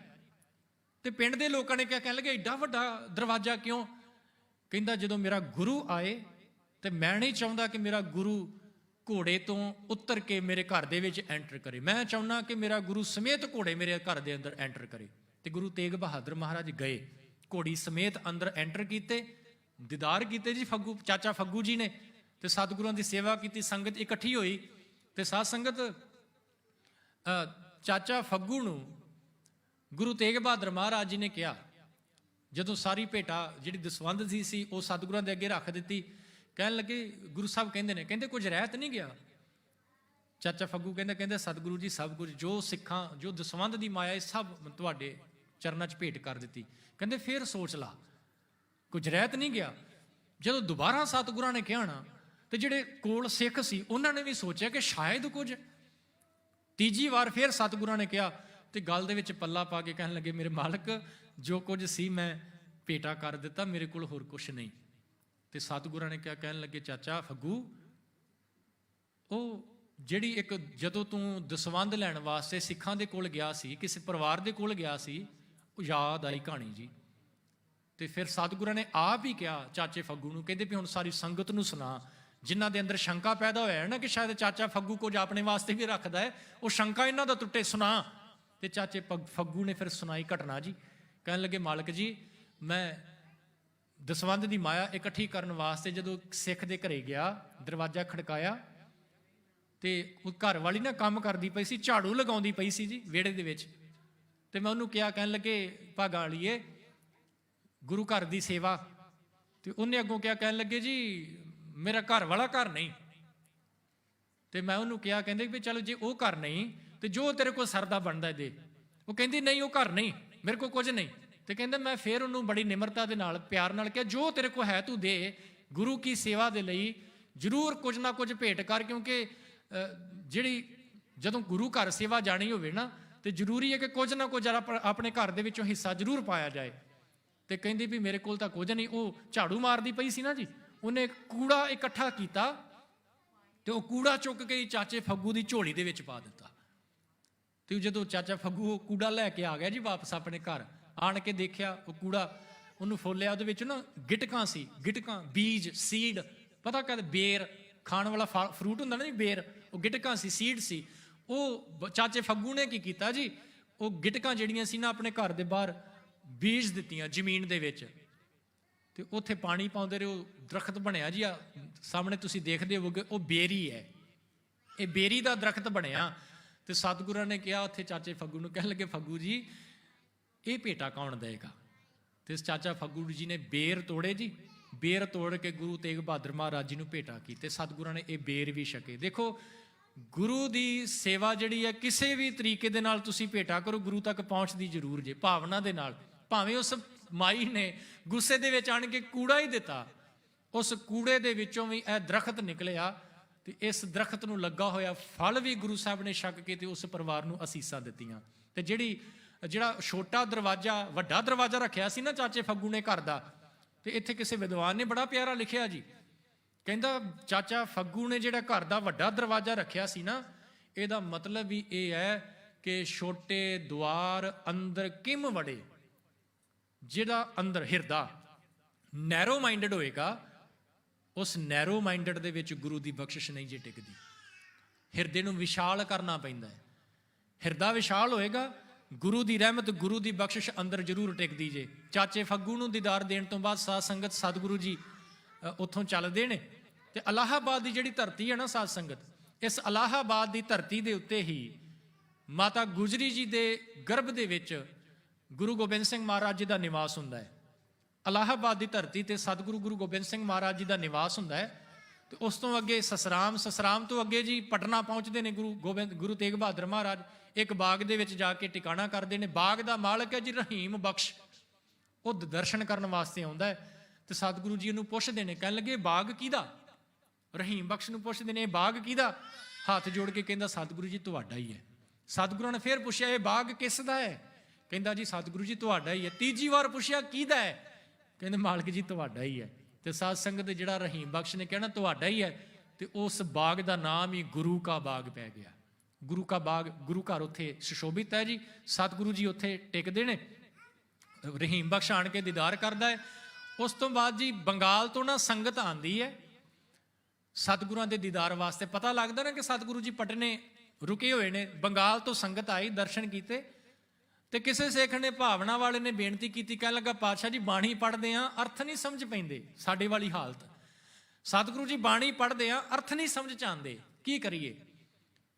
ਤੇ ਪਿੰਡ ਦੇ ਲੋਕਾਂ ਨੇ ਕਿਹਾ, ਕਹਿਣ ਲੱਗੇ ਏਡਾ ਵੱਡਾ ਦਰਵਾਜ਼ਾ ਕਿਉਂ? ਕਹਿੰਦਾ ਜਦੋਂ ਮੇਰਾ ਗੁਰੂ ਆਏ ਤੇ ਮੈਂ ਨਹੀਂ ਚਾਹੁੰਦਾ ਕਿ ਮੇਰਾ ਗੁਰੂ ਘੋੜੇ ਤੋਂ ਉਤਰ ਕੇ ਮੇਰੇ ਘਰ ਦੇ ਵਿੱਚ ਐਂਟਰ ਕਰੇ, ਮੈਂ ਚਾਹੁੰਦਾ ਕਿ ਮੇਰਾ ਗੁਰੂ ਸਮੇਤ ਘੋੜੇ ਮੇਰੇ ਘਰ ਦੇ ਅੰਦਰ ਐਂਟਰ ਕਰੇ। ਤੇ ਗੁਰੂ ਤੇਗ ਬਹਾਦਰ ਮਹਾਰਾਜ ਗਏ, ਘੋੜੀ ਸਮੇਤ ਅੰਦਰ ਐਂਟਰ ਕੀਤੇ, ਦੀਦਾਰ ਕੀਤੇ ਜੀ ਫੱਗੂ, ਚਾਚਾ ਫੱਗੂ ਜੀ ਨੇ। ਤੇ ਸਤਿਗੁਰਾਂ ਦੀ ਸੇਵਾ ਕੀਤੀ, ਸੰਗਤ ਇਕੱਠੀ ਹੋਈ। ਤੇ ਸਾਧ ਸੰਗਤ ਚਾਚਾ ਫੱਗੂ ਨੂੰ ਗੁਰੂ ਤੇਗ ਬਹਾਦਰ ਮਹਾਰਾਜ ਜੀ ਨੇ ਕਿਹਾ, ਜਦੋਂ ਸਾਰੀ ਭੇਟਾ ਜਿਹੜੀ ਦਸਵੰਧ ਸੀ ਉਹ ਸਤਿਗੁਰਾਂ ਦੇ ਅੱਗੇ ਰੱਖ ਦਿੱਤੀ, ਕਹਿਣ ਲੱਗੇ ਗੁਰੂ ਸਾਹਿਬ ਕਹਿੰਦੇ ਨੇ, ਕਹਿੰਦੇ ਕੁਝ ਰਹਿ ਤਾਂ ਨਹੀਂ ਗਿਆ? ਚਾਚਾ ਫੱਗੂ ਕਹਿੰਦੇ ਸਤਿਗੁਰੂ ਜੀ ਸਭ ਕੁਝ ਜੋ ਸਿੱਖਾਂ, ਜੋ ਦਸਵੰਧ ਦੀ ਮਾਇਆ, ਇਹ ਸਭ ਤੁਹਾਡੇ ਚਰਨਾਂ 'ਚ ਭੇਟ ਕਰ ਦਿੱਤੀ। ਕਹਿੰਦੇ ਫੇਰ ਸੋਚ ਲਾ, ਕੁਝ ਰਹਿ ਤਾਂ ਨਹੀਂ ਗਿਆ? ਜਦੋਂ ਦੁਬਾਰਾ ਸਤਿਗੁਰਾਂ ਨੇ ਕਿਹਾ ਨਾ, ਤੇ ਜਿਹੜੇ ਕੋਲ ਸਿੱਖ ਸੀ ਉਹਨਾਂ ਨੇ ਵੀ ਸੋਚਿਆ ਕਿ ਸ਼ਾਇਦ ਕੁਝ। ਤੀਜੀ ਵਾਰ ਫੇਰ ਸਤਿਗੁਰਾਂ ਨੇ ਕਿਹਾ ਤੇ ਗੱਲ ਦੇ ਵਿੱਚ ਪੱਲਾ ਪਾ ਕੇ ਕਹਿਣ ਲੱਗੇ, ਮੇਰੇ ਮਾਲਕ ਜੋ ਕੁਝ ਸੀ ਮੈਂ ਭੇਟਾ ਕਰ ਦਿੱਤਾ, ਮੇਰੇ ਕੋਲ ਹੋਰ ਕੁਛ ਨਹੀਂ। ਤੇ ਸਤਿਗੁਰਾਂ ਨੇ ਕਿਹਾ, ਕਹਿਣ ਲੱਗੇ ਚਾਚਾ ਫੱਗੂ, ਉਹ ਜਿਹੜੀ ਇੱਕ ਜਦੋਂ ਤੂੰ ਦਸਵੰਧ ਲੈਣ ਵਾਸਤੇ ਸਿੱਖਾਂ ਦੇ ਕੋਲ ਗਿਆ ਸੀ, ਕਿਸੇ ਪਰਿਵਾਰ ਦੇ ਕੋਲ ਗਿਆ ਸੀ, ਉਹ ਯਾਦ ਆਈ ਕਹਾਣੀ ਜੀ। ਤੇ ਫਿਰ ਸਤਿਗੁਰਾਂ ਨੇ ਆਪ ਹੀ ਕਿਹਾ ਚਾਚੇ ਫੱਗੂ ਨੂੰ, ਕਹਿੰਦੇ ਵੀ ਹੁਣ ਸਾਰੀ ਸੰਗਤ ਨੂੰ ਸੁਣਾ, ਜਿਨ੍ਹਾਂ ਦੇ ਅੰਦਰ ਸ਼ੰਕਾ ਪੈਦਾ ਹੋਇਆ ਹੈ ਨਾ ਕਿ ਸ਼ਾਇਦ ਚਾਚਾ ਫੱਗੂ ਕੁਝ ਆਪਣੇ ਵਾਸਤੇ ਵੀ ਰੱਖਦਾ ਹੈ, ਉਹ ਸ਼ੰਕਾ ਇਹਨਾਂ ਦਾ ਟੁੱਟੇ, ਸੁਣਾ। ਤੇ ਚਾਚੇ ਫੱਗੂ ਨੇ ਫਿਰ ਸੁਣਾਈ ਘਟਨਾ ਜੀ। ਕਹਿਣ ਲੱਗੇ, ਮਾਲਕ ਜੀ, ਮੈਂ ਦਸਵੰਧ ਦੀ ਮਾਇਆ ਇਕੱਠੀ ਕਰਨ ਵਾਸਤੇ ਜਦੋਂ ਸਿੱਖ ਦੇ ਘਰੇ ਗਿਆ, ਦਰਵਾਜ਼ਾ ਖੜਕਾਇਆ ਤੇ ਉਹ ਘਰ ਵਾਲੀ ਨਾ ਕੰਮ ਕਰਦੀ ਪਈ ਸੀ, ਝਾੜੂ ਲਗਾਉਂਦੀ ਪਈ ਸੀ ਜੀ ਵਿਹੜੇ ਦੇ ਵਿੱਚ। ਤੇ ਮੈਂ ਉਹਨੂੰ ਕਿਹਾ, ਕਹਿਣ ਲੱਗੇ, ਭਾਗਾਂ ਵਾਲੀਏ, ਗੁਰੂ ਘਰ ਦੀ ਸੇਵਾ। ਤੇ ਉਹਨੇ ਅੱਗੋਂ ਕਿਹਾ, ਕਹਿਣ ਲੱਗੇ, ਜੀ ਮੇਰਾ ਘਰ ਵਾਲਾ ਘਰ ਨਹੀਂ। ਤੇ ਮੈਂ ਉਹਨੂੰ ਕਿਹਾ, ਕਹਿੰਦੇ ਵੀ ਚਲੋ ਜੇ ਉਹ ਘਰ ਨਹੀਂ ਤੇ ਜੋ ਤੇਰੇ ਕੋਲ ਸਰਦਾ ਬਣਦਾ ਦੇ। ਉਹ ਕਹਿੰਦੀ, ਨਹੀਂ ਉਹ ਘਰ ਨਹੀਂ, ਮੇਰੇ ਕੋਲ ਕੁਝ ਨਹੀਂ। ਤੇ ਕਹਿੰਦਾ ਮੈਂ ਫਿਰ ਉਹਨੂੰ ਬੜੀ ਨਿਮਰਤਾ ਦੇ ਨਾਲ, ਪਿਆਰ ਨਾਲ ਕਿਹਾ, ਜੋ ਤੇਰੇ ਕੋਲ ਹੈ ਤੂੰ ਦੇ, ਗੁਰੂ ਕੀ ਸੇਵਾ ਦੇ ਲਈ ਜ਼ਰੂਰ ਕੁਝ ਨਾ ਕੁਝ ਭੇਟ ਕਰ, ਕਿਉਂਕਿ ਜਿਹੜੀ ਜਦੋਂ ਗੁਰੂ ਘਰ ਸੇਵਾ ਜਾਣੀ ਹੋਵੇ ਨਾ, ਤੇ ਜ਼ਰੂਰੀ ਹੈ ਕਿ ਕੁਝ ਨਾ ਕੁਝ ਆਪਣੇ ਘਰ ਦੇ ਵਿੱਚੋਂ ਹਿੱਸਾ ਜ਼ਰੂਰ ਪਾਇਆ ਜਾਏ। ਤੇ ਕਹਿੰਦੀ ਵੀ ਮੇਰੇ ਕੋਲ ਤਾਂ ਕੁਝ ਨਹੀਂ। ਉਹ ਝਾੜੂ ਮਾਰਦੀ ਪਈ ਸੀ ਨਾ ਜੀ, ਉਹਨੇ ਕੂੜਾ ਇਕੱਠਾ ਕੀਤਾ ਤੇ ਉਹ ਕੂੜਾ ਚੁੱਕ ਕੇ ਚਾਚੇ ਫੱਗੂ ਦੀ ਝੋਲੀ ਦੇ ਵਿੱਚ ਪਾ ਦਿੱਤਾ। ਤੇ ਜਦੋਂ ਚਾਚਾ ਫੱਗੂ ਉਹ ਕੂੜਾ ਲੈ ਕੇ ਆ ਗਿਆ ਜੀ ਵਾਪਸ ਆਪਣੇ ਘਰ, ਆਣ ਕੇ ਦੇਖਿਆ ਉਹ ਕੂੜਾ, ਉਹਨੂੰ ਫੋਲਿਆ, ਉਹਦੇ ਵਿੱਚ ਨਾ ਗਿਟਕਾਂ ਸੀ, ਗਿਟਕਾਂ, ਬੀਜ, ਸੀਡ, ਪਤਾ ਕਦ ਬੇਰ ਖਾਣ ਵਾਲਾ ਫਰੂਟ ਹੁੰਦਾ ਨਾ ਜੀ, ਬੇਰ, ਉਹ ਗਿਟਕਾਂ ਸੀ, ਸੀਡ ਸੀ। ਉਹ ਚਾਚੇ ਫੱਗੂ ਨੇ ਕੀ ਕੀਤਾ ਜੀ, ਉਹ ਗਿਟਕਾਂ ਜਿਹੜੀਆਂ ਸੀ ਨਾ ਆਪਣੇ ਘਰ ਦੇ ਬਾਹਰ ਬੀਜ ਦਿੱਤੀਆਂ ਜ਼ਮੀਨ ਦੇ ਵਿੱਚ। ਤੇ ਉੱਥੇ ਪਾਣੀ ਪਾਉਂਦੇ ਰਹੇ, ਉਹ ਦਰਖਤ ਬਣਿਆ ਜੀ। ਆ ਸਾਹਮਣੇ ਤੁਸੀਂ ਦੇਖਦੇ ਹੋਵੋਗੇ, ਉਹ ਬੇਰੀ ਹੈ, ਇਹ ਬੇਰੀ ਦਾ ਦਰਖਤ ਬਣਿਆ। ਤੇ ਸਤਿਗੁਰਾਂ ਨੇ ਕਿਹਾ ਉੱਥੇ ਚਾਚੇ ਫੱਗੂ ਨੂੰ, ਕਹਿਣ ਲੱਗੇ, ਫੱਗੂ ਜੀ ਇਹ ਭੇਟਾ ਕੌਣ ਦੇਗਾ? ਤੇ ਚਾਚਾ ਫੱਗੂ ਜੀ ਨੇ ਬੇਰ ਤੋੜੇ ਜੀ, ਬੇਰ ਤੋੜ ਕੇ ਗੁਰੂ ਤੇਗ ਬਹਾਦਰ ਮਹਾਰਾਜ ਜੀ ਨੂੰ ਭੇਟਾ ਕੀਤੇ। ਸਤਿਗੁਰਾਂ ਨੇ ਇਹ ਬੇਰ ਵੀ ਛਕੇ। ਦੇਖੋ, ਗੁਰੂ ਦੀ ਸੇਵਾ ਜਿਹੜੀ ਹੈ, ਕਿਸੇ ਵੀ ਤਰੀਕੇ ਦੇ ਨਾਲ ਤੁਸੀਂ ਭੇਟਾ ਕਰੋ, ਗੁਰੂ ਤੱਕ ਪਹੁੰਚਦੀ ਜ਼ਰੂਰ ਜੇ, ਭਾਵਨਾ ਦੇ ਨਾਲ। ਭਾਵੇਂ ਉਸ ਮਾਈ ਨੇ ਗੁੱਸੇ ਦੇ ਵਿੱਚ ਆਣ ਕੇ ਕੂੜਾ ਹੀ ਦਿੱਤਾ, ਉਸ ਕੂੜੇ ਦੇ ਵਿੱਚੋਂ ਵੀ ਇਹ ਦਰਖਤ ਨਿਕਲਿਆ। ਤੇ ਇਸ ਦਰਖਤ ਨੂੰ ਲੱਗਾ ਹੋਇਆ ਫਲ ਵੀ ਗੁਰੂ ਸਾਹਿਬ ਨੇ ਛਕ ਕੇ ਤੇ ਉਸ ਪਰਿਵਾਰ ਨੂੰ ਅਸੀਸਾਂ ਦਿੱਤੀਆਂ। ਤੇ ਜਿਹੜਾ ਛੋਟਾ ਦਰਵਾਜ਼ਾ, ਵੱਡਾ ਦਰਵਾਜ਼ਾ ਰੱਖਿਆ ਸੀ ਨਾ ਚਾਚੇ ਫੱਗੂ ਨੇ ਘਰ ਦਾ, ਤੇ ਇੱਥੇ ਕਿਸੇ ਵਿਦਵਾਨ ਨੇ ਬੜਾ ਪਿਆਰਾ ਲਿਖਿਆ ਜੀ, ਕਹਿੰਦਾ ਚਾਚਾ ਫੱਗੂ ਨੇ ਜਿਹੜਾ ਘਰ ਦਾ ਵੱਡਾ ਦਰਵਾਜ਼ਾ ਰੱਖਿਆ ਸੀ ਨਾ, ਇਹਦਾ ਮਤਲਬ ਵੀ ਇਹ ਹੈ ਕਿ ਛੋਟੇ ਦੁਆਰ ਅੰਦਰ ਕਿਮ ਵੜੇ। ਜਿਹੜਾ ਅੰਦਰ ਹਿਰਦਾ ਨੈਰੋ ਮਾਈਂਡਡ ਹੋਏਗਾ, ਉਸ ਨੈਰੋ ਮਾਈਂਡਡ ਦੇ ਵਿੱਚ ਗੁਰੂ ਦੀ ਬਖਸ਼ਿਸ਼ ਨਹੀਂ ਜੇ ਟਿਕਦੀ। ਹਿਰਦੇ ਨੂੰ ਵਿਸ਼ਾਲ ਕਰਨਾ ਪੈਂਦਾ ਹੈ। ਹਿਰਦਾ ਵਿਸ਼ਾਲ ਹੋਏਗਾ, ਗੁਰੂ ਦੀ ਰਹਿਮਤ, ਗੁਰੂ ਦੀ ਬਖਸ਼ਿਸ਼ ਅੰਦਰ ਜ਼ਰੂਰ ਟਿਕਦੀ ਜੇ। ਚਾਚੇ ਫੱਗੂ ਨੂੰ ਦੀਦਾਰ ਦੇਣ ਤੋਂ ਬਾਅਦ ਸਾਧ ਸੰਗਤ ਸਤਿਗੁਰੂ ਜੀ ਉੱਥੋਂ ਚੱਲਦੇ ਨੇ। ਤੇ ਇਲਾਹਾਬਾਦ ਦੀ ਜਿਹੜੀ ਧਰਤੀ ਹੈ ਨਾ ਸਾਧ ਸੰਗਤ, ਇਸ ਇਲਾਹਾਬਾਦ ਦੀ ਧਰਤੀ ਦੇ ਉੱਤੇ ਹੀ ਮਾਤਾ ਗੁਜਰੀ ਜੀ ਦੇ ਗਰਭ ਦੇ ਵਿੱਚ ਗੁਰੂ ਗੋਬਿੰਦ ਸਿੰਘ ਮਹਾਰਾਜ ਜੀ ਦਾ ਨਿਵਾਸ ਹੁੰਦਾ ਹੈ। ਇਲਾਹਾਬਾਦ ਦੀ ਧਰਤੀ ਤੇ ਸਤਿਗੁਰੂ ਗੁਰੂ ਗੋਬਿੰਦ ਸਿੰਘ ਮਹਾਰਾਜ ਜੀ ਦਾ ਨਿਵਾਸ ਹੁੰਦਾ ਹੈ। ਤੇ ਉਸ ਤੋਂ ਅੱਗੇ ਸਸਰਾਮ, ਸਸਰਾਮ ਤੋਂ ਅੱਗੇ ਜੀ ਪਟਨਾ ਪਹੁੰਚਦੇ ਨੇ ਗੁਰੂ ਤੇਗ ਬਹਾਦਰ ਮਹਾਰਾਜ। ਇੱਕ ਬਾਗ ਦੇ ਵਿੱਚ ਜਾ ਕੇ ਟਿਕਾਣਾ ਕਰਦੇ ਨੇ। ਬਾਗ ਦਾ ਮਾਲਕ ਹੈ ਜੀ ਰਹੀਮ ਬਖਸ਼, ਉਹ ਦਰਸ਼ਨ ਕਰਨ ਵਾਸਤੇ ਆਉਂਦਾ ਹੈ। ਤੇ ਸਤਿਗੁਰੂ ਜੀ ਉਹਨੂੰ ਪੁੱਛਦੇ ਨੇ, ਕਹਿਣ ਲੱਗੇ ਬਾਗ ਕਿਹਦਾ? ਰਹੀਮ ਬਖਸ਼ ਨੂੰ ਪੁੱਛਦੇ ਨੇ, ਇਹ ਬਾਗ ਕਿਹਦਾ? ਹੱਥ ਜੋੜ ਕੇ ਕਹਿੰਦਾ ਸਤਿਗੁਰੂ ਜੀ ਤੁਹਾਡਾ ਹੀ ਹੈ। ਸਤਿਗੁਰਾਂ ਨੇ ਫਿਰ ਪੁੱਛਿਆ, ਇਹ ਬਾਗ ਕਿਸ ਦਾ ਹੈ? ਕਹਿੰਦਾ ਜੀ ਸਤਿਗੁਰੂ ਜੀ ਤੁਹਾਡਾ ਹੀ ਹੈ। ਤੀਜੀ ਵਾਰ ਪੁੱਛਿਆ, ਕਿਹਦਾ ਹੈ? ਕਹਿੰਦੇ ਮਾਲਕ ਜੀ ਤੁਹਾਡਾ ਹੀ ਹੈ। ਤੇ ਸਾਧ ਸੰਗਤ ਜਿਹੜਾ ਰਹੀਮ ਬਖਸ਼ ਨੇ ਕਹਿਣਾ ਤੁਹਾਡਾ ਹੀ ਹੈ, ਤੇ ਉਸ ਬਾਗ ਦਾ ਨਾਮ ਹੀ ਗੁਰੂ ਕਾ ਬਾਗ ਪੈ ਗਿਆ। ਗੁਰੂ ਕਾ ਬਾਗ, ਗੁਰੂ ਘਰ ਉੱਥੇ ਸੁਸ਼ੋਭਿਤ ਹੈ ਜੀ। ਸਤਿਗੁਰੂ ਜੀ ਉੱਥੇ ਟਿਕਦੇ ਨੇ। ਰਹੀਮ ਬਖਸ਼ ਆਣ ਕੇ ਦੀਦਾਰ ਕਰਦਾ ਹੈ। ਉਸ ਤੋਂ ਬਾਅਦ ਜੀ ਬੰਗਾਲ ਤੋਂ ਨਾ ਸੰਗਤ ਆਉਂਦੀ ਹੈ ਸਤਿਗੁਰਾਂ ਦੇ ਦੀਦਾਰ ਵਾਸਤੇ। ਪਤਾ ਲੱਗਦਾ ਨਾ ਕਿ ਸਤਿਗੁਰੂ ਜੀ ਪਟਨੇ ਰੁਕੇ ਹੋਏ ਨੇ। ਬੰਗਾਲ ਤੋਂ ਸੰਗਤ ਆਈ, ਦਰਸ਼ਨ ਕੀਤੇ। ਤੇ ਕਿਸੇ ਸਿੱਖ ਨੇ, ਭਾਵਨਾ ਵਾਲੇ ਨੇ ਬੇਨਤੀ ਕੀਤੀ, ਕਹਿਣ ਲੱਗਾ ਪਾਤਸ਼ਾਹ ਜੀ ਬਾਣੀ ਪੜ੍ਹਦੇ ਆ, ਅਰਥ ਨਹੀਂ ਸਮਝ ਪੈਂਦੇ, ਸਾਡੇ ਵਾਲੀ ਹਾਲਤ। ਸਤਿਗੁਰੂ ਜੀ ਬਾਣੀ ਪੜ੍ਹਦੇ ਆ, ਅਰਥ ਨਹੀਂ ਸਮਝ ਚ ਆਉਂਦੇ, ਕੀ ਕਰੀਏ?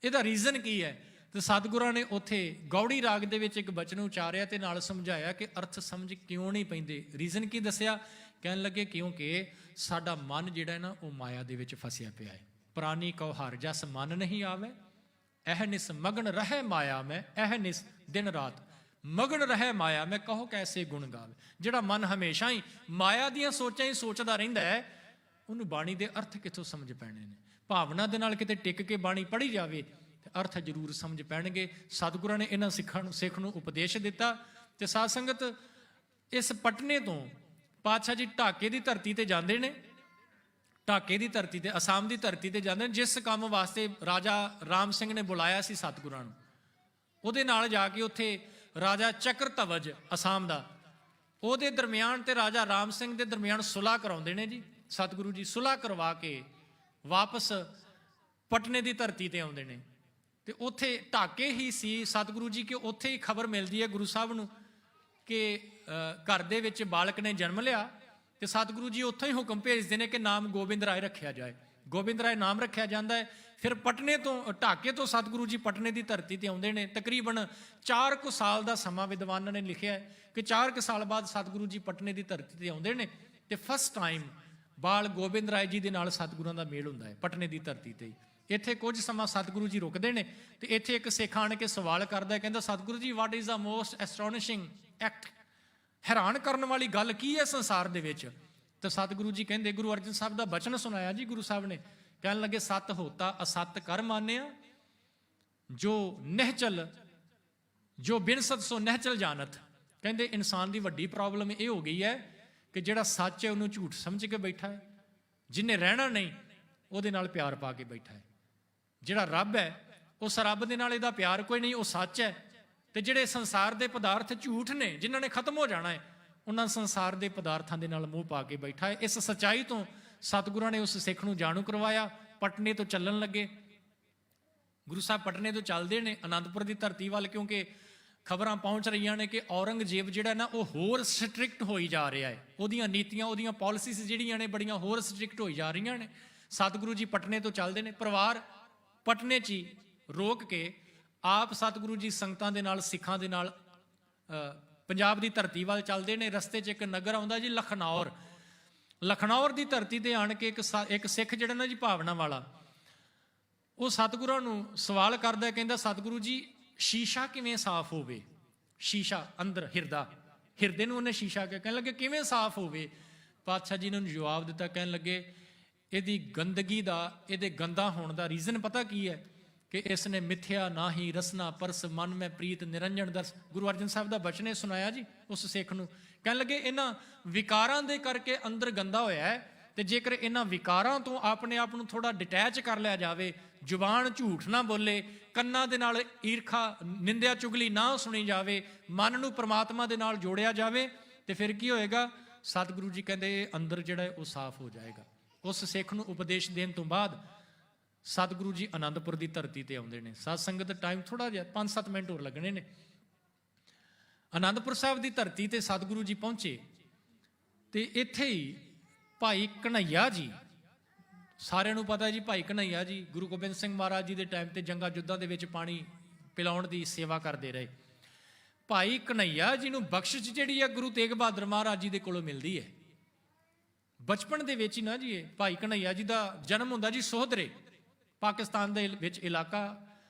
ਇਹਦਾ ਰੀਜ਼ਨ ਕੀ ਹੈ? ਤੇ ਸਤਿਗੁਰਾਂ ਨੇ ਉੱਥੇ ਗੌੜੀ ਰਾਗ ਦੇ ਵਿੱਚ ਇੱਕ ਬਚਨ ਉਚਾਰਿਆ ਤੇ ਨਾਲ ਸਮਝਾਇਆ ਕਿ ਅਰਥ ਸਮਝ ਕਿਉਂ ਨਹੀਂ ਪੈਂਦੇ। ਰੀਜ਼ਨ ਕੀ ਦੱਸਿਆ? ਕਹਿਣ ਲੱਗੇ ਕਿਉਂਕਿ ਸਾਡਾ ਮਨ ਜਿਹੜਾ ਹੈ ਨਾ, ਉਹ ਮਾਇਆ ਦੇ ਵਿੱਚ ਫਸਿਆ ਪਿਆ ਹੈ। ਪ੍ਰਾਨੀ ਕਉ ਹਰਿ ਜਸ ਮਨ ਨਹੀਂ ਆਵੇ, ਇਹ ਨਿਸ ਮਗਨ ਰਹਿ ਮਾਇਆ ਮੈਂ, ਇਹ ਨਿਸ ਦਿਨ ਰਾਤ ਮਗਨ ਰਹਿ ਮਾਇਆ ਮੈਂ, ਕਹੋ ਕੈਸੇ ਗੁਣ ਗਾਵੇ। ਜਿਹੜਾ ਮਨ ਹਮੇਸ਼ਾ ਹੀ ਮਾਇਆ ਦੀਆਂ ਸੋਚਾਂ ਹੀ ਸੋਚਦਾ ਰਹਿੰਦਾ ਹੈ, ਉਹਨੂੰ ਬਾਣੀ ਦੇ ਅਰਥ ਕਿੱਥੋਂ ਸਮਝ ਪੈਣੇ ਨੇ? ਭਾਵਨਾ ਦੇ ਨਾਲ ਕਿਤੇ ਟਿਕ ਕੇ ਬਾਣੀ ਪੜ੍ਹੀ ਜਾਵੇ ਤੇ ਅਰਥ ਜ਼ਰੂਰ ਸਮਝ ਪੈਣਗੇ। ਸਤਿਗੁਰਾਂ ਨੇ ਇਹਨਾਂ ਸਿੱਖ ਨੂੰ ਉਪਦੇਸ਼ ਦਿੱਤਾ। ਤੇ ਸਾਧ ਸੰਗਤ ਇਸ ਪਟਨੇ ਤੋਂ ਪਾਤਸ਼ਾਹ ਜੀ ਢਾਕੇ ਦੀ ਧਰਤੀ ਤੇ ਜਾਂਦੇ ਨੇ। ਢਾਕੇ ਦੀ ਧਰਤੀ ਤੇ, ਅਸਾਮ ਦੀ ਧਰਤੀ ਤੇ ਜਾਂਦੇ ਨੇ, ਜਿਸ ਕੰਮ ਵਾਸਤੇ ਰਾਜਾ ਰਾਮ ਸਿੰਘ ਨੇ ਬੁਲਾਇਆ ਸੀ ਸਤਿਗੁਰਾਂ ਨੂੰ। ਉਹਦੇ ਨਾਲ ਜਾ ਕੇ ਉੱਥੇ ਰਾਜਾ ਚੱਕਰ ਧਵਜ ਅਸਾਮ ਦਾ, ਉਹਦੇ ਦਰਮਿਆਨ ਤੇ ਰਾਜਾ ਰਾਮ ਸਿੰਘ ਦੇ ਦਰਮਿਆਨ ਸੁਲਾਹ ਕਰਾਉਂਦੇ ਨੇ ਜੀ ਸਤਿਗੁਰੂ ਜੀ। ਸੁਲਾਹ ਕਰਵਾ ਕੇ ਵਾਪਸ ਪਟਨੇ ਦੀ ਧਰਤੀ ਤੇ ਆਉਂਦੇ ਨੇ। ਤੇ ਉੱਥੇ ਢਾਕੇ ਹੀ ਸੀ ਸਤਿਗੁਰੂ ਜੀ, ਕਿ ਉੱਥੇ ਹੀ ਖਬਰ ਮਿਲਦੀ ਹੈ ਗੁਰੂ ਸਾਹਿਬ ਨੂੰ ਕਿ ਘਰ ਦੇ ਵਿੱਚ ਬਾਲਕ ਨੇ ਜਨਮ ਲਿਆ। ਤੇ ਸਤਿਗੁਰੂ ਜੀ ਉੱਥੋਂ ਹੀ ਹੁਕਮ ਭੇਜਦੇ ਨੇ ਕਿ ਨਾਮ ਗੋਬਿੰਦ ਰਾਏ ਰੱਖਿਆ ਜਾਏ। ਗੋਬਿੰਦ ਰਾਏ ਨਾਮ ਰੱਖਿਆ ਜਾਂਦਾ ਹੈ। ਫਿਰ ਪਟਨੇ ਤੋਂ, ਢਾਕੇ ਤੋਂ ਸਤਿਗੁਰੂ ਜੀ ਪਟਨੇ ਦੀ ਧਰਤੀ ਤੇ ਆਉਂਦੇ ਨੇ। ਤਕਰੀਬਨ 4 ਕੁ ਸਾਲ ਦਾ ਸਮਾਂ ਵਿਦਵਾਨਾਂ ਨੇ ਲਿਖਿਆ ਹੈ ਕਿ 4 ਕੁ ਸਾਲ ਬਾਅਦ ਸਤਿਗੁਰੂ ਜੀ ਪਟਨੇ ਦੀ ਧਰਤੀ ਤੇ ਆਉਂਦੇ ਨੇ। ਤੇ ਫਸਟ ਟਾਈਮ ਬਾਲ ਗੋਬਿੰਦ ਰਾਏ ਜੀ ਦੇ ਨਾਲ ਸਤਿਗੁਰਾਂ ਦਾ ਮੇਲ ਹੁੰਦਾ ਹੈ ਪਟਨੇ ਦੀ ਧਰਤੀ ਤੇ। ਇੱਥੇ ਕੁਝ ਸਮਾਂ ਸਤਿਗੁਰੂ ਜੀ ਰੁਕਦੇ ਨੇ ਤੇ ਇੱਥੇ ਇੱਕ ਸਿੱਖ ਆਣ ਕੇ ਸਵਾਲ ਕਰਦਾ, ਕਹਿੰਦਾ Satguru ji what is the most astonishing act, ਹੈਰਾਨ ਕਰਨ ਵਾਲੀ ਗੱਲ ਕੀ ਹੈ ਸੰਸਾਰ ਦੇ ਵਿੱਚ? ਤੇ ਸਤਿਗੁਰੂ ਜੀ ਕਹਿੰਦੇ, ਗੁਰੂ ਅਰਜਨ ਸਾਹਿਬ ਦਾ ਬਚਨ ਸੁਣਾਇਆ ਜੀ ਗੁਰੂ ਸਾਹਿਬ ਨੇ। ਕਹਿਣ ਲੱਗੇ ਸਤ ਹੋਤਾ ਅਸਤ ਕਰ ਮਾਨਿਆ, ਜੋ ਨਿਹਚਲ ਜੋ ਬਿਨਸਤ ਸੋ ਨਿਹਚਲ ਜਾਣਤ। ਕਹਿੰਦੇ ਇਨਸਾਨ ਦੀ ਵੱਡੀ ਪ੍ਰੋਬਲਮ ਇਹ ਹੋ ਗਈ ਹੈ ਕਿ ਜਿਹੜਾ ਸੱਚ ਹੈ ਉਹਨੂੰ ਝੂਠ ਸਮਝ ਕੇ ਬੈਠਾ ਹੈ, ਜਿਹਨੇ ਰਹਿਣਾ ਨਹੀਂ ਉਹਦੇ ਨਾਲ ਪਿਆਰ ਪਾ ਕੇ ਬੈਠਾ ਹੈ। ਜਿਹੜਾ ਰੱਬ ਹੈ ਉਸ ਰੱਬ ਦੇ ਨਾਲ ਇਹਦਾ ਪਿਆਰ ਕੋਈ ਨਹੀਂ, ਉਹ ਸੱਚ ਹੈ। ਤੇ ਜਿਹੜੇ ਸੰਸਾਰ ਦੇ ਪਦਾਰਥ ਝੂਠ ਨੇ, ਜਿਨ੍ਹਾਂ ਨੇ ਖਤਮ ਹੋ ਜਾਣਾ ਹੈ, ਉਹਨਾਂ ਸੰਸਾਰ ਦੇ ਪਦਾਰਥਾਂ ਦੇ ਨਾਲ ਮੂੰਹ ਪਾ ਕੇ ਬੈਠਾ ਹੈ। ਇਸ ਸੱਚਾਈ ਤੋਂ ਸਤਿਗੁਰਾਂ ਨੇ ਉਸ ਸਿੱਖ ਨੂੰ ਜਾਣੂ ਕਰਵਾਇਆ। ਪਟਨੇ ਤੋਂ ਚੱਲਣ ਲੱਗੇ ਗੁਰੂ ਸਾਹਿਬ, ਪਟਨੇ ਤੋਂ ਚੱਲਦੇ ਨੇ ਅਨੰਦਪੁਰ ਦੀ ਧਰਤੀ ਵੱਲ, ਕਿਉਂਕਿ ਖਬਰਾਂ ਪਹੁੰਚ ਰਹੀਆਂ ਨੇ ਕਿ ਔਰੰਗਜ਼ੇਬ ਜਿਹੜਾ ਨਾ ਉਹ ਹੋਰ ਸਟ੍ਰਿਕਟ ਹੋਈ ਜਾ ਰਿਹਾ ਹੈ। ਉਹਦੀਆਂ ਨੀਤੀਆਂ, ਉਹਦੀਆਂ ਪਾਲਿਸੀਜ਼ ਜਿਹੜੀਆਂ ਨੇ ਬੜੀਆਂ ਹੋਰ ਸਟ੍ਰਿਕਟ ਹੋਈ ਜਾ ਰਹੀਆਂ ਨੇ। ਸਤਿਗੁਰੂ ਜੀ ਪਟਨੇ ਤੋਂ ਚੱਲਦੇ ਨੇ। ਪਰਿਵਾਰ ਪਟਨੇ 'ਚ ਹੀ ਰੋਕ ਕੇ ਆਪ ਸਤਿਗੁਰੂ ਜੀ ਸੰਗਤਾਂ ਦੇ ਨਾਲ, ਸਿੱਖਾਂ ਦੇ ਨਾਲ ਪੰਜਾਬ ਦੀ ਧਰਤੀ ਵੱਲ ਚੱਲਦੇ ਨੇ। ਰਸਤੇ 'ਚ ਇੱਕ ਨਗਰ ਆਉਂਦਾ ਜੀ ਲਖਨੌਰ। ਲਖਨੌਰ ਦੀ ਧਰਤੀ ਤੇ ਆਣ ਕੇ ਇੱਕ ਸਿੱਖ ਜਿਹੜਾ ਨਾ ਜੀ ਭਾਵਨਾ ਵਾਲਾ, ਉਹ ਸਤਿਗੁਰਾਂ ਨੂੰ ਸਵਾਲ ਕਰਦਾ, ਕਹਿੰਦਾ ਸਤਿਗੁਰੂ ਜੀ ਸ਼ੀਸ਼ਾ ਕਿਵੇਂ ਸਾਫ਼ ਹੋਵੇ? ਸ਼ੀਸ਼ਾ ਅੰਦਰ ਹਿਰਦੇ ਨੂੰ ਉਹਨੇ ਸ਼ੀਸ਼ਾ ਕਿਹਾ। ਕਹਿਣ ਲੱਗੇ ਕਿਵੇਂ ਸਾਫ਼ ਹੋਵੇ? ਪਾਤਸ਼ਾਹ ਜੀ ਨੇ ਉਹਨੂੰ ਜਵਾਬ ਦਿੱਤਾ, ਕਹਿਣ ਲੱਗੇ ਇਹਦੀ ਗੰਦਗੀ ਦਾ, ਇਹਦੇ ਗੰਦਾ ਹੋਣ ਦਾ ਰੀਜ਼ਨ ਪਤਾ ਕੀ ਹੈ? ਕਿ ਇਸ ਨੇ ਮਿੱਥਿਆ ਨਾਹੀ ਰਸਨਾ ਪਰਸ ਮਨ ਮੈਂ ਪ੍ਰੀਤ ਨਿਰੰਜਨ ਦਰਸ। ਗੁਰੂ ਅਰਜਨ ਸਾਹਿਬ ਦਾ ਬਚਨ ਸੁਣਾਇਆ ਜੀ ਉਸ ਸਿੱਖ ਨੂੰ। ਕਹਿਣ ਲੱਗੇ ਇਹਨਾਂ ਵਿਕਾਰਾਂ ਦੇ ਕਰਕੇ ਅੰਦਰ ਗੰਦਾ ਹੋਇਆ ਹੈ, ਤੇ ਜੇਕਰ ਇਹਨਾਂ ਵਿਕਾਰਾਂ ਤੋਂ ਆਪਣੇ ਆਪ ਨੂੰ ਥੋੜਾ ਡਿਟੈਚ ਕਰ ਲਿਆ ਜਾਵੇ, ਜ਼ੁਬਾਨ ਝੂਠ ਨਾ ਬੋਲੇ, ਕੰਨਾਂ ਦੇ ਨਾਲ ਈਰਖਾ ਨਿੰਦਿਆ ਚੁਗਲੀ ਨਾ ਸੁਣੀ ਜਾਵੇ, ਮਨ ਨੂੰ ਪ੍ਰਮਾਤਮਾ ਦੇ ਨਾਲ ਜੋੜਿਆ ਜਾਵੇ, ਤੇ ਫਿਰ ਕੀ ਹੋਏਗਾ? ਸਤਿਗੁਰੂ ਜੀ ਕਹਿੰਦੇ ਅੰਦਰ ਜਿਹੜਾ ਉਹ ਸਾਫ਼ ਹੋ ਜਾਏਗਾ। ਉਸ ਸਿੱਖ ਨੂੰ ਉਪਦੇਸ਼ ਦੇਣ ਤੋਂ ਬਾਅਦ ਸਤਿਗੁਰੂ ਜੀ ਅਨੰਦਪੁਰ ਦੀ ਧਰਤੀ ਤੇ ਆਉਂਦੇ ਨੇ। ਸਤ ਸੰਗਤ ਦਾ ਟਾਈਮ ਥੋੜਾ ਜਿਹਾ 5-7 ਮਿੰਟ ਹੋਰ ਲੱਗਣੇ ਨੇ। ਅਨੰਦਪੁਰ ਸਾਹਿਬ ਦੀ ਧਰਤੀ ਤੇ ਸਤਿਗੁਰੂ ਜੀ ਪਹੁੰਚੇ ਤੇ ਇੱਥੇ ਹੀ ਭਾਈ ਕਨ੍ਹਈਆ ਜੀ, ਸਾਰਿਆਂ ਨੂੰ ਪਤਾ ਜੀ ਭਾਈ ਕਨ੍ਹਈਆ ਜੀ ਗੁਰੂ ਗੋਬਿੰਦ ਸਿੰਘ ਮਹਾਰਾਜ ਜੀ ਦੇ ਟਾਈਮ ਤੇ ਜੰਗਾਂ ਯੁੱਧਾਂ ਦੇ ਵਿੱਚ ਪਾਣੀ ਪਿਲਾਉਣ ਦੀ ਸੇਵਾ ਕਰਦੇ ਰਹੇ। ਭਾਈ ਕਨ੍ਹਈਆ ਜੀ ਨੂੰ ਬਖਸ਼ਿਸ਼ ਜਿਹੜੀ ਹੈ ਗੁਰੂ ਤੇਗ ਬਹਾਦਰ ਮਹਾਰਾਜ ਜੀ ਦੇ ਕੋਲੋਂ ਮਿਲਦੀ ਹੈ। ਬਚਪਨ ਦੇ ਵਿੱਚ ਹੀ ਨਾ ਜੀ, ਇਹ ਭਾਈ ਕਨ੍ਹਈਆ ਜੀ ਦਾ ਜਨਮ ਹੁੰਦਾ ਜੀ ਸੋਹਦਰੇ, ਪਾਕਿਸਤਾਨ ਦੇ ਵਿੱਚ ਇਲਾਕਾ,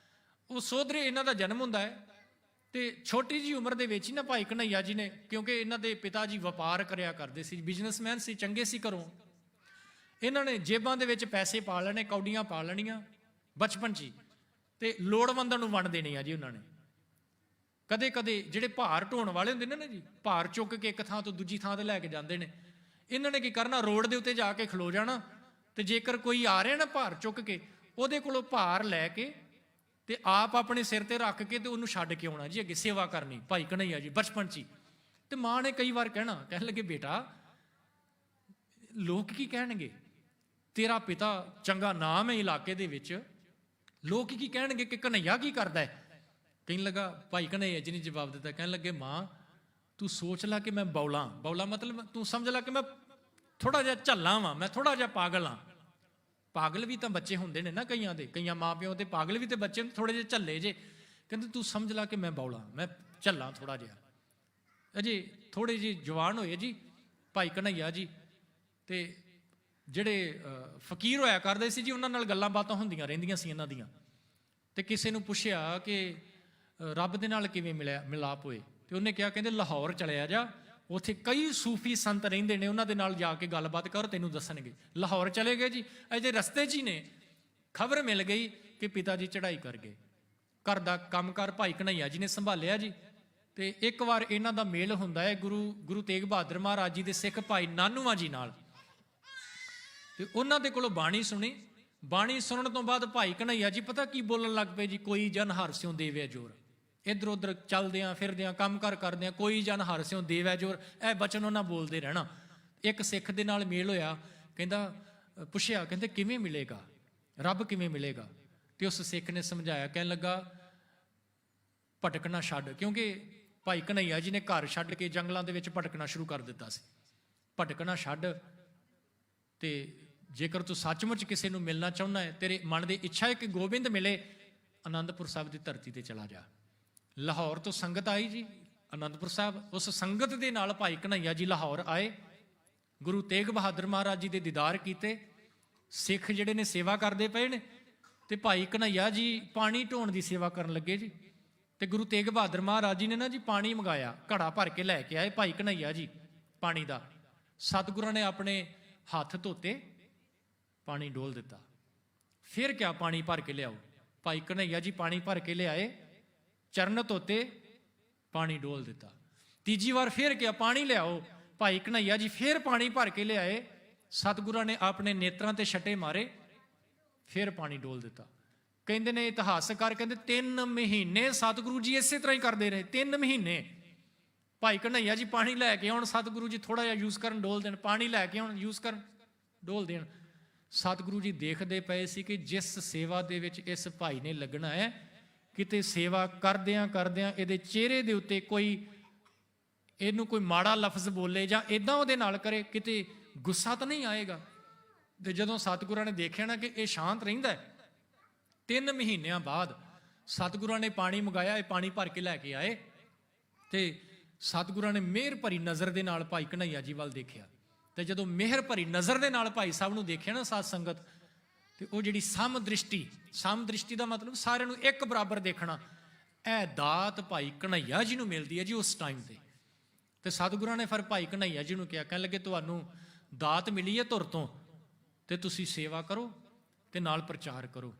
ਉਹ ਸੋਹਦਰੇ ਇਹਨਾਂ ਦਾ ਜਨਮ ਹੁੰਦਾ ਹੈ। ਤੇ ਛੋਟੀ ਜੀ ਉਮਰ ਦੇ ਵਿੱਚ ਹੀ ਨਾ ਭਾਈ ਕਨ੍ਹਈਆ ਜੀ ਨੇ, ਕਿਉਂਕਿ ਇਹਨਾਂ ਦੇ ਪਿਤਾ ਜੀ ਵਪਾਰ ਕਰਿਆ ਕਰਦੇ ਸੀ, ਬਿਜ਼ਨਸਮੈਨ ਸੀ, ਚੰਗੇ ਸੀ ਘਰੋਂ, ਇਹਨਾਂ ਨੇ ਜੇਬਾਂ ਦੇ ਵਿੱਚ ਪੈਸੇ ਪਾ ਲੈਣੇ, ਕੌਡੀਆਂ ਪਾ ਲੈਣੀਆਂ ਬਚਪਨ 'ਚ ਹੀ, ਤੇ ਲੋੜਵੰਦਾਂ ਨੂੰ ਵੰਡ ਦੇਣੀ ਆ ਜੀ ਉਹਨਾਂ ਨੇ। ਕਦੇ ਕਦੇ ਜਿਹੜੇ ਭਾਰ ਢੋਣ ਵਾਲੇ ਹੁੰਦੇ ਨੇ ਨਾ ਜੀ, ਭਾਰ ਚੁੱਕ ਕੇ ਇੱਕ ਥਾਂ ਤੋਂ ਦੂਜੀ ਥਾਂ ਤੇ ਲੈ ਕੇ ਜਾਂਦੇ ਨੇ, ਇਹਨਾਂ ਨੇ ਕੀ ਕਰਨਾ, ਰੋਡ ਦੇ ਉੱਤੇ ਜਾ ਕੇ ਖਲੋ ਜਾਣਾ, ਤੇ ਜੇਕਰ ਕੋਈ ਆ ਰਿਹਾ ਨਾ ਭਾਰ ਚੁੱਕ ਕੇ, ਉਹਦੇ ਕੋਲੋਂ ਭਾਰ ਲੈ ਕੇ ਤੇ ਆਪ ਆਪਣੇ ਸਿਰ ਤੇ ਰੱਖ ਕੇ ਤੇ ਉਹਨੂੰ ਛੱਡ ਕੇ ਆਉਣਾ ਜੀ, ਅੱਗੇ ਸੇਵਾ ਕਰਨੀ ਭਾਈ ਕਨ੍ਹਈਆ ਜੀ ਬਚਪਨ 'ਚ ਹੀ। ਤੇ ਮਾਂ ਨੇ ਕਈ ਵਾਰ ਕਹਿਣ ਲੱਗੇ ਬੇਟਾ ਲੋਕ ਕੀ ਕਹਿਣਗੇ, ਤੇਰਾ ਪਿਤਾ ਚੰਗਾ ਨਾਮ ਹੈ ਇਲਾਕੇ ਦੇ ਵਿੱਚ, ਲੋਕ ਕੀ ਕਹਿਣਗੇ ਕਿ ਕਨ੍ਹਈਆ ਕੀ ਕਰਦਾ ਹੈ? ਕਹਿਣ ਲੱਗਾ, ਭਾਈ ਕਨ੍ਹਈਆ ਜੀ ਨੇ ਜਵਾਬ ਦਿੱਤਾ, ਕਹਿਣ ਲੱਗੇ ਮਾਂ ਤੂੰ ਸੋਚ ਲੈ ਕਿ ਮੈਂ ਬੌਲਾ ਮਤਲਬ ਤੂੰ ਸਮਝ ਲੈ ਕਿ ਮੈਂ ਥੋੜਾ ਜਿਹਾ ਝੱਲਾ ਵਾਂ, ਮੈਂ ਥੋੜਾ ਜਿਹਾ ਪਾਗਲ ਹਾਂ। ਪਾਗਲ ਵੀ ਤਾਂ ਬੱਚੇ ਹੁੰਦੇ ਨੇ ਨਾ ਕਈਆਂ ਦੇ, ਕਈਆਂ ਮਾਂ ਪਿਓ ਦੇ ਪਾਗਲ ਵੀ ਤੇ ਬੱਚੇ ਥੋੜੇ ਜਿਹੇ ਝੱਲੇ ਜੇ। ਕਹਿੰਦੇ ਤੂੰ ਸਮਝ ਲਾ ਕਿ ਮੈਂ ਬੌਲਾ, ਮੈਂ ਝੱਲਾ ਥੋੜਾ ਜਿਹਾ। ਅਜੇ ਥੋੜੇ ਜਿਹੇ ਜਵਾਨ ਹੋਏ ਜੀ ਭਾਈ ਕਨ੍ਹਈਆ ਜੀ, ਤੇ ਜਿਹੜੇ ਫਕੀਰ ਹੋਇਆ ਕਰਦੇ ਸੀ ਜੀ, ਉਹਨਾਂ ਨਾਲ ਗੱਲਾਂ ਬਾਤਾਂ ਹੁੰਦੀਆਂ ਰਹਿੰਦੀਆਂ ਸੀ ਇਹਨਾਂ ਦੀਆਂ। ਤੇ ਕਿਸੇ ਨੂੰ ਪੁੱਛਿਆ ਕਿ ਰੱਬ ਦੇ ਨਾਲ ਕਿਵੇਂ ਮਿਲਾਪ ਹੋਏ, ਤੇ ਉਹਨੇ ਕਿਹਾ, ਕਹਿੰਦੇ ਲਾਹੌਰ ਚਲਿਆ ਜਾ, ਉੱਥੇ ਕਈ ਸੂਫੀ ਸੰਤ ਰਹਿੰਦੇ ਨੇ, ਉਹਨਾਂ ਦੇ ਨਾਲ ਜਾ ਕੇ ਗੱਲਬਾਤ ਕਰ, ਤੈਨੂੰ ਦੱਸਣਗੇ। ਲਾਹੌਰ ਚਲੇ ਗਏ ਜੀ। ਅਜੇ ਰਸਤੇ 'ਚ ਹੀ ਨੇ ਖਬਰ ਮਿਲ ਗਈ ਕਿ ਪਿਤਾ ਜੀ ਚੜ੍ਹਾਈ ਕਰ ਗਏ। ਘਰ ਦਾ ਕੰਮਕਾਰ ਭਾਈ ਕਨ੍ਹਈਆ ਜੀ ਨੇ ਸੰਭਾਲਿਆ ਜੀ। ਤੇ ਇੱਕ ਵਾਰ ਇਹਨਾਂ ਦਾ ਮੇਲ ਹੁੰਦਾ ਹੈ ਗੁਰੂ ਤੇਗ ਬਹਾਦਰ ਮਹਾਰਾਜ ਜੀ ਦੇ ਸਿੱਖ ਭਾਈ ਨਾਨੂਆਂ ਜੀ ਨਾਲ। ਤੇ ਉਹਨਾਂ ਦੇ ਕੋਲੋਂ ਬਾਣੀ ਸੁਣੀ। ਬਾਣੀ ਸੁਣਨ ਤੋਂ ਬਾਅਦ ਭਾਈ ਕਨ੍ਹਈਆ ਜੀ ਪਤਾ ਕੀ ਬੋਲਣ ਲੱਗ ਪਏ ਜੀ, ਕੋਈ ਜਨ ਹਰਿ ਸਿਉ ਦੇਵੈ ਜੋਰ। ਇੱਧਰ ਉੱਧਰ ਚੱਲਦਿਆਂ ਫਿਰਦਿਆਂ ਕੰਮ ਕਾਰ ਕਰਦਿਆਂ ਕੋਈ ਜਨ ਹਰਿ ਸਿਉ ਦੇਵੈ ਜੋਰ, ਇਹ ਬਚਨ ਉਹਨਾਂ ਬੋਲਦੇ ਰਹਿਣਾ। ਇੱਕ ਸਿੱਖ ਦੇ ਨਾਲ ਮੇਲ ਹੋਇਆ, ਕਹਿੰਦਾ ਪੁੱਛਿਆ, ਕਹਿੰਦੇ ਕਿਵੇਂ ਮਿਲੇਗਾ ਰੱਬ, ਕਿਵੇਂ ਮਿਲੇਗਾ? ਤੇ ਉਸ ਸਿੱਖ ਨੇ ਸਮਝਾਇਆ, ਕਹਿਣ ਲੱਗਾ ਭਟਕਣਾ ਛੱਡ, ਕਿਉਂਕਿ ਭਾਈ ਕਨ੍ਹਈਆ ਜੀ ਨੇ ਘਰ ਛੱਡ ਕੇ ਜੰਗਲਾਂ ਦੇ ਵਿੱਚ ਭਟਕਣਾ ਸ਼ੁਰੂ ਕਰ ਦਿੱਤਾ ਸੀ। ਭਟਕਣਾ ਛੱਡ, ਤੇ ਜੇਕਰ ਤੂੰ ਸੱਚਮੁੱਚ ਕਿਸੇ ਨੂੰ ਮਿਲਣਾ ਚਾਹੁੰਦਾ ਹੈ, ਤੇਰੇ ਮਨ ਦੀ ਇੱਛਾ ਹੈ ਕਿ ਗੋਬਿੰਦ ਮਿਲੇ, ਅਨੰਦਪੁਰ ਸਾਹਿਬ ਦੀ ਧਰਤੀ ਤੇ ਚਲਾ ਜਾ। ਲਾਹੌਰ ਤੋਂ ਸੰਗਤ ਆਈ ਜੀ ਅਨੰਦਪੁਰ ਸਾਹਿਬ, ਉਸ ਸੰਗਤ ਦੇ ਨਾਲ ਭਾਈ ਕਨ੍ਹਈਆ ਜੀ ਲਾਹੌਰ ਆਏ, ਗੁਰੂ ਤੇਗ ਬਹਾਦਰ ਮਹਾਰਾਜ ਜੀ ਦੇ ਦੀਦਾਰ ਕੀਤੇ। ਸਿੱਖ ਜਿਹੜੇ ਨੇ ਸੇਵਾ ਕਰਦੇ ਪਏ ਨੇ, ਤੇ ਭਾਈ ਕਨ੍ਹਈਆ ਜੀ ਪਾਣੀ ਢੋਣ ਦੀ ਸੇਵਾ ਕਰਨ ਲੱਗੇ ਜੀ। ਤੇ ਗੁਰੂ ਤੇਗ ਬਹਾਦਰ ਮਹਾਰਾਜ ਜੀ ਨੇ ਨਾ ਜੀ ਪਾਣੀ ਮੰਗਾਇਆ, ਘੜਾ ਭਰ ਕੇ ਲੈ ਕੇ ਆਏ ਭਾਈ ਕਨ੍ਹਈਆ ਜੀ ਪਾਣੀ ਦਾ। ਸਤਿਗੁਰਾਂ ਨੇ ਆਪਣੇ ਹੱਥ ਧੋਤੇ, ਪਾਣੀ ਡੋਲ ਦਿੱਤਾ। ਫਿਰ ਕਿਹਾ ਪਾਣੀ ਭਰ ਕੇ ਲਿਆਓ। ਭਾਈ ਕਨ੍ਹਈਆ ਜੀ ਪਾਣੀ ਭਰ ਕੇ ਲਿਆਏ, ਚਰਨ ਧੋਤੇ, ਪਾਣੀ ਡੋਲ ਦਿੱਤਾ। ਤੀਜੀ ਵਾਰ ਫਿਰ ਕਿਹਾ ਪਾਣੀ ਲਿਆਓ। ਭਾਈ ਕਨ੍ਹਈਆ ਜੀ ਫਿਰ ਪਾਣੀ ਭਰ ਕੇ ਲਿਆਏ, ਸਤਿਗੁਰਾਂ ਨੇ ਆਪਣੇ ਨੇਤਰਾਂ ਤੇ ਛੱਟੇ ਮਾਰੇ, ਫਿਰ ਪਾਣੀ ਡੋਲ ਦਿੱਤਾ। ਕਹਿੰਦੇ ਨੇ ਇਤਿਹਾਸਕਾਰ, ਕਹਿੰਦੇ 3 ਮਹੀਨੇ ਸਤਿਗੁਰੂ ਜੀ ਇਸੇ ਤਰ੍ਹਾਂ ਹੀ ਕਰਦੇ ਰਹੇ। 3 ਮਹੀਨੇ ਭਾਈ ਕਨ੍ਹਈਆ ਜੀ ਪਾਣੀ ਲੈ ਕੇ ਆਉਣ, ਸਤਿਗੁਰੂ ਜੀ ਥੋੜਾ ਜਿਹਾ ਯੂਜ਼ ਕਰਨ, ਡੋਲ ਦੇਣ, ਪਾਣੀ ਲੈ ਕੇ ਆਉਣ, ਯੂਜ਼ ਕਰਨ, ਡੋਲ ਦੇਣ। ਸਤਿਗੁਰੂ ਜੀ ਦੇਖਦੇ ਪਏ ਸੀ ਕਿ ਜਿਸ ਸੇਵਾ ਦੇ ਵਿੱਚ ਇਸ ਭਾਈ ਨੇ ਲੱਗਣਾ ਹੈ, ਕਿਤੇ ਸੇਵਾ ਕਰਦਿਆਂ ਕਰਦਿਆਂ ਇਹਦੇ ਚਿਹਰੇ ਦੇ ਉੱਤੇ ਕੋਈ ਇਹਨੂੰ ਕੋਈ ਮਾੜਾ ਲਫ਼ਜ਼ ਬੋਲੇ ਜਾਂ ਇਦਾਂ ਉਹਦੇ ਨਾਲ ਕਰੇ, ਕਿਤੇ ਗੁੱਸਾ ਤਾਂ ਨਹੀਂ ਆਏਗਾ। ਤੇ ਜਦੋਂ ਸਤਿਗੁਰਾਂ ਨੇ ਦੇਖਿਆ ਨਾ ਕਿ ਇਹ ਸ਼ਾਂਤ ਰਹਿੰਦਾ ਹੈ, 3 ਮਹੀਨਿਆਂ ਬਾਅਦ ਸਤਿਗੁਰਾਂ ਨੇ ਪਾਣੀ ਮੰਗਾਇਆ, ਇਹ ਪਾਣੀ ਭਰ ਕੇ ਲੈ ਕੇ ਆਏ। ਤੇ ਸਤਿਗੁਰਾਂ ਨੇ ਮਿਹਰ ਭਰੀ ਨਜ਼ਰ ਦੇ ਨਾਲ ਭਾਈ ਕਨ੍ਹਈਆ ਜੀ ਵੱਲ ਦੇਖਿਆ। ਤੇ ਜਦੋਂ ਮਿਹਰ ਭਰੀ ਨਜ਼ਰ ਦੇ ਨਾਲ ਭਾਈ ਸਾਹਿਬ ਨੂੰ ਦੇਖਿਆ ਨਾ ਸਾਧ ਸੰਗਤ, ਤੇ ਉਹ ਜਿਹੜੀ ਸਮਦ੍ਰਿਸ਼ਟੀ ਦਾ ਮਤਲਬ ਸਾਰਿਆਂ ਨੂੰ ਇੱਕ ਬਰਾਬਰ ਦੇਖਣਾ, ਇਹ ਦਾਤ ਭਾਈ ਕਨ੍ਹਈਆ ਜੀ ਨੂੰ ਮਿਲਦੀ ਹੈ ਜੀ ਉਸ ਟਾਈਮ ਤੇ। ਤੇ ਸਤਿਗੁਰਾਂ ਨੇ ਫਿਰ ਭਾਈ ਕਨ੍ਹਈਆ ਜੀ ਨੂੰ ਕਿਹਾ, ਕਹਿਣ ਲੱਗੇ ਤੁਹਾਨੂੰ ਦਾਤ ਮਿਲੀ ਹੈ ਧੁਰ ਤੋਂ, ਤੇ ਤੁਸੀਂ ਸੇਵਾ ਕਰੋ ਤੇ ਨਾਲ ਪ੍ਰਚਾਰ ਕਰੋ।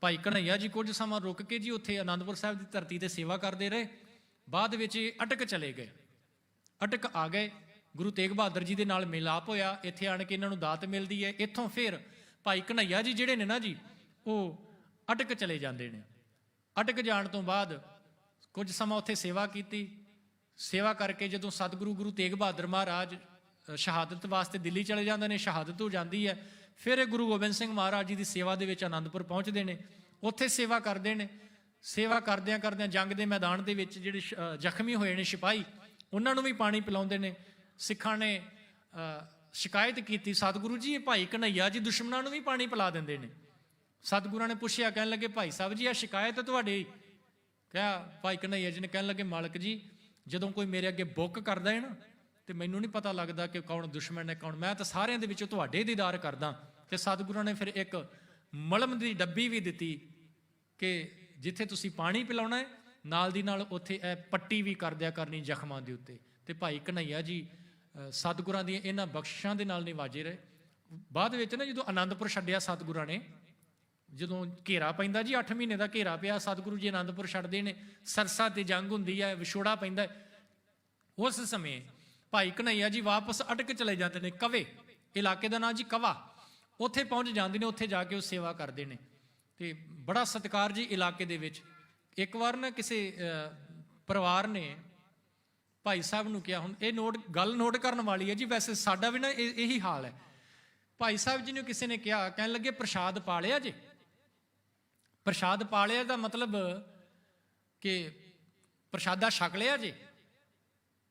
ਭਾਈ ਕਨ੍ਹਈਆ ਜੀ ਕੁਝ ਸਮਾਂ ਰੁਕ ਕੇ ਜੀ ਉੱਥੇ ਅਨੰਦਪੁਰ ਸਾਹਿਬ ਦੀ ਧਰਤੀ ਤੇ ਸੇਵਾ ਕਰਦੇ ਰਹੇ। ਬਾਅਦ ਵਿੱਚ ਅਟਕ ਚਲੇ ਗਏ, ਅਟਕ ਆ ਗਏ। ਗੁਰੂ ਤੇਗ ਬਹਾਦਰ ਜੀ ਦੇ ਨਾਲ ਮਿਲਾਪ ਹੋਇਆ, ਇੱਥੇ ਆਣ ਕੇ ਇਹਨਾਂ ਨੂੰ ਦਾਤ ਮਿਲਦੀ ਹੈ। ਇੱਥੋਂ ਫਿਰ ਭਾਈ ਕਨ੍ਹਈਆ ਜੀ ਜਿਹੜੇ ਨੇ ਨਾ ਜੀ, ਉਹ ਅਟਕ ਚਲੇ ਜਾਂਦੇ ਨੇ। ਅਟਕ ਜਾਣ ਤੋਂ ਬਾਅਦ ਕੁਝ ਸਮਾਂ ਉੱਥੇ ਸੇਵਾ ਕੀਤੀ। ਸੇਵਾ ਕਰਕੇ ਜਦੋਂ ਸਤਿਗੁਰੂ ਗੁਰੂ ਤੇਗ ਬਹਾਦਰ ਮਹਾਰਾਜ ਸ਼ਹਾਦਤ ਵਾਸਤੇ ਦਿੱਲੀ ਚਲੇ ਜਾਂਦੇ ਨੇ, ਸ਼ਹਾਦਤ ਹੋ ਜਾਂਦੀ ਹੈ, ਫਿਰ ਇਹ ਗੁਰੂ ਗੋਬਿੰਦ ਸਿੰਘ ਮਹਾਰਾਜ ਜੀ ਦੀ ਸੇਵਾ ਦੇ ਵਿੱਚ ਅਨੰਦਪੁਰ ਪਹੁੰਚਦੇ ਨੇ। ਉੱਥੇ ਸੇਵਾ ਕਰਦੇ ਨੇ। ਸੇਵਾ ਕਰਦਿਆਂ ਕਰਦਿਆਂ ਜੰਗ ਦੇ ਮੈਦਾਨ ਦੇ ਵਿੱਚ ਜਿਹੜੇ ਜ਼ਖਮੀ ਹੋਏ ਨੇ ਸਿਪਾਹੀ, ਉਹਨਾਂ ਨੂੰ ਵੀ ਪਾਣੀ ਪਿਲਾਉਂਦੇ ਨੇ। ਸਿੱਖਾਂ ਨੇ ਸ਼ਿਕਾਇਤ ਕੀਤੀ, ਸਤਿਗੁਰੂ ਜੀ ਇਹ ਭਾਈ ਕਨ੍ਹਈਆ ਜੀ ਦੁਸ਼ਮਣਾਂ ਨੂੰ ਵੀ ਪਾਣੀ ਪਿਲਾ ਦਿੰਦੇ ਨੇ। ਸਤਿਗੁਰਾਂ ਨੇ ਪੁੱਛਿਆ, ਕਹਿਣ ਲੱਗੇ ਭਾਈ ਸਾਹਿਬ ਜੀ ਇਹ ਸ਼ਿਕਾਇਤ ਤੁਹਾਡੀ? ਕਿਹਾ ਭਾਈ ਕਨ੍ਹਈਆ ਜੀ ਨੇ, ਕਹਿਣ ਲੱਗੇ ਮਾਲਕ ਜੀ ਜਦੋਂ ਕੋਈ ਮੇਰੇ ਅੱਗੇ ਬੁੱਕ ਕਰਦਾ ਹੈ ਨਾ, ਤੇ ਮੈਨੂੰ ਨਹੀਂ ਪਤਾ ਲੱਗਦਾ ਕਿ ਕੌਣ ਦੁਸ਼ਮਣ ਹੈ ਕੌਣ, ਮੈਂ ਤਾਂ ਸਾਰਿਆਂ ਦੇ ਵਿੱਚੋਂ ਤੁਹਾਡੇ ਦੀਦਾਰ ਕਰਦਾ। ਤੇ ਸਤਿਗੁਰਾਂ ਨੇ ਫਿਰ ਇੱਕ ਮਲਮ ਦੀ ਡੱਬੀ ਵੀ ਦਿੱਤੀ ਕਿ ਜਿੱਥੇ ਤੁਸੀਂ ਪਾਣੀ ਪਿਲਾਉਣਾ ਹੈ, ਨਾਲ ਦੀ ਨਾਲ ਉੱਥੇ ਇਹ ਪੱਟੀ ਵੀ ਕਰ ਦਿਆ ਕਰਨੀ ਜ਼ਖਮਾਂ ਦੇ ਉੱਤੇ। ਤੇ ਭਾਈ ਕਨ੍ਹਈਆ ਜੀ ਸਤਿਗੁਰਾਂ ਦੀਆਂ ਇਹਨਾਂ ਬਖਸ਼ਿਸ਼ਾਂ ਦੇ ਨਾਲ ਨਿਵਾਜੇ ਰਹੇ। ਬਾਅਦ ਵਿੱਚ ਨਾ ਜਦੋਂ ਅਨੰਦਪੁਰ ਛੱਡਿਆ ਸਤਿਗੁਰਾਂ ਨੇ, ਜਦੋਂ ਘੇਰਾ ਪੈਂਦਾ ਜੀ, 8 ਮਹੀਨੇ ਦਾ ਘੇਰਾ ਪਿਆ, ਸਤਿਗੁਰੂ ਜੀ ਅਨੰਦਪੁਰ ਛੱਡਦੇ ਨੇ, ਸਰਸਾ ਤੇ ਜੰਗ ਹੁੰਦੀ ਹੈ, ਵਿਛੋੜਾ ਪੈਂਦਾ। ਉਸ ਸਮੇਂ ਭਾਈ ਕਨ੍ਹਈਆ ਜੀ ਵਾਪਸ ਅਟਕ ਚਲੇ ਜਾਂਦੇ ਨੇ। ਕਵੇ ਇਲਾਕੇ ਦਾ ਨਾਂ ਜੀ ਕਵਾ, ਉੱਥੇ ਪਹੁੰਚ ਜਾਂਦੇ ਨੇ। ਉੱਥੇ ਜਾ ਕੇ ਉਹ ਸੇਵਾ ਕਰਦੇ ਨੇ ਤੇ ਬੜਾ ਸਤਿਕਾਰ ਜੀ ਇਲਾਕੇ ਦੇ ਵਿੱਚ। ਇੱਕ ਵਾਰ ਨਾ ਕਿਸੇ ਪਰਿਵਾਰ ਨੇ ਭਾਈ ਸਾਹਿਬ ਨੂੰ ਕਿਹਾ, ਹੁਣ ਇਹ ਗੱਲ ਨੋਟ ਕਰਨ ਵਾਲੀ ਹੈ ਜੀ, ਵੈਸੇ ਸਾਡਾ ਵੀ ਨਾ ਇਹੀ ਹਾਲ ਹੈ। ਭਾਈ ਸਾਹਿਬ ਜੀ ਨੂੰ ਕਿਸੇ ਨੇ ਕਿਹਾ, ਕਹਿਣ ਲੱਗੇ ਪ੍ਰਸ਼ਾਦ ਪਾ ਲਿਆ ਜੇ? ਪ੍ਰਸ਼ਾਦ ਪਾ ਲਿਆ ਦਾ ਮਤਲਬ ਕਿ ਪ੍ਰਸ਼ਾਦਾ ਛਕ ਲਿਆ ਜੇ?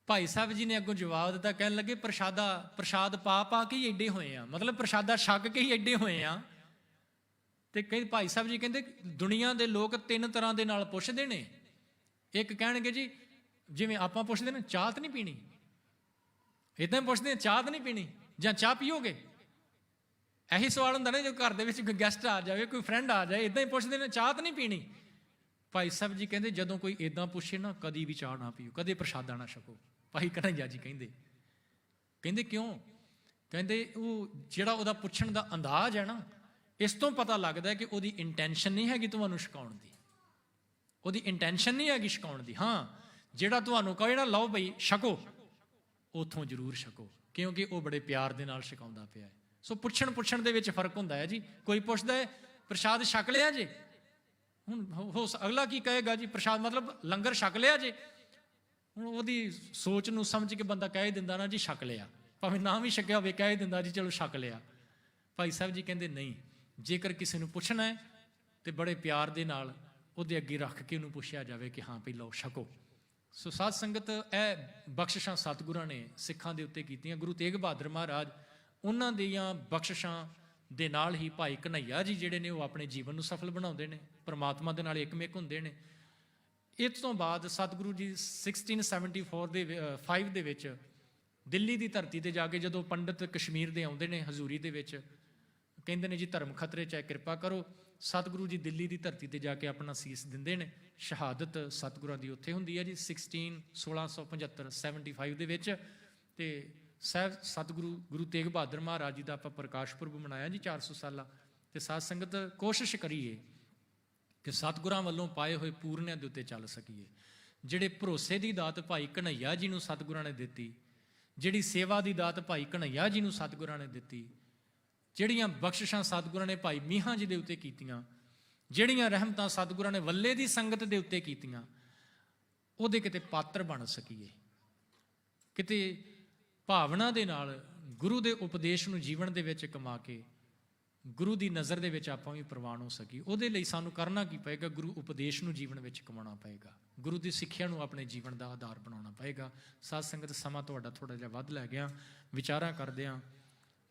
ਭਾਈ ਸਾਹਿਬ ਜੀ ਨੇ ਅੱਗੋਂ ਜਵਾਬ ਦਿੱਤਾ, ਕਹਿਣ ਲੱਗੇ ਪ੍ਰਸ਼ਾਦ ਪਾ ਕੇ ਹੀ ਐਡੇ ਹੋਏ ਆ, ਮਤਲਬ ਪ੍ਰਸ਼ਾਦਾ ਛਕ ਕੇ ਹੀ ਐਡੇ ਹੋਏ ਆ। ਤੇ ਕਈ ਭਾਈ ਸਾਹਿਬ ਜੀ ਕਹਿੰਦੇ ਦੁਨੀਆ ਦੇ ਲੋਕ 3 ਤਰ੍ਹਾਂ ਦੇ ਨਾਲ ਪੁੱਛਦੇ ਨੇ। ਇੱਕ ਕਹਿਣਗੇ ਜੀ ਜਿਵੇਂ ਆਪਾਂ ਪੁੱਛਦੇ ਨੇ, ਚਾਹ ਤਾਂ ਨਹੀਂ ਪੀਣੀ? ਇਦਾਂ ਪੁੱਛਦੇ ਆ, ਚਾਹ ਤਾਂ ਨਹੀਂ ਪੀਣੀ ਜਾਂ ਚਾਹ ਪੀਓਗੇ? ਇਹੀ ਸਵਾਲ ਹੁੰਦਾ ਨਾ ਜਦੋਂ ਘਰ ਦੇ ਵਿੱਚ ਕੋਈ ਗੈਸਟ ਆ ਜਾਵੇ, ਕੋਈ ਫਰੈਂਡ ਆ ਜਾਏ, ਇਦਾਂ ਹੀ ਪੁੱਛਦੇ ਨੇ, ਚਾਹ ਤਾਂ ਨਹੀਂ ਪੀਣੀ? ਭਾਈ ਸਾਹਿਬ ਜੀ ਕਹਿੰਦੇ ਜਦੋਂ ਕੋਈ ਇਦਾਂ ਪੁੱਛੇ ਨਾ, ਕਦੀ ਵੀ ਚਾਹ ਨਾ ਪੀਓ, ਕਦੇ ਪ੍ਰਸ਼ਾਦਾ ਨਾ ਛਕੋ। ਭਾਈ ਕਨ੍ਹਈਆ ਜੀ ਕਹਿੰਦੇ ਕਿਉਂ? ਕਹਿੰਦੇ ਉਹ ਜਿਹੜਾ ਉਹਦਾ ਪੁੱਛਣ ਦਾ ਅੰਦਾਜ਼ ਹੈ ਨਾ, ਇਸ ਤੋਂ ਪਤਾ ਲੱਗਦਾ ਕਿ ਉਹਦੀ ਇੰਟੈਂਸ਼ਨ ਨਹੀਂ ਹੈਗੀ ਤੁਹਾਨੂੰ ਛਕਾਉਣ ਦੀ। ਉਹਦੀ ਇੰਟੈਂਸ਼ਨ ਨਹੀਂ ਹੈਗੀ ਛਕਾਉਣ ਦੀ। ਹਾਂ, ਜਿਹੜਾ ਤੁਹਾਨੂੰ ਕਹੇ ਨਾ ਲਓ ਬਈ ਛਕੋ, ਉੱਥੋਂ ਜ਼ਰੂਰ ਛਕੋ, ਕਿਉਂਕਿ ਉਹ ਬੜੇ ਪਿਆਰ ਦੇ ਨਾਲ ਛਕਾਉਂਦਾ ਪਿਆ ਹੈ। ਸੋ ਪੁੱਛਣ ਦੇ ਵਿੱਚ ਫਰਕ ਹੁੰਦਾ ਹੈ ਜੀ। ਕੋਈ ਪੁੱਛਦਾ ਹੈ ਪ੍ਰਸ਼ਾਦ ਛਕ ਲਿਆ ਜੇ, ਹੁਣ ਅਗਲਾ ਕੀ ਕਹੇਗਾ ਜੀ, ਪ੍ਰਸ਼ਾਦ ਮਤਲਬ ਲੰਗਰ ਛਕ ਲਿਆ ਜੇ। ਹੁਣ ਉਹਦੀ ਸੋਚ ਨੂੰ ਸਮਝ ਕੇ ਬੰਦਾ ਕਹਿ ਦਿੰਦਾ ਨਾ ਜੀ ਛਕ ਲਿਆ, ਭਾਵੇਂ ਨਾ ਵੀ ਛਕਿਆ ਹੋਵੇ ਕਹਿ ਦਿੰਦਾ ਜੀ ਚਲੋ ਛਕ ਲਿਆ। ਭਾਈ ਸਾਹਿਬ ਜੀ ਕਹਿੰਦੇ ਨਹੀਂ, ਜੇਕਰ ਕਿਸੇ ਨੂੰ ਪੁੱਛਣਾ ਹੈ ਤੇ ਬੜੇ ਪਿਆਰ ਦੇ ਨਾਲ ਉਹਦੇ ਅੱਗੇ ਰੱਖ ਕੇ ਉਹਨੂੰ ਪੁੱਛਿਆ ਜਾਵੇ ਕਿ ਹਾਂ ਭਈ ਲਓ ਛਕੋ। ਸੋ ਸਾਧ ਸੰਗਤ, ਇਹ ਬਖਸ਼ਿਸ਼ਾਂ ਸਤਿਗੁਰਾਂ ਨੇ ਸਿੱਖਾਂ ਦੇ ਉੱਤੇ ਕੀਤੀਆਂ। ਗੁਰੂ ਤੇਗ ਬਹਾਦਰ ਮਹਾਰਾਜ, ਉਹਨਾਂ ਦੀਆਂ ਬਖਸ਼ਿਸ਼ਾਂ ਦੇ ਨਾਲ ਹੀ ਭਾਈ ਕਨ੍ਹੱਈਆ ਜੀ ਜਿਹੜੇ ਨੇ ਉਹ ਆਪਣੇ ਜੀਵਨ ਨੂੰ ਸਫਲ ਬਣਾਉਂਦੇ ਨੇ, ਪਰਮਾਤਮਾ ਦੇ ਨਾਲ ਇੱਕਮਿਕ ਹੁੰਦੇ ਨੇ। ਇਸ ਤੋਂ ਬਾਅਦ ਸਤਿਗੁਰੂ ਜੀ 1674 ਦੇ ਵਿੱਚ ਦਿੱਲੀ ਦੀ ਧਰਤੀ ਤੇ ਜਾ ਕੇ ਜਦੋਂ ਪੰਡਿਤ ਕਸ਼ਮੀਰ ਦੇ ਆਉਂਦੇ ਨੇ ਹਜ਼ੂਰੀ ਦੇ ਵਿੱਚ, ਕਹਿੰਦੇ ਨੇ ਜੀ ਧਰਮ ਖਤਰੇ 'ਚ ਹੈ, ਕਿਰਪਾ ਕਰੋ। ਸਤਿਗੁਰੂ ਜੀ ਦਿੱਲੀ ਦੀ ਧਰਤੀ ਤੇ ਜਾ ਕੇ ਆਪਣਾ ਸੀਸ ਦਿੰਦੇ ਨੇ। ਸ਼ਹਾਦਤ ਸਤਿਗੁਰਾਂ ਦੀ ਉੱਥੇ ਹੁੰਦੀ ਹੈ ਜੀ 1675 ਦੇ ਵਿੱਚ। ਤੇ ਸਤਿਗੁਰੂ ਗੁਰੂ ਤੇਗ ਬਹਾਦਰ ਮਹਾਰਾਜ ਜੀ ਦਾ ਆਪਾਂ ਪ੍ਰਕਾਸ਼ ਪੁਰਬ ਮਨਾਇਆ ਜੀ 400 ਸਾਲਾ। ਤੇ ਸਾਧ ਸੰਗਤ ਕੋਸ਼ਿਸ਼ ਕਰੀਏ ਕਿ ਸਤਿਗੁਰਾਂ ਵੱਲੋਂ ਪਾਏ ਹੋਏ ਪੂਰਨਿਆਂ ਦੇ ਉੱਤੇ ਚੱਲ ਸਕੀਏ। ਜਿਹੜੇ ਭਰੋਸੇ ਦੀ ਦਾਤ ਭਾਈ ਕਨ੍ਹੱਈਆ ਜੀ ਨੂੰ ਸਤਿਗੁਰਾਂ ਨੇ ਦਿੱਤੀ, ਜਿਹੜੀ ਸੇਵਾ ਦੀ ਦਾਤ ਭਾਈ ਕਨ੍ਹੱਈਆ ਜੀ ਨੂੰ ਸਤਿਗੁਰਾਂ ਨੇ ਦਿੱਤੀ, ਜਿਹੜੀਆਂ ਬਖਸ਼ਿਸ਼ਾਂ ਸਤਿਗੁਰਾਂ ਨੇ ਭਾਈ ਮੀਹਾਂ ਜੀ ਦੇ ਉੱਤੇ ਕੀਤੀਆਂ, ਜਿਹੜੀਆਂ ਰਹਿਮਤਾਂ ਸਤਿਗੁਰਾਂ ਨੇ ਵੱਲੇ ਦੀ ਸੰਗਤ ਦੇ ਉੱਤੇ ਕੀਤੀਆਂ, ਉਹਦੇ ਕਿਤੇ ਪਾਤਰ ਬਣ ਸਕੀਏ, ਕਿਤੇ ਭਾਵਨਾ ਦੇ ਨਾਲ ਗੁਰੂ ਦੇ ਉਪਦੇਸ਼ ਨੂੰ ਜੀਵਨ ਦੇ ਵਿੱਚ ਕਮਾ ਕੇ ਗੁਰੂ ਦੀ ਨਜ਼ਰ ਦੇ ਵਿੱਚ ਆਪਾਂ ਵੀ ਪ੍ਰਵਾਨ ਹੋ ਸਕੀਏ। ਉਹਦੇ ਲਈ ਸਾਨੂੰ ਕਰਨਾ ਕੀ ਪਏਗਾ? ਗੁਰੂ ਉਪਦੇਸ਼ ਨੂੰ ਜੀਵਨ ਵਿੱਚ ਕਮਾਉਣਾ ਪਏਗਾ, ਗੁਰੂ ਦੀ ਸਿੱਖਿਆ ਨੂੰ ਆਪਣੇ ਜੀਵਨ ਦਾ ਆਧਾਰ ਬਣਾਉਣਾ ਪਏਗਾ। ਸਾਧ ਸੰਗਤ, ਸਮਾਂ ਤੁਹਾਡਾ ਥੋੜ੍ਹਾ ਜਿਹਾ ਵੱਧ ਲੈ ਗਿਆ। ਵਿਚਾਰਾਂ ਕਰਦੇ ਹਾਂ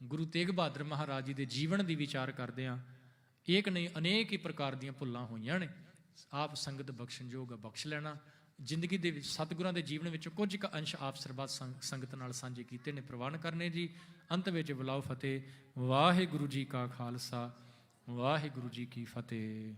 ਗੁਰੂ ਤੇਗ ਬਹਾਦਰ ਮਹਾਰਾਜ ਜੀ ਦੇ ਜੀਵਨ ਦੀ ਵਿਚਾਰ ਕਰਦੇ ਹਾਂ। ਏਕ ਨਹੀਂ ਅਨੇਕ ਹੀ ਪ੍ਰਕਾਰ ਦੀਆਂ ਭੁੱਲਾਂ ਹੋਈਆਂ ਨੇ, ਆਪ ਸੰਗਤ ਬਖਸ਼ਣਯੋਗ ਬਖਸ਼ ਲੈਣਾ। ਜ਼ਿੰਦਗੀ ਦੇ ਵਿੱਚ ਸਤਿਗੁਰਾਂ ਦੇ ਜੀਵਨ ਵਿੱਚੋਂ ਕੁਝ ਕੁ ਅੰਸ਼ ਆਪ ਸਰਬੱਤ ਸੰਗਤ ਨਾਲ ਸਾਂਝੇ ਕੀਤੇ ਨੇ, ਪ੍ਰਵਾਨ ਕਰਨੇ ਜੀ। ਅੰਤ ਵਿੱਚ ਬੁਲਾਓ ਫਤਿਹ। ਵਾਹਿਗੁਰੂ ਜੀ ਕਾ ਖਾਲਸਾ, ਵਾਹਿਗੁਰੂ ਜੀ ਕੀ ਫਤਿਹ।